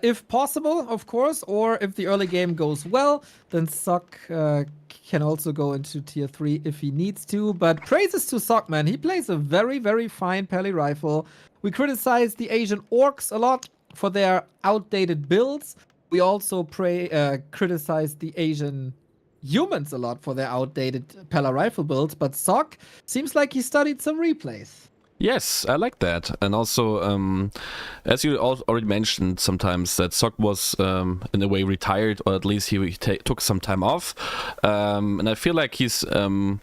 Speaker 9: if possible, of course, or if the early game goes well, then Sock can also go into tier 3 if he needs to, but praises to Sock, man. He plays a very, very fine Pally Rifle. We criticize the Asian orcs a lot for their outdated builds. We also criticize the Asian humans a lot for their outdated Pella rifle builds, but Sock seems like he studied some replays.
Speaker 1: Yes, I like that. And also, as you already mentioned sometimes, that Sock was in a way retired, or at least he took some time off. And I feel like he's,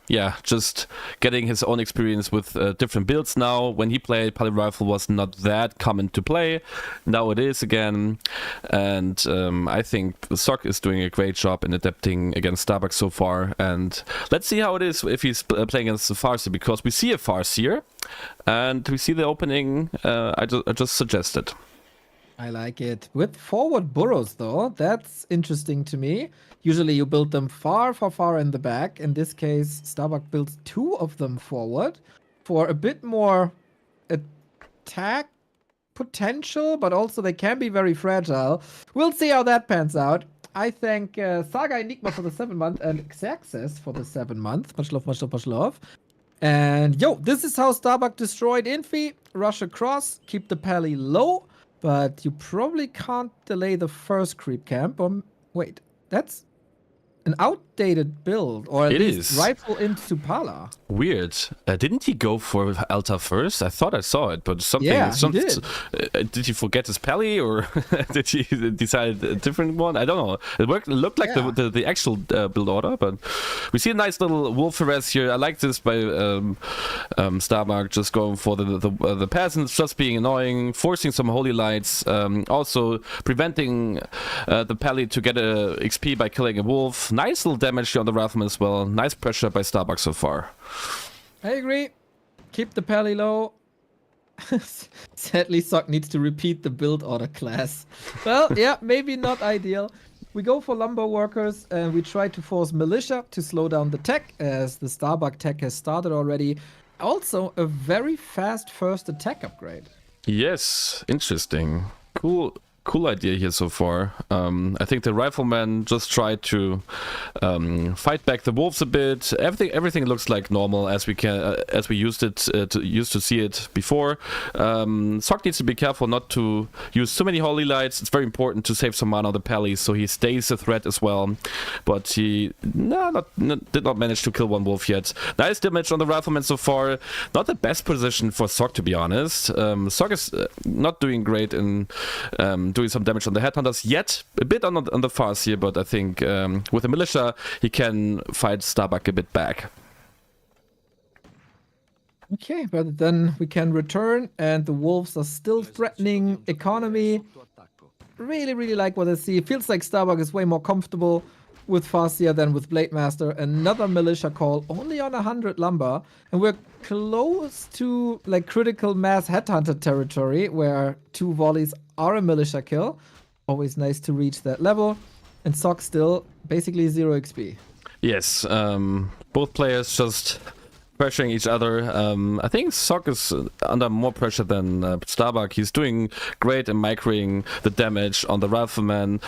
Speaker 1: yeah, just getting his own experience with different builds now. When he played, Pally Rifle was not that common to play. Now it is again. And I think Sock is doing a great job in adapting against Starbucks so far. And let's see how it is if he's playing against the Farsi, because we see a Farseer. And we see the opening I just suggested.
Speaker 9: I like it. With forward burrows, though, that's interesting to me. Usually you build them far, far, far in the back. In this case, Starbuck builds 2 of them forward for a bit more attack potential, but also they can be very fragile. We'll see how that pans out. I thank Saga Enigma for the 7 month and Xaxis for the 7 month. Much love, much love, much love. And yo, this is how Starbuck destroyed Infi. Rush across, keep the pally low, but you probably can't delay the first creep camp. Wait, that's an outdated build, or at least rifle into Pala.
Speaker 1: Weird. Didn't he go for Alta first? I thought I saw it, but something.
Speaker 9: Yeah, he did.
Speaker 1: Did he forget his pally, or did he decide a different one? I don't know. It looked like the actual build order, but we see a nice little wolf harass here. I like this by Starbuck, just going for the peasants, just being annoying, forcing some holy lights, also preventing the pally to get a XP by killing a wolf. Nice little damage here on the Rifleman as well. Nice pressure by Starbuck so far.
Speaker 9: I agree. Keep the pally low. Sadly, Sock needs to repeat the build order class. Well, yeah, maybe not ideal. We go for lumber workers and we try to force militia to slow down the tech, as the Starbuck tech has started already. Also, a very fast first attack upgrade.
Speaker 1: Yes, interesting. Cool idea here so far. I think the rifleman just tried to fight back the wolves a bit. Everything looks like normal as we used to see it before. Sock needs to be careful not to use too many holy lights. It's very important to save some mana on the pally, so he stays a threat as well. But he did not manage to kill one wolf yet. Nice damage on the rifleman so far. Not the best position for Sock, to be honest. Sock is not doing great in doing some damage on the headhunters yet. A bit on the Farsi here, but I think with the militia he can fight Starbuck a bit back.
Speaker 9: Okay, but then we can return, and the wolves are still threatening economy. Really like what I see. It feels like Starbuck is way more comfortable with Farsia than with Blade Master. Another militia call, only on 100 lumber, and we're close to like critical mass headhunter territory, where 2 volleys are a militia kill. Always nice to reach that level. And Sock still basically 0 XP.
Speaker 1: Yes, both players just pressuring each other. I think Sok is under more pressure than Starbuck. He's doing great in microing the damage on the Rifleman.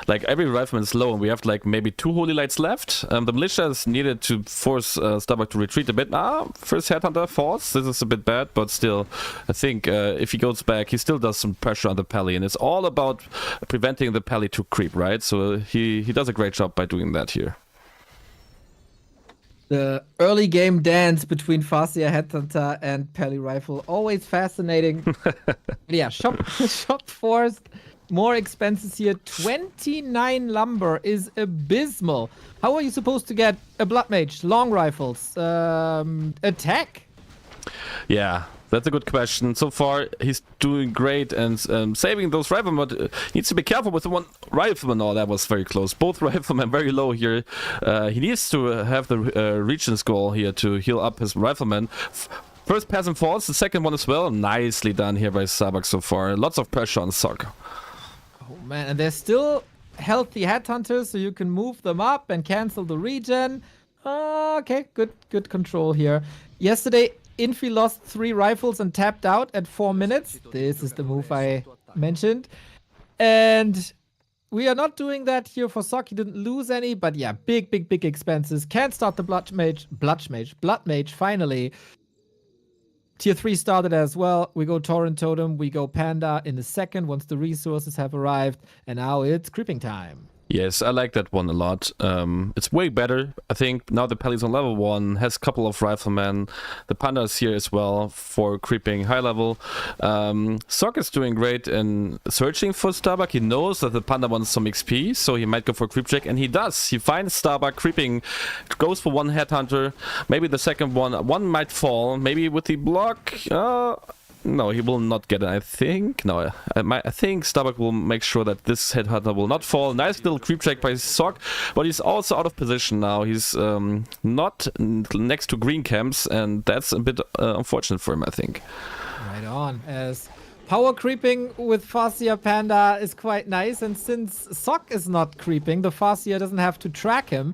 Speaker 1: Like every Rifleman is low and we have like maybe 2 Holy Lights left. The Militia is needed to force Starbuck to retreat a bit. First Headhunter falls. This is a bit bad, but still, I think if he goes back, he still does some pressure on the Pally, and it's all about preventing the Pally to creep, right? So he does a great job by doing that here.
Speaker 9: The early game dance between Farseer Headhunter and Pally Rifle, always fascinating. Yeah, shop forced. More expenses here. 29 lumber is abysmal. How are you supposed to get a Blood Mage, long rifles, attack?
Speaker 1: Yeah, that's a good question. So far, he's doing great and saving those riflemen, but needs to be careful with the one rifleman. Oh, that was very close. Both riflemen very low here. He needs to have the Regent's goal here to heal up his rifleman. First peasant falls, the second one as well. Nicely done here by Starbuck so far. Lots of pressure on Sok.
Speaker 9: Oh man, and there's still healthy headhunters, so you can move them up and cancel the regen. Okay, good control here. Yesterday, Infi lost 3 rifles and tapped out at 4 minutes. This is the move I mentioned. And we are not doing that here for Sok. He didn't lose any, but yeah, big expenses. Can't start the Blood Mage finally. Tier 3 started as well. We go Torrent Totem, we go Panda in a second once the resources have arrived. And now it's creeping time.
Speaker 1: Yes, I like that one a lot. It's way better. I think now the Pally's on level 1, has a couple of riflemen. The Panda is here as well for creeping high level. Sok is doing great in searching for Starbuck. He knows that the Panda wants some XP, so he might go for a creep check, and he does. He finds Starbuck creeping, goes for one Headhunter. Maybe the second one might fall. Maybe with the block. No, he will not get it, I think. No, I think Starbuck will make sure that this Headhunter will not fall. Nice little creep check by Sok, but he's also out of position now. He's not next to green camps, and that's a bit unfortunate for him, I think.
Speaker 9: Right on. As power creeping with Farseer Panda is quite nice, and since Sok is not creeping, the Farseer doesn't have to track him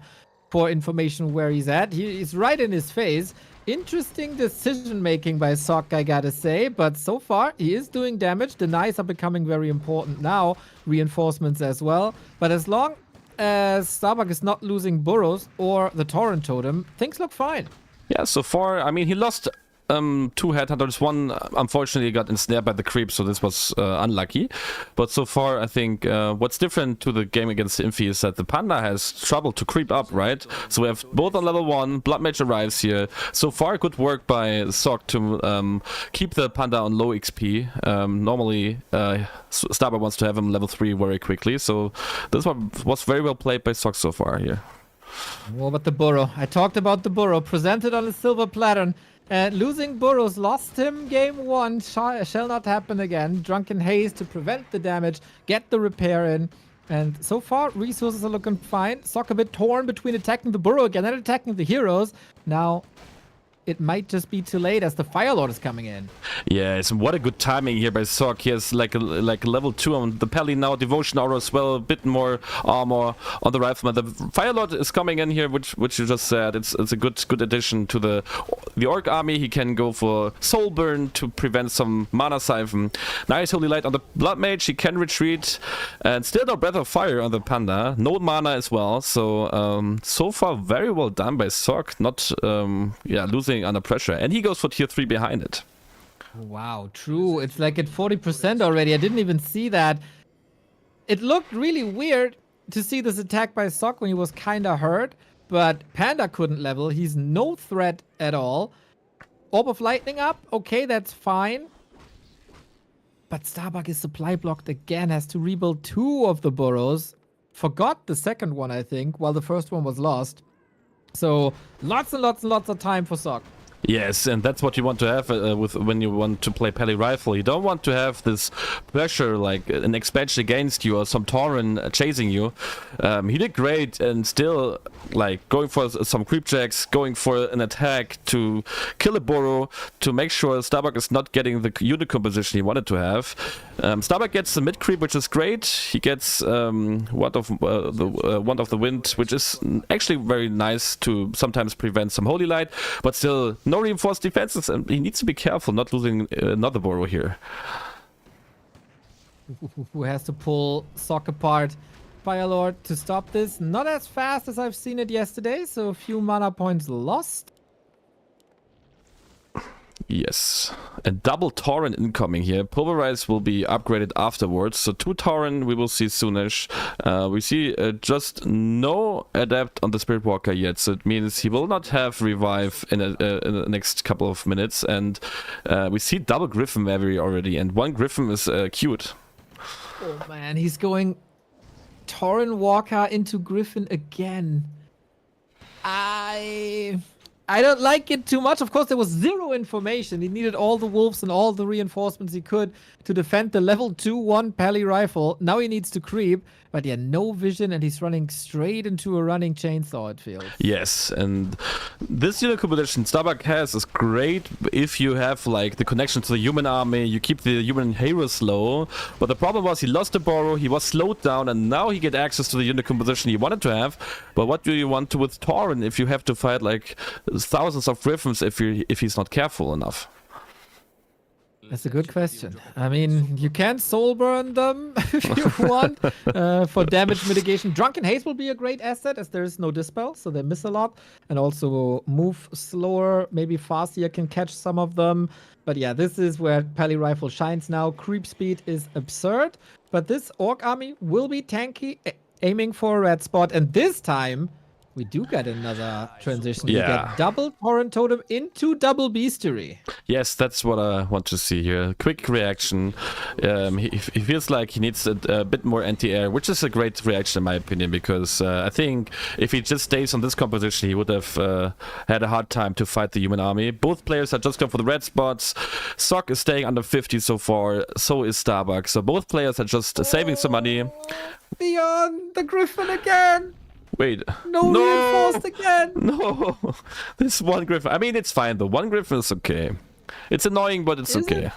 Speaker 9: for information where he's at. He's right in his face. Interesting decision making by Sok, I gotta say, but so far he is doing damage. Denies are becoming very important now, reinforcements as well. But as long as Starbuck is not losing burrows or the Torrent Totem, things look fine.
Speaker 1: Yeah, so far, I mean, he lost 2 Headhunters. One unfortunately got ensnared by the creep, so this was unlucky. But so far, I think what's different to the game against Infi is that the Panda has trouble to creep up, right? So we have both on level 1, Blood Mage arrives here. So far, good work by Sok to keep the Panda on low XP. Normally, Starbuck wants to have him level 3 very quickly, so this one was very well played by Sok so far here.
Speaker 9: What about the burrow? I talked about the burrow, presented on a silver platter. Losing burrows lost him game 1, shall not happen again. Drunken Haze to prevent the damage, get the repair in. And so far, resources are looking fine. Sok a bit torn between attacking the burrow again and attacking the heroes. Now, it might just be too late as the Fire Lord is coming in.
Speaker 1: Yes, what a good timing here by Sok. He has like a level 2 on the Pally now, Devotion Aura as well, a bit more armor on the Rifleman. The Fire Lord is coming in here, which you just said. It's a good addition to the Orc army. He can go for Soul Burn to prevent some Mana Siphon. Nice Holy Light on the Blood Mage. He can retreat, and still no Breath of Fire on the Panda. No Mana as well. So so far very well done by Sok. Not losing under pressure, and he goes for tier 3 behind it.
Speaker 9: Wow, true. It's like at 40% already. I didn't even see that. It looked really weird to see this attack by Sok when he was kinda hurt, but Panda couldn't level. He's no threat at all. Orb of Lightning up. Okay, that's fine. But Starbuck is supply blocked again, has to rebuild 2 of the burrows. Forgot the second one, I think, while the first one was lost. So lots and lots of time for Sok.
Speaker 1: Yes, and that's what you want to have with when you want to play Pally Rifle. You don't want to have this pressure like an expansion against you or some Tauren chasing you. He did great and still like going for some creep checks, going for an attack to kill a Burrow to make sure Starbuck is not getting the unit composition he wanted to have. Starbuck gets the mid creep, which is great. He gets Wand of the Wind, which is actually very nice to sometimes prevent some Holy Light, but still no reinforced defenses, and he needs to be careful not losing another Burrow here.
Speaker 9: Who has to pull Sock apart. Firelord to stop this. Not as fast as I've seen it yesterday, so a few mana points lost.
Speaker 1: Yes, and double Tauren incoming here. Pulverize will be upgraded afterwards, so 2 Tauren we will see soonish. We see just no Adapt on the Spirit Walker yet, so it means he will not have Revive in the next couple of minutes, and we see double Griffin Maverick already, and 1 Griffin is cute.
Speaker 9: Oh man, he's going Tauren Walker into Griffin again. I don't like it too much. Of course, there was 0 information. He needed all the wolves and all the reinforcements he could to defend the level 2-1 Pally Rifle. Now he needs to creep, but yeah, no vision, and he's running straight into a running chainsaw, it feels.
Speaker 1: Yes, and this unit composition Starbuck has is great if you have like the connection to the human army, you keep the human heroes low, but the problem was he lost the Burrow, he was slowed down, and now he get access to the unit composition he wanted to have. But what do you want to with Tauren if you have to fight like thousands of Griffins if he's not careful enough?
Speaker 9: That's a good question. I mean, you can soul burn them if you want for damage mitigation. Drunken Haze will be a great asset as there is no dispel, so they miss a lot. And also move slower, maybe Farseer can catch some of them. But yeah, this is where Pally Rifle shines now. Creep speed is absurd, but this Orc army will be tanky, aiming for a red spot. And this time, we do get another transition.
Speaker 1: Yeah.
Speaker 9: We get double Tauren Totem into double Beastery.
Speaker 1: Yes, that's what I want to see here. Quick reaction. He feels like he needs a bit more anti-air, which is a great reaction in my opinion, because I think if he just stays on this composition, he would have had a hard time to fight the human army. Both players are just going for the red spots. Sock is staying under 50 so far, so is Starbuck. So both players are just saving some money.
Speaker 9: Beyond the Griffin again!
Speaker 1: Wait.
Speaker 9: No reinforced again!
Speaker 1: No! This 1 Griffin. I mean, it's fine though. 1 Griffin is okay. It's annoying, but it's okay.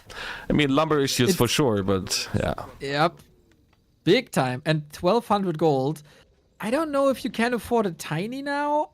Speaker 1: I mean, lumber issues for sure, but yeah.
Speaker 9: Yep. Big time. And 1,200 gold. I don't know if you can afford a tiny now,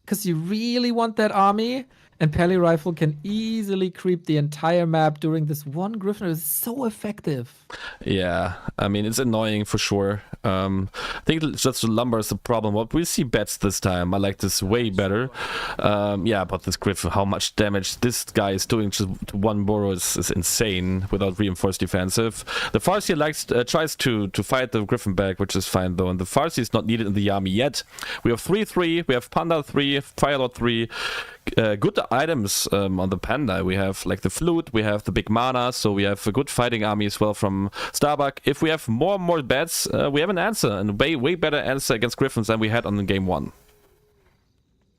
Speaker 9: because you really want that army. And Pally Rifle can easily creep the entire map during this 1 Griffin. It's so effective.
Speaker 1: Yeah, I mean, it's annoying for sure. I think just the lumber is the problem. But we see bats this time. I like this way better. Yeah, but this Griffin, how much damage this guy is doing to 1 Burrow is insane without reinforced defensive. The Farseer tries to fight the Griffin back, which is fine though. And the Farseer is not needed in the army yet. We have 3-3, we have Panda 3, Firelord 3. Good items on the Panda. We have like the flute, we have the big mana, so we have a good fighting army as well from Starbuck. If we have more and more bats, we have an answer, and way better answer against Griffins than we had on game 1.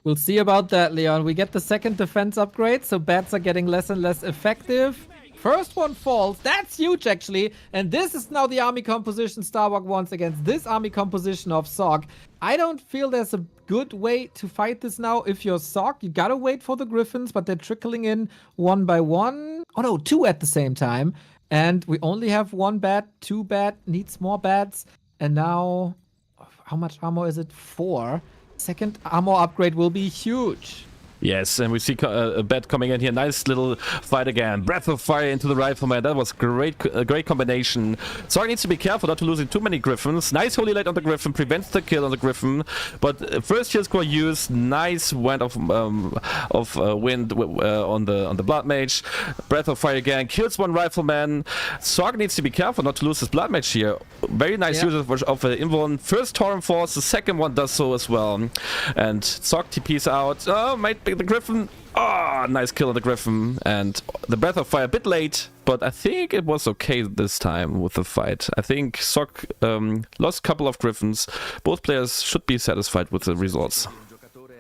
Speaker 9: We'll see about that, Leon. We get the second defense upgrade, so bats are getting less and less effective. First one falls. That's huge, actually. And this is now the army composition Starbuck wants against this army composition of Sock. I don't feel there's a good way to fight this now. If you're Sock, you gotta wait for the Griffins, but they're trickling in 1 by 1. Oh no, 2 at the same time. And we only have 1 bat, 2 bat, needs more bats. And now, how much armor is it? 4. Second armor upgrade will be huge.
Speaker 1: Yes, and we see a bat coming in here. Nice little fight again. Breath of Fire into the Rifleman. That was a great combination. Sorry, needs to be careful not to losing too many Griffins. Nice Holy Light on the Griffin. Prevents the kill on the Griffin. But first heal score used. Nice Wand of Wind on the Blood Mage. Breath of Fire again. Kills 1 Rifleman. Sorg needs to be careful not to lose his Blood Mage here. Very nice use of Invuln. First Tauren falls. The second one does so as well. And Sorg TP's out. Oh, might be the Griffin. Ah, nice kill on the Griffin. And the Breath of Fire a bit late, but I think it was okay this time with the fight. I think Sock lost a couple of Griffins. Both players should be satisfied with the results.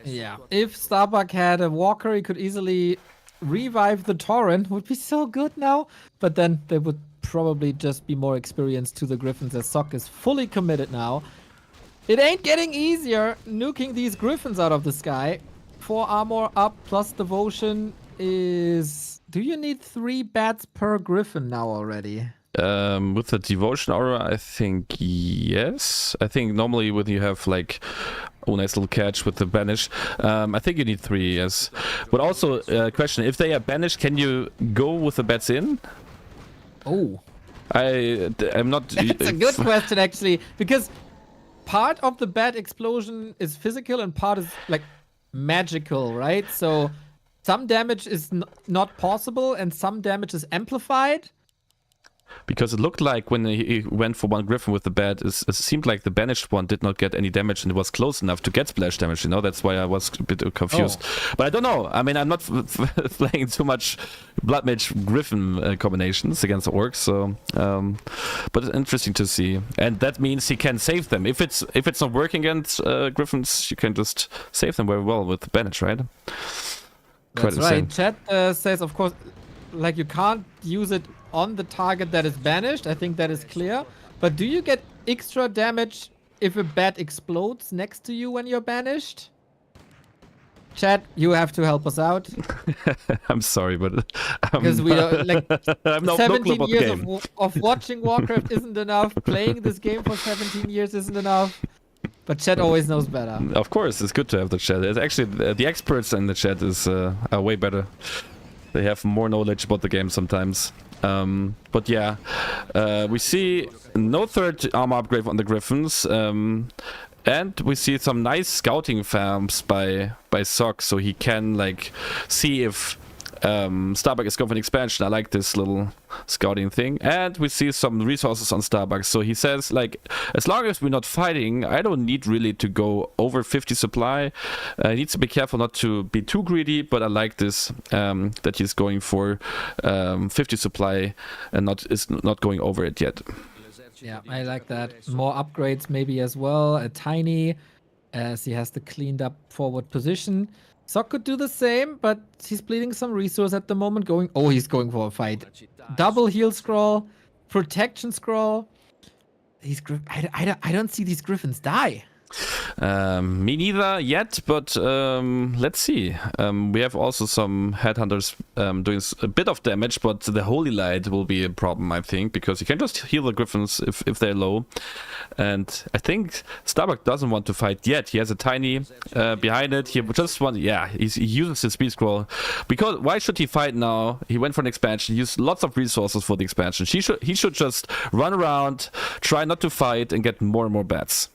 Speaker 9: Yeah, if Starbuck had a walker, he could easily revive the Tauren. Would be so good now. But then they would probably just be more experienced to the Griffins, as Sok is fully committed now. It ain't getting easier nuking these Griffins out of the sky. 4 armor up plus devotion is... Do you need 3 bats per Griffin now already?
Speaker 1: With the devotion aura, I think yes. I think normally when you have like nice little catch with the banish, I think you need 3, yes. But also, question: if they are banished, can you go with the bats in?
Speaker 9: Oh,
Speaker 1: I'm not.
Speaker 9: That's a good question actually, because part of the bat explosion is physical and part is like magical, right? So some damage is not possible and some damage is amplified.
Speaker 1: Because it looked like when he went for one Griffin with the bat, it seemed like the banished one did not get any damage and it was close enough to get splash damage, you know? That's why I was a bit confused. Oh. But I don't know. I mean, I'm not playing too much Blood Mage Griffin combinations against orcs, so... but it's interesting to see. And that means he can save them. If it's not working against Griffins, you can just save them very well with the banish, right?
Speaker 9: That's right. Chat says, of course, like you can't use it on the target that is banished. I think that is clear. But do you get extra damage if a bat explodes next to you when you're banished? Chat, you have to help us out.
Speaker 1: I'm sorry, but
Speaker 9: because we don't, like,
Speaker 1: I'm
Speaker 9: 17 years of watching Warcraft isn't enough. Playing this game for 17 years isn't enough. But chat always knows better.
Speaker 1: Of course, it's good to have the chat. It's actually the experts in the chat are way better. They have more knowledge about the game sometimes. But yeah, we see no 3rd armor upgrade on the Griffins, and we see some nice scouting farms by Sok, so he can like see if Starbuck is going for an expansion. I like this little scouting thing. And we see some resources on Starbuck. So he says, like, as long as we're not fighting, I don't need really to go over 50 supply. I need to be careful not to be too greedy, but I like this, that he's going for 50 supply and is not going over it yet.
Speaker 9: Yeah, I like that. More upgrades maybe as well. A tiny, as he has the cleaned up forward position. Sok could do the same, but he's bleeding some resource at the moment. He's going for a fight. Double heal scroll, protection scroll. I don't see these Griffins die.
Speaker 1: Me neither yet, but let's see. We have also some headhunters doing a bit of damage, but the Holy Light will be a problem, I think, because you can just heal the Griffins if they're low. And I think Starbuck doesn't want to fight yet. He has a tiny behind it. He just wants, he uses his speed scroll. Because why should he fight now? He went for an expansion. He used lots of resources for the expansion. He should just run around, try not to fight, and get more and more bats.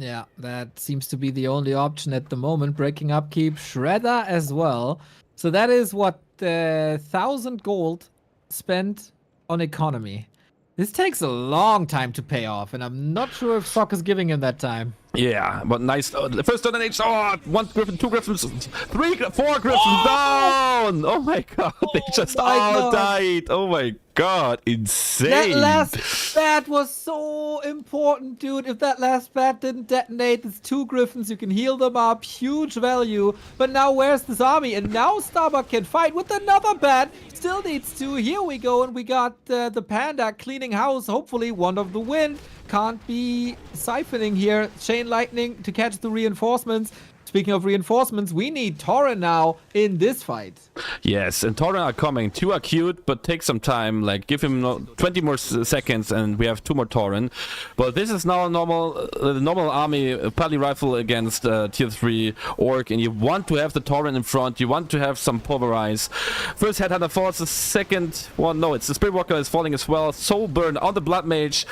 Speaker 9: Yeah, that seems to be the only option at the moment. Breaking upkeep, Shredder as well. So that is what, 1,000 gold spent on economy. This takes a long time to pay off, and I'm not sure if Sok is giving him that time.
Speaker 1: Yeah, but nice. The first donation. Oh, 1 Griffin, 2 Griffins, 3, 4 Griffins down. Oh my god, they just all died. Oh my god, insane.
Speaker 9: That last bat was so important, dude. If that last bat didn't detonate, it's 2 Griffins. You can heal them up. Huge value. But now where's this army? And now Starbuck can fight with another bat. Still needs 2. Here we go. And we got the Panda cleaning house. Hopefully Wand of the Wind. Can't be siphoning here. Chain Lightning to catch the reinforcements. Speaking of reinforcements, we need Tauren now in this fight.
Speaker 1: Yes, and Tauren are coming. 2 are cute, but take some time. Like, give him 20 more seconds, and we have 2 more Tauren. But this is now a normal army, Pally Rifle against tier 3 Orc, and you want to have the Tauren in front. You want to have some Pulverize. First Headhunter falls, the second one, no, it's the Spirit Walker is falling as well. Soul Burn on the Blood Mage,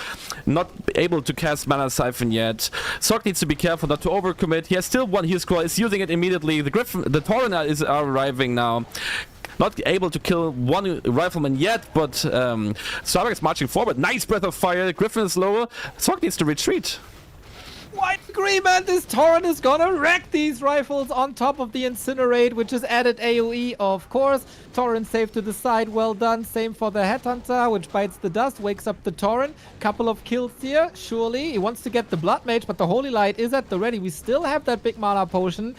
Speaker 1: not able to cast Mana Siphon yet. Sok needs to be careful not to overcommit. He has still 1 heal scroll, is using it immediately. The Tauren are arriving now. Not able to kill 1 rifleman yet, but Starbuck is marching forward. Nice Breath of Fire. Griffin is lower. Sok needs to retreat.
Speaker 9: White agreement! This Tauren is gonna wreck these rifles on top of the Incinerate, which is added AoE, of course. Tauren safe to the side, well done. Same for the Headhunter, which bites the dust, wakes up the Tauren. Couple of kills here, surely. He wants to get the Blood Mage, but the Holy Light is at the ready. We still have that big mana potion.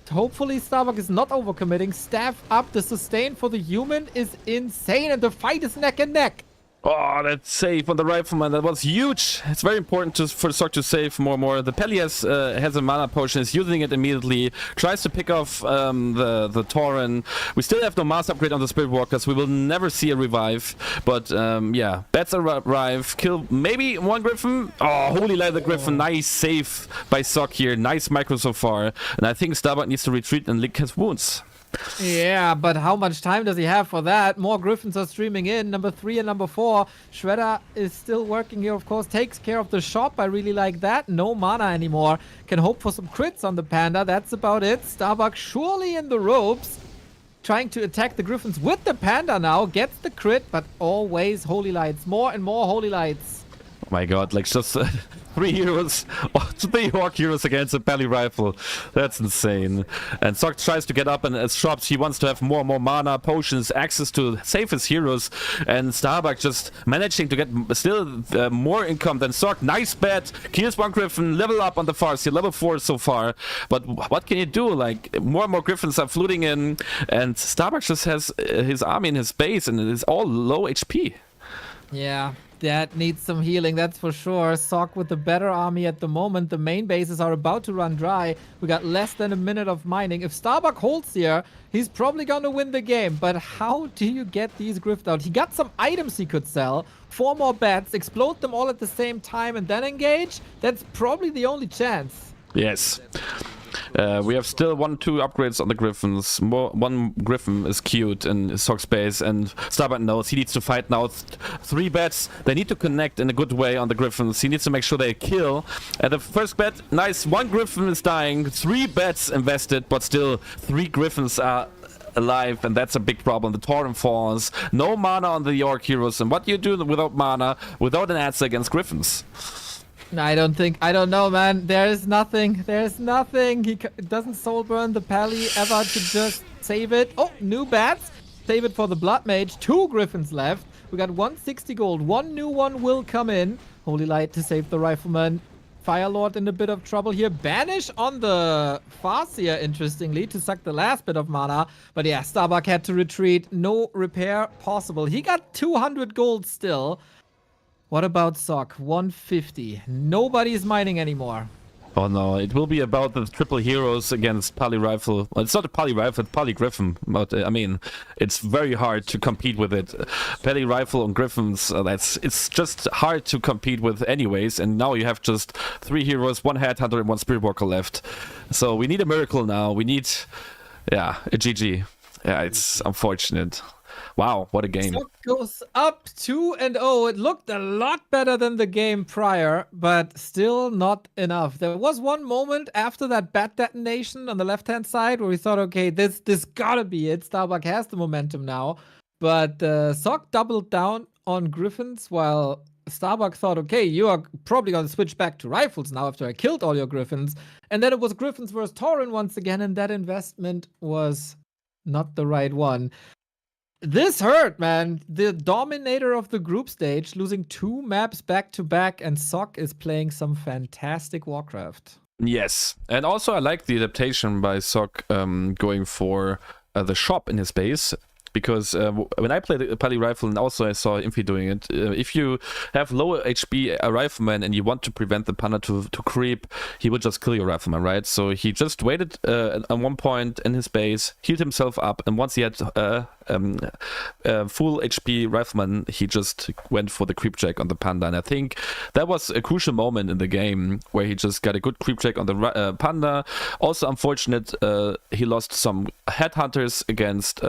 Speaker 9: Hopefully Starbuck is not overcommitting. Staff up. The sustain for the human is insane, and the fight is neck and neck.
Speaker 1: Oh, that save on the rifleman, that was huge. It's very important for Sok to save more and more. The Peli has a mana potion, is using it immediately, tries to pick off the Tauren. We still have no mass upgrade on the Spirit Walkers. We will never see a revive. But yeah, bats arrive, kill maybe one Griffin. Oh, Holy Light the Griffin, nice save by Sok here. Nice micro so far. And I think Starbuck needs to retreat and lick his wounds.
Speaker 9: Yeah, but how much time does he have for that? More Griffins are streaming in. Number 3 and number 4. Shredder is still working here, of course. Takes care of the shop. I really like that. No mana anymore. Can hope for some crits on the Panda. That's about it. Starbuck surely in the ropes. Trying to attack the Griffins with the Panda now. Gets the crit, but always Holy Lights. More and more Holy Lights.
Speaker 1: Oh my god, like just 3 heroes, 3 Hawk heroes against a Peli rifle. That's insane. And Sok tries to get up and as shops. He wants to have more and more mana, potions, access to save his heroes. And Starbuck just managing to get still more income than Sok. Nice bet. Kills one Griffin, level up on the Farseer, level 4 so far. But what can you do? Like, more and more Griffins are flooding in. And Starbuck just has his army in his base and it is all low HP.
Speaker 9: Yeah. That needs some healing, that's for sure. Sok with the better army at the moment. The main bases are about to run dry. We got less than a minute of mining. If Starbuck holds here, he's probably gonna win the game. But how do you get these Grift out? He got some items he could sell. 4 more bats, explode them all at the same time and then engage? That's probably the only chance.
Speaker 1: Yes. We have still 1-2 upgrades on the Griffins. One Griffin is queued in Sok's base, and Starbuck knows he needs to fight now. 3 bats. They need to connect in a good way on the Griffins. He needs to make sure they kill. And the first bat, nice. 1 Griffin is dying. 3 bats invested, but still 3 Griffins are alive, and that's a big problem. The Tauren falls. No mana on the York heroes. And what do you do without mana, without an answer against Griffins?
Speaker 9: I don't know, man. There's nothing. He doesn't soul burn the Pally ever to just save it. Oh, new bats. Save it for the Blood Mage. 2 Griffins left. We got 160 gold. 1 new one will come in. Holy Light to save the Rifleman. Firelord in a bit of trouble here. Banish on the Farseer, interestingly, to suck the last bit of mana. But yeah, Starbuck had to retreat. No repair possible. He got 200 gold still. What about Sok? 150. Nobody's mining anymore.
Speaker 1: Oh no, it will be about the triple heroes against Pali Rifle. Well, it's not a Pali Rifle, it's Pali Griffin. But I mean, it's very hard to compete with it. Pali Rifle and Griffins, it's just hard to compete with anyways. And now you have just 3 heroes, 1 Headhunter and 1 Spirit Walker left. So we need a miracle now. We need, yeah, a GG. Yeah, it's unfortunate. Wow, what a game.
Speaker 9: Sok goes up 2-0. It looked a lot better than the game prior, but still not enough. There was one moment after that bat detonation on the left-hand side where we thought, okay, this gotta be it. Starbuck has the momentum now. But Sok doubled down on Griffins while Starbuck thought, okay, you are probably going to switch back to rifles now after I killed all your Griffins. And then it was Griffins versus Tauren once again, and that investment was not the right one. This hurt, man. The dominator of the group stage, losing 2 maps back to back, and Sok is playing some fantastic Warcraft.
Speaker 1: Yes, and also I like the adaptation by Sok going for the shop in his base. Because when I played the Pali Rifle, and also I saw Infi doing it, if you have lower HP a Rifleman and you want to prevent the Panda to creep, he would just kill your Rifleman, right? So he just waited at one point in his base, healed himself up, and once he had full HP Rifleman, he just went for the creep check on the Panda. And I think that was a crucial moment in the game where he just got a good creep check on the Panda. Also unfortunate, he lost some Headhunters against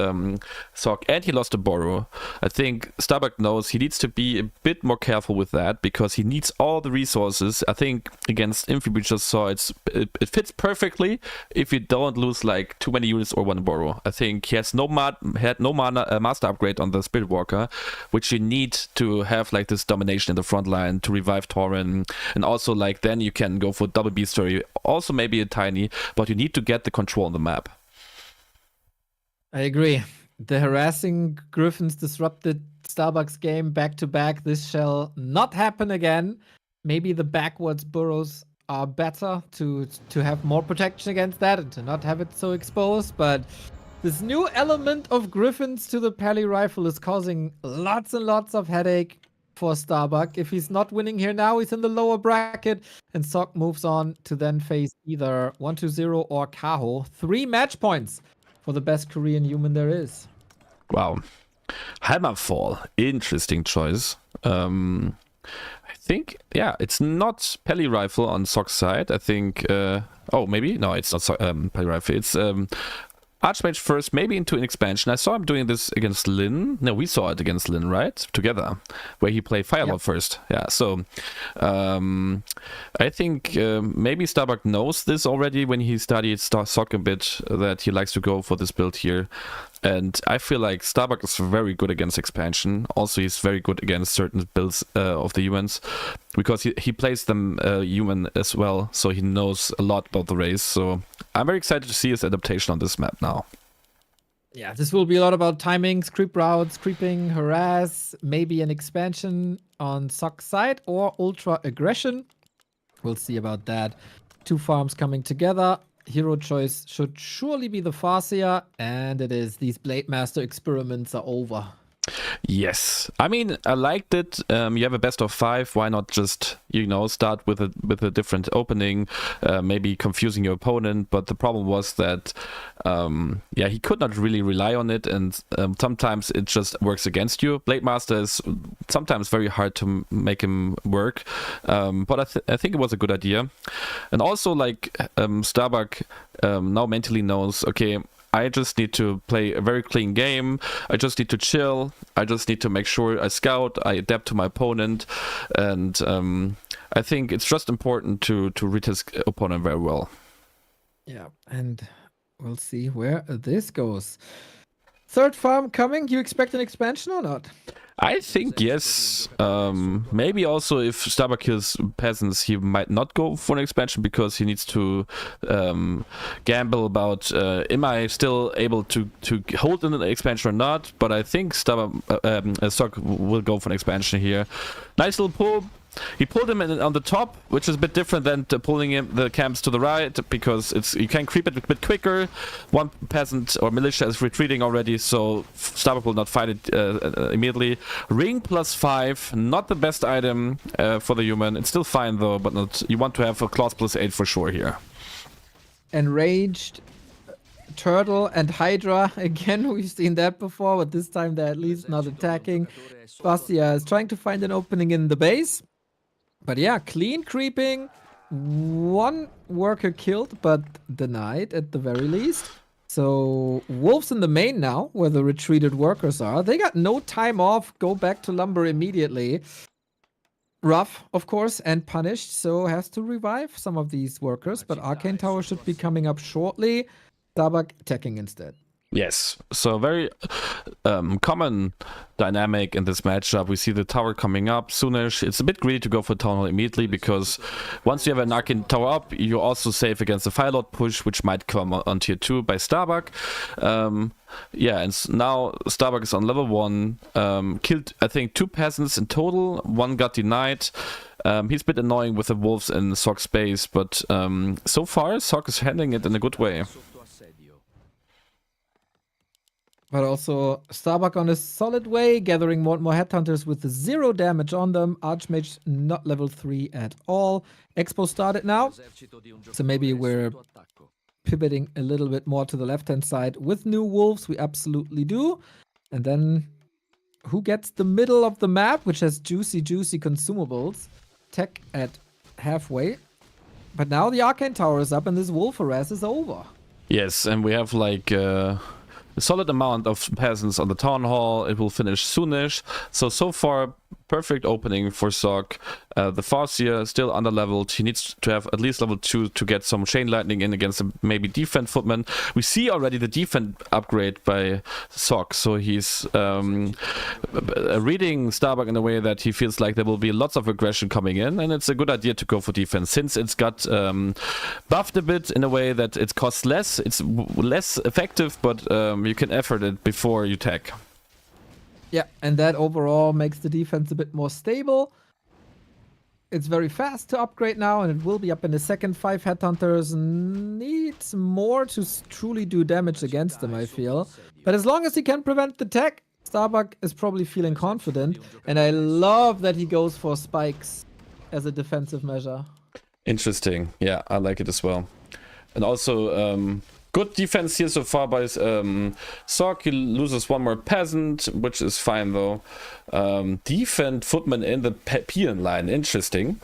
Speaker 1: Sok, and he lost a Borrow. I think Starbuck knows he needs to be a bit more careful with that because he needs all the resources. I think against Infi we just saw it fits perfectly if you don't lose like too many units or 1 Borrow. I think he has no mana master upgrade on the Spirit Walker, which you need to have like this domination in the front line to revive Tauren, and also like then you can go for double beast story, also maybe a tiny, but you need to get the control on the map.
Speaker 9: I agree. The harassing Griffins disrupted Starbuck's game back to back. This shall not happen again. Maybe the backwards burrows are better to have more protection against that and to not have it so exposed. But this new element of Griffins to the Pally rifle is causing lots and lots of headache for Starbuck. If he's not winning here now, he's in the lower bracket, and Sok moves on to then face either 120 or Kaho. 3 match points for the best Korean human there is.
Speaker 1: Wow. Hammerfall. Interesting choice. I think, yeah, it's not Pally rifle on Sok's side. I think, oh, maybe? No, it's not Pally rifle. It's Archmage first, maybe into an expansion. I saw him doing this against Lin. No, we saw it against Lin, right? Together, where he played Firelord first. Yeah, so I think maybe Starbuck knows this already when he studied Sok a bit, that he likes to go for this build here. And I feel like Starbuck is very good against expansion. Also, he's very good against certain builds of the humans, because he plays them human as well, so he knows a lot about the race. So I'm very excited to see his adaptation on this map now.
Speaker 9: Yeah, this will be a lot about timings, creep routes, creeping, harass, maybe an expansion on Sok's side or ultra aggression. We'll see about that. 2 farms coming together. Hero choice should surely be the Farseer, and it is. These Blade Master experiments are over.
Speaker 1: Yes, I mean, I liked it. You have a best of 5. Why not just, you know, start with a different opening, maybe confusing your opponent? But the problem was that, yeah, he could not really rely on it, and sometimes it just works against you. Blade Master is sometimes very hard to make him work, but I think it was a good idea. And also, like, Starbuck now mentally knows, okay, I just need to play a very clean game. I just need to chill. I just need to make sure I scout, I adapt to my opponent. And I think it's just important to read his opponent very well.
Speaker 9: Yeah, and we'll see where this goes. 3rd farm coming. You expect an expansion or not?
Speaker 1: I think yes. Maybe also if Starbuck kills peasants, he might not go for an expansion, because he needs to gamble about am I still able to hold an expansion or not. But I think Sok will go for an expansion here. Nice little pull. He pulled him on the top, which is a bit different than pulling him the camps to the right, because you can creep it a bit quicker. One peasant or militia is retreating already, so Starbuck will not fight it immediately. Ring +5, not the best item for the human. It's still fine though, but not. You want to have a claws +8 for sure here.
Speaker 9: Enraged Turtle and Hydra. Again, we've seen that before, but this time they're at least not attacking. Bastia is trying to find an opening in the base. But yeah, clean creeping. 1 worker killed, but denied at the very least. So wolves in the main now, where the retreated workers are. They got no time off. Go back to lumber immediately. Rough, of course, and punished, so has to revive some of these workers. But Arcane Tower should be coming up shortly. Starbuck attacking instead.
Speaker 1: Yes, so very common dynamic in this matchup. We see the tower coming up soonish. It's a bit greedy to go for Town Hall immediately, because once you have an Arcane Tower up, you're also safe against the Firelord push, which might come on tier 2 by Starbuck. Yeah, and now Starbuck is on level 1. Killed, I think, 2 peasants in total. 1 got denied. He's a bit annoying with the wolves in Sok's space, but so far Sok is handling it in a good way.
Speaker 9: But also Starbuck on a solid way, gathering more and more headhunters with 0 damage on them. Archmage not level 3 at all. Expo started now, so maybe we're pivoting a little bit more to the left-hand side with new wolves. We absolutely do. And then who gets the middle of the map, which has juicy consumables? Tech at halfway. But now the Arcane Tower is up and this wolf harass is over.
Speaker 1: Yes, and we have like a solid amount of peasants on the Town Hall. It will finish soonish. So far, perfect opening for Sok. The Farseer still under-leveled. He needs to have at least level 2 to get some Chain Lightning in against a maybe Defend Footman. We see already the Defend upgrade by Sok, so he's reading Starbuck in a way that he feels like there will be lots of aggression coming in, and it's a good idea to go for defense, since it's got buffed a bit in a way that it costs less. It's less effective, but you can effort it before you tech.
Speaker 9: Yeah, and that overall makes the defense a bit more stable. It's very fast to upgrade now, and it will be up in a second. 5 Headhunters needs more to truly do damage against them, I feel. But as long as he can prevent the tech, Starbuck is probably feeling confident. And I love that he goes for spikes as a defensive measure.
Speaker 1: Interesting. Yeah, I like it as well. And also, good defense here so far by Sok. He loses one more peasant, which is fine though. Defend Footman in the peon line. Interesting.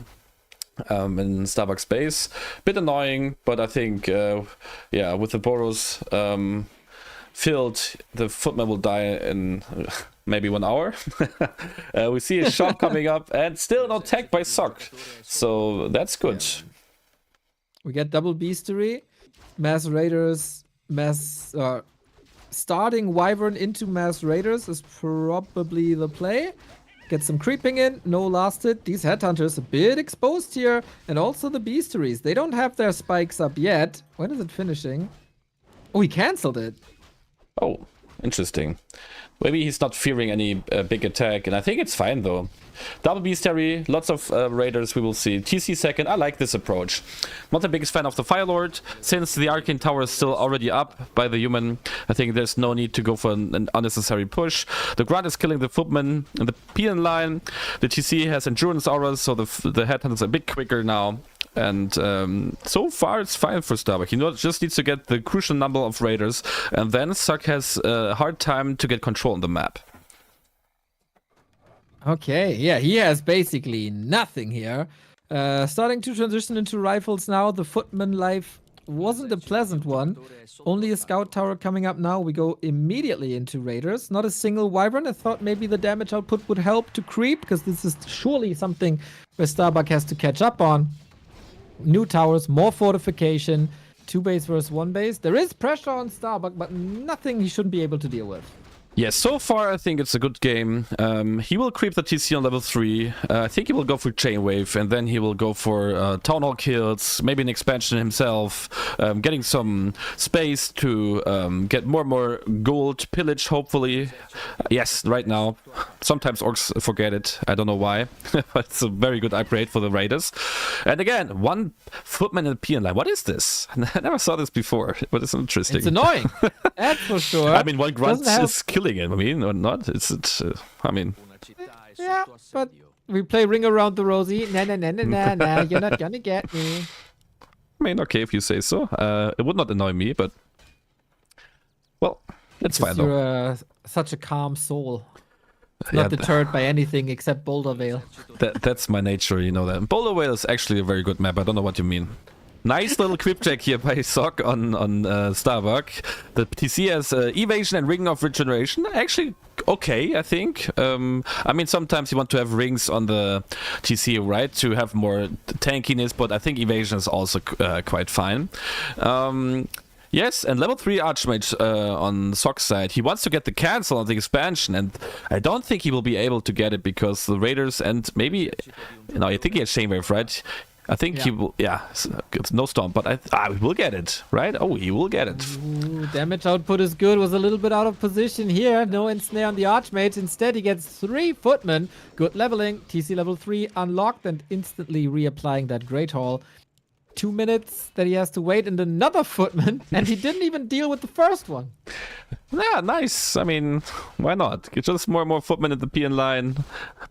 Speaker 1: In Starbuck's base. Bit annoying, but I think, yeah, with the Boros filled, the Footman will die in maybe 1 hour. We see a shot coming up, and still no tech by Sok. So that's good.
Speaker 9: We get double Beastery. Mass Raiders, starting Wyvern into Mass Raiders is probably the play. Get some creeping in, no lasted. These Headhunters a bit exposed here. And also the Beasteries. They don't have their spikes up yet. When is it finishing? Oh, he cancelled it.
Speaker 1: Oh, interesting. Maybe he's not fearing any big attack, and I think it's fine though. Double Beastery, lots of Raiders we will see. TC second, I like this approach. Not the biggest fan of the Fire Lord. Since the Arcane Tower is still already up by the human, I think there's no need to go for an unnecessary push. The Grunt is killing the Footman in the peon line. The TC has Endurance auras, so the Headhunter is a bit quicker now. And so far it's fine for Starbuck. He just needs to get the crucial number of Raiders, and then Suck has a hard time to get control on the map.
Speaker 9: Okay, yeah, he has basically nothing here. Starting to transition into rifles now. The Footman life wasn't a pleasant one. Only a Scout Tower coming up now. We go immediately into Raiders. Not a single Wyvern. I thought maybe the damage output would help to creep, because this is surely something where Starbuck has to catch up on. New towers, more fortification, 2 base versus 1 base. There is pressure on Starbuck, but nothing he shouldn't be able to deal with.
Speaker 1: Yes, so far I think it's a good game. He will creep the TC on level 3. I think he will go for Chainwave, and then he will go for Town Hall kills, maybe an expansion himself, getting some space to get more and more gold, pillage hopefully. Yes, right now. Sometimes orcs forget it, I don't know why, but it's a very good upgrade for the Raiders. And again, 1 Footman in the peon line. What is this? I never saw this before, but it's interesting.
Speaker 9: It's annoying, that's for sure.
Speaker 1: I mean, 1 Grunt is killing it, I mean, or not? I mean...
Speaker 9: Yeah, but we play Ring Around the Rosie. Nah, you're not gonna get me.
Speaker 1: I mean, okay, if you say so. It would not annoy me, but... Well, it's fine though.
Speaker 9: You're such a calm soul. Not deterred by anything except Boulder Vale.
Speaker 1: That's my nature, you know that. Boulder Vale is actually a very good map, I don't know what you mean. Nice little quip check here by Sok on Starbuck. The TC has evasion and ring of regeneration. Actually, okay, I think. I mean, sometimes you want to have rings on the TC, right, to have more tankiness, but I think evasion is also quite fine. Yes, and level 3 Archmage on Sok's side. He wants to get the cancel on the expansion, and I don't think he will be able to get it because the Raiders and maybe... No, I think he has Chainwave, right? I think he will, it's no storm, but we will get it, right? Oh, he will get it.
Speaker 9: Ooh, damage output is good, was a little bit out of position here. No ensnare on the Archmage. Instead, he gets 3 Footmen. Good leveling. TC level 3 unlocked and instantly reapplying that Great Hall. 2 minutes that he has to wait and another Footman, and he didn't even deal with the first one.
Speaker 1: Yeah, nice. I mean, why not? Get just more and more Footmen in the peon line.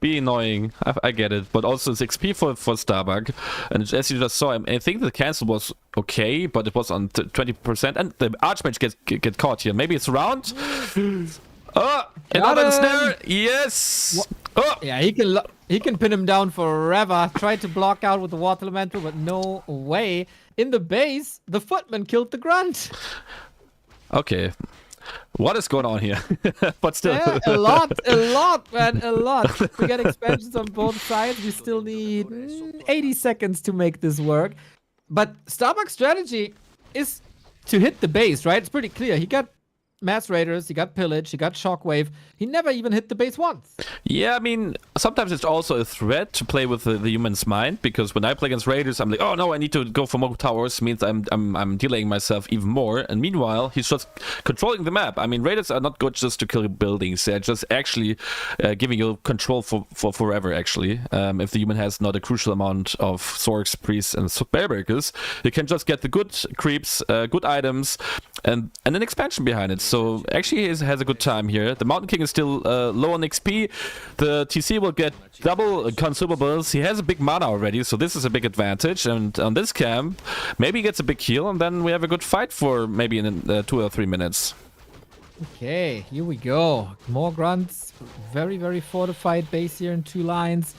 Speaker 1: Be annoying. I get it. But also it's XP for Starbuck. And as you just saw, I think the cancel was okay, but it was on 20%. And the Archmage get caught here. Maybe it's around. Oh, another snare. Yes. Oh.
Speaker 9: Yeah, he can pin him down forever. Tried to block out with the Water Elemental, but no way. In the base, the Footman killed the Grunt.
Speaker 1: Okay. What is going on here? But still.
Speaker 9: Yeah, a lot, man, a lot. We get expansions on both sides. We still need 80 seconds to make this work. But Starbuck's strategy is to hit the base, right? It's pretty clear. He got Mass Raiders, he got Pillage, he got Shockwave. He never even hit the base once.
Speaker 1: Yeah, I mean, sometimes it's also a threat to play with the human's mind, because when I play against Raiders, I'm like, oh no, I need to go for more towers, means I'm delaying myself even more. And meanwhile, he's just controlling the map. I mean, Raiders are not good just to kill buildings. They're just actually giving you control for forever, actually. If the human has not a crucial amount of Zorks, Priests, and Spellbreakers, you can just get the good creeps, good items, and an expansion behind it. So actually he has a good time here. The Mountain King is still low on XP. The TC will get double consumables. He has a big mana already, so this is a big advantage. And on this camp, maybe he gets a big heal, and then we have a good fight for maybe in 2 or 3 minutes.
Speaker 9: Okay, here we go. More grunts. Very, very fortified base here in 2 lines.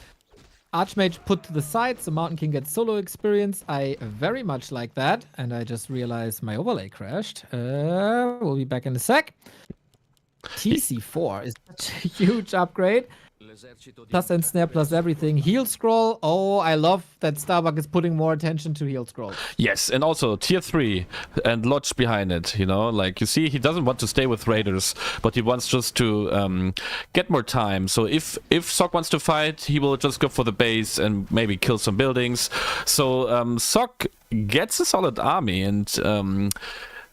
Speaker 9: Archmage put to the side, so Mountain King gets solo experience. I very much like that. And I just realized my overlay crashed. We'll be back in a sec. TC4 is such a huge upgrade. Plus Ensnare, plus everything. Heal Scroll. Oh, I love that Starbuck is putting more attention to Heal Scroll.
Speaker 1: Yes, and also tier 3 and Lodge behind it, you know? Like, you see, he doesn't want to stay with Raiders, but he wants just to get more time. So if Sok wants to fight, he will just go for the base and maybe kill some buildings. So Sok gets a solid army, and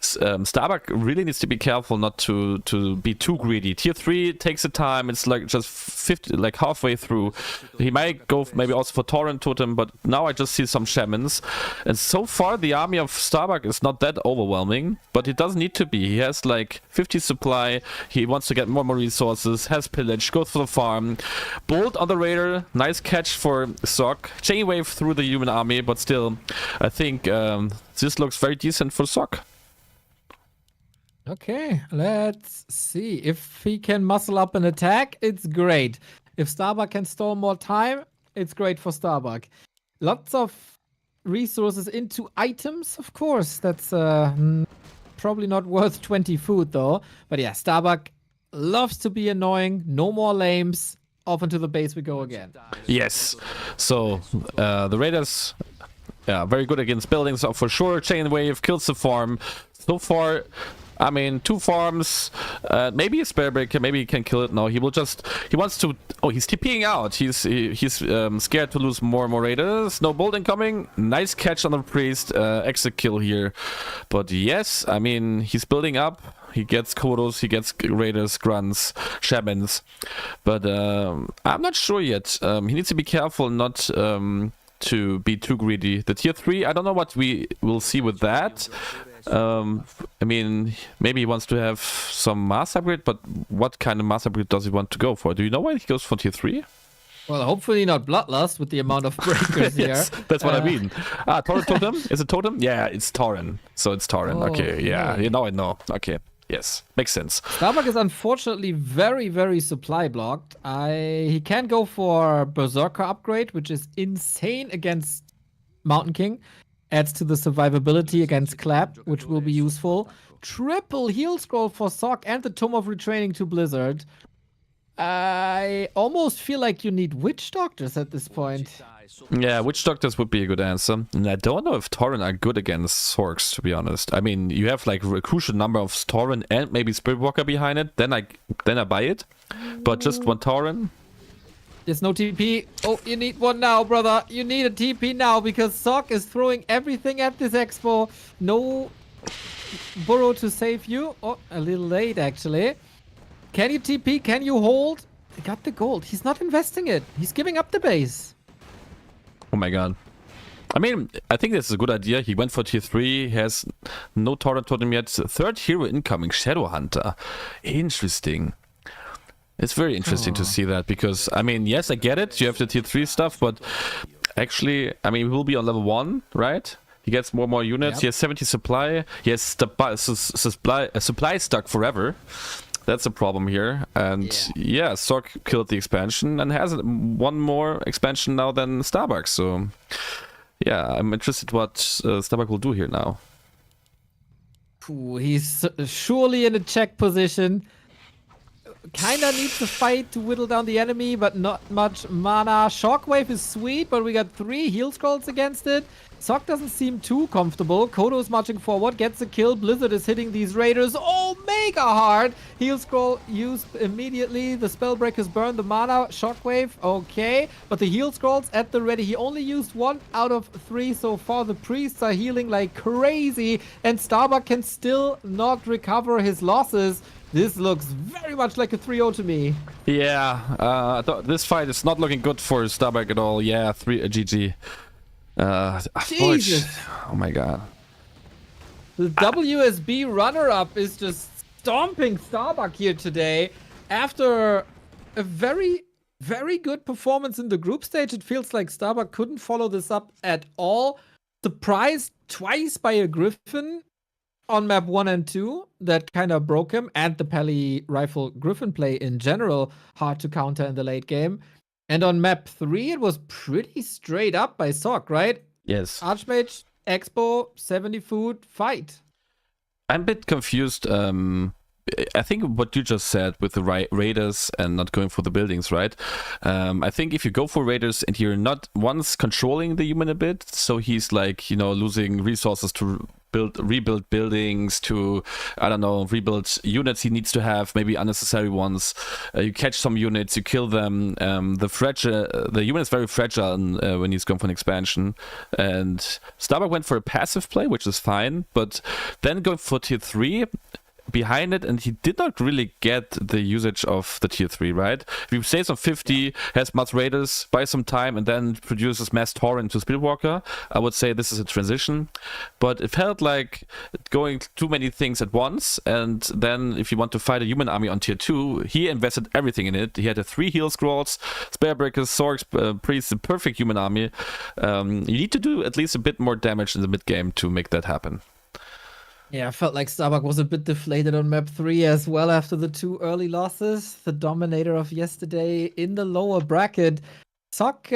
Speaker 1: Starbuck really needs to be careful not to be too greedy. Tier 3 takes the time. It's like just 50, like halfway through. He might go maybe also for Torrent Totem, but now I just see some Shamans. And so far the army of Starbuck is not that overwhelming, but it doesn't need to be. He has like 50 supply. He wants to get more resources, has Pillage, goes for the farm. Bolt on the Raider, nice catch for Sok. Chain Wave through the human army, but still, I think this looks very decent for Sok.
Speaker 9: Okay, let's see. If he can muscle up an attack, it's great. If Starbuck can store more time, it's great for Starbuck. Lots of resources into items, of course. That's probably not worth 20 food, though. But yeah, Starbuck loves to be annoying. No more lames. Off into the base we go again.
Speaker 1: Yes. So, the Raiders, yeah, very good against buildings, for sure. Chain Wave kills the farm. So far, I mean, 2 farms, maybe a Spellbreaker, maybe he can kill it. No, he wants to, oh, he's TPing out. He's scared to lose more and more Raiders. No Bolt incoming. Nice catch on the Priest, exit kill here. But yes, I mean, he's building up. He gets Kodos, he gets Raiders, Grunts, Shamans. But I'm not sure yet. He needs to be careful not to be too greedy. The tier 3, I don't know what we will see with that. I mean, maybe he wants to have some mass upgrade, but what kind of mass upgrade does he want to go for? Do you know why he goes for tier 3?
Speaker 9: Well, hopefully not Bloodlust with the amount of breakers
Speaker 1: yes,
Speaker 9: here.
Speaker 1: That's what I mean. Torrent Totem? Is it Totem? Yeah, it's Torrent. So it's Torrent.
Speaker 9: Oh,
Speaker 1: okay, yeah.
Speaker 9: okay.
Speaker 1: You know I know. Okay. Yes, makes sense.
Speaker 9: Starbuck is unfortunately very, very supply blocked. He can go for Berserker upgrade, which is insane against Mountain King. Adds to the survivability against Clap, which will be useful. Triple heal scroll for Sok and the Tome of Retraining to Blizzard. I almost feel like you need Witch Doctors at this point.
Speaker 1: Yeah, Witch Doctors would be a good answer. And I don't know if Torrent are good against Zorks, to be honest. I mean, you have like a crucial number of Torrent and maybe Spiritwalker behind it. Then I buy it. But just one Torrent.
Speaker 9: There's no TP. Oh, you need one now, brother. You need a TP now because Sok is throwing everything at this expo. No burrow to save you. Oh, a little late, actually. Can you TP? Can you hold? He got the gold. He's not investing it. He's giving up the base.
Speaker 1: Oh my god. I mean, I think this is a good idea. He went for tier 3. He has no Torrent Totem yet. 3rd hero incoming, Shadowhunter. Interesting. It's very interesting to see that because, I mean, yes, I get it. You have the tier 3 stuff, but actually, I mean, we will be on level 1, right? He gets more and more units. Yep. He has 70 supply. He has supply stuck forever. That's a problem here. And yeah, Sok killed the expansion and has one more expansion now than Starbuck. So yeah, I'm interested what Starbuck will do here now.
Speaker 9: Ooh, he's surely in a check position. kinda needs to fight to whittle down the enemy, but not much mana. Shockwave is sweet, but we got 3 heal scrolls against it. Sok doesn't seem too comfortable. Kodo is marching forward, gets a kill. Blizzard is hitting these raiders. Oh, mega hard! Heal scroll used immediately. The Spellbreakers burn the mana. Shockwave, okay. But the heal scrolls at the ready. He only used 1 out of 3 so far. The priests are healing like crazy. And Starbuck can still not recover his losses. This looks very much like a 3-0 to me.
Speaker 1: Yeah, this fight is not looking good for Starbuck at all. Yeah, GG.
Speaker 9: Jesus.
Speaker 1: Oh my god.
Speaker 9: The WSB runner-up is just stomping Starbuck here today. After a very, very good performance in the group stage, it feels like Starbuck couldn't follow this up at all. Surprised twice by a Griffin on map 1 and 2 that kind of broke him, and the Pally Rifle Griffin play in general hard to counter in the late game. And on map 3, it was pretty straight up by Sok, right?
Speaker 1: Yes.
Speaker 9: Archmage, Expo, 70 food, fight.
Speaker 1: I'm a bit confused. I think what you just said with the raiders and not going for the buildings, right? I think if you go for raiders and you're not once controlling the human a bit, so he's like, you know, losing resources to rebuild buildings, to, I don't know, rebuild units he needs to have, maybe unnecessary ones. You catch some units, you kill them. The human is very fragile when he's going for an expansion. And Starbuck went for a passive play, which is fine, but then going for tier 3 behind it, and he did not really get the usage of the tier 3, right? If you say some 50, has mass raiders, buy some time, and then produces mass Tauren to Speedwalker, I would say this is a transition. But it felt like going too many things at once, and then if you want to fight a human army on tier 2, he invested everything in it. He had 3 heal scrolls, Sparebreakers, Sorks, Priests, a perfect human army. You need to do at least a bit more damage in the mid game to make that happen.
Speaker 9: Yeah, I felt like Starbuck was a bit deflated on map 3 as well after the 2 early losses. The dominator of yesterday in the lower bracket. Sok,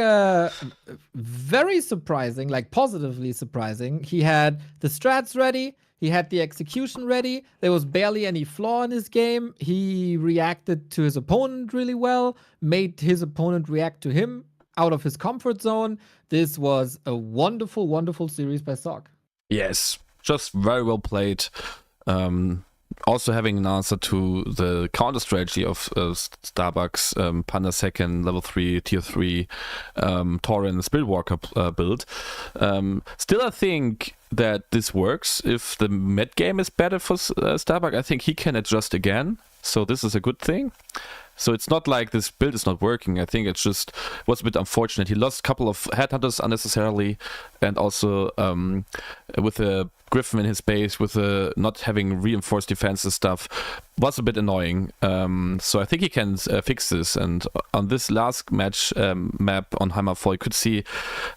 Speaker 9: very surprising, like positively surprising. He had the strats ready. He had the execution ready. There was barely any flaw in his game. He reacted to his opponent really well, made his opponent react to him out of his comfort zone. This was a wonderful, wonderful series by Sok.
Speaker 1: Yes. Just very well played. Also having an answer to the counter strategy of Starbuck's Panda second, level 3, tier 3, Tauren Speedwalker build. Still, I think that this works. If the mid game is better for Starbuck, I think he can adjust again. So this is a good thing. So it's not like this build is not working. I think it's just was a bit unfortunate. He lost a couple of headhunters unnecessarily, and also with a Griffin in his base, with not having reinforced defenses stuff, was a bit annoying. So I think he can fix this. And on this last match map on Hammerfall, you could see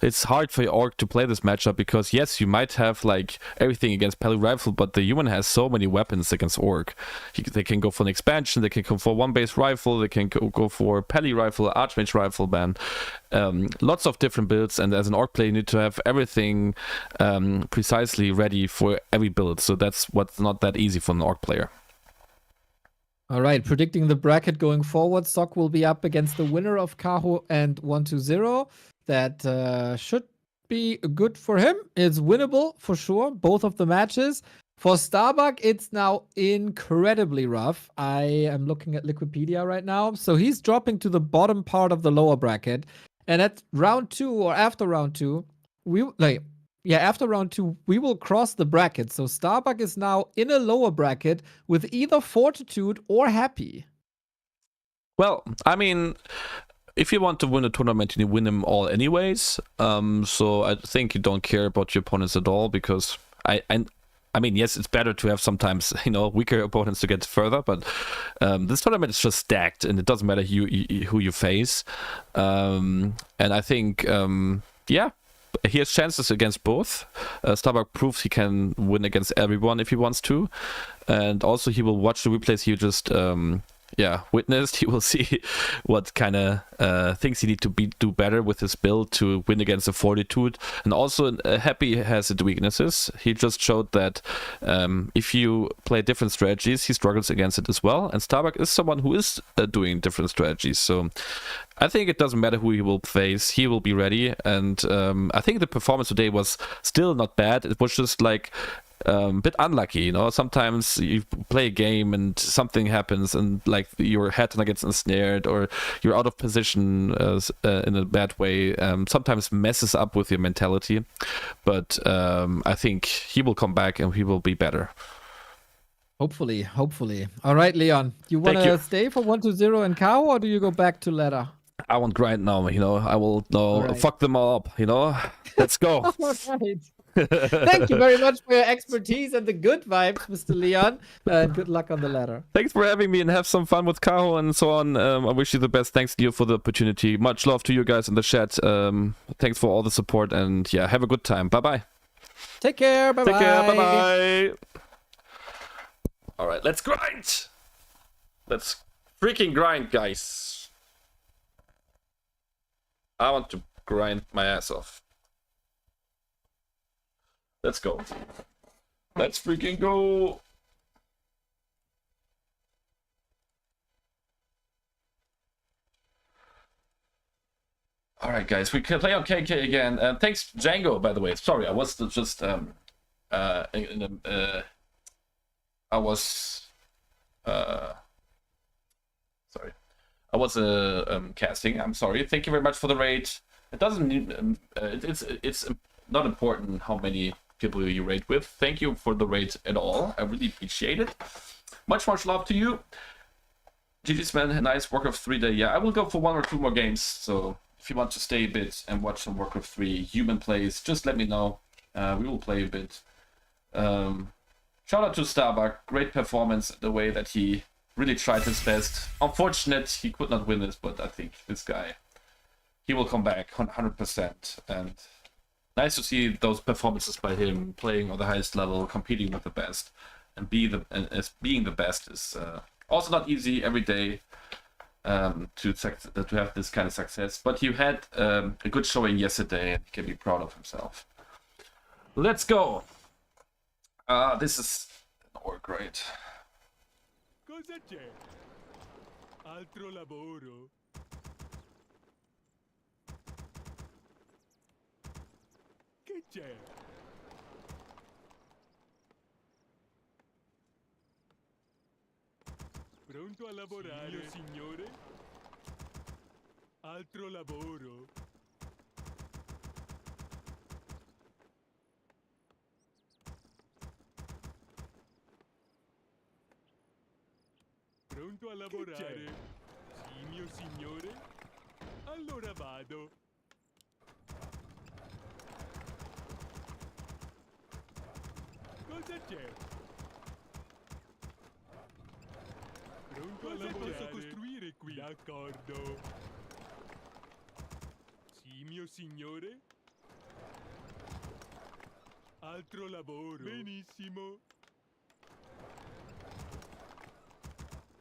Speaker 1: it's hard for Orc to play this matchup because yes, you might have like everything against Pally Rifle, but the human has so many weapons against Orc. They can go for an expansion, they can go for one base rifle, they can go for Pally Rifle, Archmage Rifle ban. Lots of different builds, and as an Orc player you need to have everything precisely ready for every build, so that's what's not that easy for an Orc player.
Speaker 9: All right, predicting the bracket going forward, Sok will be up against the winner of Kaho and 120. That should be good for him. It's winnable for sure, both of the matches. For Starbuck, it's now incredibly rough. I am looking at Liquipedia right now. So he's dropping to the bottom part of the lower bracket. And at round 2 or after round 2, after round 2, we will cross the bracket. So Starbuck is now in a lower bracket with either Fortitude or Happy.
Speaker 1: Well, I mean, if you want to win a tournament, you win them all anyways. So I think you don't care about your opponents at all, because I mean, yes, it's better to have sometimes, weaker opponents to get further, but this tournament is just stacked, and it doesn't matter who you face. And I think, he has chances against both. Starbuck proves he can win against everyone if he wants to. And also he will watch the replays. He just yeah, witnessed, he will see what kind of things he need to do better with his build to win against the Fortitude. And also, Happy has its weaknesses. He just showed that if you play different strategies, he struggles against it as well. And Starbuck is someone who is doing different strategies. So I think it doesn't matter who he will face, he will be ready. And I think the performance today was still not bad. It was just like a bit unlucky, you know. Sometimes you play a game and something happens and like your head gets ensnared or you're out of position in a bad way. Sometimes messes up with your mentality, but I think he will come back and he will be better.
Speaker 9: Hopefully. All right, Leon, you want to stay for 1-0 and cow, or do you go back to ladder?
Speaker 1: I want grind now, you know. I will
Speaker 9: right.
Speaker 1: fuck them all up, you know. Let's go.
Speaker 9: All right. Thank you very much for your expertise and the good vibes, Mr. Leon. And good luck on the ladder.
Speaker 1: Thanks for having me and have some fun with Kaho and so on. I wish you the best. Thanks, Leo, for the opportunity. Much love to you guys in the chat. Thanks for all the support and yeah, have a good time. Bye-bye.
Speaker 9: Take care. Bye-bye.
Speaker 1: Take care. Bye-bye. All right, let's grind. Let's freaking grind, guys. I want to grind my ass off. Let's go. Let's freaking go. All right, guys, we can play on KK again. Thanks, Django, by the way. Sorry, I was just casting. I'm sorry. Thank you very much for the raid. It doesn't. It's not important how many people you raid with. Thank you for the raid at all. I really appreciate it. Much love to you. GG's man, a nice Warcraft 3 day. Yeah, I will go for 1 or 2 more games. So if you want to stay a bit and watch some Warcraft 3 human plays, just let me know. We will play a bit. Shout out to Starbuck. Great performance. The way that he really tried his best. Unfortunate he could not win this, but I think this guy, he will come back 100%. And nice to see those performances by him, playing on the highest level, competing with the best, and being the best is also not easy every day to have this kind of success. But you had a good showing yesterday, and he can be proud of himself. Let's go. This is an orc raid.
Speaker 2: Cosa c'è? Altro lavoro. Che c'è? Pronto a lavorare, signore? Altro lavoro. Pronto a lavorare? Sì, mio signore? Allora vado. Cosa c'è? Pronto a lavorare? Posso costruire qui? D'accordo. Sì, mio signore? Altro lavoro. Benissimo.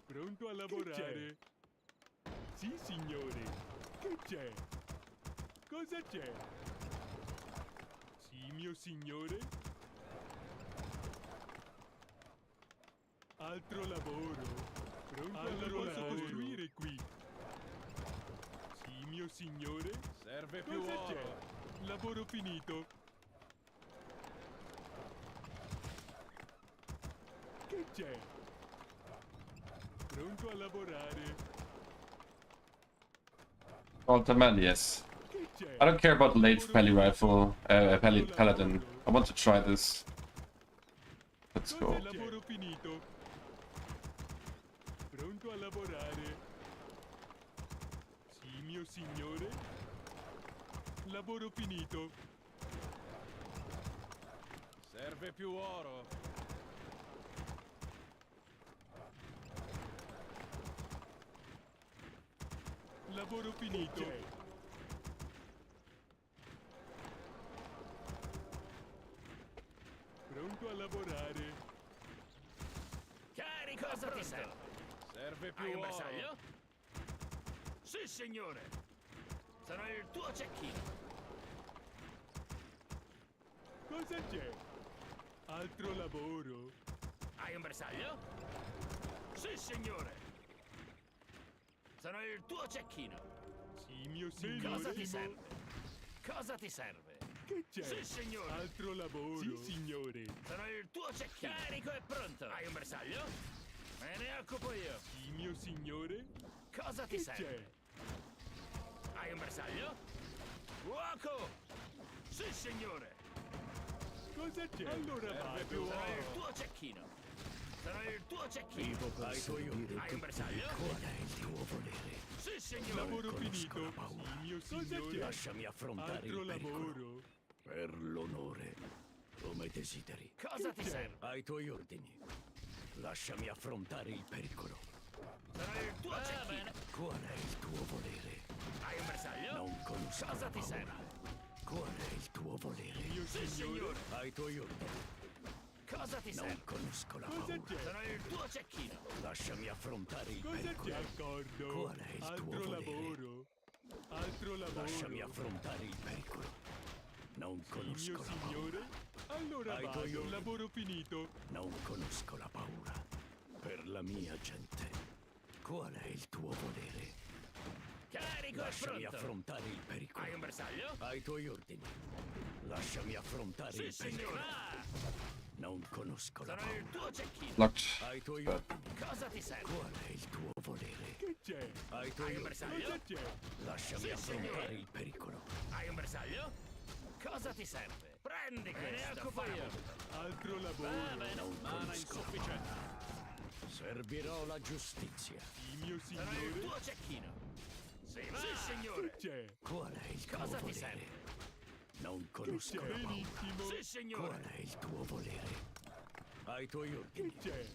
Speaker 2: Pronto a lavorare? Sì, signore. Che c'è? Cosa c'è? Sì, mio signore? Altro lavoro. Pronto a lavorare? Posso costruire qui? Sì, mio signore?
Speaker 3: Serve più
Speaker 2: Cosa
Speaker 3: oro.
Speaker 2: c'è? Lavoro finito. Che c'è? Pronto a lavorare?
Speaker 1: Ultimate, yes. I don't care about late Pally rifle, paladin. I want to try this. Let's go.
Speaker 2: Lavoro finito. Pronto a lavorare? Sì, mio signore? Lavoro finito.
Speaker 3: Serve più oro.
Speaker 2: Lavoro finito. Pronto a lavorare?
Speaker 4: Carico, cosa ti serve?
Speaker 3: Serve più
Speaker 6: Hai un
Speaker 3: oro.
Speaker 6: bersaglio? Sì, signore. Sono il tuo cecchino.
Speaker 2: Cosa c'è? Altro lavoro?
Speaker 6: Hai un bersaglio? Sì, signore. Sono il tuo cecchino.
Speaker 2: Sì, mio signore.
Speaker 6: Cosa ti serve? Cosa ti serve?
Speaker 2: Che c'è?
Speaker 6: Sì, signore.
Speaker 2: Altro lavoro? Sì, signore.
Speaker 6: Sono il tuo cecchino. Carico e pronto. Hai un bersaglio? Me ne occupo io.
Speaker 2: Sì, mio signore.
Speaker 6: Cosa ti
Speaker 2: Che
Speaker 6: serve?
Speaker 2: c'è?
Speaker 6: Hai un bersaglio? Fuoco! Sì, signore.
Speaker 2: Cosa c'è? Allora vado.
Speaker 6: Sono il tuo cecchino. Sono il tuo cecchino.
Speaker 5: Vivo per servire
Speaker 6: Hai un bersaglio?
Speaker 5: Qual è il tuo volere?
Speaker 6: Sì, signore.
Speaker 2: Lavoro
Speaker 5: Conosco
Speaker 2: finito.
Speaker 5: la paura.
Speaker 2: Sì, mio
Speaker 6: Cosa
Speaker 2: signore.
Speaker 6: c'è?
Speaker 5: Lasciami affrontare
Speaker 2: Altro
Speaker 5: il pericolo.
Speaker 2: lavoro?
Speaker 5: Per l'onore, come desideri.
Speaker 6: Cosa ti
Speaker 2: c'è?
Speaker 6: serve?
Speaker 5: Ai tuoi ordini. Lasciami affrontare il pericolo.
Speaker 6: Sono il tuo cecchino.
Speaker 5: Qual è il tuo volere?
Speaker 6: Hai un bersaglio?
Speaker 5: Non conosco
Speaker 6: Cosa
Speaker 5: la
Speaker 6: ti
Speaker 5: paura.
Speaker 6: serve?
Speaker 5: Qual è il tuo volere?
Speaker 2: Mio
Speaker 6: Sì, signore.
Speaker 5: Ai tuoi ordini.
Speaker 6: Cosa ti
Speaker 5: Non
Speaker 6: serve?
Speaker 5: conosco la
Speaker 2: Cosa
Speaker 5: paura.
Speaker 2: c'è?
Speaker 6: Sono il tuo cecchino.
Speaker 5: Lasciami affrontare il
Speaker 2: Cosa
Speaker 5: pericolo.
Speaker 2: c'è? D'accordo.
Speaker 5: Qual è il tuo
Speaker 2: Altro
Speaker 5: volere?
Speaker 2: lavoro? Altro lavoro?
Speaker 5: Lasciami affrontare il pericolo. Non
Speaker 2: Sì, mio
Speaker 5: conosco la paura.
Speaker 2: signore. Allora
Speaker 5: Ai tuoi
Speaker 2: vado.
Speaker 5: ordini.
Speaker 2: Lavoro finito.
Speaker 5: Non conosco la paura. Per la mia gente. Qual è il tuo volere?
Speaker 6: Carico e
Speaker 5: Lasciami
Speaker 6: pronto.
Speaker 5: affrontare il pericolo.
Speaker 6: Hai un bersaglio?
Speaker 5: Ai tuoi ordini. Lasciami affrontare
Speaker 6: Sì,
Speaker 5: il pericolo.
Speaker 6: signore.
Speaker 5: Non conosco la
Speaker 6: Sono il
Speaker 5: paura.
Speaker 6: tuo cecchino.
Speaker 1: Locked.
Speaker 5: Ai tuoi
Speaker 1: Bad.
Speaker 5: ordini.
Speaker 6: Cosa ti serve?
Speaker 5: Qual è il tuo volere?
Speaker 2: Che c'è?
Speaker 5: Ai tuoi
Speaker 6: Hai un
Speaker 5: ordini.
Speaker 6: bersaglio?
Speaker 2: Cosa c'è?
Speaker 5: Lasciami
Speaker 6: Sì,
Speaker 5: affrontare
Speaker 6: signore.
Speaker 5: il pericolo.
Speaker 6: Hai un bersaglio? Cosa ti serve? Prendi questo. Me ne occupo io.
Speaker 2: Altro lavoro?
Speaker 5: Non
Speaker 3: Mana
Speaker 5: conosco la
Speaker 3: insufficiente.
Speaker 5: paura. Servirò la giustizia.
Speaker 2: Sì, mio
Speaker 6: Sono il
Speaker 2: signore.
Speaker 6: tuo cecchino. Sì,
Speaker 2: Che
Speaker 6: signore.
Speaker 2: c'è?
Speaker 5: Qual è il tuo
Speaker 6: Cosa ti
Speaker 5: volere?
Speaker 6: serve?
Speaker 5: Non
Speaker 2: Che
Speaker 5: conosco
Speaker 2: c'è?
Speaker 5: la paura.
Speaker 2: Benissimo.
Speaker 6: Sì, signore.
Speaker 5: Qual è il tuo volere? Ai tuoi
Speaker 2: Che
Speaker 5: ordini.
Speaker 2: c'è?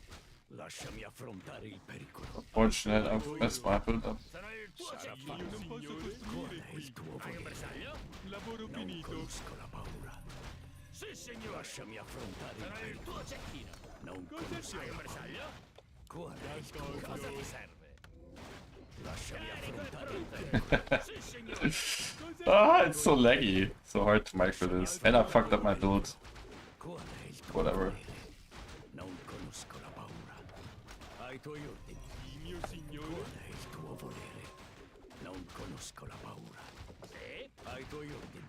Speaker 5: Lasciami affrontare il pericolo.
Speaker 1: Unfortunate, I've messed my build up.
Speaker 6: Sono il tuo
Speaker 5: Sarà
Speaker 6: cecchino.
Speaker 2: Io non posso
Speaker 5: Qual
Speaker 2: costruire
Speaker 5: è il
Speaker 2: qui.
Speaker 5: tuo
Speaker 6: Hai un
Speaker 5: volere?
Speaker 6: bersaglio?
Speaker 2: Lavoro
Speaker 5: Non
Speaker 2: finito.
Speaker 5: conosco la paura.
Speaker 6: Sì, signore.
Speaker 5: Lasciami affrontare il
Speaker 6: Sono il
Speaker 5: pericolo.
Speaker 6: tuo cecchino.
Speaker 5: Non
Speaker 2: Cosa
Speaker 5: conosco
Speaker 6: Hai un
Speaker 5: la paura.
Speaker 6: bersaglio?
Speaker 5: Qual è il tuo
Speaker 2: D'accordo.
Speaker 6: Cosa ti
Speaker 5: volere?
Speaker 6: serve?
Speaker 5: Lasciami
Speaker 6: Carico e
Speaker 5: affrontare il
Speaker 6: pronto.
Speaker 5: pericolo.
Speaker 6: Sì, signore.
Speaker 2: Cosa
Speaker 1: Ah, it's so laggy. So hard to micro this. And I fucked up my build.
Speaker 5: Qual è il tuo
Speaker 1: Whatever.
Speaker 5: volere? Non conosco la paura. Ai tuoi ordini.
Speaker 2: Sì, mio signore.
Speaker 5: Qual è il tuo volere? Non conosco la paura.
Speaker 6: Sì,
Speaker 5: Ai tuoi ordini.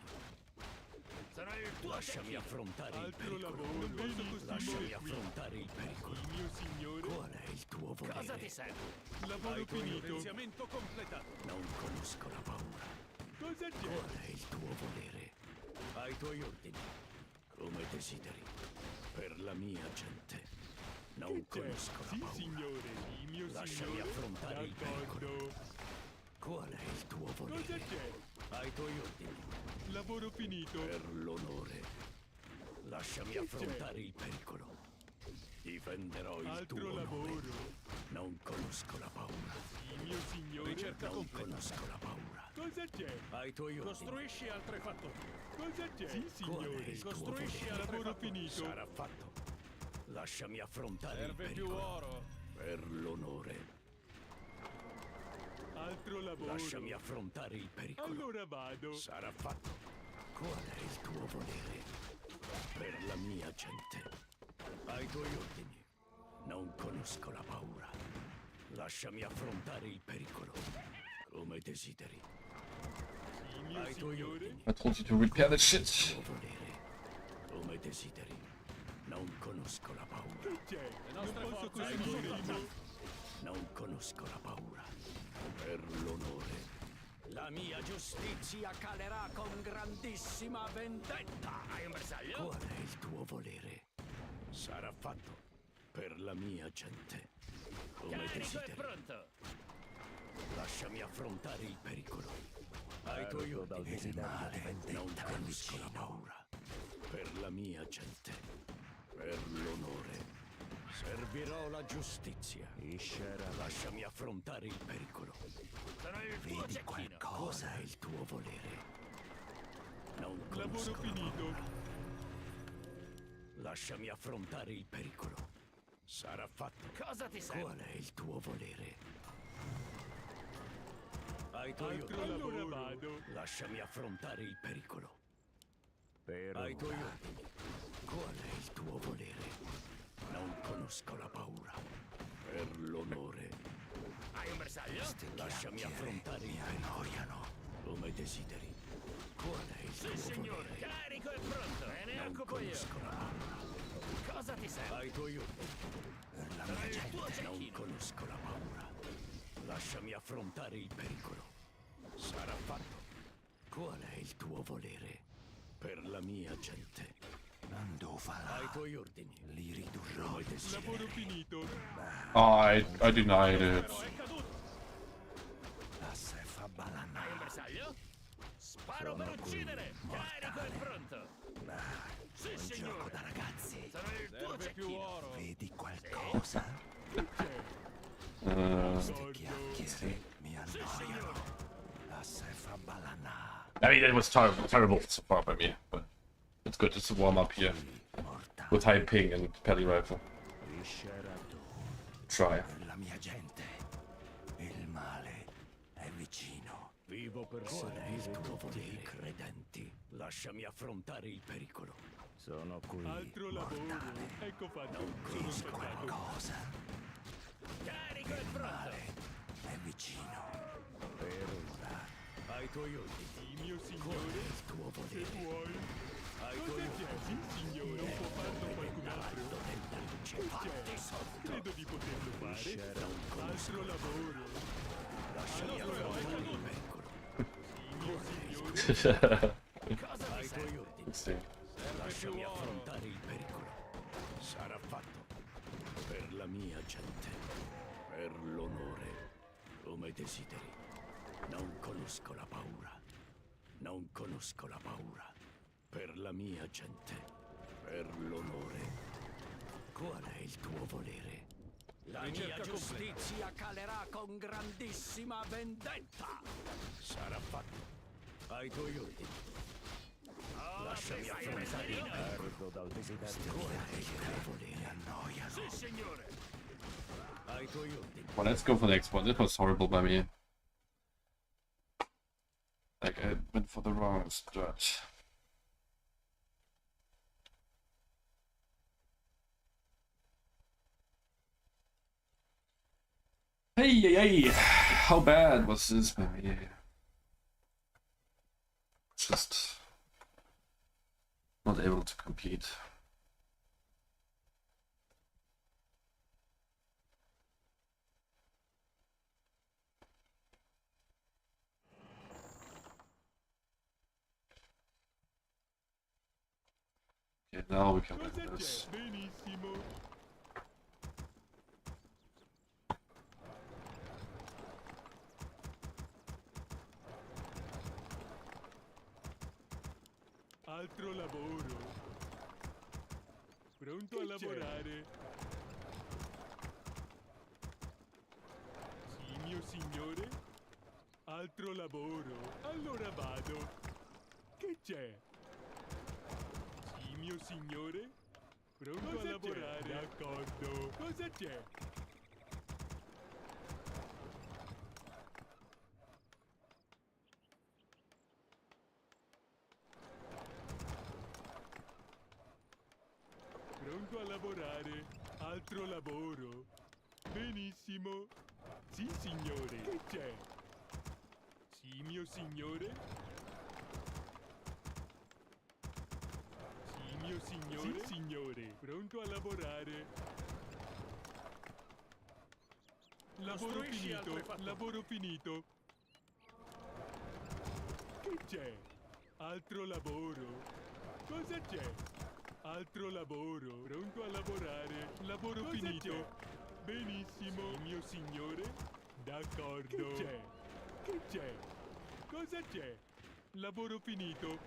Speaker 6: sono il tuo
Speaker 5: Lasciami
Speaker 6: cecchino.
Speaker 5: affrontare il
Speaker 2: Altro
Speaker 5: pericolo.
Speaker 2: lavoro? Non posso
Speaker 5: Lasciami
Speaker 2: costruire qui.
Speaker 5: affrontare il pericolo.
Speaker 2: Sì, mio signore.
Speaker 5: Qual è il tuo volere?
Speaker 6: Cosa ti serve?
Speaker 2: Lavoro
Speaker 5: Ai tuoi
Speaker 2: finito.
Speaker 3: Potenziamento completato.
Speaker 5: Non conosco la paura.
Speaker 2: Cosa c'è?
Speaker 5: Qual è il tuo volere? Ai tuoi ordini. Come desideri. Per la mia gente. Non
Speaker 2: Che c'è?
Speaker 5: conosco la
Speaker 2: Sì,
Speaker 5: paura.
Speaker 2: signore. Sì, mio
Speaker 5: Lasciami
Speaker 2: signore.
Speaker 5: affrontare il
Speaker 2: D'accordo.
Speaker 5: Qual è il tuo
Speaker 2: Cosa
Speaker 5: volere?
Speaker 2: c'è?
Speaker 5: Ai tuoi ordini.
Speaker 2: Lavoro finito.
Speaker 5: Per l'onore. Lasciami
Speaker 2: Che c'è?
Speaker 5: affrontare il pericolo. Difenderò il
Speaker 2: Altro
Speaker 5: tuo onore.
Speaker 2: lavoro?
Speaker 5: Non conosco la paura.
Speaker 2: Sì, mio signore.
Speaker 3: Ricerca
Speaker 5: Non
Speaker 3: completa.
Speaker 5: conosco la paura.
Speaker 2: Cosa c'è?
Speaker 5: Ai tuoi ordini.
Speaker 3: Costruisci altre fattorie.
Speaker 2: Cosa c'è? Sì,
Speaker 5: Qual è
Speaker 2: signore.
Speaker 5: il tuo
Speaker 3: Costruisci
Speaker 5: volere?
Speaker 3: altre
Speaker 2: Lavoro
Speaker 3: fattorie.
Speaker 2: finito.
Speaker 5: Sarà fatto. Lasciami affrontare
Speaker 3: Serve
Speaker 5: il
Speaker 3: più
Speaker 5: pericolo.
Speaker 3: oro.
Speaker 5: Per l'onore.
Speaker 2: Altro lavoro?
Speaker 5: Lasciami affrontare il pericolo.
Speaker 2: Allora vado.
Speaker 5: Sarà fatto. Qual è il tuo volere? Per la mia gente. Ai tuoi ordini. Non conosco la paura. Lasciami affrontare il pericolo. Come desideri.
Speaker 2: Sì, mio
Speaker 5: Ai tuoi
Speaker 2: signore.
Speaker 5: ordini.
Speaker 1: I told you to repair that shit.
Speaker 5: Tuo volere. Come desideri. Non conosco la paura.
Speaker 2: Che c'è? Non
Speaker 3: nostre
Speaker 2: posso
Speaker 3: forze
Speaker 2: costruire
Speaker 3: sono
Speaker 2: qui.
Speaker 5: Non conosco la paura. Per l'onore. La mia giustizia calerà con grandissima vendetta.
Speaker 6: Hai un bersaglio?
Speaker 5: Qual è il tuo volere? Sarà fatto. Per la mia gente. Come
Speaker 6: Carico e
Speaker 5: desideri.
Speaker 6: pronto.
Speaker 5: Lasciami affrontare il pericolo. Ai tuoi ordini. Il male non conosco la paura. Per la mia gente. Per l'onore. Servirò la giustizia. Lasciami affrontare il pericolo.
Speaker 6: Sono il tuo cecchino.
Speaker 5: Cosa è il tuo volere? Non
Speaker 2: Lavoro
Speaker 5: conosco la
Speaker 2: finito.
Speaker 5: paura. Lasciami affrontare il pericolo. Sarà fatto.
Speaker 4: Cosa ti serve?
Speaker 5: Qual è il tuo volere? Ai tuoi
Speaker 2: Altro
Speaker 5: ordini.
Speaker 2: allora vado.
Speaker 5: Lasciami affrontare il pericolo. Ai tuoi ordini. Qual è il tuo volere? Non conosco la paura. Per l'onore.
Speaker 4: Hai un bersaglio?
Speaker 5: Lasciami affrontare il pericolo. Come desideri. Qual è il tuo
Speaker 4: Signore,
Speaker 5: volere?
Speaker 4: carico e pronto. Me ne
Speaker 5: Non
Speaker 4: occupo io.
Speaker 5: conosco la paura.
Speaker 4: Cosa ti serve?
Speaker 5: Ai tuoi ordini. Per la
Speaker 4: Sono
Speaker 5: mia
Speaker 4: il tuo
Speaker 5: gente non
Speaker 4: cecchino.
Speaker 5: conosco la paura. Lasciami affrontare il pericolo. Sarà fatto. Qual è il tuo volere? Per la mia gente. Ai tuoi ordini. Li ridurrò. Come desideri.
Speaker 2: Lavoro finito.
Speaker 1: Oh, I denied it.
Speaker 4: È caduto.
Speaker 5: La sefa balana.
Speaker 4: Hai un bersaglio? Sparo per uccidere. Carico e pronto. Sì,
Speaker 5: Un gioco
Speaker 4: signore.
Speaker 5: da ragazzi.
Speaker 4: Sono il tuo
Speaker 3: Serve più
Speaker 4: cecchino.
Speaker 3: oro.
Speaker 5: Vedi qualcosa?
Speaker 2: D'accordo.
Speaker 5: Chiacchiere mi annoiano. La sefa balana.
Speaker 1: I mean, it was terrible so far by me, but it's good. It's a warm up here
Speaker 5: Mortale.
Speaker 1: with high ping and peli rifle.
Speaker 5: Viscera tu.
Speaker 1: Try.
Speaker 5: Per la mia gente. Il male è vicino. Vivo per servire tutti i credenti. Lasciami affrontare il pericolo. Sono qui.
Speaker 2: Altro lavoro. Ecco fatto. Sono
Speaker 5: Conosco
Speaker 2: passato.
Speaker 5: qualcosa.
Speaker 4: Carico e pronto.
Speaker 5: È vicino. Per ora. Ai tuoi ordini.
Speaker 2: Sì, mio
Speaker 5: Qual è
Speaker 2: signore.
Speaker 5: il tuo
Speaker 2: Se
Speaker 5: volere?
Speaker 2: vuoi.
Speaker 5: Ai
Speaker 2: Cosa
Speaker 5: tuoi
Speaker 2: c'è?
Speaker 5: ordini.
Speaker 2: Sì, signore. Non può farlo qualcun altro.
Speaker 5: Della luce.
Speaker 2: Che
Speaker 5: Fatti
Speaker 2: c'è?
Speaker 5: sotto.
Speaker 2: Credo di poterlo fare. Altro lavoro.
Speaker 5: Lasciami affrontare il pericolo.
Speaker 2: Mio signore.
Speaker 4: Cosa ti
Speaker 5: Ai
Speaker 4: serve?
Speaker 5: tuoi ordini.
Speaker 1: Sì.
Speaker 5: Lasciami affrontare il pericolo. Sarà fatto. Per la mia gente. Per l'onore. Come desideri. Non conosco la paura. Non conosco la paura. Per la mia gente. Per l'onore. Qual è il tuo volere? La mia
Speaker 6: Ricerca
Speaker 5: giustizia calerà con grandissima vendetta. Sarà fatto. Ai tuoi ordini. Lasciami affrontare il pericolo dal desiderio. Qual è il tuo volere? Annoiano.
Speaker 4: Sì, signore.
Speaker 5: Ai tuoi ordini.
Speaker 1: Well, let's go for the next one. It was horrible by me. Like, I went for the wrong stretch. Hey, hey, hey! How bad was this by me? Just not able to compete. Okay, now we can
Speaker 2: Cosa
Speaker 1: win this.
Speaker 2: c'è? Benissimo. Altro lavoro. Pronto a lavorare. Sì, mio signore. Altro lavoro. Allora vado. Che c'è? Sì, mio signore. Pronto a lavorare. D'accordo. Cosa c'è? Pronto a lavorare. Altro lavoro. Benissimo. Sì, signore. Che c'è? Sì, mio signore. Sì, mio signore. Sì, signore. Pronto a lavorare. Lavoro
Speaker 4: Costruisci altre
Speaker 2: finito.
Speaker 4: fattorie.
Speaker 2: Lavoro finito. Che c'è? Altro lavoro. Cosa c'è? Altro lavoro. Pronto a lavorare. Lavoro finito. Benissimo. Sì, mio signore. D'accordo. Che c'è? Che c'è? Cosa c'è? Lavoro finito.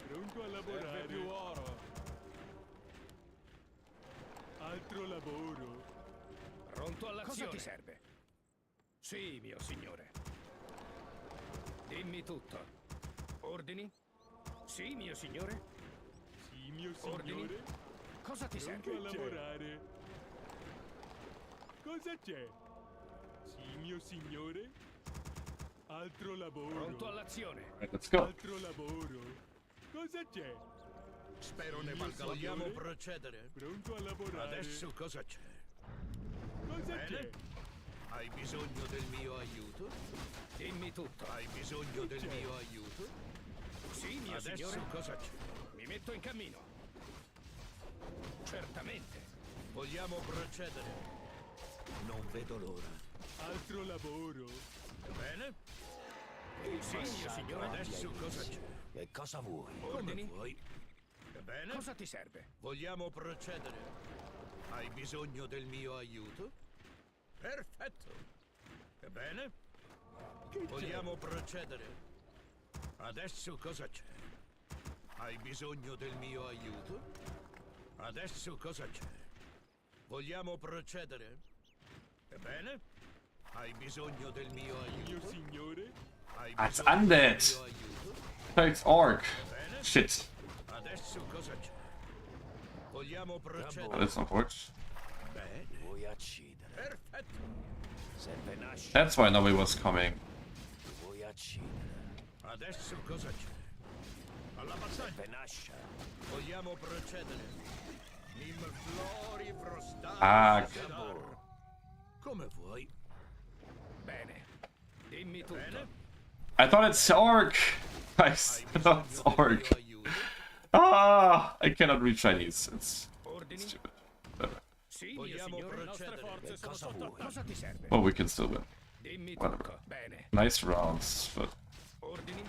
Speaker 2: Pronto a
Speaker 3: Serve più
Speaker 2: lavorare.
Speaker 3: oro.
Speaker 2: Altro lavoro.
Speaker 6: Pronto
Speaker 4: Cosa
Speaker 6: all'azione.
Speaker 4: ti serve?
Speaker 6: Sì, mio signore. Dimmi tutto. Ordini? Sì, mio signore.
Speaker 2: Sì, mio
Speaker 6: Ordini?
Speaker 2: signore?
Speaker 6: Cosa ti
Speaker 2: Pronto
Speaker 6: serve?
Speaker 2: a lavorare? Cosa c'è? Sì, mio signore? Altro lavoro.
Speaker 6: Pronto all'azione.
Speaker 1: Alright, let's go.
Speaker 2: Altro lavoro. Cosa c'è?
Speaker 5: Spero
Speaker 2: ne valga la
Speaker 5: Vogliamo
Speaker 2: pena.
Speaker 5: procedere?
Speaker 2: Pronto a lavorare?
Speaker 5: Adesso cosa c'è?
Speaker 2: Cosa
Speaker 5: Bene.
Speaker 2: c'è?
Speaker 5: Hai bisogno del mio aiuto?
Speaker 6: Dimmi tutto.
Speaker 5: Hai bisogno del
Speaker 2: c'è?
Speaker 5: mio aiuto?
Speaker 6: Sì, mio
Speaker 5: Adesso
Speaker 6: signore.
Speaker 5: cosa c'è?
Speaker 6: Mi metto in cammino. Certamente.
Speaker 5: Vogliamo procedere? Non vedo l'ora.
Speaker 2: Altro lavoro.
Speaker 5: Bene?
Speaker 6: Sì, mio signore.
Speaker 5: Adesso cosa c'è?
Speaker 4: E cosa vuoi?
Speaker 6: Ordini?
Speaker 5: Vuoi? Bene?
Speaker 6: Cosa ti serve?
Speaker 5: Vogliamo procedere? Hai bisogno del mio aiuto? Perfetto. Bene? Vogliamo procedere? Adesso cosa c'è? Hai bisogno del mio aiuto? Adesso cosa c'è? Vogliamo procedere? Bene? Hai bisogno del mio
Speaker 2: Mio
Speaker 5: aiuto?
Speaker 2: signore?
Speaker 5: Hai
Speaker 1: That's
Speaker 5: bisogno del
Speaker 1: undead.
Speaker 5: mio aiuto?
Speaker 1: It's orc.
Speaker 5: Bene?
Speaker 1: Shit.
Speaker 5: Adesso cosa c'è? Vogliamo
Speaker 1: Oh,
Speaker 5: procedere?
Speaker 1: that's not works.
Speaker 5: Bene.
Speaker 4: Vuoi uccidere?
Speaker 5: Perfetto.
Speaker 4: Serve nascere.
Speaker 1: That's why nobody was coming.
Speaker 4: Vuoi uccidere?
Speaker 5: Adesso cosa c'è? Alla battaglia.
Speaker 4: Serve nascere.
Speaker 5: Vogliamo procedere? Nim flori frostati.
Speaker 1: Ah.
Speaker 5: sedar. Come vuoi.
Speaker 6: Bene. Dimmi tutto.
Speaker 5: Bene?
Speaker 1: I thought it's orc. Guys, I thought it's orc. Ah, I cannot read Chinese. It's
Speaker 6: Ordini?
Speaker 1: stupid.
Speaker 6: Sì, mio
Speaker 5: Vogliamo
Speaker 6: signore. Le nostre
Speaker 5: procedere.
Speaker 6: forze
Speaker 4: Che
Speaker 6: sono
Speaker 4: cosa
Speaker 6: sotto
Speaker 4: vuoi?
Speaker 6: attacco. Cosa ti serve?
Speaker 1: Well, we can still win.
Speaker 6: Dimmi
Speaker 1: Whatever.
Speaker 6: tutto. Bene.
Speaker 1: Nice rounds, but
Speaker 6: Ordini?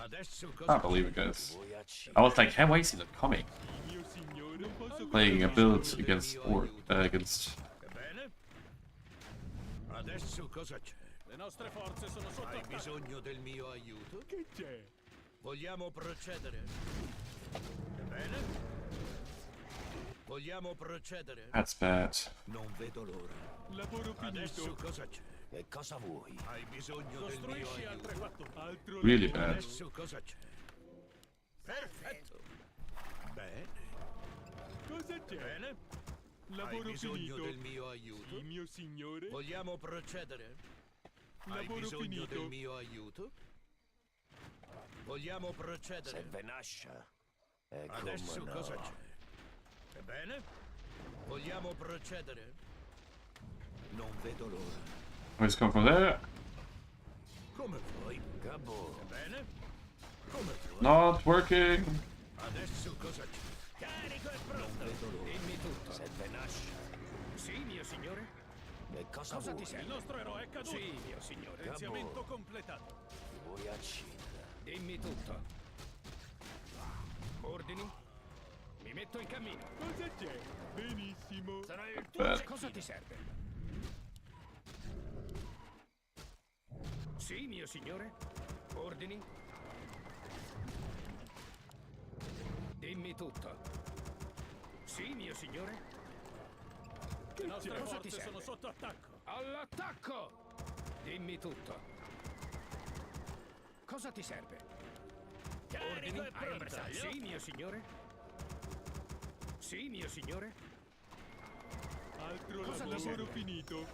Speaker 5: Adesso
Speaker 1: I
Speaker 5: cosa
Speaker 1: can't believe it, guys.
Speaker 4: Vuoi
Speaker 1: I
Speaker 4: uccidere?
Speaker 1: was like, hey, why is he not coming?
Speaker 2: Mio signore? Non posso
Speaker 1: Playing a build
Speaker 5: del
Speaker 1: against
Speaker 5: mio
Speaker 1: orc,
Speaker 5: aiuto?
Speaker 1: against.
Speaker 5: Bene? Adesso cosa c'è?
Speaker 3: Le nostre forze sono sotto
Speaker 5: Hai
Speaker 3: attacco.
Speaker 5: bisogno del mio aiuto?
Speaker 2: Che c'è?
Speaker 5: Vogliamo procedere? Bene? Vogliamo procedere?
Speaker 1: That's bad.
Speaker 5: Non vedo l'ora.
Speaker 2: Lavoro
Speaker 5: Adesso
Speaker 2: finito.
Speaker 5: cosa c'è?
Speaker 4: Che cosa vuoi?
Speaker 5: Hai bisogno del mio
Speaker 3: Costruisci altre
Speaker 5: aiuto?
Speaker 3: fatture.
Speaker 2: Altro
Speaker 1: Really
Speaker 2: lavoro.
Speaker 1: bad.
Speaker 5: Adesso cosa c'è? Perfetto. Bene.
Speaker 2: Cosa c'è?
Speaker 5: Bene? Hai
Speaker 2: Lavoro
Speaker 5: bisogno
Speaker 2: finito.
Speaker 5: del mio aiuto?
Speaker 2: Sì, mio signore?
Speaker 5: Vogliamo procedere? Hai
Speaker 2: Lavoro
Speaker 5: bisogno
Speaker 2: finito.
Speaker 5: del mio aiuto? Vogliamo procedere?
Speaker 4: Serve nascere. E
Speaker 5: Adesso
Speaker 4: come
Speaker 5: cosa
Speaker 4: no?
Speaker 5: c'è? Bene? Vogliamo procedere? Non vedo l'ora.
Speaker 1: Let's come from there.
Speaker 5: Come vuoi.
Speaker 4: Gabbo.
Speaker 5: Bene? Come vuoi.
Speaker 1: Not working.
Speaker 5: Adesso cosa c'è?
Speaker 6: Carico e pronto.
Speaker 5: Non vedo l'ora.
Speaker 6: Dimmi tutto.
Speaker 4: Serve nascere.
Speaker 6: Sì, mio signore.
Speaker 4: Che cosa
Speaker 6: Cosa
Speaker 4: vuoi?
Speaker 6: ti serve?
Speaker 3: Il nostro eroe è caduto.
Speaker 6: Sì, mio signore.
Speaker 3: Potenziamento completato.
Speaker 4: Vuoi uccidere?
Speaker 6: Dimmi tutto. Ordini? Mi metto in cammino.
Speaker 2: Cosa c'è? Benissimo.
Speaker 6: Sarà il tuo.
Speaker 1: Beh.
Speaker 6: Cosa ti serve? Sì, mio signore. Ordini? Dimmi tutto. Sì, mio signore.
Speaker 3: Le nostre
Speaker 6: Cosa ti
Speaker 3: forze
Speaker 6: serve?
Speaker 3: sono sotto attacco.
Speaker 6: All'attacco! Dimmi tutto. Cosa ti serve? Ordini? Hai un bersaglio? Sì, mio signore. Sì, mio signore.
Speaker 2: Altro
Speaker 6: Cosa ti
Speaker 2: lavoro
Speaker 6: serve?
Speaker 2: finito.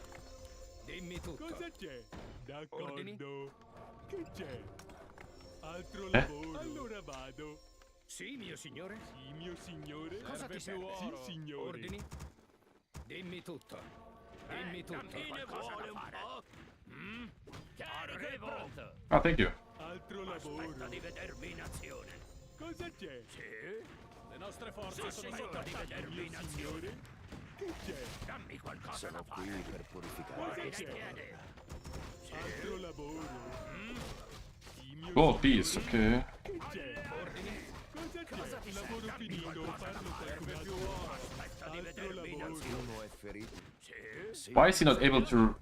Speaker 6: Dimmi tutto.
Speaker 2: Cosa c'è? D'accordo.
Speaker 6: Ordini?
Speaker 2: Che c'è? Altro
Speaker 1: Eh?
Speaker 2: lavoro. Allora vado.
Speaker 6: Sì, mio signore.
Speaker 2: Sì, mio signore.
Speaker 6: Cosa ti
Speaker 3: Serve più
Speaker 6: serve?
Speaker 3: oro.
Speaker 2: Sì, signore.
Speaker 6: Ordini? Dimmi tutto. Dimmi tutto.
Speaker 4: Qualcosa da fare?
Speaker 6: Carico e pronto.
Speaker 1: Oh, thank you.
Speaker 2: Altro lavoro.
Speaker 4: vedermi in azione.
Speaker 2: Cosa c'è?
Speaker 3: Le nostre forze sono sotto attacco.
Speaker 2: Mio signore? Che c'è?
Speaker 4: Dammi qualcosa Sono qui per purificare
Speaker 2: Cosa
Speaker 4: questa
Speaker 2: c'è? Altro lavoro. Sì, mio
Speaker 1: Oh,
Speaker 2: signore.
Speaker 1: peace, okay.
Speaker 2: Che c'è?
Speaker 6: Ordini?
Speaker 2: Cosa c'è? Lavoro finito. Parlo qualcun altro. Altro lavoro.
Speaker 4: Uno è ferito. Sì.
Speaker 1: Why is he not able to...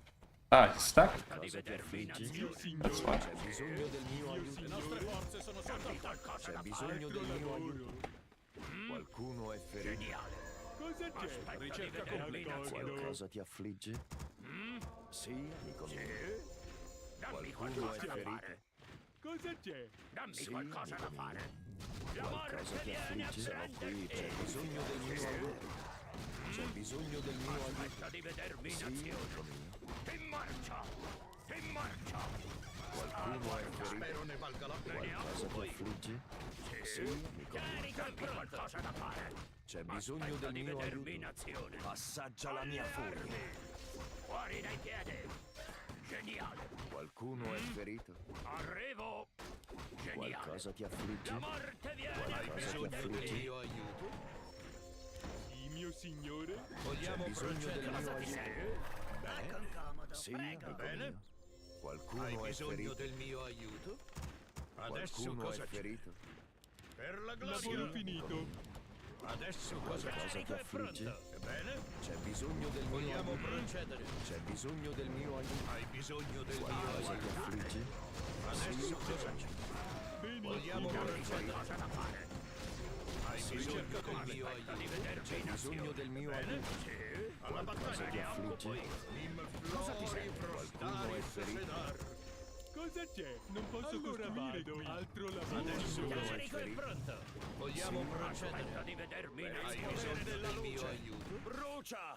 Speaker 1: Ah, he's stuck?
Speaker 4: Cosa ti affliggi?
Speaker 2: Mio
Speaker 1: That's
Speaker 2: signore.
Speaker 1: fine.
Speaker 4: C'è bisogno del mio
Speaker 2: Mio
Speaker 4: aiuto.
Speaker 3: Le nostre
Speaker 2: signore.
Speaker 3: forze sono sotto attacco.
Speaker 4: C'è bisogno
Speaker 2: Altro
Speaker 4: del mio
Speaker 2: lavoro.
Speaker 4: aiuto. Qualcuno è ferito.
Speaker 2: Cosa c'è?
Speaker 3: Ricerca completa.
Speaker 4: Qualcosa ti affligge? Sì, amico mio. Qualcuno è ferito?
Speaker 2: Cosa c'è?
Speaker 4: Sì, amico mio.
Speaker 5: Qualcosa ti affligge? Sono qui, c'è bisogno del mio aiuto. C'è bisogno del mio aiuto.
Speaker 4: Aspetta di vedermi in azione. In marcia! In marcia!
Speaker 5: Qualcuno è ferito?
Speaker 4: Spero ne valga la pena.
Speaker 5: Qualcosa ti affligge? Sì, amico mio.
Speaker 4: Dammi qualcosa da fare.
Speaker 5: C'è bisogno del mio
Speaker 4: vedermi in
Speaker 5: aiuto.
Speaker 4: azione.
Speaker 5: Assaggia la mia furia.
Speaker 4: Fuori dai piedi. Geniale.
Speaker 5: Qualcuno è ferito?
Speaker 4: Arrivo. Geniale.
Speaker 5: Qualcosa ti affligge?
Speaker 4: La morte viene.
Speaker 5: Qualcosa ti affligge?
Speaker 6: Mio aiuto?
Speaker 2: Sì, mio signore.
Speaker 6: Vogliamo
Speaker 5: C'è bisogno del mio
Speaker 4: Cosa ti
Speaker 5: aiuto?
Speaker 4: serve? Con comodo.
Speaker 5: Sì,
Speaker 4: Prego.
Speaker 5: amico mio. Qualcuno
Speaker 6: Hai
Speaker 5: è
Speaker 6: bisogno
Speaker 5: ferito?
Speaker 6: del mio aiuto? Adesso
Speaker 5: Qualcuno è
Speaker 6: cosa c'è?
Speaker 5: ferito?
Speaker 6: Per la
Speaker 2: Lavoro
Speaker 6: gloria!
Speaker 2: finito.
Speaker 6: Adesso cosa
Speaker 5: Qualcosa
Speaker 6: c'è?
Speaker 5: ti affligge?
Speaker 6: Ebbene?
Speaker 5: C'è bisogno del mio
Speaker 6: Vogliamo
Speaker 5: aiuto?
Speaker 6: procedere?
Speaker 5: C'è bisogno del mio aiuto?
Speaker 6: Hai bisogno del mio
Speaker 5: Qualcosa ti
Speaker 6: aiuto?
Speaker 5: affligge?
Speaker 6: Adesso cosa c'è? Vogliamo procedere?
Speaker 4: Cosa da fare?
Speaker 6: Hai bisogno del mio aiuto?
Speaker 5: C'è bisogno del mio aiuto?
Speaker 6: Alla
Speaker 5: Qualcosa ti
Speaker 6: battaglia!
Speaker 5: affligge?
Speaker 6: Cosa ti serve?
Speaker 5: Qualcuno è ferito?
Speaker 2: Cosa c'è? Non posso costruire qui. Altro lavoro.
Speaker 6: Adesso
Speaker 4: Carico è pronto.
Speaker 6: vogliamo procedere?
Speaker 4: Aspetta di vedermi in
Speaker 6: Hai
Speaker 4: azione.
Speaker 6: bisogno del mio aiuto?
Speaker 4: Brucia.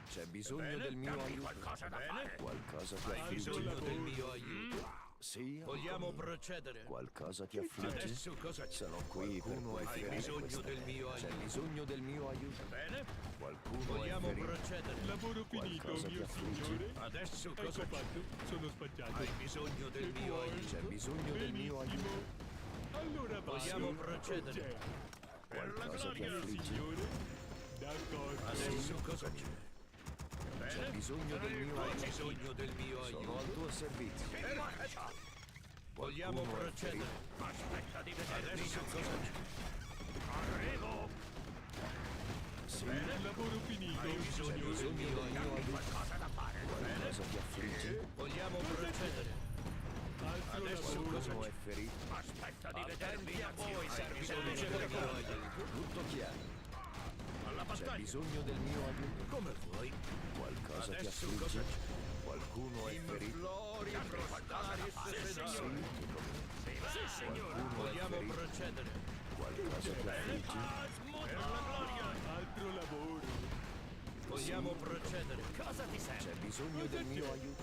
Speaker 5: C'è bisogno del mio aiuto?
Speaker 4: Qualcosa da fare.
Speaker 5: Qualcosa ti
Speaker 6: Hai
Speaker 5: affligge?
Speaker 6: bisogno del mio aiuto?
Speaker 5: Sì, amico
Speaker 6: Vogliamo
Speaker 5: mio.
Speaker 6: procedere?
Speaker 5: Qualcosa ti affligge?
Speaker 6: Adesso cosa c'è?
Speaker 5: Sono qui per
Speaker 6: Qualcuno hai
Speaker 5: purificare
Speaker 6: bisogno
Speaker 5: questa
Speaker 6: del
Speaker 5: terra.
Speaker 6: mio
Speaker 5: C'è
Speaker 6: aiuto?
Speaker 5: bisogno del mio aiuto?
Speaker 6: Bene?
Speaker 5: Qualcuno
Speaker 6: Vogliamo
Speaker 5: è ferito?
Speaker 6: procedere?
Speaker 2: Lavoro finito,
Speaker 5: Qualcosa ti
Speaker 2: mio
Speaker 5: affligge?
Speaker 2: signore.
Speaker 6: Adesso
Speaker 2: Ecco
Speaker 6: cosa c'è?
Speaker 2: fatto. Sono spacciato.
Speaker 6: Hai bisogno del mio
Speaker 5: C'è
Speaker 6: aiuto?
Speaker 5: bisogno del mio aiuto?
Speaker 2: Benissimo. Allora vado.
Speaker 6: Vogliamo procedere?
Speaker 2: C'è.
Speaker 6: Per la
Speaker 5: Qualcosa ti
Speaker 6: gloria!
Speaker 5: affligge?
Speaker 2: Signore. D'accordo.
Speaker 6: Adesso cosa c'è?
Speaker 5: C'è
Speaker 6: Bene?
Speaker 5: bisogno del mio
Speaker 6: Hai
Speaker 5: aiuto?
Speaker 6: bisogno del mio
Speaker 5: Sono
Speaker 6: aiuto?
Speaker 5: al tuo servizio.
Speaker 6: Vogliamo
Speaker 5: Qualcuno è
Speaker 6: procedere?
Speaker 4: Aspetta di vedermi in
Speaker 6: Adesso
Speaker 4: azione.
Speaker 6: cosa c'è?
Speaker 4: Arrivo.
Speaker 5: Sì,
Speaker 2: Lavoro finito.
Speaker 6: Hai bisogno del
Speaker 5: bisogno
Speaker 6: mio
Speaker 5: del mio
Speaker 6: aiuto?
Speaker 5: aiuto?
Speaker 4: Qualcosa da fare.
Speaker 5: Qualcosa ti affligge?
Speaker 6: Vogliamo procedere?
Speaker 2: Altro
Speaker 6: Adesso
Speaker 2: lavoro.
Speaker 6: cosa
Speaker 5: Qualcuno
Speaker 6: c'è?
Speaker 5: è ferito?
Speaker 4: Aspetta di vedermi in
Speaker 6: Hai
Speaker 4: azione.
Speaker 6: bisogno del mio aiuto?
Speaker 5: Tutto chiaro.
Speaker 6: Alla
Speaker 5: C'è
Speaker 6: battaglia!
Speaker 5: bisogno del mio aiuto?
Speaker 6: Come vuoi?
Speaker 5: Qualcosa ti
Speaker 6: Adesso
Speaker 5: affligge?
Speaker 6: cosa c'è?
Speaker 5: Qualcuno è ferito?
Speaker 6: Flori, frostari, sedari.
Speaker 4: Sì, signore.
Speaker 5: Qualcuno è
Speaker 6: Vogliamo
Speaker 5: ferito?
Speaker 6: procedere?
Speaker 5: Qualcosa ti affligge?
Speaker 6: Per la gloria!
Speaker 2: Altro lavoro.
Speaker 6: Vogliamo procedere?
Speaker 4: Cosa ti serve?
Speaker 5: C'è bisogno del mio aiuto?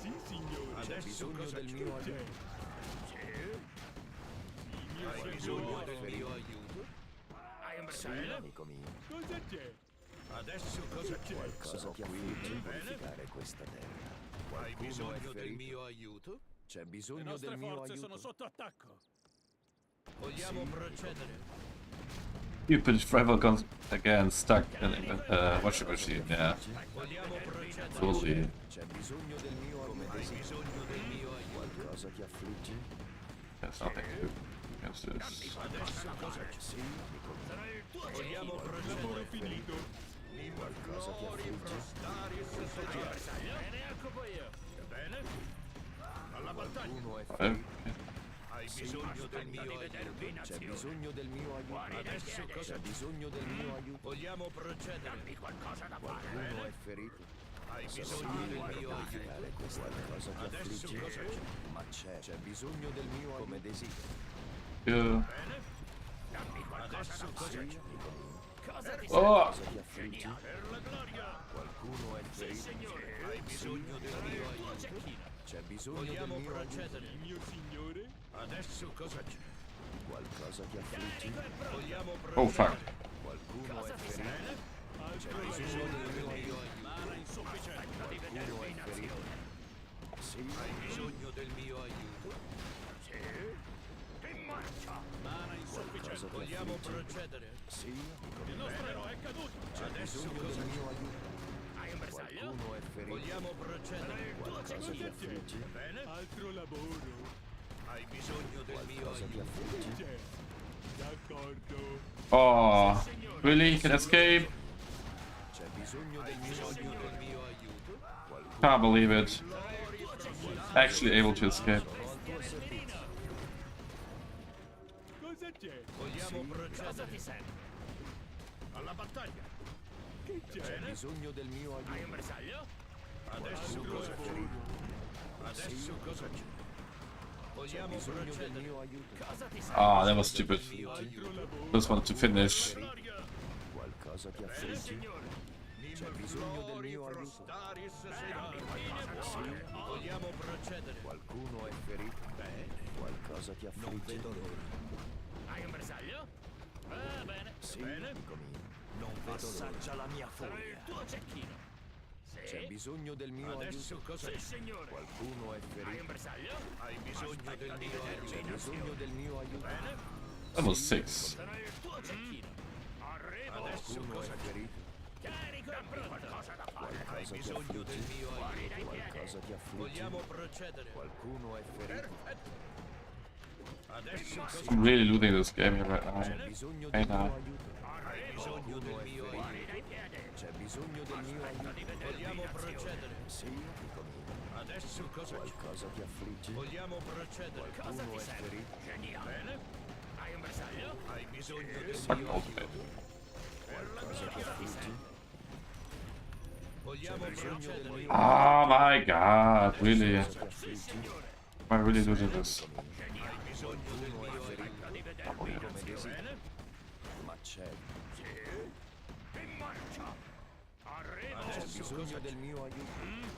Speaker 2: Sì, signore.
Speaker 5: C'è
Speaker 6: Adesso
Speaker 5: bisogno
Speaker 6: cosa
Speaker 5: del
Speaker 6: c'è?
Speaker 5: mio
Speaker 2: C'è.
Speaker 5: aiuto?
Speaker 2: Mio
Speaker 6: Hai
Speaker 2: signore.
Speaker 6: bisogno del mio aiuto?
Speaker 4: Hai un
Speaker 5: Sì,
Speaker 4: bersaglio?
Speaker 5: amico mio.
Speaker 2: Cosa c'è?
Speaker 6: Adesso cosa c'è?
Speaker 5: Qualcosa ti affligge per purificare questa terra.
Speaker 6: Hai
Speaker 5: Qualcuno è
Speaker 6: bisogno del
Speaker 5: ferito?
Speaker 6: mio aiuto?
Speaker 5: C'è bisogno del mio aiuto?
Speaker 6: sotto attacco. Vogliamo procedere?
Speaker 1: Stupid Forever Guns again stuck in washing machine, yeah.
Speaker 6: Vogliamo procedere?
Speaker 1: Totally.
Speaker 5: C'è bisogno del mio
Speaker 6: Hai
Speaker 5: aiuto?
Speaker 6: bisogno del mio aiuto?
Speaker 5: Qualcosa ti affligge?
Speaker 1: There's nothing to do against this.
Speaker 6: Adesso cosa c'è?
Speaker 5: Sì, amico mio.
Speaker 6: Vogliamo
Speaker 2: Lavoro
Speaker 6: procedere?
Speaker 2: finito.
Speaker 5: Qualcosa ti affligge?
Speaker 6: Frostari e sedari.
Speaker 4: Bene, ecco poi io.
Speaker 6: Bene? Alla battaglia!
Speaker 5: Qualcuno è
Speaker 1: Okay.
Speaker 5: ferito?
Speaker 6: Hai bisogno del mio
Speaker 4: Di
Speaker 6: aiuto?
Speaker 4: vedermi in
Speaker 5: C'è
Speaker 4: azione.
Speaker 5: bisogno del mio aiuto?
Speaker 6: Adesso
Speaker 5: C'è
Speaker 6: cosa c'è?
Speaker 5: bisogno del mio aiuto?
Speaker 6: Vogliamo procedere?
Speaker 4: Dammi qualcosa da fare.
Speaker 5: Qualcuno è ferito?
Speaker 6: Hai
Speaker 5: Sono
Speaker 6: bisogno
Speaker 5: qui
Speaker 6: del
Speaker 5: per
Speaker 6: mio aiuto?
Speaker 5: purificare questa cosa ti
Speaker 6: Adesso
Speaker 5: affligge?
Speaker 6: cosa c'è?
Speaker 5: Ma c'è bisogno del mio aiuto? Come desideri?
Speaker 1: Yeah.
Speaker 6: Bene?
Speaker 4: Dammi qualcosa
Speaker 6: Adesso
Speaker 4: da
Speaker 6: cosa
Speaker 4: fare.
Speaker 6: c'è?
Speaker 5: Amico mio.
Speaker 4: Cosa ti serve?
Speaker 1: Oh!
Speaker 5: Cosa ti affligge?
Speaker 6: Per la gloria!
Speaker 5: Qualcuno è ferito?
Speaker 4: Signore.
Speaker 6: Hai bisogno del mio aiuto?
Speaker 5: C'è bisogno del
Speaker 6: Vogliamo
Speaker 5: mio aiuto?
Speaker 6: procedere?
Speaker 2: Mio signore.
Speaker 6: Adesso cosa c'è?
Speaker 5: Qualcosa ti affligge?
Speaker 6: Vogliamo
Speaker 1: Oh
Speaker 6: procedere?
Speaker 1: fuck.
Speaker 5: Qualcuno è ferito?
Speaker 6: Bene?
Speaker 2: Altro
Speaker 5: C'è bisogno
Speaker 2: lavoro.
Speaker 5: del mio aiuto?
Speaker 6: Mana insufficiente.
Speaker 5: Qualcuno è ferito? Sì,
Speaker 6: Hai bisogno del mio aiuto?
Speaker 4: In marcia.
Speaker 6: Mana insufficiente.
Speaker 5: Cosa ti
Speaker 6: Vogliamo
Speaker 5: affligge?
Speaker 6: procedere?
Speaker 5: sì, amico mio.
Speaker 6: Il nostro eroe è caduto.
Speaker 5: C'è
Speaker 6: Adesso
Speaker 5: bisogno
Speaker 6: cosa
Speaker 5: del
Speaker 6: c'è?
Speaker 5: mio aiuto?
Speaker 4: Hai un bersaglio?
Speaker 5: Qualcuno è ferito?
Speaker 6: Vogliamo procedere?
Speaker 5: Qualcosa ti affligge?
Speaker 6: Bene?
Speaker 2: Altro lavoro.
Speaker 6: Hai bisogno del mio
Speaker 5: Qualcosa ti
Speaker 6: aiuto?
Speaker 5: affligge?
Speaker 2: C'è. D'accordo.
Speaker 1: Oh, really? He can escape?
Speaker 5: C'è bisogno del
Speaker 6: Hai
Speaker 5: mio
Speaker 6: bisogno
Speaker 5: aiuto?
Speaker 6: del mio aiuto?
Speaker 1: Can't believe it. Actually able to escape.
Speaker 5: Sono al tuo servizio.
Speaker 2: Cosa c'è?
Speaker 6: Vogliamo
Speaker 4: Cosa
Speaker 6: procedere?
Speaker 4: ti serve?
Speaker 6: Alla battaglia!
Speaker 2: Che
Speaker 5: C'è
Speaker 2: c'è?
Speaker 5: bisogno del mio
Speaker 4: Hai un
Speaker 5: aiuto?
Speaker 4: bersaglio?
Speaker 6: Adesso
Speaker 2: Altro
Speaker 6: cosa c'è?
Speaker 2: lavoro.
Speaker 6: Adesso cosa c'è?
Speaker 4: Vogliamo procedere. Cosa ti serve?
Speaker 1: Ah, that was stupid. Just wanted to finish.
Speaker 5: Qualcosa ti
Speaker 4: Bene,
Speaker 5: affligge?
Speaker 4: signore.
Speaker 5: C'è bisogno del mio aiuto?
Speaker 6: Frostaris
Speaker 4: Dammi qualcosa da fare.
Speaker 6: Vogliamo procedere.
Speaker 5: Qualcuno è ferito? Bene. Qualcosa ti affligge? Non vedo l'ora.
Speaker 4: Hai un bersaglio? Va bene.
Speaker 5: Sì,
Speaker 6: Bene.
Speaker 5: amico mio. Non vedo l'ora.
Speaker 4: la mia Sarò il tuo cecchino.
Speaker 5: C'è
Speaker 4: Sì?
Speaker 5: bisogno del mio
Speaker 6: Adesso
Speaker 5: aiuto?
Speaker 6: cosa
Speaker 4: Sì, signore.
Speaker 5: Qualcuno è
Speaker 4: Hai un
Speaker 5: ferito?
Speaker 4: bersaglio?
Speaker 6: hai bisogno del
Speaker 4: Aspetta di
Speaker 6: mio
Speaker 4: vedermi
Speaker 5: C'è
Speaker 4: in
Speaker 5: bisogno
Speaker 4: azione.
Speaker 5: del mio aiuto?
Speaker 6: Bene.
Speaker 1: That was 6.
Speaker 4: Sarò il tuo cecchino. Arrivo.
Speaker 6: Adesso
Speaker 5: Qualcuno è
Speaker 6: cosa c'è?
Speaker 5: ferito?
Speaker 4: Carico e pronto. Qualcosa da fare.
Speaker 6: Hai
Speaker 5: Qualcosa ti
Speaker 6: bisogno del
Speaker 5: affligge?
Speaker 6: mio
Speaker 4: Fuori
Speaker 6: aiuto.
Speaker 4: dai piedi.
Speaker 5: Qualcosa ti affligge?
Speaker 6: Vogliamo procedere.
Speaker 5: Qualcuno è ferito?
Speaker 6: Perfetto. Adesso cosa
Speaker 1: I'm really losing this game here right
Speaker 5: C'è
Speaker 1: now.
Speaker 5: bisogno
Speaker 1: Hey
Speaker 5: del mio
Speaker 1: now.
Speaker 5: aiuto?
Speaker 6: hai bisogno del mio aiuto.
Speaker 4: Fuori dai piedi.
Speaker 5: C'è bisogno del mio
Speaker 4: Aspetta
Speaker 5: aiuto?
Speaker 4: di vedermi
Speaker 6: Vogliamo
Speaker 4: in azione.
Speaker 6: procedere.
Speaker 5: Sì, amico mio.
Speaker 6: Adesso cosa c'è?
Speaker 5: Qualcosa ti affligge?
Speaker 6: Vogliamo procedere.
Speaker 4: Cosa
Speaker 5: Qualcuno
Speaker 4: ti
Speaker 5: è
Speaker 4: serve?
Speaker 5: ferito?
Speaker 4: Geniale.
Speaker 6: Bene.
Speaker 4: Hai un bersaglio?
Speaker 6: Hai bisogno del
Speaker 1: Fuck
Speaker 6: mio
Speaker 1: ultimate.
Speaker 6: aiuto.
Speaker 5: Qualcosa ti affligge?
Speaker 6: Vogliamo
Speaker 5: Bisogno del
Speaker 6: procedere.
Speaker 5: mio
Speaker 1: Oh my god, really?
Speaker 5: Cosa ti affligge?
Speaker 1: Am I really losing this?
Speaker 6: Hai bisogno del mio aiuto.
Speaker 4: Aspetta di vedermi in azione.
Speaker 6: Bene.
Speaker 5: Ma c'è.
Speaker 4: In marcia. Arrivo.
Speaker 5: C'è
Speaker 6: Adesso
Speaker 5: bisogno
Speaker 6: cosa
Speaker 5: del
Speaker 6: c'è?
Speaker 5: mio aiuto?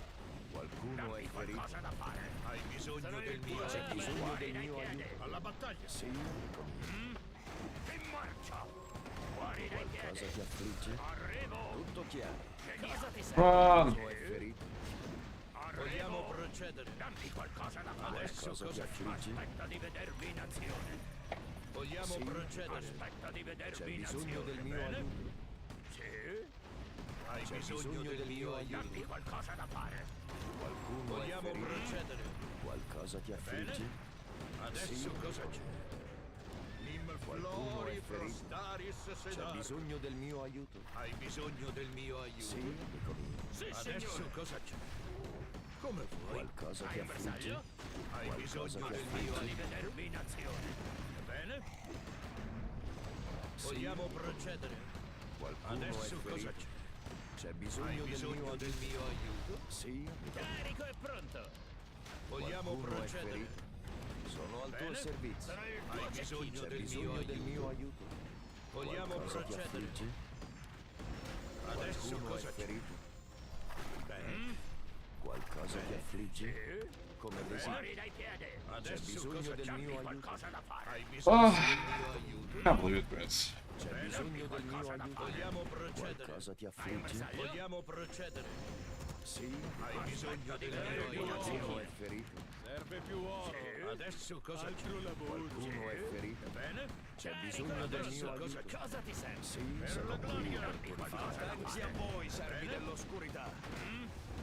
Speaker 5: Qualcuno è ferito?
Speaker 4: Qualcosa da fare.
Speaker 6: Hai bisogno del mio
Speaker 5: C'è
Speaker 6: aiuto.
Speaker 5: bisogno del mio aiuto?
Speaker 6: Alla battaglia.
Speaker 5: Sì, amico mio.
Speaker 4: In marcia. Fuori dai
Speaker 5: Cosa
Speaker 4: piedi.
Speaker 5: ti affligge?
Speaker 4: Arrivo.
Speaker 5: Tutto chiaro.
Speaker 4: Cosa ti serve?
Speaker 1: Run!
Speaker 5: Qualcuno è ferito?
Speaker 6: Vogliamo procedere.
Speaker 4: Dammi qualcosa da fare.
Speaker 6: Adesso
Speaker 5: Cosa ti
Speaker 6: cosa c'è?
Speaker 5: affligge?
Speaker 4: Aspetta di vedermi in azione.
Speaker 6: Vogliamo
Speaker 5: Sì.
Speaker 6: procedere.
Speaker 4: Aspetta di
Speaker 5: C'è
Speaker 4: vedermi in
Speaker 5: bisogno del
Speaker 4: azione.
Speaker 5: mio
Speaker 6: Bene.
Speaker 5: aiuto?
Speaker 6: Hai
Speaker 5: C'è
Speaker 6: bisogno del mio
Speaker 4: Dammi
Speaker 6: aiuto.
Speaker 4: qualcosa da fare.
Speaker 5: Qualcuno è
Speaker 6: Vogliamo
Speaker 5: ferito?
Speaker 6: procedere.
Speaker 5: Qualcosa ti affligge?
Speaker 6: Adesso cosa c'è? Nim
Speaker 5: Qualcuno
Speaker 6: flori
Speaker 5: è ferito?
Speaker 6: frostaris
Speaker 5: C'è
Speaker 6: sedar.
Speaker 5: bisogno del mio aiuto?
Speaker 6: Hai bisogno del mio aiuto.
Speaker 5: Sì, amico mio.
Speaker 4: Sì,
Speaker 6: Adesso
Speaker 4: signore.
Speaker 6: cosa c'è? Come vuoi?
Speaker 5: Qualcosa
Speaker 4: Hai
Speaker 5: ti
Speaker 4: un
Speaker 5: affligge?
Speaker 4: bersaglio?
Speaker 6: Hai
Speaker 5: Qualcosa
Speaker 6: bisogno
Speaker 5: ti
Speaker 6: del mio
Speaker 4: Aspetta di
Speaker 6: aiuto.
Speaker 4: vedermi in azione.
Speaker 6: Bene? Vogliamo procedere.
Speaker 5: Qualcuno è
Speaker 6: Adesso cosa
Speaker 5: ferito?
Speaker 6: c'è?
Speaker 5: C'è
Speaker 6: Hai
Speaker 5: bisogno del mio
Speaker 6: bisogno
Speaker 5: aiuto?
Speaker 6: del mio aiuto?
Speaker 5: Sì, amico mio.
Speaker 4: Carico e pronto.
Speaker 6: Vogliamo
Speaker 5: Qualcuno è
Speaker 6: procedere.
Speaker 5: ferito? Sono al tuo
Speaker 6: Bene.
Speaker 5: servizio.
Speaker 4: Sarò il
Speaker 6: Hai
Speaker 4: tuo
Speaker 6: bisogno
Speaker 4: cecchino.
Speaker 5: C'è
Speaker 6: del
Speaker 5: bisogno
Speaker 6: mio
Speaker 5: del
Speaker 6: aiuto.
Speaker 5: mio aiuto?
Speaker 6: Vogliamo
Speaker 5: Qualcosa ti
Speaker 6: procedere.
Speaker 5: affligge?
Speaker 6: Adesso
Speaker 5: Qualcuno è
Speaker 6: cosa c'è?
Speaker 5: ferito?
Speaker 6: Bene.
Speaker 5: Qualcosa ti affligge? Come desideri?
Speaker 4: Fuori dai piedi.
Speaker 5: C'è
Speaker 6: Adesso
Speaker 5: bisogno
Speaker 6: cosa
Speaker 5: del
Speaker 6: c'è?
Speaker 5: mio aiuto?
Speaker 4: Qualcosa da fare.
Speaker 6: Hai bisogno
Speaker 1: Oh,
Speaker 6: del mio aiuto.
Speaker 1: I can't believe it, guys.
Speaker 5: C'è bisogno del mio aiuto?
Speaker 6: Vogliamo procedere.
Speaker 5: Qualcosa ti affligge?
Speaker 6: Vogliamo procedere.
Speaker 5: Sì,
Speaker 6: Hai bisogno del mio
Speaker 5: qualcuno
Speaker 6: aiuto.
Speaker 5: è ferito?
Speaker 6: Serve più oro. Adesso cosa c'è?
Speaker 2: Altro lavoro.
Speaker 5: Qualcuno è ferito?
Speaker 6: Bene?
Speaker 5: C'è bisogno del mio
Speaker 6: Adesso cosa
Speaker 5: aiuto?
Speaker 6: c'è?
Speaker 4: Cosa ti serve?
Speaker 5: Sì, sono qui per purificare.
Speaker 6: Grazie a voi, servi dell'oscurità.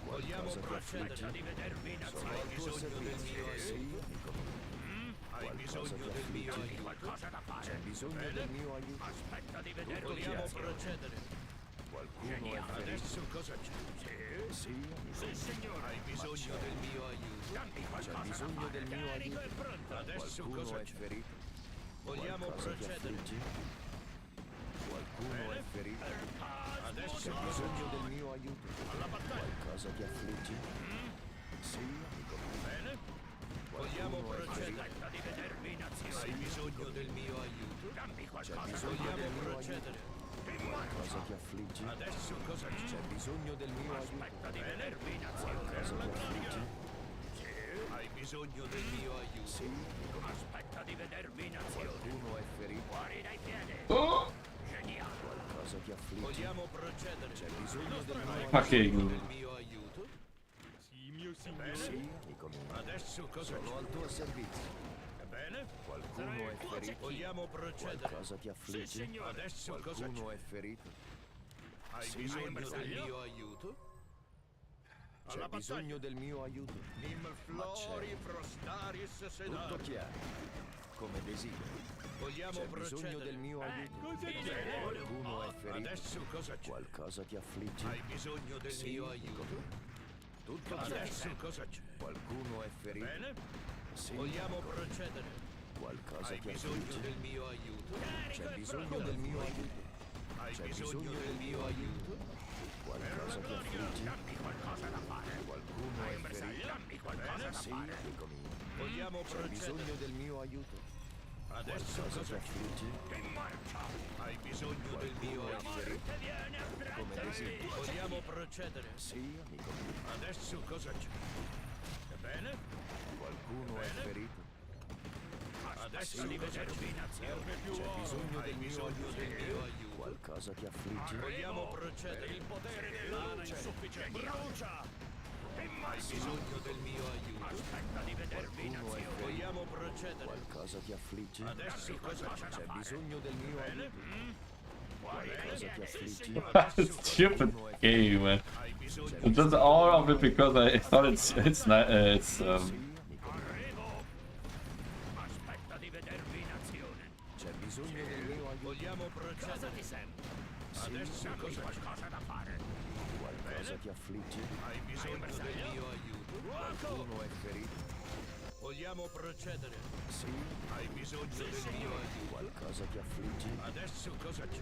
Speaker 6: Vogliamo
Speaker 5: Qualcosa ti
Speaker 6: procedere.
Speaker 5: affligge?
Speaker 4: Di vedermi in
Speaker 5: Sono
Speaker 4: azione.
Speaker 5: al tuo
Speaker 6: bisogno del
Speaker 5: servizio.
Speaker 6: mio
Speaker 5: Sì,
Speaker 6: aiuto.
Speaker 5: amico mio.
Speaker 6: Hai bisogno
Speaker 5: ti
Speaker 6: del mio
Speaker 5: affligge?
Speaker 6: aiuto.
Speaker 4: Qualcosa da fare.
Speaker 5: C'è bisogno del mio aiuto?
Speaker 4: Aspetta di vedermi in
Speaker 6: Vogliamo
Speaker 4: azione.
Speaker 6: procedere.
Speaker 5: Qualcuno è ferito?
Speaker 6: Adesso cosa c'è?
Speaker 5: Sì, amico
Speaker 4: Sì, signore.
Speaker 6: Hai bisogno del mio aiuto.
Speaker 4: Dammi
Speaker 5: C'è
Speaker 4: qualcosa da
Speaker 5: bisogno
Speaker 4: fare.
Speaker 5: del mio
Speaker 4: Carico
Speaker 5: aiuto?
Speaker 4: e pronto.
Speaker 6: Adesso
Speaker 5: Qualcuno
Speaker 6: cosa
Speaker 5: è
Speaker 6: c'è?
Speaker 5: ferito?
Speaker 6: Vogliamo
Speaker 5: Qualcosa ti
Speaker 6: procedere.
Speaker 5: affligge? Qualcuno è ferito?
Speaker 6: Adesso
Speaker 5: C'è
Speaker 6: cosa
Speaker 5: bisogno
Speaker 6: c'è?
Speaker 5: del mio aiuto?
Speaker 6: Alla battaglia.
Speaker 5: Qualcosa ti affligge? Sì, amico mio.
Speaker 6: Bene? Vogliamo
Speaker 5: Qualcuno è
Speaker 6: procedere.
Speaker 4: Aspetta di vedermi in azione.
Speaker 6: Hai bisogno del mio aiuto.
Speaker 4: Dammi
Speaker 5: C'è
Speaker 4: qualcosa.
Speaker 5: bisogno
Speaker 6: Vogliamo
Speaker 5: del mio aiuto?
Speaker 6: procedere.
Speaker 5: Qualcosa ti affligge?
Speaker 6: Adesso cosa c'è?
Speaker 5: C'è bisogno del mio aiuto?
Speaker 4: Aspetta di vedermi in azione.
Speaker 5: Qualcosa ti affligge?
Speaker 6: Hai bisogno del mio aiuto.
Speaker 5: Sì, amico mio.
Speaker 4: Aspetta di vedermi in azione.
Speaker 5: Qualcuno è ferito?
Speaker 4: Fuori dai piedi.
Speaker 1: Oh,
Speaker 4: Geniale.
Speaker 5: Qualcosa ti affligge?
Speaker 6: Vogliamo procedere.
Speaker 5: C'è bisogno del mio aiuto?
Speaker 1: fucking.
Speaker 6: Del mio aiuto.
Speaker 2: Sì, mio signore.
Speaker 5: Sì, amico mio.
Speaker 6: Adesso cosa
Speaker 5: Sono
Speaker 6: c'è?
Speaker 5: al tuo servizio.
Speaker 6: Bene?
Speaker 5: Qualcuno è ferito?
Speaker 6: Vogliamo procedere.
Speaker 5: Qualcosa ti affligge?
Speaker 6: Adesso cosa
Speaker 5: Qualcuno
Speaker 6: c'è?
Speaker 5: è ferito?
Speaker 6: Hai
Speaker 5: Sì,
Speaker 6: bisogno
Speaker 5: amico
Speaker 6: del
Speaker 5: mio.
Speaker 6: mio aiuto?
Speaker 5: C'è bisogno del mio aiuto?
Speaker 6: Nim flori frostaris sedar.
Speaker 5: Tutto chiaro. Come desideri.
Speaker 6: Vogliamo
Speaker 5: C'è bisogno
Speaker 6: procedere.
Speaker 5: del mio aiuto?
Speaker 2: Cosa c'è?
Speaker 5: Qualcuno è ferito?
Speaker 6: Adesso cosa c'è?
Speaker 5: Qualcosa ti affligge?
Speaker 6: Hai bisogno del
Speaker 5: Sì,
Speaker 6: mio
Speaker 5: amico
Speaker 6: aiuto?
Speaker 5: mio. Tutto chiaro.
Speaker 6: Adesso cosa c'è?
Speaker 5: Qualcuno è ferito?
Speaker 6: Bene?
Speaker 5: Sì,
Speaker 6: Vogliamo
Speaker 5: amico mio.
Speaker 6: procedere.
Speaker 5: Qualcosa
Speaker 6: Hai
Speaker 5: ti
Speaker 6: bisogno
Speaker 5: affligge?
Speaker 6: del mio aiuto?
Speaker 5: C'è bisogno del mio aiuto?
Speaker 6: Hai
Speaker 5: C'è
Speaker 6: bisogno del mio aiuto?
Speaker 5: Qualcosa ti affligge?
Speaker 4: Dammi qualcosa da fare.
Speaker 5: Qualcuno è ferito?
Speaker 4: Dammi qualcosa da
Speaker 5: Sì,
Speaker 4: fare.
Speaker 5: amico mio.
Speaker 6: Vogliamo
Speaker 5: C'è
Speaker 6: procedere?
Speaker 5: bisogno del mio aiuto?
Speaker 6: Adesso
Speaker 5: Qualcosa
Speaker 6: cosa
Speaker 5: ti affligge?
Speaker 6: hai bisogno del mio aiuto?
Speaker 5: Come desideri?
Speaker 6: Vogliamo procedere?
Speaker 5: Sì, amico mio.
Speaker 6: Adesso cosa c'è? Ebbene?
Speaker 5: Qualcuno è ferito?
Speaker 6: Adesso
Speaker 5: Sì,
Speaker 6: cosa c'è? Serve più
Speaker 5: C'è
Speaker 6: oro.
Speaker 5: bisogno
Speaker 6: Hai
Speaker 5: del mio
Speaker 6: bisogno del mio
Speaker 5: aiuto?
Speaker 6: aiuto?
Speaker 5: Qualcosa ti affligge?
Speaker 6: Vogliamo procedere? Il potere della luce. Insufficiente. Brucia! Hai bisogno del mio aiuto? Aspetta di vedermi in
Speaker 5: Qualcuno è
Speaker 6: azione.
Speaker 5: ferito?
Speaker 6: Vogliamo procedere?
Speaker 5: Qualcosa ti affligge?
Speaker 6: Adesso cosa c'è?
Speaker 5: C'è bisogno del mio aiuto? Qualcosa ti affligge?
Speaker 1: Stupid game, man. It's just all of it because I thought it's not
Speaker 5: Sì, amico mio.
Speaker 6: Aspetta di vedermi in azione.
Speaker 5: C'è bisogno del mio aiuto?
Speaker 6: Vogliamo procedere? Cosa ti sembra? Adesso cosa qualcosa da fare?
Speaker 5: Qualcosa ti affligge?
Speaker 6: Hai bisogno del mio aiuto?
Speaker 5: Qualcuno è ferito?
Speaker 6: Vogliamo procedere?
Speaker 5: Sì,
Speaker 6: Hai bisogno del mio aiuto?
Speaker 5: qualcosa ti affligge?
Speaker 6: Adesso cosa c'è?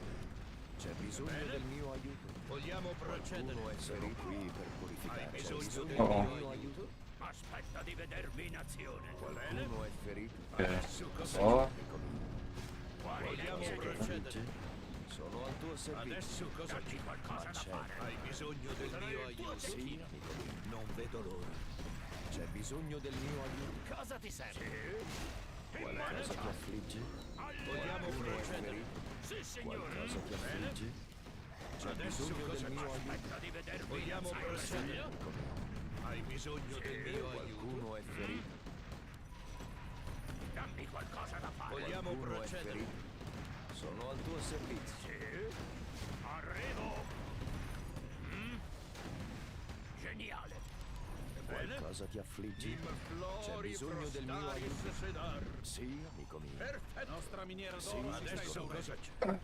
Speaker 5: C'è bisogno del mio aiuto?
Speaker 6: Vogliamo procedere?
Speaker 5: Qualcuno è ferito qui per purificare?
Speaker 6: Hai
Speaker 5: C'è
Speaker 6: bisogno
Speaker 5: bisogno
Speaker 6: del
Speaker 5: del
Speaker 1: Oh.
Speaker 5: mio aiuto?
Speaker 6: Aspetta di vedermi in azione.
Speaker 5: Qualcuno è ferito?
Speaker 6: Adesso cosa
Speaker 1: Oh.
Speaker 5: Amico mio.
Speaker 6: Vogliamo
Speaker 5: Qualcosa ti
Speaker 6: procedere?
Speaker 5: affligge? Sono al tuo servizio.
Speaker 6: Adesso cosa c'è? Qualcosa da fare? Hai bisogno del mio aiuto?
Speaker 5: Sì, amico mio. Non vedo l'ora. C'è bisogno del mio aiuto?
Speaker 6: Cosa ti serve?
Speaker 5: Qualcosa ti affligge?
Speaker 6: Vogliamo
Speaker 5: Qualcuno è
Speaker 6: procedere?
Speaker 5: ferito?
Speaker 6: Sì, signore.
Speaker 5: Qualcosa ti affligge? C'è
Speaker 6: Adesso
Speaker 5: bisogno
Speaker 6: cosa
Speaker 5: del mio aiuto?
Speaker 6: aspetta di vedermi? Vogliamo procedere?
Speaker 5: Amico mio.
Speaker 6: Hai bisogno del mio aiuto?
Speaker 5: Qualcuno è ferito?
Speaker 6: Dammi qualcosa da fare. Vogliamo
Speaker 5: Qualcuno è
Speaker 6: procedere?
Speaker 5: ferito? Sono al tuo servizio.
Speaker 6: Arrivo. Geniale. Ebbene?
Speaker 5: Qualcosa ti affligge? C'è bisogno del mio aiuto? Sì, amico mio.
Speaker 6: Perfetto.
Speaker 3: Nostra miniera
Speaker 5: Sì,
Speaker 3: d'oro
Speaker 6: Adesso cosa c'è?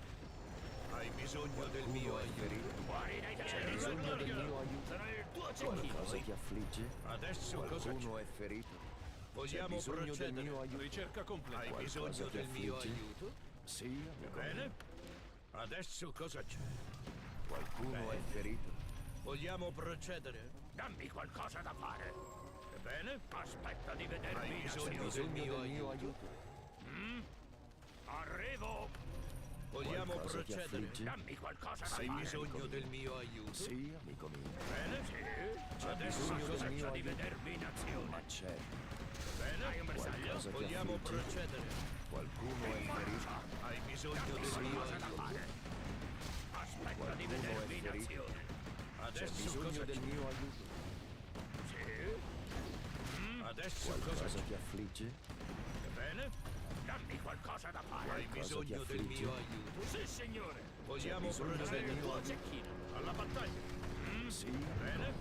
Speaker 6: Hai bisogno del mio
Speaker 5: Qualcuno è
Speaker 6: aiuto?
Speaker 5: ferito? C'è bisogno del mio aiuto? Qualcosa ti affligge?
Speaker 6: Adesso cosa c'è?
Speaker 5: Qualcuno è ferito? C'è
Speaker 6: Vogliamo
Speaker 5: bisogno del
Speaker 6: procedere?
Speaker 5: mio aiuto?
Speaker 3: ricerca completa.
Speaker 6: Hai
Speaker 5: Qualcosa
Speaker 6: bisogno
Speaker 5: ti
Speaker 6: del mio
Speaker 5: affligge?
Speaker 6: aiuto?
Speaker 5: Sì, amico
Speaker 6: Bene?
Speaker 5: mio.
Speaker 6: Adesso cosa c'è?
Speaker 5: Qualcuno è ferito?
Speaker 6: Vogliamo procedere? Dammi qualcosa da fare. Ebbene? Aspetta di vedermi. Hai bisogno del mio aiuto? Arrivo. Vogliamo
Speaker 5: Qualcosa ti
Speaker 6: procedere?
Speaker 5: affligge?
Speaker 6: Dammi qualcosa da fare. Hai bisogno del mio aiuto?
Speaker 5: Sì, amico mio.
Speaker 6: Bene? Sì. Adesso
Speaker 5: bisogno del
Speaker 6: cosa
Speaker 5: mio
Speaker 6: c'è di
Speaker 5: aiuto?
Speaker 6: vedermi in azione?
Speaker 5: Ma c'è.
Speaker 6: Bene? Hai un bersaglio?
Speaker 5: Qualcosa ti
Speaker 6: Vogliamo
Speaker 5: affligge?
Speaker 6: procedere?
Speaker 5: Qualcuno è ferito?
Speaker 6: Hai bisogno del mio aiuto? Aspetta di vedermi in
Speaker 5: ferito?
Speaker 6: azione.
Speaker 5: C'è
Speaker 6: Adesso
Speaker 5: bisogno
Speaker 6: cosa
Speaker 5: del
Speaker 6: c'è?
Speaker 5: mio aiuto?
Speaker 6: Adesso cosa
Speaker 5: Qualcosa
Speaker 6: c'è?
Speaker 5: ti affligge?
Speaker 6: Bene? Dammi qualcosa da fare. Hai
Speaker 5: Qualcosa ti
Speaker 6: bisogno del
Speaker 5: affligge?
Speaker 6: mio aiuto? Sì, signore. Vogliamo
Speaker 5: bisogno del
Speaker 6: procedere?
Speaker 5: mio
Speaker 6: Tua
Speaker 5: aiuto?
Speaker 6: cecchina. Alla battaglia.
Speaker 5: Sì,
Speaker 6: Bene?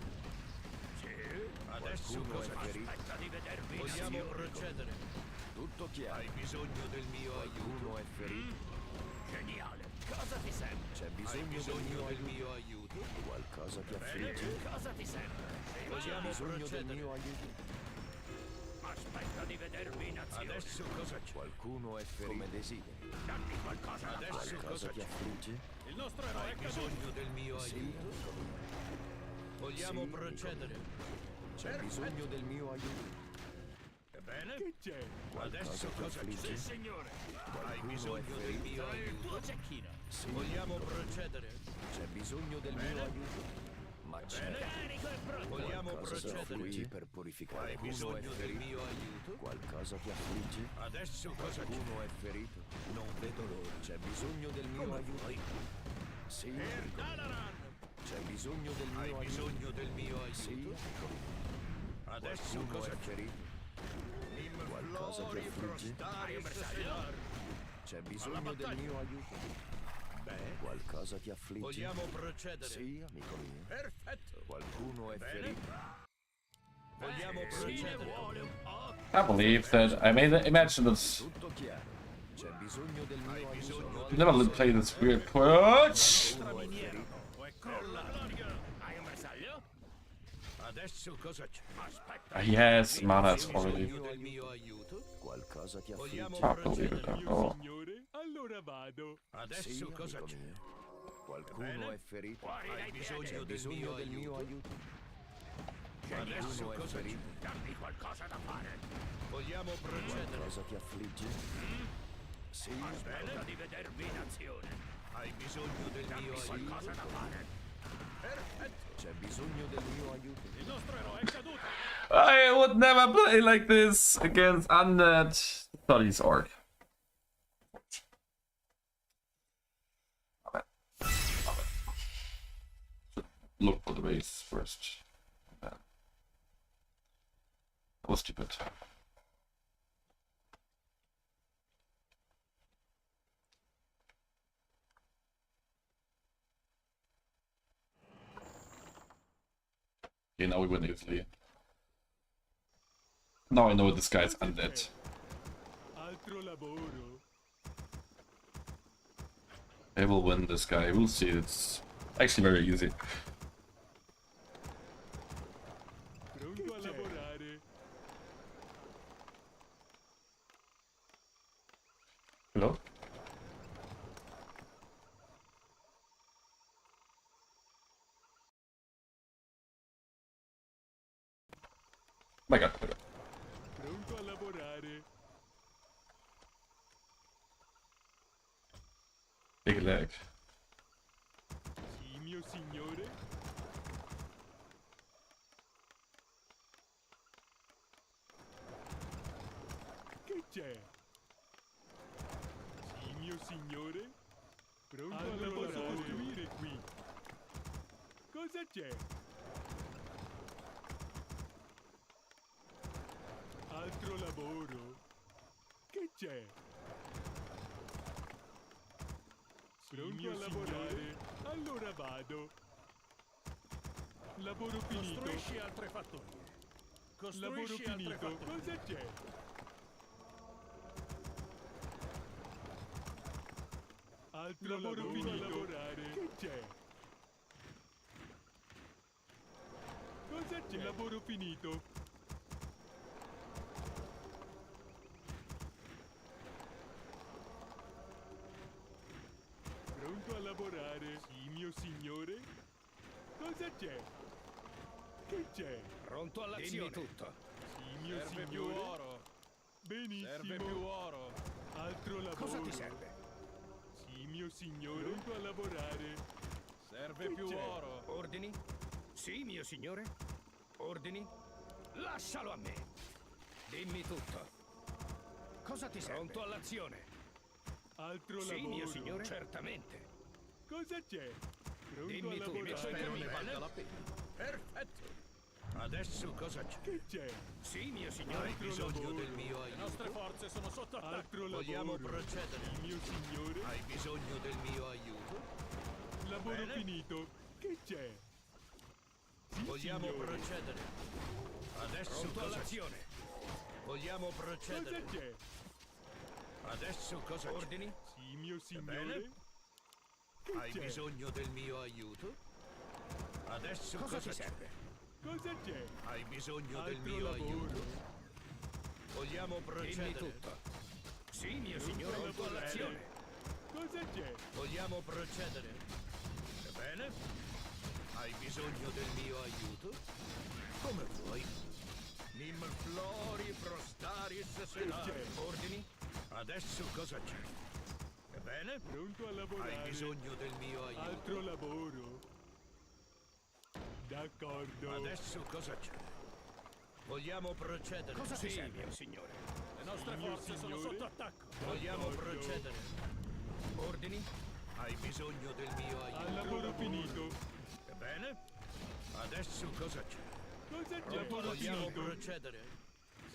Speaker 6: Sì. Adesso
Speaker 5: Qualcuno
Speaker 6: cosa
Speaker 5: è
Speaker 6: c'è?
Speaker 5: ferito?
Speaker 6: Aspetta di vedermi. Vogliamo procedere?
Speaker 5: tutto chiaro.
Speaker 6: Hai bisogno del mio aiuto?
Speaker 5: Qualcuno è ferito?
Speaker 6: Geniale. Cosa ti sembra?
Speaker 5: C'è
Speaker 6: Hai
Speaker 5: bisogno del
Speaker 6: bisogno
Speaker 5: mio
Speaker 6: del
Speaker 5: aiuto?
Speaker 6: mio aiuto?
Speaker 5: Qualcosa ti
Speaker 6: Bene?
Speaker 5: affligge?
Speaker 6: Cosa ti sembra?
Speaker 5: C'è
Speaker 6: Vogliamo
Speaker 5: bisogno del
Speaker 6: procedere?
Speaker 5: mio aiuto?
Speaker 6: Aspetta di vedermi in azione. Adesso cosa c'è?
Speaker 5: Qualcuno è ferito? Come desideri.
Speaker 6: Dammi qualcosa da fare.
Speaker 5: Qualcosa
Speaker 6: Cosa
Speaker 5: ti
Speaker 6: c'è?
Speaker 5: affligge?
Speaker 3: Il nostro eroe
Speaker 6: Hai
Speaker 3: è caduto.
Speaker 6: bisogno del mio
Speaker 5: Sì,
Speaker 6: aiuto?
Speaker 5: amico mio.
Speaker 6: Vogliamo
Speaker 5: Sì,
Speaker 6: procedere?
Speaker 5: C'è bisogno del mio aiuto?
Speaker 6: Ebbene?
Speaker 2: Che c'è?
Speaker 6: Adesso
Speaker 5: ti
Speaker 6: cosa c'è?
Speaker 5: affligge?
Speaker 6: Sì, signore. Hai
Speaker 5: Qualcuno è
Speaker 6: bisogno del
Speaker 5: ferito?
Speaker 6: mio aiuto? Tua cecchina.
Speaker 5: Sì,
Speaker 6: Vogliamo
Speaker 5: amico mio.
Speaker 6: procedere?
Speaker 5: C'è bisogno del
Speaker 6: Bene.
Speaker 5: mio aiuto? Ma c'è.
Speaker 6: Carico è pronto. Vogliamo
Speaker 5: Qualcosa ti
Speaker 6: procedere?
Speaker 5: affligge per purificare?
Speaker 6: Hai
Speaker 5: Qualcuno è
Speaker 6: bisogno del
Speaker 5: ferito?
Speaker 6: mio aiuto?
Speaker 5: Qualcosa ti affligge?
Speaker 6: Adesso cosa c'è?
Speaker 5: Qualcuno è ferito? Non vedo l'ora. C'è bisogno del mio aiuto? Sì, amico mio.
Speaker 6: Dalaran!
Speaker 5: C'è bisogno del
Speaker 6: Hai
Speaker 5: mio aiuto?
Speaker 6: bisogno del mio
Speaker 5: Sì,
Speaker 6: aiuto?
Speaker 5: amico mio.
Speaker 6: Adesso
Speaker 5: Qualcuno
Speaker 6: cosa
Speaker 5: è
Speaker 6: c'è?
Speaker 5: ferito? Qualcosa ti affligge?
Speaker 6: Hai un bersaglio?
Speaker 5: C'è bisogno del mio aiuto? Qualcosa ti affligge?
Speaker 6: Vogliamo procedere?
Speaker 5: Sì, amico mio.
Speaker 6: Perfetto.
Speaker 5: Qualcuno è ferito?
Speaker 6: Vogliamo procedere?
Speaker 1: I believe that I made imagine this.
Speaker 5: Tutto chiaro. C'è bisogno del mio aiuto?
Speaker 1: Never played this weird push.
Speaker 5: Qualcuno è ferito?
Speaker 6: È crollato. Hai un bersaglio? Adesso cosa c'è? Aspetta.
Speaker 1: He has mana
Speaker 6: Hai
Speaker 1: already.
Speaker 6: bisogno del mio aiuto?
Speaker 5: Qualcosa ti
Speaker 6: Vogliamo
Speaker 5: affligge?
Speaker 1: I believe it.
Speaker 6: procedere?
Speaker 1: Oh.
Speaker 2: Signore, allora vado.
Speaker 6: Adesso
Speaker 5: Sì,
Speaker 6: cosa
Speaker 5: amico
Speaker 6: c'è?
Speaker 5: mio. Qualcuno
Speaker 6: Bene.
Speaker 5: è ferito?
Speaker 6: Hai bisogno
Speaker 5: C'è
Speaker 6: del
Speaker 5: bisogno del mio aiuto?
Speaker 6: Adesso
Speaker 5: Qualcuno è
Speaker 6: cosa c'è?
Speaker 5: ferito?
Speaker 6: Dammi qualcosa da fare. Vogliamo
Speaker 4: Vogliamo procedere?
Speaker 5: Cosa ti affligge? Sì,
Speaker 4: Aspetta di vedermi in azione. Hai bisogno del mio aiuto? Qualcosa da fare. Perfetto.
Speaker 5: c'è bisogno del mio aiuto.
Speaker 3: Il nostro eroe è caduto.
Speaker 1: I would never play like this against Undead Studies Orc. Look for the base first. That was stupid. Okay, now we win easily. Now I know this guy's undead.
Speaker 2: Altro lavoro.
Speaker 1: I will win this guy, we'll see, it's actually very easy.
Speaker 2: Pronto a lavorare.
Speaker 1: Hello? My god, my god.
Speaker 2: Pronto a lavorare.
Speaker 1: Big lag.
Speaker 2: Sì, mio signore. Che c'è? Sì, mio signore. Pronto a lavorare. Posso costruire qui. Cosa c'è? Altro lavoro. Che c'è? Pronto a lavorare? Allora vado. Lavoro finito.
Speaker 3: Costruisci altre fattorie.
Speaker 2: Lavoro
Speaker 3: Costruisci altre
Speaker 2: finito.
Speaker 3: fattorie.
Speaker 2: Cosa c'è? Altro lavoro finito. A lavorare. Che c'è? Cosa c'è? Lavoro finito. Pronto a lavorare? Sì, mio signore. Cosa c'è? Che c'è?
Speaker 6: Pronto all'azione. Dimmi tutto.
Speaker 2: Sì, mio
Speaker 3: Serve più
Speaker 2: signore.
Speaker 3: oro.
Speaker 2: Benissimo.
Speaker 3: Serve più oro.
Speaker 2: Altro lavoro.
Speaker 6: Cosa ti serve?
Speaker 2: Sì, mio signore. Pronto a lavorare.
Speaker 3: Serve
Speaker 2: Che
Speaker 3: più
Speaker 2: c'è?
Speaker 3: oro.
Speaker 6: Ordini? Sì, mio signore. Ordini? Lascialo a me. Dimmi tutto. Cosa ti serve? Pronto all'azione.
Speaker 2: Altro
Speaker 6: Sì,
Speaker 2: lavoro.
Speaker 6: mio signore. Certamente.
Speaker 2: Cosa c'è? Pronto
Speaker 6: Dimmi
Speaker 2: a
Speaker 6: tu,
Speaker 2: lavorare.
Speaker 6: spero ne
Speaker 3: valga la pena.
Speaker 6: Perfetto. Adesso cosa c'è?
Speaker 2: Che c'è?
Speaker 6: Sì, mio signore.
Speaker 2: Altro lavoro.
Speaker 6: mio
Speaker 3: Le
Speaker 6: aiuto?
Speaker 3: nostre forze sono sotto attacco.
Speaker 2: Altro
Speaker 6: Vogliamo
Speaker 2: lavoro.
Speaker 6: procedere?
Speaker 2: Sì, mio signore.
Speaker 6: Hai bisogno del mio aiuto?
Speaker 2: Lavoro
Speaker 6: Bene.
Speaker 2: finito. Che c'è? Sì,
Speaker 6: Vogliamo
Speaker 2: signore.
Speaker 6: procedere? Adesso
Speaker 2: Pronto
Speaker 6: cosa
Speaker 2: all'azione.
Speaker 6: c'è? Vogliamo procedere?
Speaker 2: Cosa c'è?
Speaker 6: Adesso cosa ordini?
Speaker 2: Sì, mio signore.
Speaker 6: Bene.
Speaker 2: Che
Speaker 6: Hai
Speaker 2: c'è?
Speaker 6: bisogno del mio aiuto? Adesso cosa ti serve?
Speaker 2: Cosa c'è?
Speaker 6: Hai bisogno
Speaker 2: Altro
Speaker 6: del mio
Speaker 2: lavoro.
Speaker 6: aiuto? Vogliamo procedere? Dimmi tutto. Sì, mio signore,
Speaker 2: Pronto a
Speaker 6: pronto all'azione.
Speaker 2: Cosa c'è?
Speaker 6: Vogliamo procedere? Bene. Hai bisogno del mio aiuto? Come vuoi. Nim flori prostaris senari.
Speaker 2: c'è?
Speaker 6: Ordini? Adesso cosa c'è? Bene.
Speaker 2: Pronto a lavorare.
Speaker 6: Hai bisogno del mio aiuto?
Speaker 2: Altro lavoro. D'accordo.
Speaker 6: Adesso cosa c'è? Vogliamo procedere? Cosa ti serve, mio signore?
Speaker 3: Le nostre
Speaker 2: Sì, mio
Speaker 3: forze sono
Speaker 2: signore.
Speaker 3: sotto attacco.
Speaker 6: Vogliamo
Speaker 2: D'accordo.
Speaker 6: procedere? Ordini? Hai bisogno del mio aiuto?
Speaker 2: Al lavoro finito.
Speaker 6: Bene. Adesso cosa c'è?
Speaker 2: Cosa c'è?
Speaker 6: Pronto,
Speaker 2: Lavoro
Speaker 6: vogliamo
Speaker 2: finito.
Speaker 6: procedere?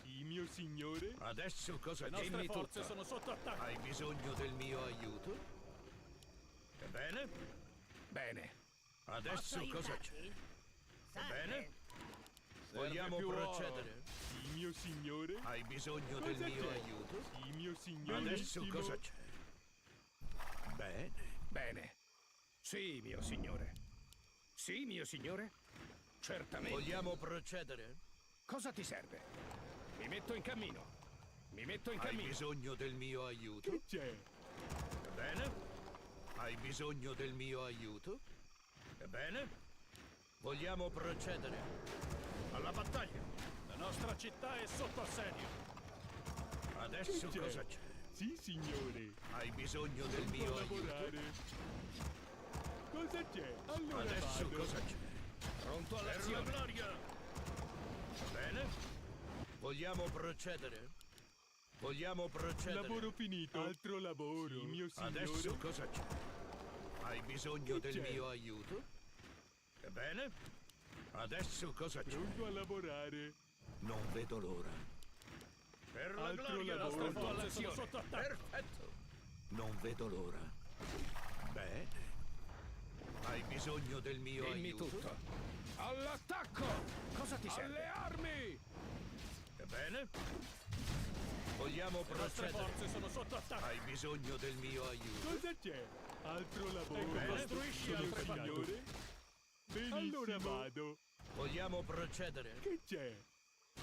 Speaker 2: Sì, mio signore.
Speaker 6: Adesso cosa
Speaker 3: Le
Speaker 6: c'è?
Speaker 3: nostre
Speaker 6: Dimmi
Speaker 3: forze
Speaker 6: tutto.
Speaker 3: sono sotto attacco.
Speaker 6: Hai bisogno del mio aiuto? Bene. Bene. Adesso cosa c'è? Bene. Vogliamo
Speaker 3: più oro.
Speaker 6: procedere?
Speaker 2: Sì, mio signore.
Speaker 6: Hai bisogno del
Speaker 2: Cosa
Speaker 6: mio
Speaker 2: c'è?
Speaker 6: aiuto?
Speaker 2: Sì, mio signore.
Speaker 6: Adesso
Speaker 2: Benissimo.
Speaker 6: cosa c'è? Bene. Bene. Sì, mio signore. Sì, mio signore? Certamente. Vogliamo procedere? Cosa ti serve? Mi metto in cammino. Mi metto in cammino. Hai bisogno del mio aiuto?
Speaker 2: Che c'è?
Speaker 6: Bene. Hai bisogno del mio aiuto? Bene. Vogliamo procedere? Alla battaglia.
Speaker 3: La nostra città è sotto assedio.
Speaker 5: Adesso
Speaker 2: Che c'è?
Speaker 5: cosa c'è?
Speaker 2: Sì, signore.
Speaker 5: Hai bisogno del
Speaker 2: Pronto
Speaker 5: mio
Speaker 2: a
Speaker 5: aiuto?
Speaker 2: lavorare. Cosa c'è? Allora
Speaker 5: Adesso
Speaker 2: vado.
Speaker 5: cosa c'è?
Speaker 6: Pronto
Speaker 5: Per la
Speaker 6: all'azione.
Speaker 5: gloria! Bene? Vogliamo procedere? Vogliamo procedere?
Speaker 2: Lavoro finito. Altro lavoro. Sì, mio signore.
Speaker 5: Adesso cosa c'è? Hai bisogno
Speaker 2: Che
Speaker 5: del
Speaker 2: c'è?
Speaker 5: mio aiuto? Ebbene? Adesso cosa c'è?
Speaker 2: Pronto a lavorare.
Speaker 5: Non vedo l'ora. Per la
Speaker 2: Altro
Speaker 5: gloria!
Speaker 2: lavoro.
Speaker 5: Pronto
Speaker 6: Sono
Speaker 5: all'azione!
Speaker 6: sotto attacco.
Speaker 5: Perfetto! Non vedo l'ora. Bene. Hai bisogno del mio
Speaker 6: Dimmi
Speaker 5: aiuto?
Speaker 6: tutto. All'attacco! Cosa ti serve?
Speaker 5: Alle armi! Ebbene? Vogliamo
Speaker 6: Le nostre
Speaker 5: procedere?
Speaker 6: forze sono sotto attacco.
Speaker 5: Hai bisogno del mio aiuto?
Speaker 2: Cosa c'è? Altro lavoro.
Speaker 5: Bene.
Speaker 6: Costruisci
Speaker 2: Sono
Speaker 6: altre
Speaker 2: signore. Benissimo. Allora vado.
Speaker 5: Vogliamo procedere?
Speaker 2: Che c'è?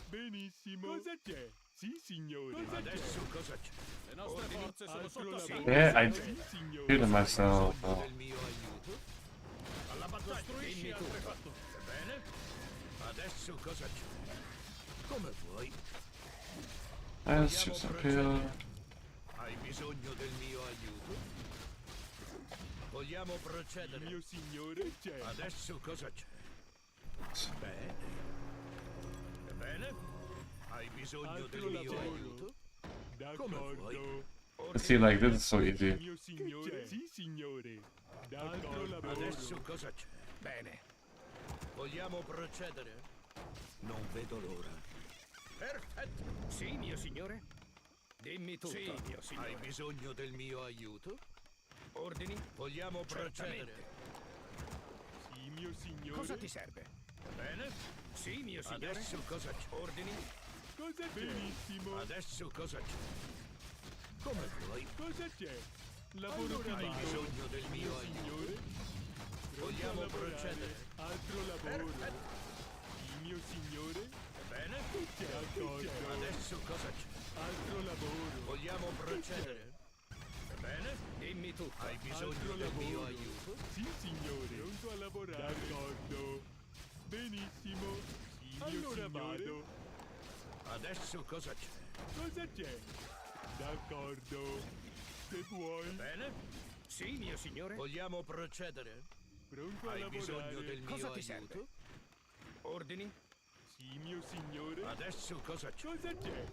Speaker 2: Benissimo. Cosa c'è? Sì, signore. Cosa
Speaker 5: Adesso cosa c'è?
Speaker 6: Le nostre forze sono
Speaker 2: Altro
Speaker 6: sotto
Speaker 2: lavoro.
Speaker 6: attacco.
Speaker 1: Yeah, I
Speaker 2: Sì, signore.
Speaker 1: muted myself.
Speaker 5: Bisogno del mio aiuto? Alla battaglia!
Speaker 6: Costruisci
Speaker 5: Dimmi
Speaker 6: altre
Speaker 5: tutto.
Speaker 6: fatture.
Speaker 5: Bene? Adesso cosa c'è? Come vuoi?
Speaker 1: Let's just up here.
Speaker 5: Hai bisogno del mio aiuto? Vogliamo procedere?
Speaker 2: Mio signore. Che c'è?
Speaker 5: Adesso cosa c'è? Bene. Ebbene? Hai bisogno
Speaker 2: Altro
Speaker 5: del mio
Speaker 2: lavoro.
Speaker 5: aiuto? Come vuoi?
Speaker 2: D'accordo.
Speaker 1: See, like, this is so easy.
Speaker 2: Mio signore. Sì, signore. Altro lavoro.
Speaker 5: Adesso cosa c'è? Bene. Vogliamo procedere? Non vedo l'ora. Perfetto.
Speaker 6: Sì, mio signore. Dimmi tutto.
Speaker 5: Sì,
Speaker 6: mio signore.
Speaker 5: hai bisogno del mio aiuto?
Speaker 6: Ordini?
Speaker 5: Vogliamo
Speaker 6: Certamente.
Speaker 5: procedere?
Speaker 2: Sì, mio signore.
Speaker 6: Cosa ti serve?
Speaker 5: Bene?
Speaker 6: Sì, mio signore.
Speaker 5: Adesso cosa c'è?
Speaker 6: Ordini?
Speaker 2: Cosa c'è? Benissimo.
Speaker 5: Adesso cosa c'è? Come vuoi?
Speaker 2: Cosa c'è? Lavoro
Speaker 5: Allora, hai
Speaker 2: finito.
Speaker 5: bisogno del mio aiuto?
Speaker 2: Signore.
Speaker 5: Vogliamo
Speaker 2: Pronto a lavorare.
Speaker 5: procedere?
Speaker 2: Altro lavoro.
Speaker 5: Perfetto.
Speaker 2: Sì, mio signore.
Speaker 5: Bene?
Speaker 2: Che c'è? D'accordo.
Speaker 5: Adesso cosa c'è?
Speaker 2: Altro lavoro.
Speaker 5: Vogliamo procedere? Bene?
Speaker 6: Dimmi tutto.
Speaker 5: Hai bisogno
Speaker 2: Altro
Speaker 5: del mio
Speaker 2: lavoro.
Speaker 5: aiuto?
Speaker 2: Sì, signore. Pronto a lavorare. D'accordo. Benissimo. Sì, mio
Speaker 5: Allora
Speaker 2: signore.
Speaker 5: vado. Adesso cosa c'è?
Speaker 2: Cosa c'è? D'accordo. Se vuoi.
Speaker 5: Bene?
Speaker 6: Sì, mio signore.
Speaker 5: Vogliamo procedere?
Speaker 2: Pronto a
Speaker 5: Hai
Speaker 2: lavorare.
Speaker 5: bisogno del mio
Speaker 6: Cosa ti
Speaker 5: aiuto?
Speaker 6: serve? Ordini?
Speaker 2: Sì, mio signore.
Speaker 5: Adesso cosa c'è?
Speaker 2: Cosa c'è?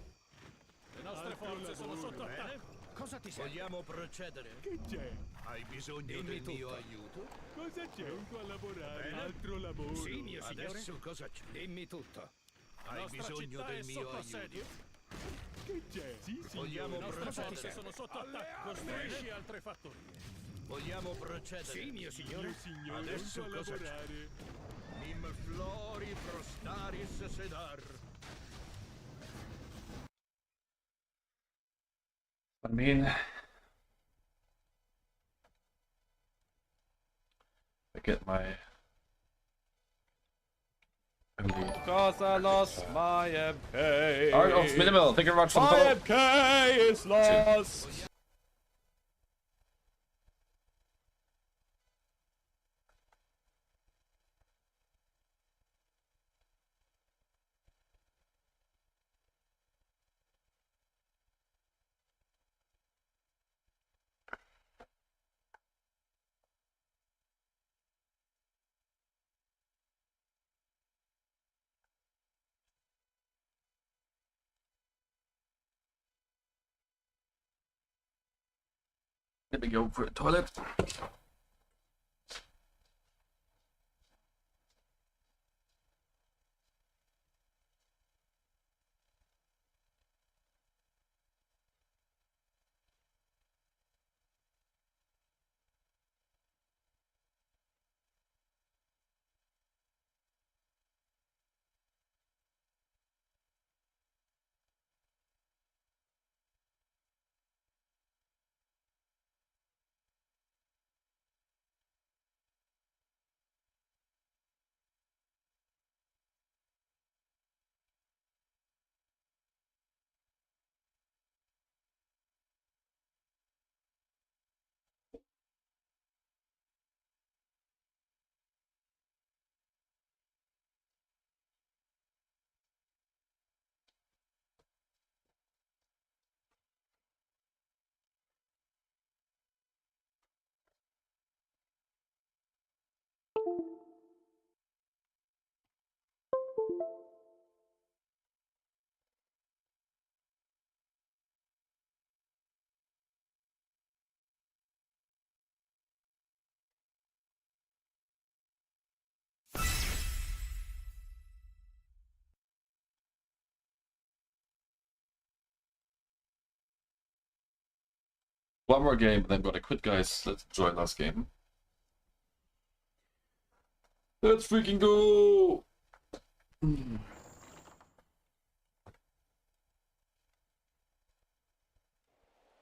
Speaker 6: Le nostre
Speaker 2: Altro
Speaker 6: forze sono
Speaker 2: lavoro.
Speaker 6: sotto
Speaker 5: Bene?
Speaker 6: attacco. Cosa ti serve?
Speaker 5: Vogliamo procedere?
Speaker 2: Che c'è?
Speaker 5: Hai bisogno
Speaker 6: Dimmi
Speaker 5: del mio
Speaker 6: tutto.
Speaker 5: aiuto?
Speaker 2: Cosa c'è? Pronto a lavorare.
Speaker 5: Bene.
Speaker 2: Altro lavoro.
Speaker 6: Sì, mio signore.
Speaker 5: Adesso cosa c'è?
Speaker 6: Dimmi tutto.
Speaker 5: Hai
Speaker 6: nostra
Speaker 5: bisogno
Speaker 6: città
Speaker 5: del
Speaker 6: è
Speaker 5: mio
Speaker 6: sotto
Speaker 5: aiuto?
Speaker 6: assedio?
Speaker 2: Che c'è? Sì, signore.
Speaker 5: Vogliamo
Speaker 6: Le nostre
Speaker 5: procedere?
Speaker 6: forze sono sotto attacco. Costruisci altre fattorie.
Speaker 5: Vogliamo procedere?
Speaker 6: Sì, mio signore.
Speaker 2: Mio signore.
Speaker 5: Adesso
Speaker 2: Pronto a
Speaker 5: cosa c'è?
Speaker 2: lavorare.
Speaker 5: Nim flori prostaris sedar.
Speaker 1: I mean, I get my elite.
Speaker 3: Because I lost my MK.
Speaker 1: Alright, oh, it's minimal. Thank you very much for the
Speaker 3: My
Speaker 1: follow.
Speaker 3: MK is lost.
Speaker 1: Let me go for a toilet. One more game, and then I'm gonna quit, guys. Let's enjoy last game. Let's freaking go!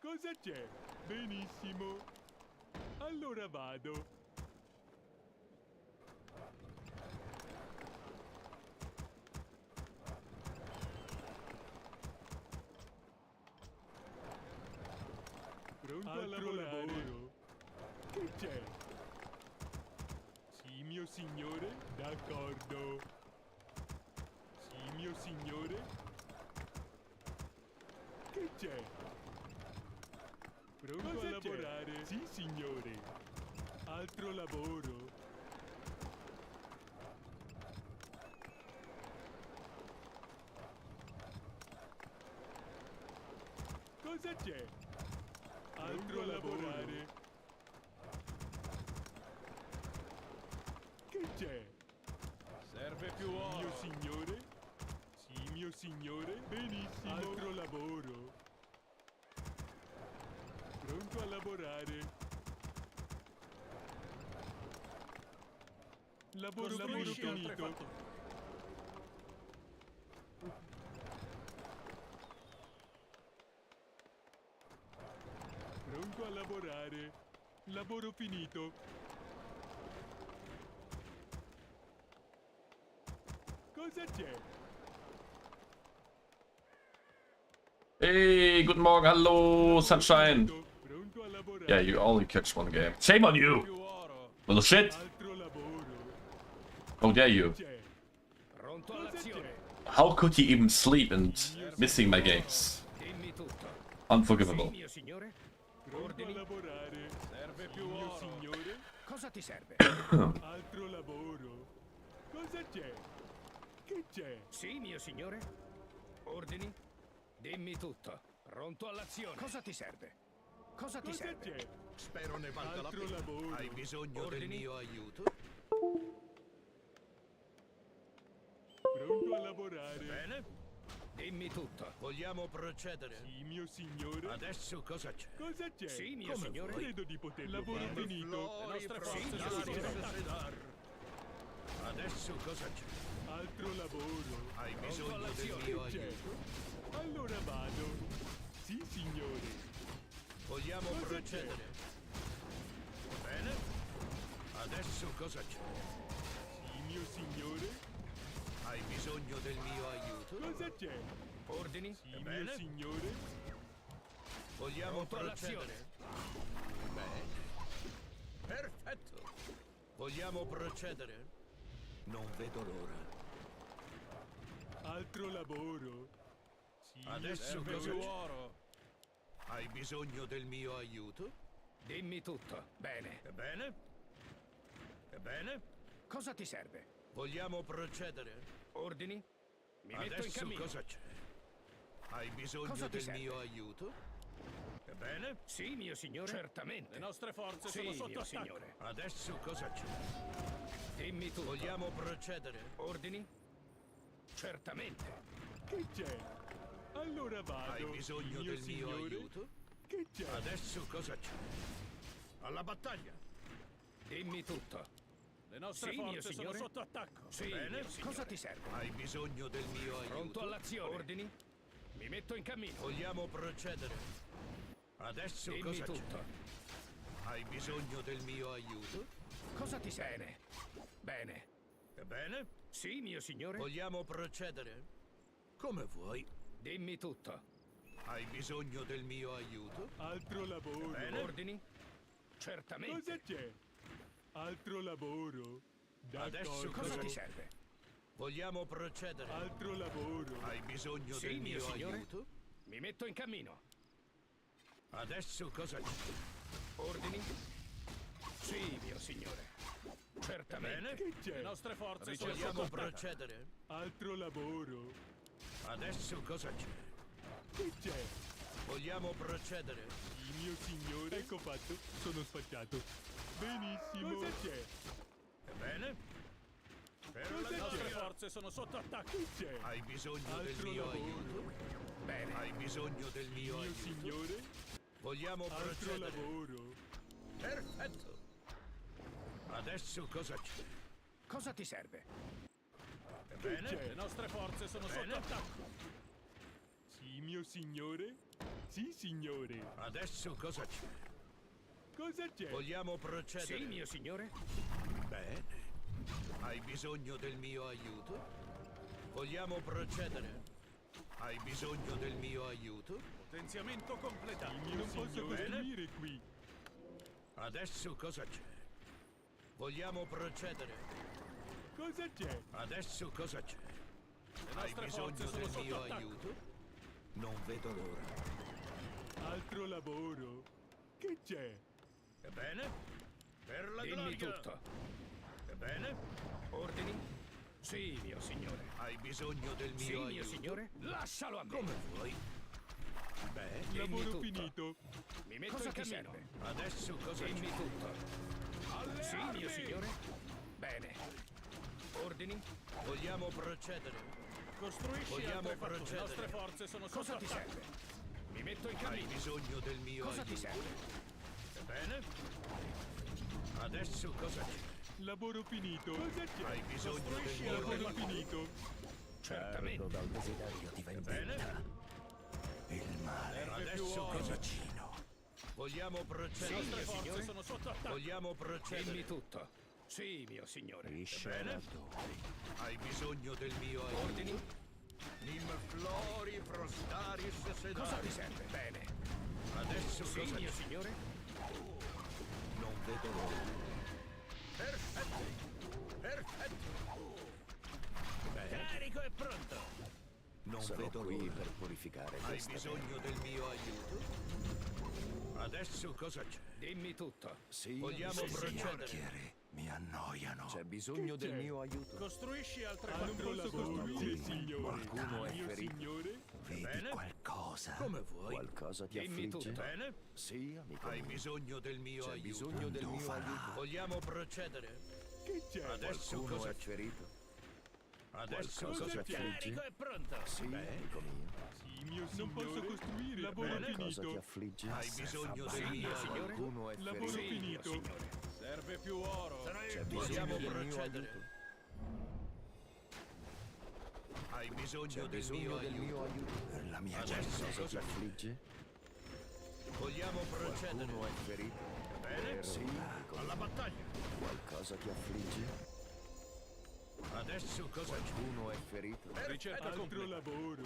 Speaker 2: Cosa c'è? Benissimo. Allora vado. Pronto a lavorare? Che c'è? Sì, mio signore? D'accordo. Sì, mio signore? Che c'è? Pronto a lavorare? Sì, signore. Altro lavoro? Cosa c'è? Altro a lavorare? Che c'è?
Speaker 3: Serve più
Speaker 2: Mio
Speaker 3: oro.
Speaker 2: signore? Sì, mio signore? Benissimo. Altro lavoro? Pronto a lavorare? Lavoro finito. Pronto a lavorare? Lavoro finito. Cosa c'è?
Speaker 1: Hey, guten Morgen, hello, sunshine.
Speaker 2: Pronto a lavorare?
Speaker 1: Yeah, you only catch one game. Shame on you,
Speaker 3: Più oro.
Speaker 1: little shit.
Speaker 2: Altro lavoro?
Speaker 1: How dare you?
Speaker 2: C'è?
Speaker 6: Pronto
Speaker 2: Cosa
Speaker 6: all'azione.
Speaker 2: c'è?
Speaker 1: How could he even sleep and missing my games?
Speaker 6: Dimmi tutto. Sì,
Speaker 1: Unforgivable.
Speaker 6: mio signore.
Speaker 2: Pronto a
Speaker 6: Ordini.
Speaker 2: lavorare?
Speaker 3: Serve
Speaker 2: Sì,
Speaker 3: più
Speaker 2: mio
Speaker 3: oro.
Speaker 2: signore?
Speaker 6: Cosa ti serve?
Speaker 2: Altro lavoro? Cosa c'è? Che c'è?
Speaker 6: Sì, mio signore. Ordini. Dimmi tutto. Pronto all'azione. Cosa ti serve? Cosa ti
Speaker 2: Cosa
Speaker 6: serve?
Speaker 2: c'è?
Speaker 5: Spero ne valga la
Speaker 2: Altro
Speaker 5: pena.
Speaker 2: lavoro?
Speaker 5: Hai bisogno del
Speaker 6: Ordini?
Speaker 5: mio aiuto?
Speaker 2: Pronto a lavorare?
Speaker 5: Bene?
Speaker 6: Dimmi tutto.
Speaker 5: Vogliamo procedere?
Speaker 2: Sì, mio signore?
Speaker 5: Adesso cosa c'è?
Speaker 2: Cosa c'è?
Speaker 6: Sì, mio
Speaker 5: Come
Speaker 6: signore.
Speaker 5: vuoi?
Speaker 2: Credo di poter lavoro finito.
Speaker 3: Le nostre forze
Speaker 6: Sì,
Speaker 3: sono
Speaker 6: mio signore.
Speaker 3: sotto
Speaker 5: Adesso cosa c'è?
Speaker 2: Altro lavoro?
Speaker 5: Hai bisogno del
Speaker 6: all'azione.
Speaker 5: mio
Speaker 2: C'è?
Speaker 5: aiuto?
Speaker 2: Allora vado. Sì, signore.
Speaker 5: Vogliamo
Speaker 2: Cosa
Speaker 5: procedere? Bene? Adesso cosa c'è?
Speaker 2: Sì, mio signore.
Speaker 5: Hai bisogno del mio aiuto?
Speaker 2: Cosa c'è?
Speaker 6: Ordini.
Speaker 2: Sì, mio
Speaker 5: Bene.
Speaker 2: signore.
Speaker 5: Vogliamo
Speaker 6: Pronto all'azione.
Speaker 5: procedere? Bene. Perfetto. Vogliamo procedere? Non vedo l'ora.
Speaker 2: Altro lavoro? Sì, mio
Speaker 5: Adesso
Speaker 3: Serve
Speaker 5: cosa
Speaker 3: più
Speaker 5: c'è?
Speaker 3: oro.
Speaker 5: Hai bisogno del mio aiuto?
Speaker 6: Dimmi tutto. Bene.
Speaker 5: Ebbene? Ebbene?
Speaker 6: Cosa ti serve?
Speaker 5: Vogliamo procedere?
Speaker 6: Ordini. Mi metto in
Speaker 5: Adesso
Speaker 6: cammino.
Speaker 5: cosa c'è? Hai bisogno
Speaker 6: Cosa ti
Speaker 5: del
Speaker 6: serve?
Speaker 5: mio aiuto? Ebbene?
Speaker 6: Sì, mio signore. Certamente.
Speaker 3: Le nostre forze
Speaker 6: Sì,
Speaker 3: sono sotto
Speaker 6: mio
Speaker 3: attacco.
Speaker 6: signore.
Speaker 5: Adesso cosa c'è?
Speaker 6: Dimmi tutto.
Speaker 5: Vogliamo procedere?
Speaker 6: Ordini. Certamente.
Speaker 2: Che c'è? Allora vado.
Speaker 5: Hai bisogno
Speaker 2: mio
Speaker 5: del mio
Speaker 2: signore?
Speaker 5: aiuto?
Speaker 2: Che c'è?
Speaker 5: Adesso cosa c'è? Alla battaglia!
Speaker 6: Dimmi tutto.
Speaker 3: Le nostre
Speaker 6: Sì, mio
Speaker 3: forze sono
Speaker 6: signore.
Speaker 3: sotto attacco.
Speaker 6: Sì,
Speaker 5: Bene.
Speaker 6: mio signore. Cosa ti serve?
Speaker 5: Hai bisogno del mio aiuto?
Speaker 6: Pronto all'azione. Ordini. Mi metto in cammino.
Speaker 5: Vogliamo procedere? Adesso
Speaker 6: Dimmi
Speaker 5: cosa
Speaker 6: tutto.
Speaker 5: c'è? Hai bisogno del mio aiuto?
Speaker 6: Cosa ti serve? Bene.
Speaker 5: Ebbene?
Speaker 6: Sì, mio signore.
Speaker 5: Vogliamo procedere? Come vuoi.
Speaker 6: Dimmi tutto.
Speaker 5: Hai bisogno del mio aiuto?
Speaker 2: Altro lavoro?
Speaker 5: Bene.
Speaker 6: Ordini. Certamente.
Speaker 2: Cosa c'è? Altro lavoro?
Speaker 5: Adesso
Speaker 2: D'accordo.
Speaker 6: Cosa ti serve?
Speaker 5: Vogliamo procedere?
Speaker 2: Altro lavoro?
Speaker 5: Hai bisogno
Speaker 6: Sì,
Speaker 5: del
Speaker 6: mio
Speaker 5: mio
Speaker 6: signore.
Speaker 5: aiuto?
Speaker 6: Mi metto in cammino.
Speaker 5: Adesso cosa c'è?
Speaker 6: Ordini. Sì, mio signore. Certamente.
Speaker 2: Che c'è?
Speaker 6: Le nostre forze sono
Speaker 3: Vogliamo
Speaker 6: sotto attacco.
Speaker 3: procedere?
Speaker 2: Altro lavoro.
Speaker 3: Adesso cosa c'è?
Speaker 2: Che c'è?
Speaker 3: Vogliamo procedere?
Speaker 2: Il mio signore. Ecco fatto. Sono spacciato. Benissimo. Cosa c'è?
Speaker 3: Ebbene? Per
Speaker 2: Cosa
Speaker 3: la
Speaker 6: Le nostre
Speaker 3: gloria.
Speaker 6: forze sono sotto attacco.
Speaker 2: Che c'è?
Speaker 3: Hai bisogno del
Speaker 2: Altro
Speaker 3: mio
Speaker 2: lavoro.
Speaker 3: aiuto?
Speaker 6: Bene.
Speaker 3: Hai bisogno del mio
Speaker 2: Mio
Speaker 3: aiuto?
Speaker 2: signore.
Speaker 3: Vogliamo
Speaker 2: Altro
Speaker 3: procedere?
Speaker 2: lavoro.
Speaker 3: Perfetto. Adesso cosa c'è?
Speaker 6: Cosa ti serve?
Speaker 3: Ebbene?
Speaker 2: c'è?
Speaker 6: Le nostre forze sono
Speaker 3: Bene.
Speaker 6: sotto attacco.
Speaker 2: Sì, mio signore. Sì, signore.
Speaker 3: Adesso cosa c'è?
Speaker 2: Cosa c'è?
Speaker 3: Vogliamo procedere?
Speaker 6: Sì, mio signore.
Speaker 3: Bene. Hai bisogno del mio aiuto? Vogliamo procedere? Hai bisogno del mio aiuto?
Speaker 6: Potenziamento completato.
Speaker 2: Non posso
Speaker 3: signore.
Speaker 2: costruire qui.
Speaker 3: Adesso cosa c'è? Vogliamo procedere?
Speaker 2: Cosa c'è?
Speaker 3: Adesso cosa c'è?
Speaker 6: Le
Speaker 3: Hai
Speaker 6: nostre
Speaker 3: bisogno
Speaker 6: forze sono
Speaker 3: del
Speaker 6: sotto
Speaker 3: mio
Speaker 6: attacco.
Speaker 3: aiuto? Non vedo l'ora.
Speaker 2: Altro lavoro. Che c'è?
Speaker 3: Ebbene? Per la
Speaker 6: Dimmi
Speaker 3: gloria.
Speaker 6: tutto.
Speaker 3: Ebbene?
Speaker 6: Ordini? Sì, mio signore.
Speaker 3: Hai bisogno del mio
Speaker 6: Sì,
Speaker 3: aiuto?
Speaker 6: mio signore. Lascialo a me.
Speaker 3: Come vuoi? Beh,
Speaker 6: Dimmi
Speaker 2: Lavoro
Speaker 6: tutto.
Speaker 2: finito.
Speaker 6: Mi metto in cammino.
Speaker 3: adesso cosa
Speaker 6: Dimmi
Speaker 3: c'è?
Speaker 6: tutto.
Speaker 3: Alle
Speaker 6: Sì,
Speaker 3: armi!
Speaker 6: mio signore. Bene. Ordini?
Speaker 3: Vogliamo procedere?
Speaker 6: Costruisci
Speaker 3: Vogliamo
Speaker 6: altre fatture.
Speaker 3: procedere?
Speaker 6: Le nostre forze sono sotto
Speaker 3: Cosa ti
Speaker 6: attacco.
Speaker 3: serve?
Speaker 6: Mi metto in
Speaker 3: Hai
Speaker 6: cammino.
Speaker 3: bisogno del mio
Speaker 6: Cosa
Speaker 3: aiuto?
Speaker 6: ti serve?
Speaker 3: Ebbene? Adesso cosa c'è?
Speaker 2: Lavoro finito. Cosa c'è?
Speaker 3: Hai bisogno del
Speaker 6: Costruisci
Speaker 3: mio
Speaker 2: Lavoro
Speaker 6: altre
Speaker 3: aiuto?
Speaker 6: fatture.
Speaker 2: finito.
Speaker 6: Certamente.
Speaker 5: dal desiderio di
Speaker 3: Ebbene?
Speaker 5: Il male
Speaker 6: Serve più
Speaker 3: Adesso
Speaker 6: oro.
Speaker 3: cosa c'è?
Speaker 5: vicino.
Speaker 3: Vogliamo
Speaker 6: Le
Speaker 3: procedere?
Speaker 6: nostre forze
Speaker 3: signore?
Speaker 6: sono sotto attacco.
Speaker 3: Vogliamo procedere?
Speaker 6: Dimmi tutto. Sì, mio signore.
Speaker 3: Bene?
Speaker 5: Risceratore.
Speaker 3: Hai bisogno del mio aiuto?
Speaker 6: Ordini?
Speaker 3: Nim flori frostaris sedari.
Speaker 6: Cosa ti serve? Bene.
Speaker 3: Adesso
Speaker 6: Sì,
Speaker 3: cosa
Speaker 6: mio
Speaker 3: c'è?
Speaker 6: signore.
Speaker 3: Non vedo l'ora. Perfetto! Perfetto! Bene,
Speaker 6: Carico e pronto.
Speaker 3: non
Speaker 5: Sono
Speaker 3: vedo
Speaker 5: qui
Speaker 3: l'ora.
Speaker 5: per purificare
Speaker 3: Hai
Speaker 5: questa
Speaker 3: bisogno del mio aiuto? Adesso cosa c'è?
Speaker 6: Dimmi tutto.
Speaker 5: Sì,
Speaker 3: Vogliamo
Speaker 5: sì,
Speaker 3: procedere?
Speaker 5: chiacchiere mi annoiano. C'è bisogno
Speaker 2: Che
Speaker 5: del
Speaker 2: c'è?
Speaker 5: mio aiuto.
Speaker 6: Costruisci altre
Speaker 2: Non
Speaker 6: fatture.
Speaker 2: posso costruire, signore.
Speaker 5: Qualcuno è
Speaker 2: Mio
Speaker 5: ferito.
Speaker 2: signore.
Speaker 5: Vedi
Speaker 3: Bene?
Speaker 5: qualcosa?
Speaker 3: Come vuoi.
Speaker 5: Qualcosa ti
Speaker 6: Dimmi
Speaker 5: affligge?
Speaker 6: tutto.
Speaker 3: Bene?
Speaker 5: Sì, amico
Speaker 3: Hai
Speaker 5: mio.
Speaker 3: bisogno del mio
Speaker 5: C'è
Speaker 3: aiuto?
Speaker 5: bisogno del mio
Speaker 3: farà.
Speaker 5: aiuto.
Speaker 3: Vogliamo procedere?
Speaker 2: Che c'è?
Speaker 3: Adesso
Speaker 5: Qualcuno
Speaker 3: cosa
Speaker 5: è
Speaker 3: c'è?
Speaker 5: ferito?
Speaker 3: Adesso
Speaker 5: Qualcosa
Speaker 3: cosa
Speaker 5: ti
Speaker 3: c'è?
Speaker 5: affligge?
Speaker 6: Carico e pronto.
Speaker 5: Sì, amico mio.
Speaker 2: Sì, mio signore. Non posso costruire. Lavoro
Speaker 3: Bene.
Speaker 5: Cosa ti
Speaker 2: finito.
Speaker 5: affligge?
Speaker 3: Hai bisogno del
Speaker 6: Sì,
Speaker 3: mio
Speaker 6: mio signore.
Speaker 3: aiuto?
Speaker 5: Qualcuno è
Speaker 2: Lavoro
Speaker 5: ferito?
Speaker 6: Sì, mio
Speaker 2: finito.
Speaker 6: signore.
Speaker 3: Serve più oro.
Speaker 5: C'è
Speaker 3: Vogliamo
Speaker 5: bisogno del mio
Speaker 3: procedere?
Speaker 5: aiuto?
Speaker 3: Hai bisogno
Speaker 5: C'è
Speaker 3: del
Speaker 5: bisogno del mio aiuto? Per la mia
Speaker 3: Adesso
Speaker 5: gente. Cosa ti
Speaker 3: cosa c'è?
Speaker 5: affligge?
Speaker 3: Vogliamo procedere?
Speaker 5: Qualcuno è ferito?
Speaker 3: Bene?
Speaker 5: Sì, amico
Speaker 3: Alla
Speaker 5: mio.
Speaker 3: battaglia.
Speaker 5: Qualcosa ti affligge?
Speaker 3: Adesso cosa c'è?
Speaker 5: Qualcuno è ferito?
Speaker 6: Ricetta
Speaker 2: Altro
Speaker 6: completa.
Speaker 2: lavoro.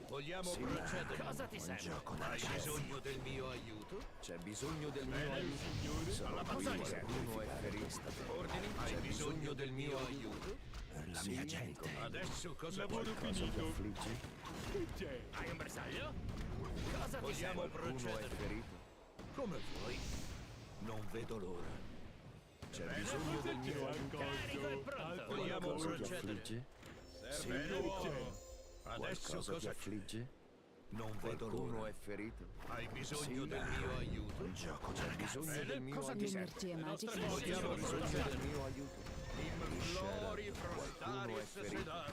Speaker 3: Vogliamo
Speaker 5: Sì,
Speaker 3: procedere?
Speaker 6: Cosa ti
Speaker 5: un
Speaker 6: serve?
Speaker 5: gioco
Speaker 3: Hai
Speaker 5: d'accesso.
Speaker 3: bisogno del mio aiuto?
Speaker 5: C'è bisogno del mio
Speaker 3: Bene,
Speaker 5: aiuto?
Speaker 2: Signore.
Speaker 5: Sono
Speaker 3: alla
Speaker 5: qui,
Speaker 3: battaglia.
Speaker 5: qualcuno è ferito?
Speaker 6: Ordini?
Speaker 3: Hai
Speaker 5: C'è
Speaker 3: bisogno del mio aiuto?
Speaker 5: Per la mia gente.
Speaker 3: Adesso cosa c'è?
Speaker 2: Lavoro
Speaker 5: Cosa ti
Speaker 2: finito.
Speaker 5: affligge?
Speaker 2: Che c'è?
Speaker 6: Hai un bersaglio? Cosa ti
Speaker 3: Vogliamo
Speaker 6: serve?
Speaker 5: Qualcuno è
Speaker 3: procedere?
Speaker 5: ferito?
Speaker 3: Come vuoi? Non vedo l'ora.
Speaker 5: C'è bisogno del mio aiuto?
Speaker 6: Carico e pronto.
Speaker 2: Altro
Speaker 3: Vogliamo
Speaker 2: lavoro.
Speaker 5: Cosa ti
Speaker 3: procedere?
Speaker 5: affligge?
Speaker 3: Serve
Speaker 2: Che
Speaker 3: più oro.
Speaker 2: c'è?
Speaker 3: Adesso
Speaker 5: Qualcosa ti
Speaker 3: cosa c'è?
Speaker 5: affligge?
Speaker 3: Non vedo
Speaker 5: Qualcuno
Speaker 3: l'ora.
Speaker 5: è ferito?
Speaker 3: Hai bisogno
Speaker 5: Sì,
Speaker 3: del mio aiuto?
Speaker 5: Un gioco C'è bisogno
Speaker 3: Bene.
Speaker 5: del mio
Speaker 6: Cosa ti
Speaker 5: aiuto?
Speaker 6: serve?
Speaker 11: L'energia
Speaker 6: Le
Speaker 11: magica
Speaker 6: nostre
Speaker 11: è
Speaker 6: forze
Speaker 3: Vogliamo
Speaker 6: sono
Speaker 5: C'è
Speaker 6: sotto
Speaker 5: bisogno
Speaker 6: attacco.
Speaker 5: del mio aiuto?
Speaker 3: Nim flori
Speaker 5: Qualcuno è
Speaker 3: frostaris
Speaker 5: ferito?
Speaker 3: sedar.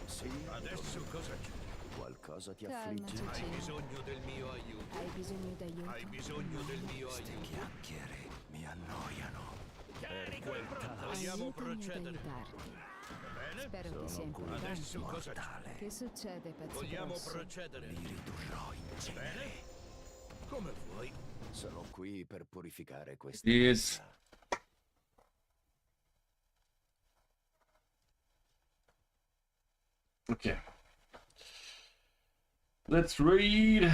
Speaker 5: Sì,
Speaker 3: Adesso cosa c'è?
Speaker 5: qualcosa ti
Speaker 11: Calma,
Speaker 5: affligge?
Speaker 3: Hai
Speaker 11: Cecina.
Speaker 3: bisogno del mio aiuto?
Speaker 11: Hai bisogno d'aiuto?
Speaker 3: Hai bisogno del mio
Speaker 5: Queste
Speaker 3: aiuto?
Speaker 5: chiacchiere mi annoiano.
Speaker 6: Carico e pronto.
Speaker 3: Vogliamo
Speaker 11: Aiutami ad
Speaker 3: procedere?
Speaker 11: aiutarti.
Speaker 3: Bene?
Speaker 11: Spero che sia
Speaker 5: Sono qui.
Speaker 11: importante.
Speaker 3: Adesso cosa c'è?
Speaker 5: Mortale.
Speaker 11: Che succede, pezzo
Speaker 3: Vogliamo
Speaker 11: grosso?
Speaker 3: procedere?
Speaker 5: Li ridurrò in cenere.
Speaker 3: Bene? Come vuoi?
Speaker 5: Sono qui per purificare questa
Speaker 1: Yes.
Speaker 5: terra.
Speaker 1: Okay. Let's read.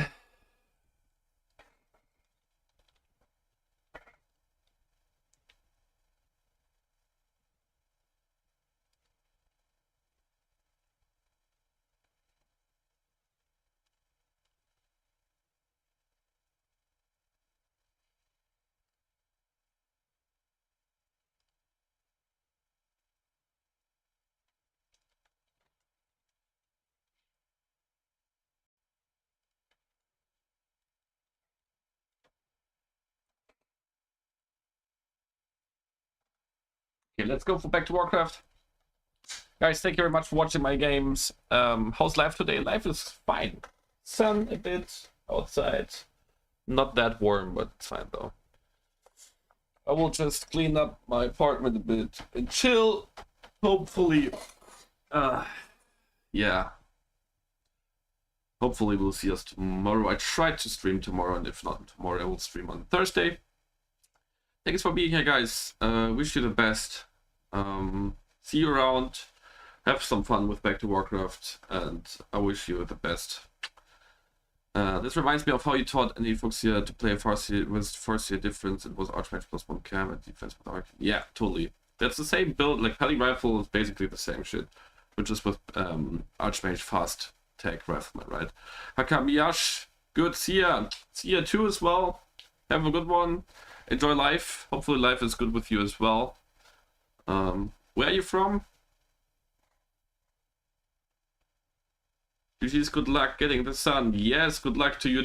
Speaker 1: Okay, let's go for back to Warcraft. Guys, thank you very much for watching my games. How's life today? Life is fine. Sun a bit outside. Not that warm, but it's fine though. I will just clean up my apartment a bit and chill. Hopefully, yeah. Hopefully we'll see us tomorrow. I tried to stream tomorrow, and if not tomorrow, I will stream on Thursday. Thanks for being here, guys. Wish you the best. See you around. Have some fun with Back to Warcraft, and I wish you the best. This reminds me of how you taught Andy Fuchsia to play Farseer with Farseer difference. It was Archmage plus 1 cam and defense with Arc. Yeah, totally. That's the same build. Like Pally Rifle is basically the same shit, but just with Archmage fast tag rifleman, right? Hakamiyash, good. See ya too as well. Have a good one. Enjoy life. Hopefully life is good with you as well. Where are you from? GG's good luck getting the sun. Yes, good luck to you